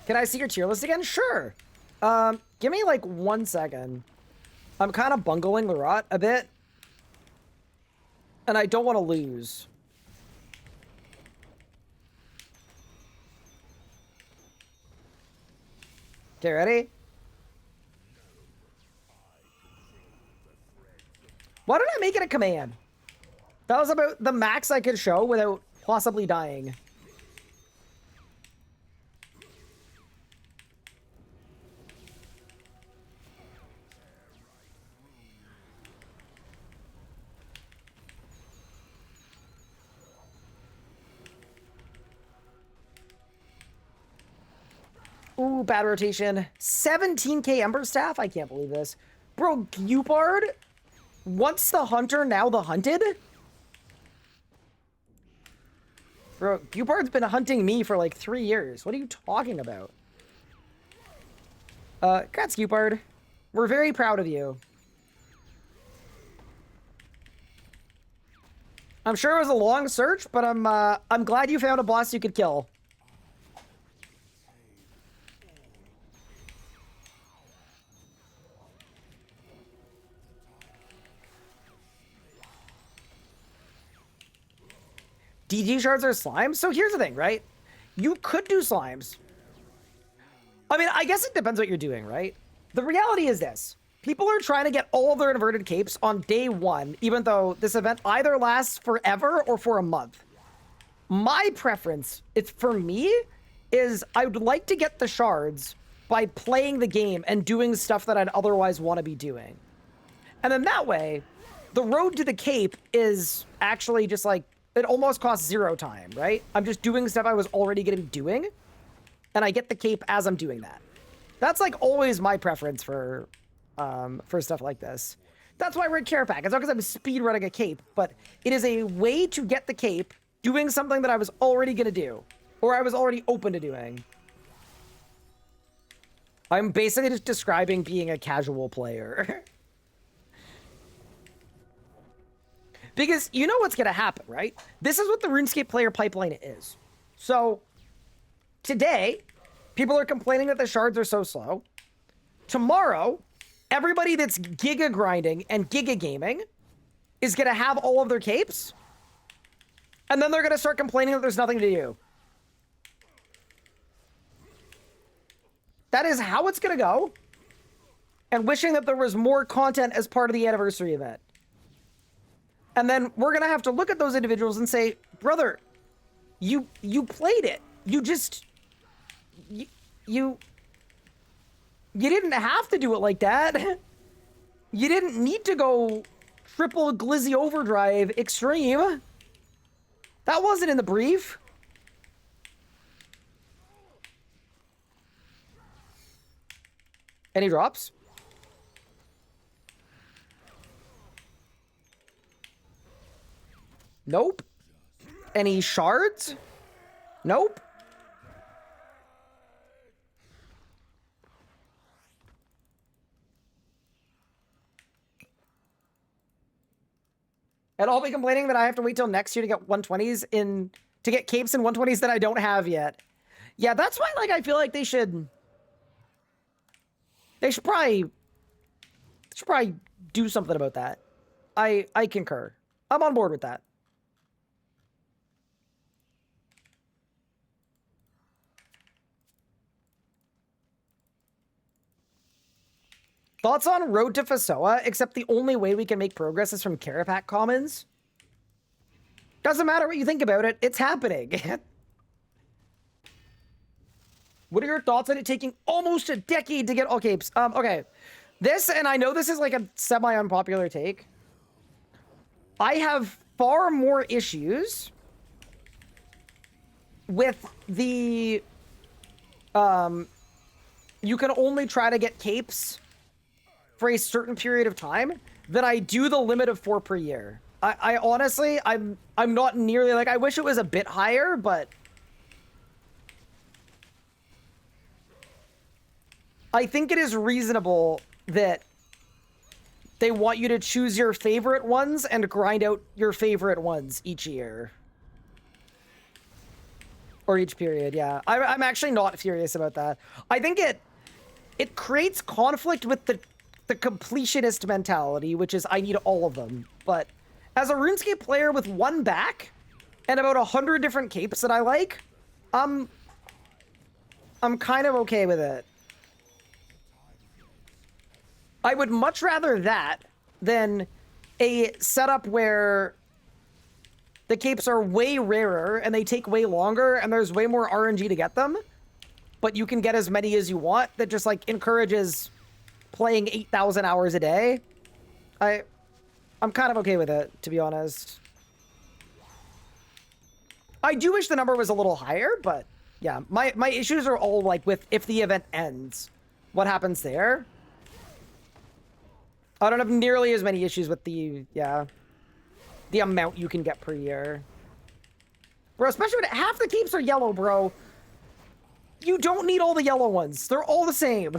Can I see your tier list again? Sure. Give me like 1 second. I'm kind of bungling the rot a bit. And I don't want to lose. Okay, ready? Why did I make it a command? That was about the max I could show without possibly dying. Ooh, bad rotation. 17k Ember Staff? I can't believe this. Bro, Gupard? Once the hunter, now the hunted? Bro, Gupard's been hunting me for like 3 years. What are you talking about? Congrats, Gupard. We're very proud of you. I'm sure it was a long search, but I'm glad you found a boss you could kill. DG shards are slimes? So here's the thing, right? You could do slimes. I mean, I guess it depends what you're doing, right? The reality is this. People are trying to get all their inverted capes on day 1, even though this event either lasts forever or for a month. My preference, for me, is I would like to get the shards by playing the game and doing stuff that I'd otherwise want to be doing. And then that way, the road to the cape is actually just like, it almost costs 0 time, right? I'm just doing stuff I was already going to be doing, and I get the cape as I'm doing that. That's like always my preference for stuff like this. That's why we're at Carapac. It's not because I'm speedrunning a cape, but it is a way to get the cape doing something that I was already going to do, or I was already open to doing. I'm basically just describing being a casual player. Because you know what's going to happen, right? This is what the RuneScape player pipeline is. So, today, people are complaining that the shards are so slow. Tomorrow, everybody that's giga grinding and giga gaming is going to have all of their capes. And then they're going to start complaining that there's nothing to do. That is how it's going to go. And wishing that there was more content as part of the anniversary event. And then we're going to have to look at those individuals and say, brother, you played it. You just, you didn't have to do it like that. You didn't need to go triple glizzy overdrive extreme. That wasn't in the brief. Any drops? Nope. Any shards? Nope. And I'll be complaining that I have to wait till next year to get 120s to get capes and 120s that I don't have yet. Yeah, that's why, like, I feel like they should probably do something about that. I concur. I'm on board with that. Thoughts on Road to Fasoa, except the only way we can make progress is from Carapac Commons? Doesn't matter what you think about it, it's happening. What are your thoughts on it taking almost a decade to get all capes? Okay. This, and I know this is like a semi-unpopular take. I have far more issues with the, you can only try to get capes for a certain period of time than I do the limit of 4 per year. I honestly, I'm not nearly, like, I wish it was a bit higher, but I think it is reasonable that they want you to choose your favorite ones and grind out your favorite ones each year. Or each period, yeah. I'm actually not furious about that. I think it creates conflict with the completionist mentality, which is I need all of them. But as a RuneScape player with one back and about 100 different capes that I like, I'm kind of okay with it. I would much rather that than a setup where the capes are way rarer and they take way longer and there's way more RNG to get them, but you can get as many as you want. That just, like, encourages playing 8,000 hours a day. I'm kind of okay with it, to be honest. I do wish the number was a little higher, but yeah, my issues are all, like, with if the event ends, what happens there? I don't have nearly as many issues with the amount you can get per year. Bro, especially when half the capes are yellow, bro. You don't need all the yellow ones. They're all the same.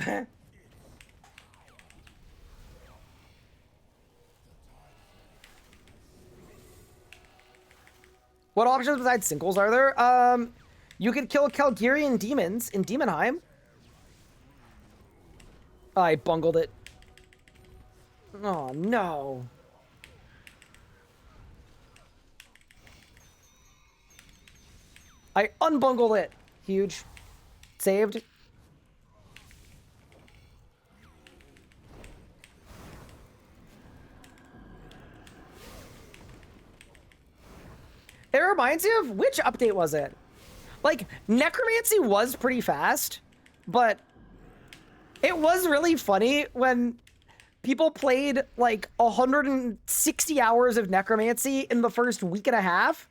What options besides singles are there? You could kill Calgarian demons in Demonheim. I bungled it. Oh, no. I unbungled it. Huge. Saved. It reminds me of, which update was it? Like, Necromancy was pretty fast, but it was really funny when people played like 160 hours of Necromancy in the first week and a half,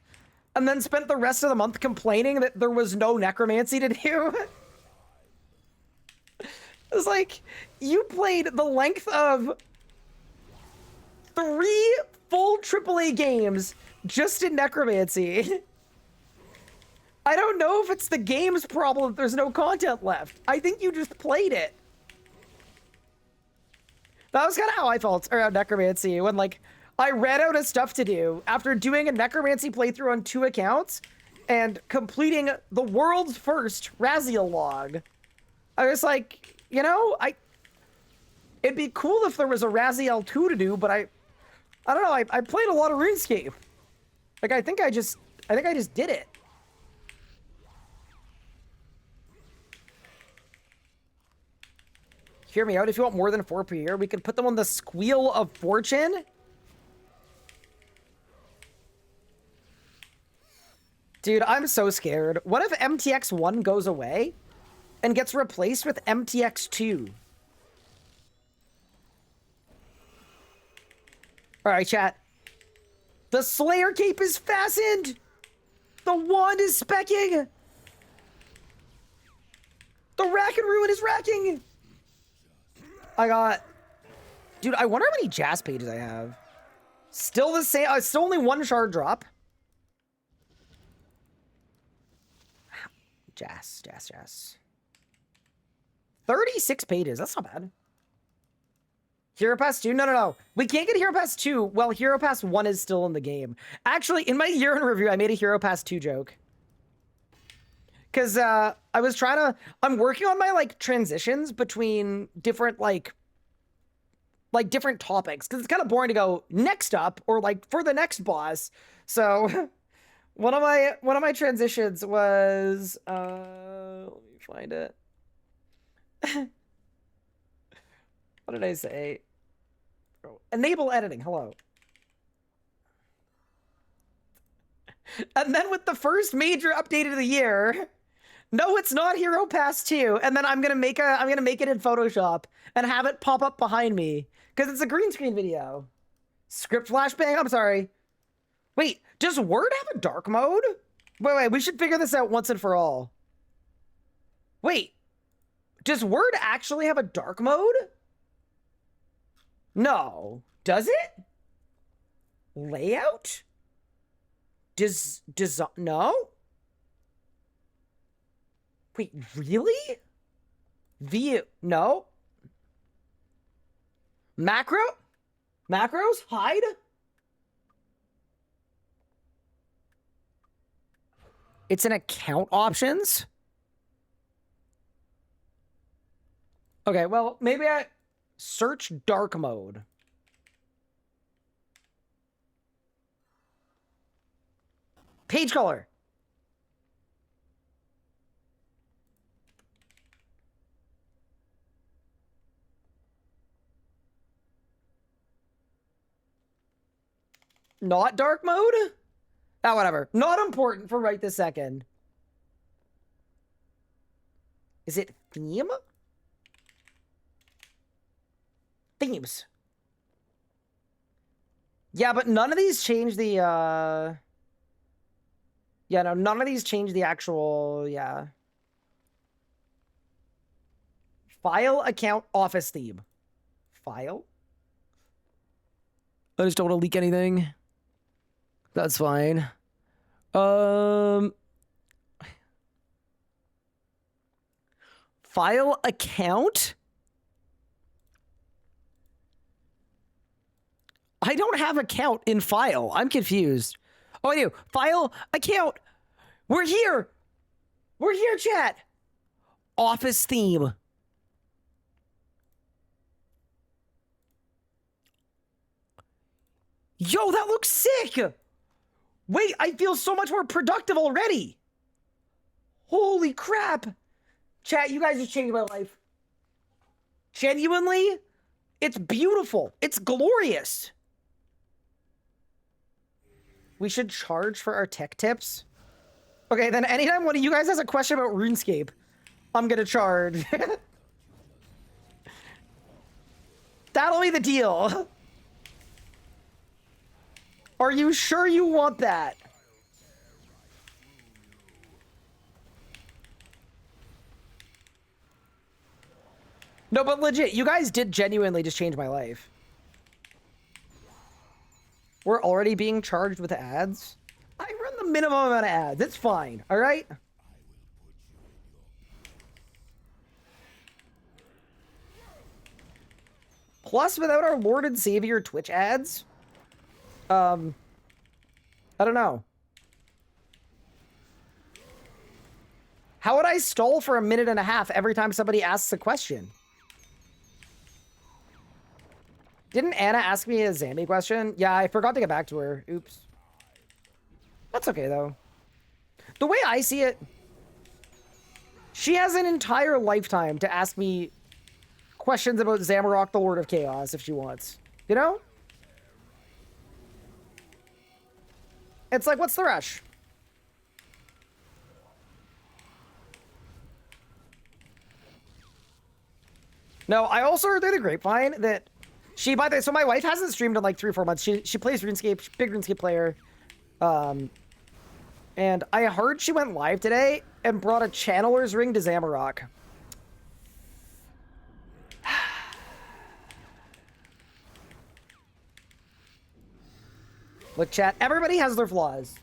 and then spent the rest of the month complaining that there was no Necromancy to do. It was like, you played the length of 3 full AAA games just in Necromancy. I don't know if it's the game's problem that there's no content left. I think you just played it. That was kind of how I felt around necromancy when like I ran out of stuff to do after doing a necromancy playthrough on 2 accounts and completing the world's first Raziel log. I was like, you know, it'd be cool if there was a Raziel 2 to do, but I don't know. I played a lot of RuneScape. Like I think I just did it. Hear me out. If you want more than 4 per year, we can put them on the Squeal of Fortune. Dude, I'm so scared. What if MTX1 goes away and gets replaced with MTX2? Alright, chat. The Slayer cape is fastened! The wand is specking! The rack and ruin is racking! I got... Dude, I wonder how many Jazz pages I have. Still the same... still only 1 shard drop. Jazz. 36 pages. That's not bad. Hero Pass 2? No. We can't get Hero Pass 2. Well, Hero Pass 1 is still in the game. Actually, in my year in review, I made a Hero Pass 2 joke. Because I was trying to... I'm working on my, like, transitions between different, like different topics. Because it's kind of boring to go, next up, or, like, for the next boss. So, one of my transitions was... let me find it. What did I say? Oh, enable editing. Hello. And then with the first major update of the year... No, it's not Hero Pass 2. And then I'm gonna make it in Photoshop and have it pop up behind me. Because it's a green screen video. Script flashbang? I'm sorry. Wait, does Word have a dark mode? Wait, we should figure this out once and for all. Wait, does Word actually have a dark mode? No. Does it? Layout? No? Wait, really? View? No. Macros? Hide? It's in account options? Okay, well, maybe I search dark mode. Page color. Not dark mode? Ah, whatever. Not important for right this second. Is it theme? Themes. Yeah, but none of these change the, Yeah, no, none of these change the actual, yeah. File, account, office theme. File? I just don't want to leak anything. That's fine. File account? I don't have account in file. I'm confused. Oh, I do. File account. We're here. We're here, chat. Office theme. Yo, that looks sick. Wait, I feel so much more productive already. Holy crap. Chat, you guys just changed my life. Genuinely, it's beautiful. It's glorious. We should charge for our tech tips. Okay, then anytime one of you guys has a question about RuneScape, I'm gonna charge. That'll be the deal. Are you sure you want that? No, but legit, you guys did genuinely just change my life. We're already being charged with ads? I run the minimum amount of ads. It's fine, all right? Plus, without our Lord and Savior Twitch ads, I don't know. How would I stall for 1.5 minutes every time somebody asks a question? Didn't Anna ask me a Zambi question? Yeah, I forgot to get back to her. Oops. That's okay, though. The way I see it, she has an entire lifetime to ask me questions about Zamorak, the Lord of Chaos, if she wants. You know? It's like, what's the rush? No, I also heard through the grapevine that she, by the way, so my wife hasn't streamed in like 3 or 4 months. She plays RuneScape, big RuneScape player. And I heard she went live today and brought a Channeler's Ring to Zamorak. Look, chat, everybody has their flaws.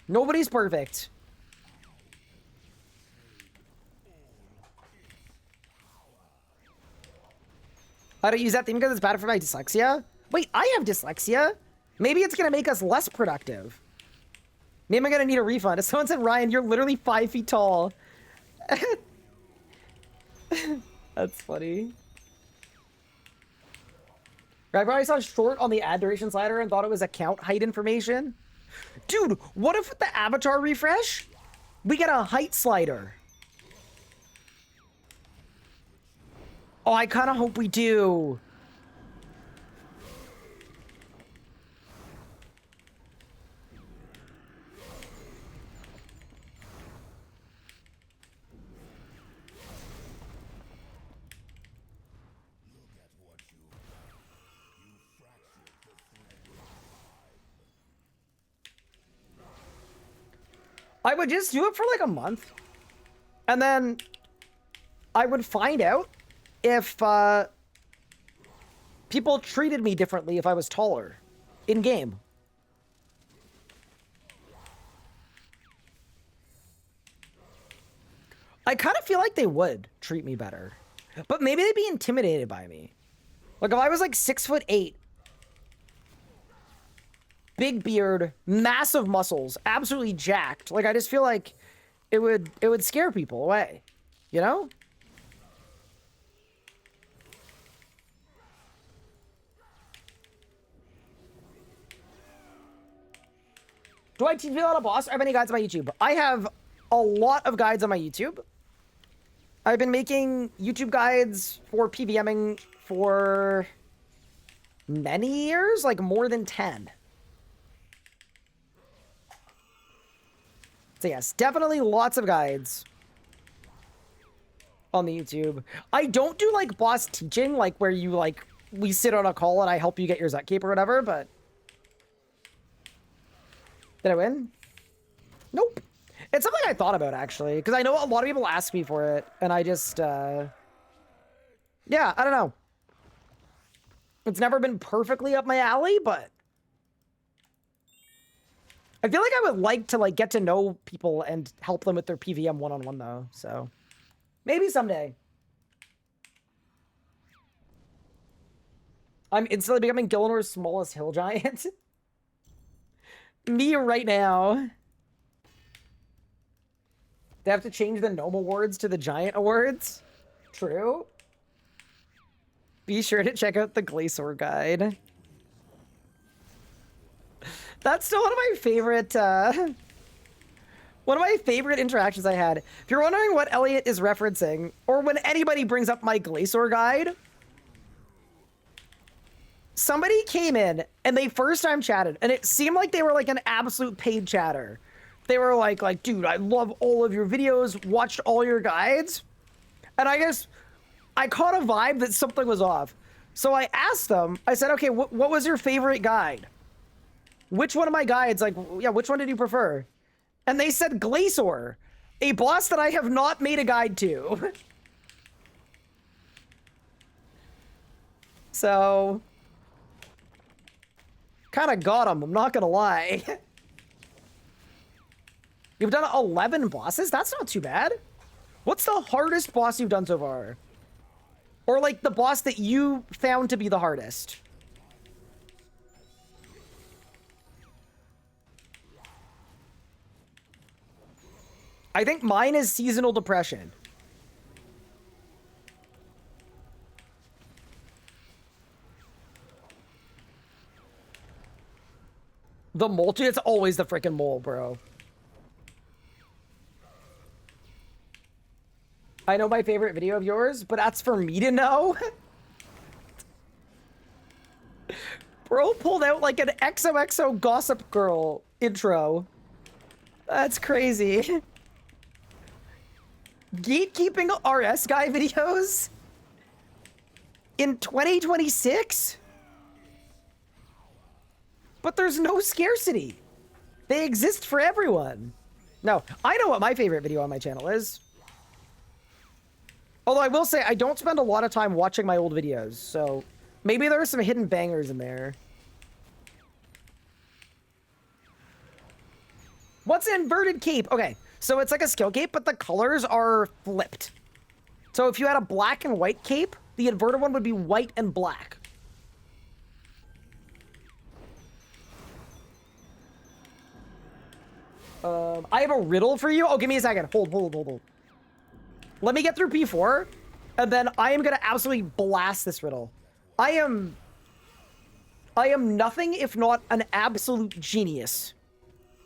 Nobody's perfect. I don't use that theme because it's bad for my dyslexia. Wait, I have dyslexia? Maybe it's going to make us less productive. Maybe I'm going to need a refund. If someone said, Ryan, you're literally 5 feet tall. That's funny. I probably saw short on the ad duration slider and thought it was account height information. Dude, what if with the avatar refresh, we get a height slider? Oh, I kind of hope we do. I would just do it for like a month. And then I would find out if people treated me differently if I was taller in game. I kind of feel like they would treat me better, but maybe they'd be intimidated by me. Like if I was like 6'8", big beard, massive muscles, absolutely jacked. Like I just feel like it would scare people away, you know? Do I teach people how to boss or have any guides on my YouTube? I have a lot of guides on my YouTube. I've been making YouTube guides for PVMing for many years, like more than 10. So yes, definitely lots of guides on the YouTube. I don't do like boss teaching, like where you like, we sit on a call and I help you get your Zut Cape or whatever, but... Did I win? Nope. It's something I thought about, actually, because I know a lot of people ask me for it, and I just, yeah, I don't know. It's never been perfectly up my alley, but I feel like I would like to, like, get to know people and help them with their PVM one-on-one, though, so maybe someday. I'm instantly becoming Gillinor's smallest hill giant. Me right now. They have to change the Gnome Awards to the Giant Awards. True. Be sure to check out the Glacier guide. That's still one of my favorite interactions I had. If you're wondering what Elliot is referencing, or when anybody brings up my Glacier guide, somebody came in and they first time chatted, and it seemed like they were like an absolute paid chatter. They were like, dude, I love all of your videos, watched all your guides. And I guess I caught a vibe that something was off. So I asked them, I said, okay, what was your favorite guide? Which one of my guides, like, yeah, which one did you prefer? And they said Glacier, a boss that I have not made a guide to. So, kind of got him, I'm not gonna lie. You've done 11 bosses? That's not too bad. What's the hardest boss you've done so far? Or like the boss that you found to be the hardest. I think mine is seasonal depression. The multi, it's always the freaking mole, bro. I know my favorite video of yours, but that's for me to know. Bro pulled out like an XOXO Gossip Girl intro. That's crazy. Gatekeeping RS guy videos? In 2026? But there's no scarcity. They exist for everyone. No, I know what my favorite video on my channel is. Although I will say, I don't spend a lot of time watching my old videos, so maybe there are some hidden bangers in there. What's an inverted cape? Okay, so it's like a skill cape, but the colors are flipped. So if you had a black and white cape, the inverted one would be white and black. I have a riddle for you. Oh, give me a second. Hold. Let me get through P4, and then I am gonna absolutely blast this riddle. I am nothing if not an absolute genius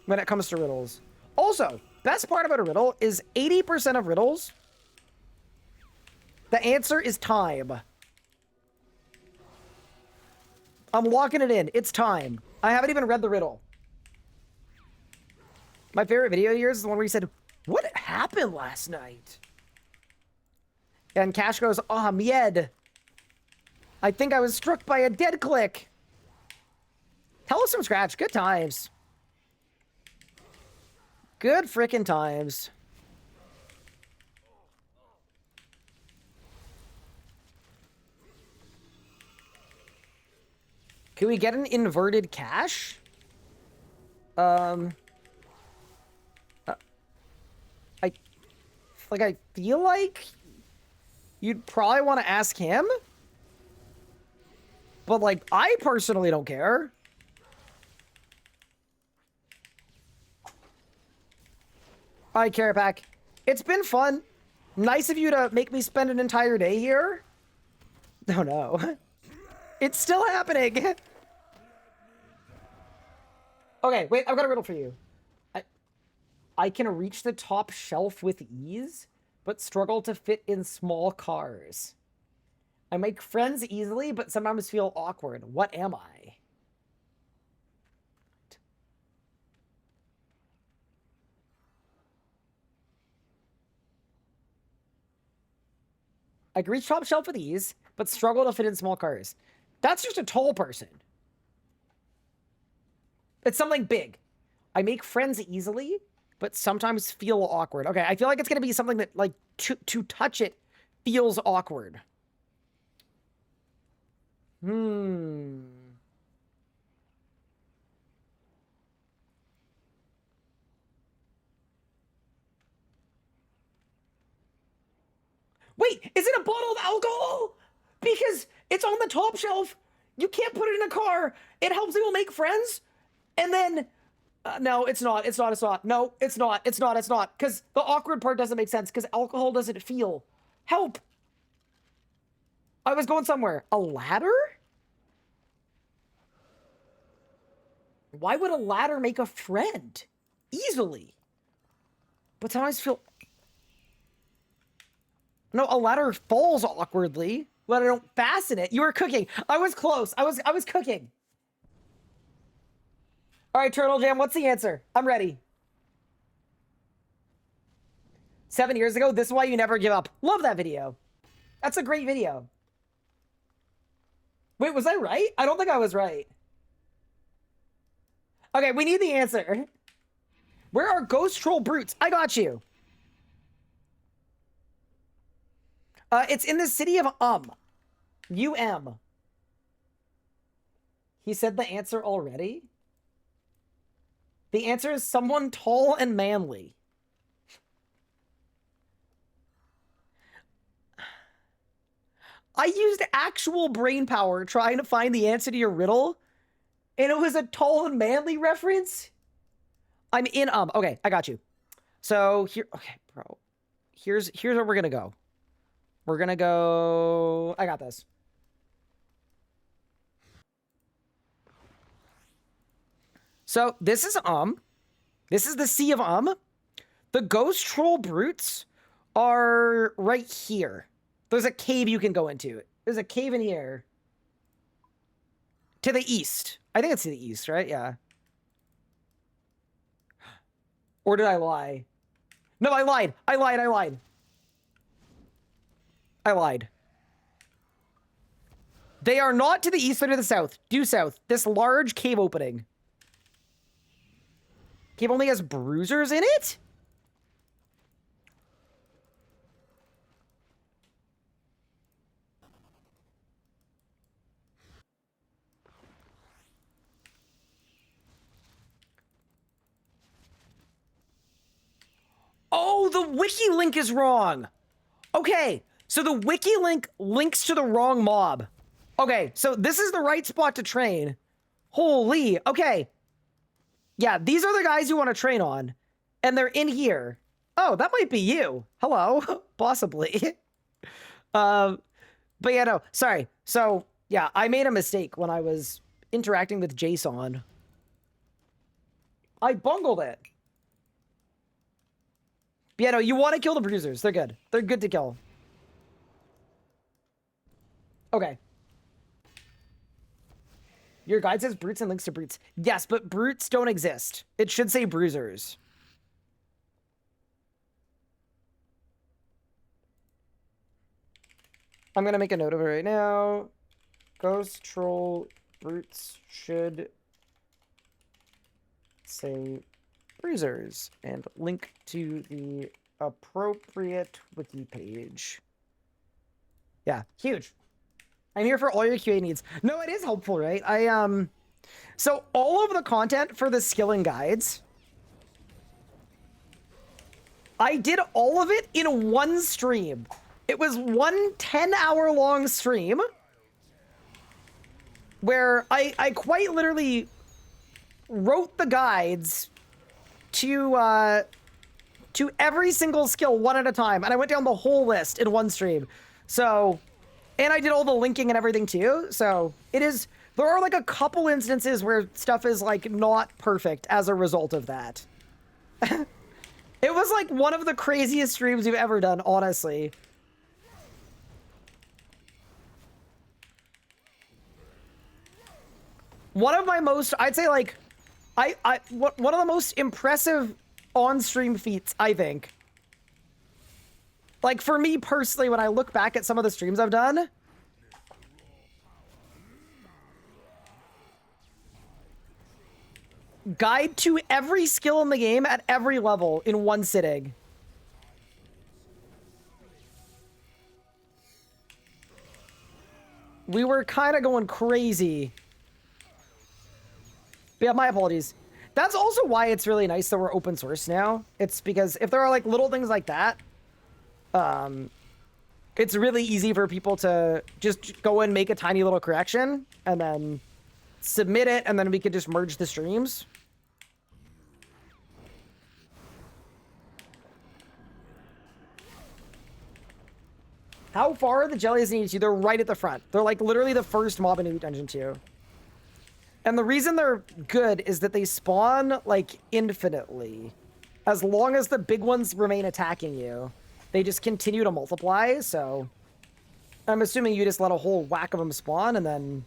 when it comes to riddles. Also, best part about a riddle is 80% of riddles, the answer is time. I'm locking it in. It's time. I haven't even read the riddle. My favorite video of yours is the one where you said, "What happened last night?" And Cash goes, "Ah, mied. I think I was struck by a dead click." Tell us from scratch. Good times. Good frickin' times. Can we get an inverted cash? I feel like you'd probably want to ask him. But, like, I personally don't care. All right, Carrot Pack. It's been fun. Nice of you to make me spend an entire day here. Oh, no. It's still happening. Okay, wait. I've got a riddle for you. I can reach the top shelf with ease, but struggle to fit in small cars. I make friends easily, but sometimes feel awkward. What am I? I can reach top shelf with ease, but struggle to fit in small cars. That's just a tall person. It's something big. I make friends easily, but sometimes feel awkward. Okay, I feel like it's going to be something that, like, to touch it feels awkward. Wait, is it a bottle of alcohol? Because it's on the top shelf. You can't put it in a car. It helps people make friends. And then... no, it's not. No, it's not. Because the awkward part doesn't make sense, because alcohol doesn't feel. Help! I was going somewhere. A ladder? Why would a ladder make a friend? Easily. But sometimes feel... No, a ladder falls awkwardly when I don't fasten it. You were cooking. I was close. I was cooking. All right, Turtle Jam, what's the answer? I'm ready. 7 years ago, this is why you never give up. Love that video. That's a great video. Wait, was I right? I don't think I was right. Okay, we need the answer. Where are ghost troll brutes? I got you. It's in the city of UM. He said the answer already? The answer is someone tall and manly. I used actual brain power trying to find the answer to your riddle, and it was a tall and manly reference. I'm in okay, I got you. So here, okay, bro. Here's where we're gonna go. We're gonna go. I got this. So this is This is the Sea of The ghost troll brutes are right here. There's a cave you can go into. There's a cave in here. To the east. I think it's to the east, right? Yeah. Or did I lie? No, I lied. I lied. They are not to the east, they're to the south. Due south. This large cave opening. Cave only has bruisers in it? Oh, the wiki link is wrong. Okay, so the wiki link links to the wrong mob. Okay, so this is the right spot to train. Holy, okay. Yeah, these are the guys you want to train on. And they're in here. Oh, that might be you. Hello, possibly. But yeah, no, sorry. So, yeah, I made a mistake when I was interacting with Jason. I bungled it. But yeah, no, you want to kill the bruisers. They're good. They're good to kill. Okay. Your guide says brutes and links to brutes. Yes, but brutes don't exist. It should say bruisers. I'm going to make a note of it right now. Ghost troll brutes should say bruisers and link to the appropriate wiki page. Yeah, huge. I'm here for all your QA needs. No, it is helpful, right? So all of the content for the skilling guides, I did all of it in one stream. It was one 10-hour-long stream where I quite literally wrote the guides to every single skill one at a time, and I went down the whole list in one stream. So, and I did all the linking and everything too. So it is, there are like a couple instances where stuff is like not perfect as a result of that. It was like one of the craziest streams we've ever done, honestly. One of my most, I'd say like, one of the most impressive on-stream feats, I think. Like, for me personally, when I look back at some of the streams I've done, guide to every skill in the game at every level in one sitting. We were kind of going crazy. But yeah, my apologies. That's also why it's really nice that we're open source now. It's because if there are like little things like that, it's really easy for people to just go and make a tiny little correction and then submit it, and then we could just merge the streams. How far are the jellies in ED2? They're right at the front. They're like literally the first mob in Elite Dungeon 2. And the reason they're good is that they spawn like infinitely. As long as the big ones remain attacking you, they just continue to multiply. So I'm assuming you just let a whole whack of them spawn and then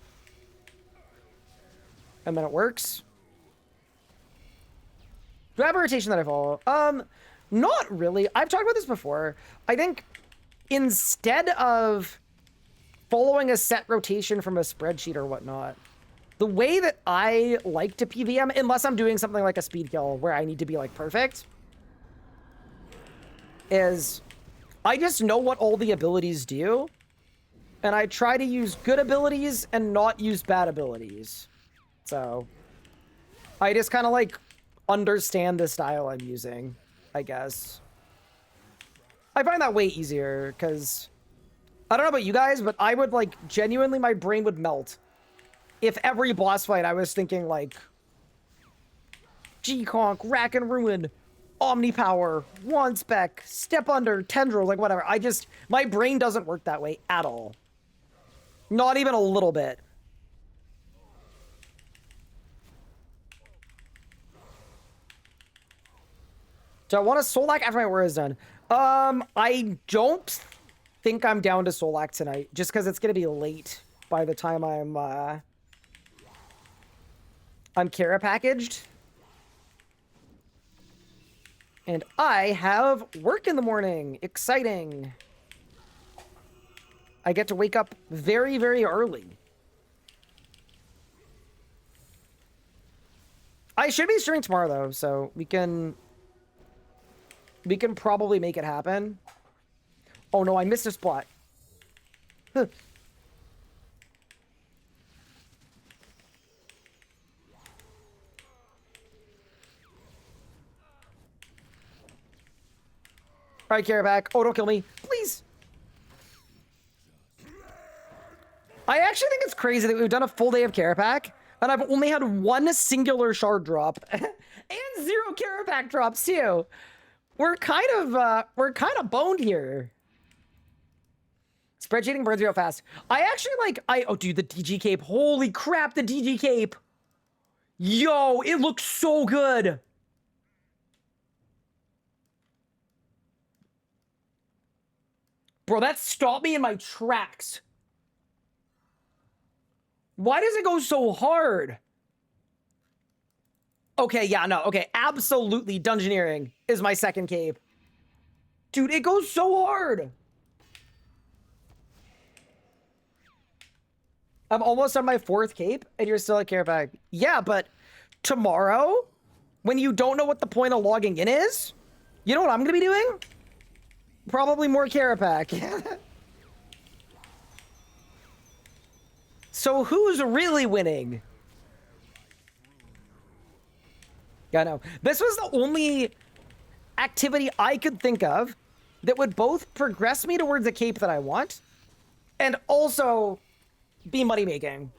it works. Do I have a rotation that I follow? Not really. I've talked about this before. I think instead of following a set rotation from a spreadsheet or whatnot, the way that I like to PVM, unless I'm doing something like a speed kill where I need to be like perfect, is I just know what all the abilities do, and I try to use good abilities and not use bad abilities. So I just kind of like understand the style I'm using, I guess. I find that way easier because I don't know about you guys, but I would, like, genuinely, my brain would melt. If every boss fight I was thinking, like, G-Conk, Rack and Ruin, Omnipower, One Spec, Step Under, Tendrils, like, whatever. My brain doesn't work that way at all. Not even a little bit. So I want to Solak after my war is done. I don't think I'm down to Solak tonight, just because it's going to be late by the time I'm Kara packaged. And I have work in the morning. Exciting. I get to wake up very, very early. I should be streaming tomorrow, though, so we can probably make it happen. Oh, no, I missed a spot. Huh. All right, Kara back. Oh, don't kill me. Please. I actually think it's crazy that we've done a full day of Carapack, and I've only had one singular shard drop and 0 Carapack drops too. We're kind of boned here. Spreadsheeting burns real fast. I actually oh dude, the DG cape. Holy crap, the DG cape. Yo, it looks so good. Bro, that stopped me in my tracks. Why does it go so hard? Okay, yeah, no, okay. Absolutely, Dungeoneering is my second cape. Dude, it goes so hard. I'm almost on my 4th cape, and you're still at Carapack. Yeah, but tomorrow, when you don't know what the point of logging in is, you know what I'm going to be doing? Probably more Carapack. So who's really winning? Yeah, no. This was the only activity I could think of that would both progress me towards a cape that I want and also be money making.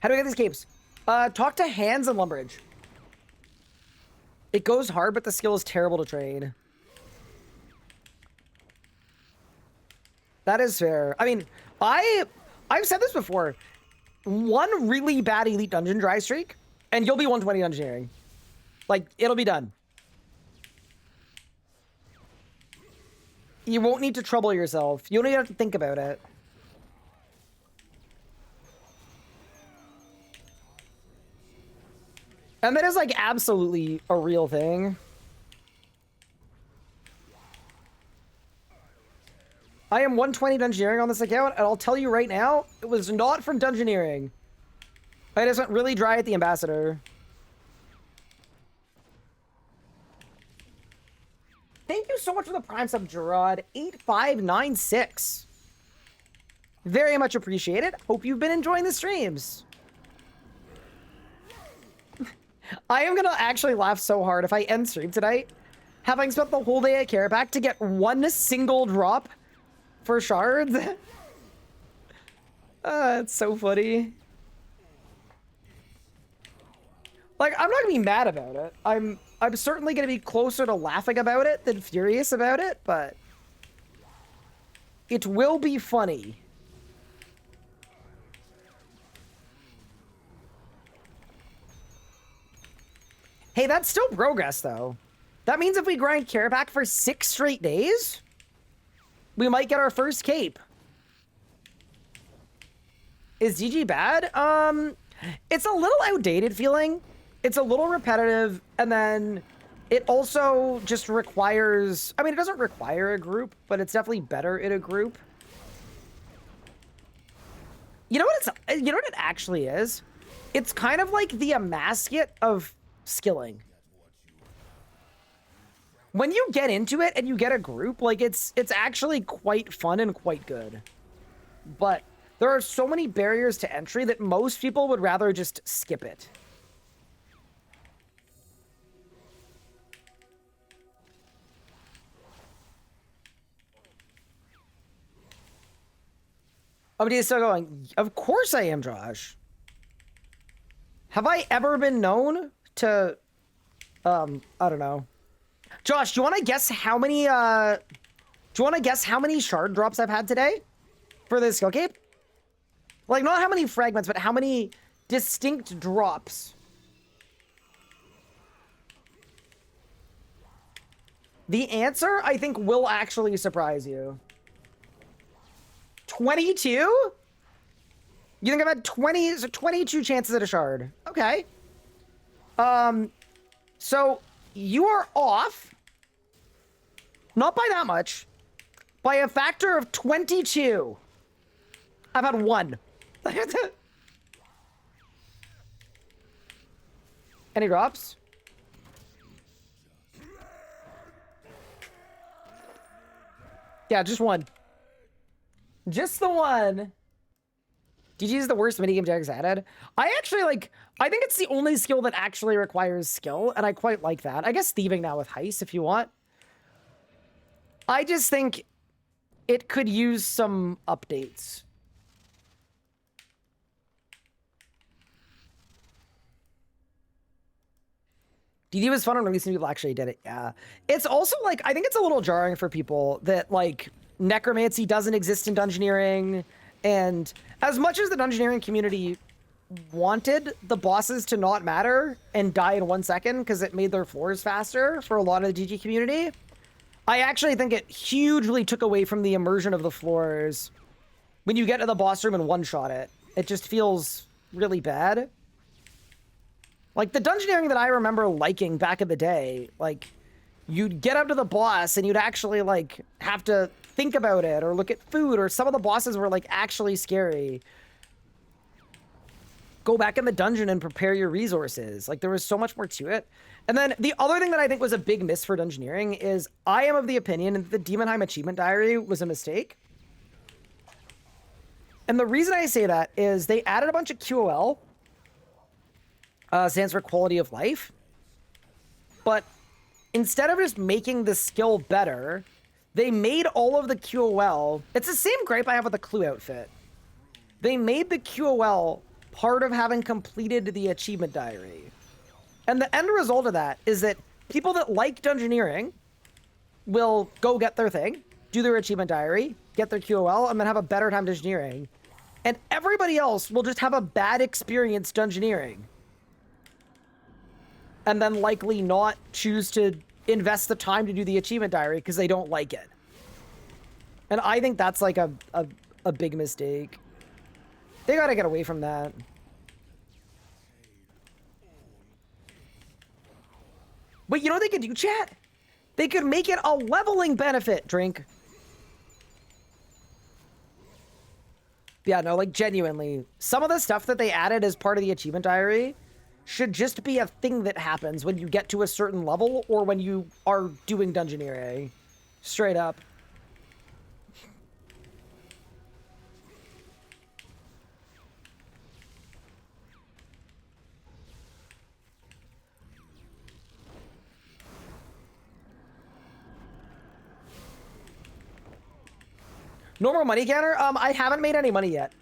How do I get these capes? Talk to Hands and Lumbridge. It goes hard, but the skill is terrible to trade. That is fair. I mean, I've said this before. One really bad Elite Dungeon dry streak, and you'll be 120 Dungeoneering. Like, it'll be done. You won't need to trouble yourself. You don't even have to think about it. And that is, like, absolutely a real thing. I am 120 Dungeoneering on this account, and I'll tell you right now, it was not from Dungeoneering. I just went really dry at the Ambassador. Thank you so much for the Prime sub, Gerard. 8596. Very much appreciated. Hope you've been enjoying the streams. I am gonna actually laugh so hard if I end stream tonight, having spent the whole day at Carapack to get one single drop for shards. It's so funny. Like, I'm not gonna be mad about it. I'm certainly gonna be closer to laughing about it than furious about it, but it will be funny. Hey, that's still progress, though. That means if we grind Carapack for 6 straight days, we might get our first cape. Is DG bad? It's a little outdated feeling. It's a little repetitive, and then it also just requires... I mean, it doesn't require a group, but it's definitely better in a group. You know what it actually is? It's kind of like the Amasket of skilling. When you get into it and you get a group, like, it's actually quite fun and quite good. But there are so many barriers to entry that most people would rather just skip it. Oh, he's still going. Of course I am, Josh. Have I ever been known to, I don't know. Josh, do you want to guess how many, shard drops I've had today for this skill cape? Like, not how many fragments, but how many distinct drops. The answer, I think, will actually surprise you. 22? You think I've had 22 chances at a shard? Okay. So you are off. Not by that much. By a factor of 22. I've had one. Any drops? Yeah, just one. Just the one. DG is the worst minigame Jack's added. I actually I think it's the only skill that actually requires skill, and I quite like that. I guess thieving now with heist if you want. I just think it could use some updates. DD was fun on releasing, people actually did it, yeah. It's also, like, I think it's a little jarring for people that, like, necromancy doesn't exist in Dungeoneering, and as much as the Dungeoneering community wanted the bosses to not matter and die in 1 second because it made their floors faster for a lot of the DG community, I actually think it hugely took away from the immersion of the floors when you get to the boss room and one-shot it. It just feels really bad. Like, the Dungeoneering that I remember liking back in the day, like, you'd get up to the boss and you'd actually, like, have to think about it or look at food, or some of the bosses were, like, actually scary. Go back in the dungeon and prepare your resources. Like, there was so much more to it. And then the other thing that I think was a big miss for Dungeoneering is I am of the opinion that the Demonheim Achievement Diary was a mistake. And the reason I say that is they added a bunch of QOL, stands for quality of life. But instead of just making the skill better, they made all of the QOL... It's the same gripe I have with the Clue outfit. They made the QOL part of having completed the achievement diary. And the end result of that is that people that like Dungeoneering will go get their thing, do their achievement diary, get their QOL, and then have a better time Dungeoneering. And everybody else will just have a bad experience Dungeoneering. And then likely not choose to invest the time to do the achievement diary because they don't like it. And I think that's like a big mistake. They gotta get away from that. But you know what they could do, chat? They could make it a leveling benefit, Drink. Yeah, no, like, genuinely. Some of the stuff that they added as part of the achievement diary should just be a thing that happens when you get to a certain level or when you are doing Dungeoneering. Straight up. Normal money counter? I haven't made any money yet.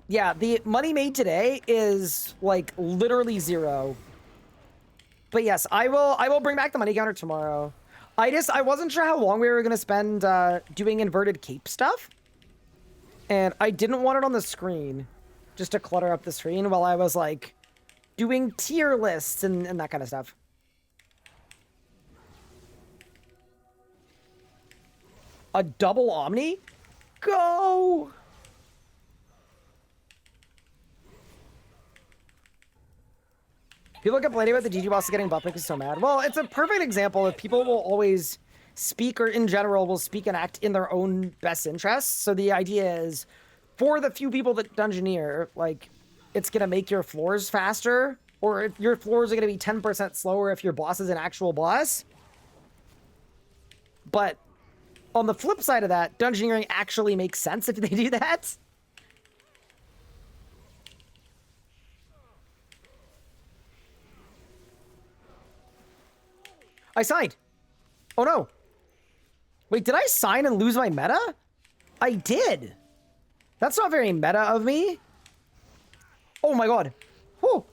Yeah, the money made today is, like, literally 0. But yes, I will bring back the money counter tomorrow. I wasn't sure how long we were gonna spend doing inverted cape stuff. And I didn't want it on the screen, just to clutter up the screen while I was, like, doing tier lists and that kind of stuff. A double Omni? Go! People complaining about the GG boss getting buff because so mad. Well, it's a perfect example of people will always speak, or in general will speak and act in their own best interests. So the idea is, for the few people that Dungeoneer, like, it's gonna make your floors faster, or if your floors are gonna be 10% slower if your boss is an actual boss. But on the flip side of that, Dungeoneering actually makes sense if they do that. I signed. Oh no. Wait, did I sign and lose my meta? I did. That's not very meta of me. Oh my god. Whew.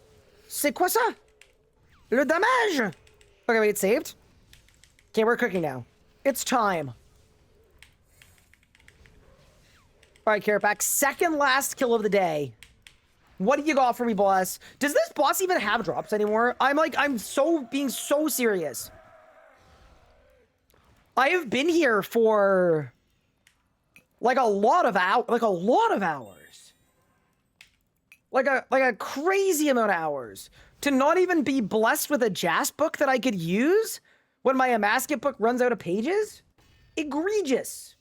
C'est quoi ça? Le damage! Okay, wait, saved? Okay, we're cooking now. It's time. Alright, Carapac, second last kill of the day. What do you got for me, boss? Does this boss even have drops anymore? I'm being so serious. I have been here for like a lot of hours. Like a crazy amount of hours. To not even be blessed with a Jas book that I could use when my Amasket book runs out of pages? Egregious.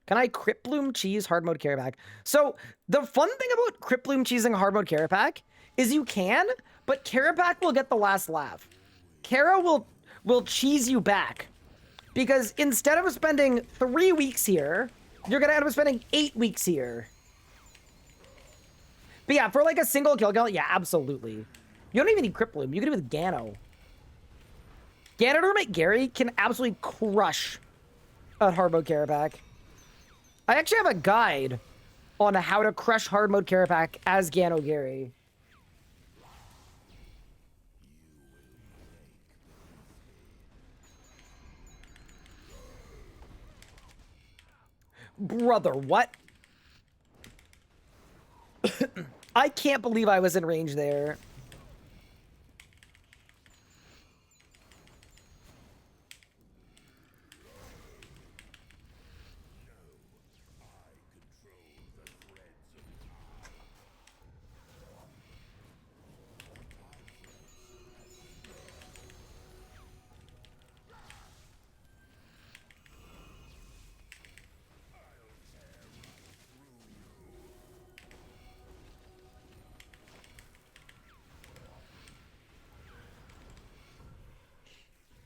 Can I Crypt Bloom cheese hard mode Carapac? So the fun thing about Crypt Bloom cheesing hard mode Carapac is you can, but Carapac will get the last laugh. Kara will cheese you back. Because instead of spending 3 weeks here, you're gonna end up spending 8 weeks here. But yeah, for like a single kill, yeah, absolutely. You don't even need Crypt Bloom. You can do it with Gano. Gano roommate Gary can absolutely crush a hard mode Carapac. I actually have a guide on how to crush hard mode Carapac as Gano Gary. Brother, what? I can't believe I was in range there.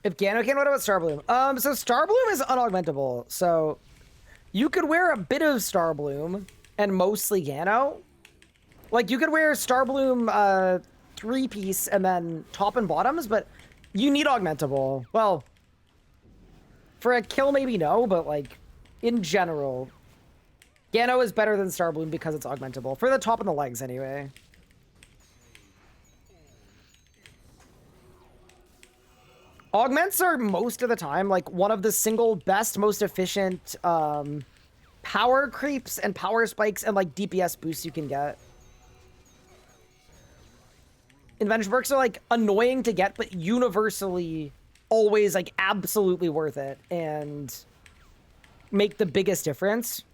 If Gano can, what about Starbloom? So Starbloom is unaugmentable. So you could wear a bit of Starbloom and mostly Gano. Like you could wear Starbloom 3-piece and then top and bottoms, but you need augmentable. Well, for a kill maybe no, but like in general, Gano is better than Starbloom because it's augmentable. For the top and the legs anyway. Augments are most of the time like one of the single best, most efficient power creeps and power spikes and like DPS boosts you can get. Invention perks are like annoying to get, but universally always like absolutely worth it and make the biggest difference.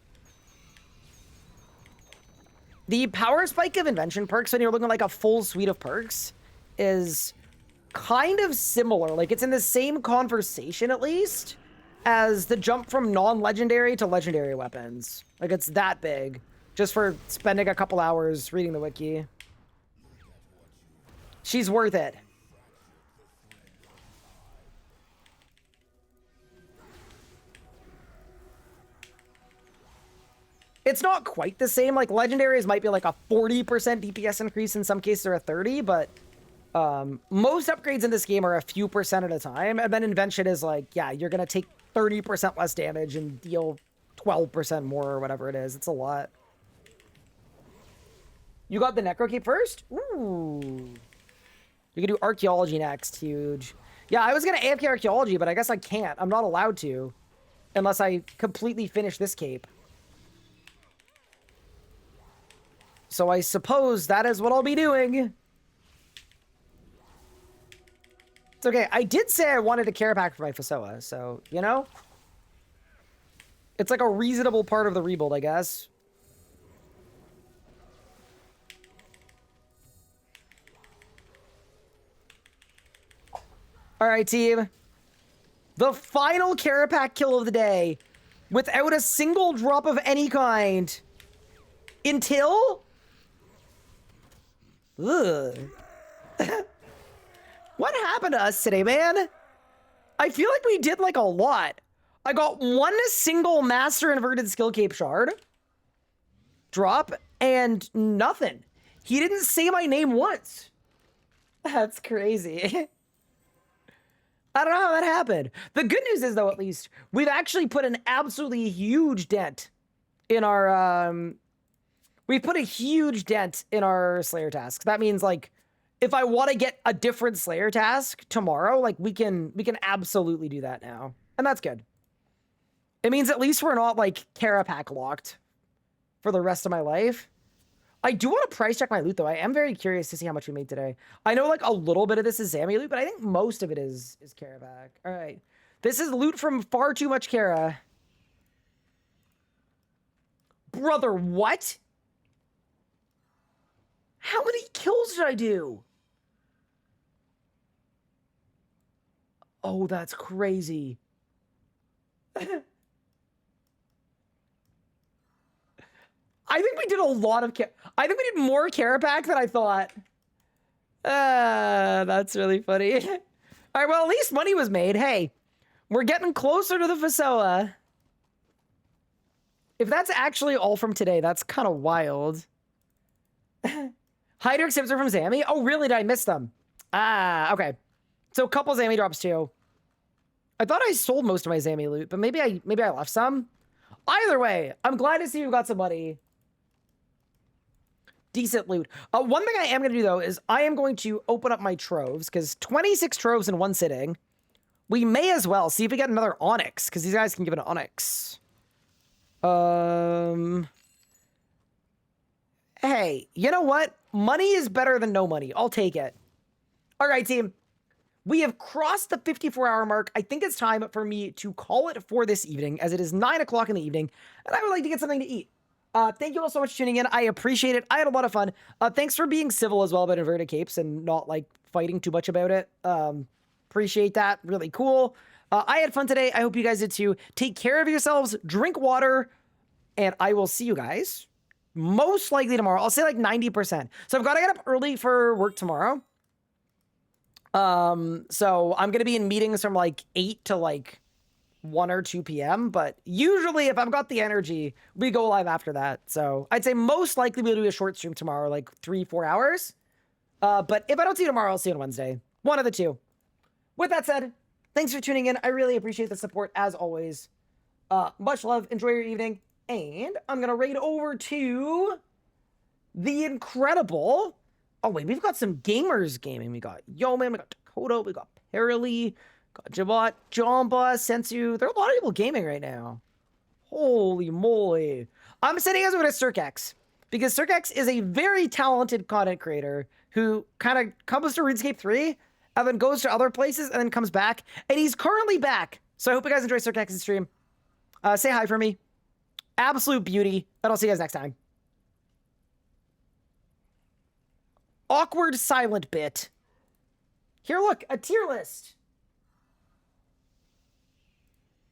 The power spike of invention perks when you're looking at like a full suite of perks is kind of similar. Like it's in the same conversation at least as the jump from non-legendary to legendary weapons. Like it's that big just for spending a couple hours reading the wiki. She's worth it. It's not quite the same. Like legendaries might be like a 40% DPS increase, in some cases they're a 30, but most upgrades in this game are a few percent at a time, and then invention is like, yeah, you're gonna take 30% less damage and deal 12% more or whatever it is. It's a lot. You got the Necrokeep first? Ooh. You can do archaeology next. Huge. Yeah, I was gonna AFK archaeology, but I guess I can't. I'm not allowed to unless I completely finish this cape. So I suppose that is what I'll be doing. It's okay. I did say I wanted a Carapac for my Fasoa, so, you know? It's like a reasonable part of the rebuild, I guess. Alright, team. The final Carapac kill of the day. Without a single drop of any kind. Until... Ugh. What happened to us today, man? I feel like we did like a lot. I got one single master inverted skill cape shard drop and nothing. He didn't say my name once. That's crazy. I don't know how that happened. The good news is, though, at least, we've actually put an absolutely huge dent in our, we've put a huge dent in our Slayer tasks. That means, like, if I want to get a different Slayer task tomorrow, like, we can absolutely do that now. And that's good. It means at least we're not, like, Carapack locked for the rest of my life. I do want to price check my loot, though. I am very curious to see how much we made today. I know, like, a little bit of this is Zammy loot, but I think most of it is Carapack. All right. This is loot from far too much Cara. Brother, what? How many kills did I do? Oh, that's crazy. I think we did a lot of I think we did more Carapack than I thought. That's really funny. All right, well, at least money was made. Hey, we're getting closer to the Fasoa. If that's actually all from today, that's kind of wild. Hydrix tips are from Zammy. Oh, really? Did I miss them? Ah, okay. So a couple Zammy drops too. I thought I sold most of my Zammy loot, but maybe I left some. Either way, I'm glad to see we've got some money. Decent loot. One thing I am going to do, though, is I am going to open up my troves, because 26 troves in one sitting. We may as well see if we get another Onyx, because these guys can give it an Onyx. Hey, you know what? Money is better than no money. I'll take it. All right, team. We have crossed the 54-hour mark. I think it's time for me to call it for this evening, as it is 9 o'clock in the evening, and I would like to get something to eat. Thank you all so much for tuning in. I appreciate it. I had a lot of fun. Thanks for being civil as well about inverted capes and not, like, fighting too much about it. Appreciate that. Really cool. I had fun today. I hope you guys did too. Take care of yourselves. Drink water. And I will see you guys most likely tomorrow. I'll say like 90%. So I've got to get up early for work tomorrow. So I'm going to be in meetings from like 8 to like 1 or 2 p.m. But usually if I've got the energy, we go live after that. So I'd say most likely we'll do a short stream tomorrow, like 3-4 hours. But if I don't see you tomorrow, I'll see you on Wednesday. One of the two. With that said, thanks for tuning in. I really appreciate the support as always. Much love. Enjoy your evening. And I'm going to raid over to the incredible... Oh, wait, we've got some gamers gaming. We got Yeoman, we got Dakota, we got Paralee, got Jabot, Jamba, Sensu. There are a lot of people gaming right now. Holy moly. I'm sending you guys over to Circex, because Circex is a very talented content creator who kind of comes to RuneScape 3 and then goes to other places and then comes back. And he's currently back. So I hope you guys enjoy Circex's stream. Say hi for me. Absolute beauty. And I'll see you guys next time. Awkward silent bit. Here, look, a tier list.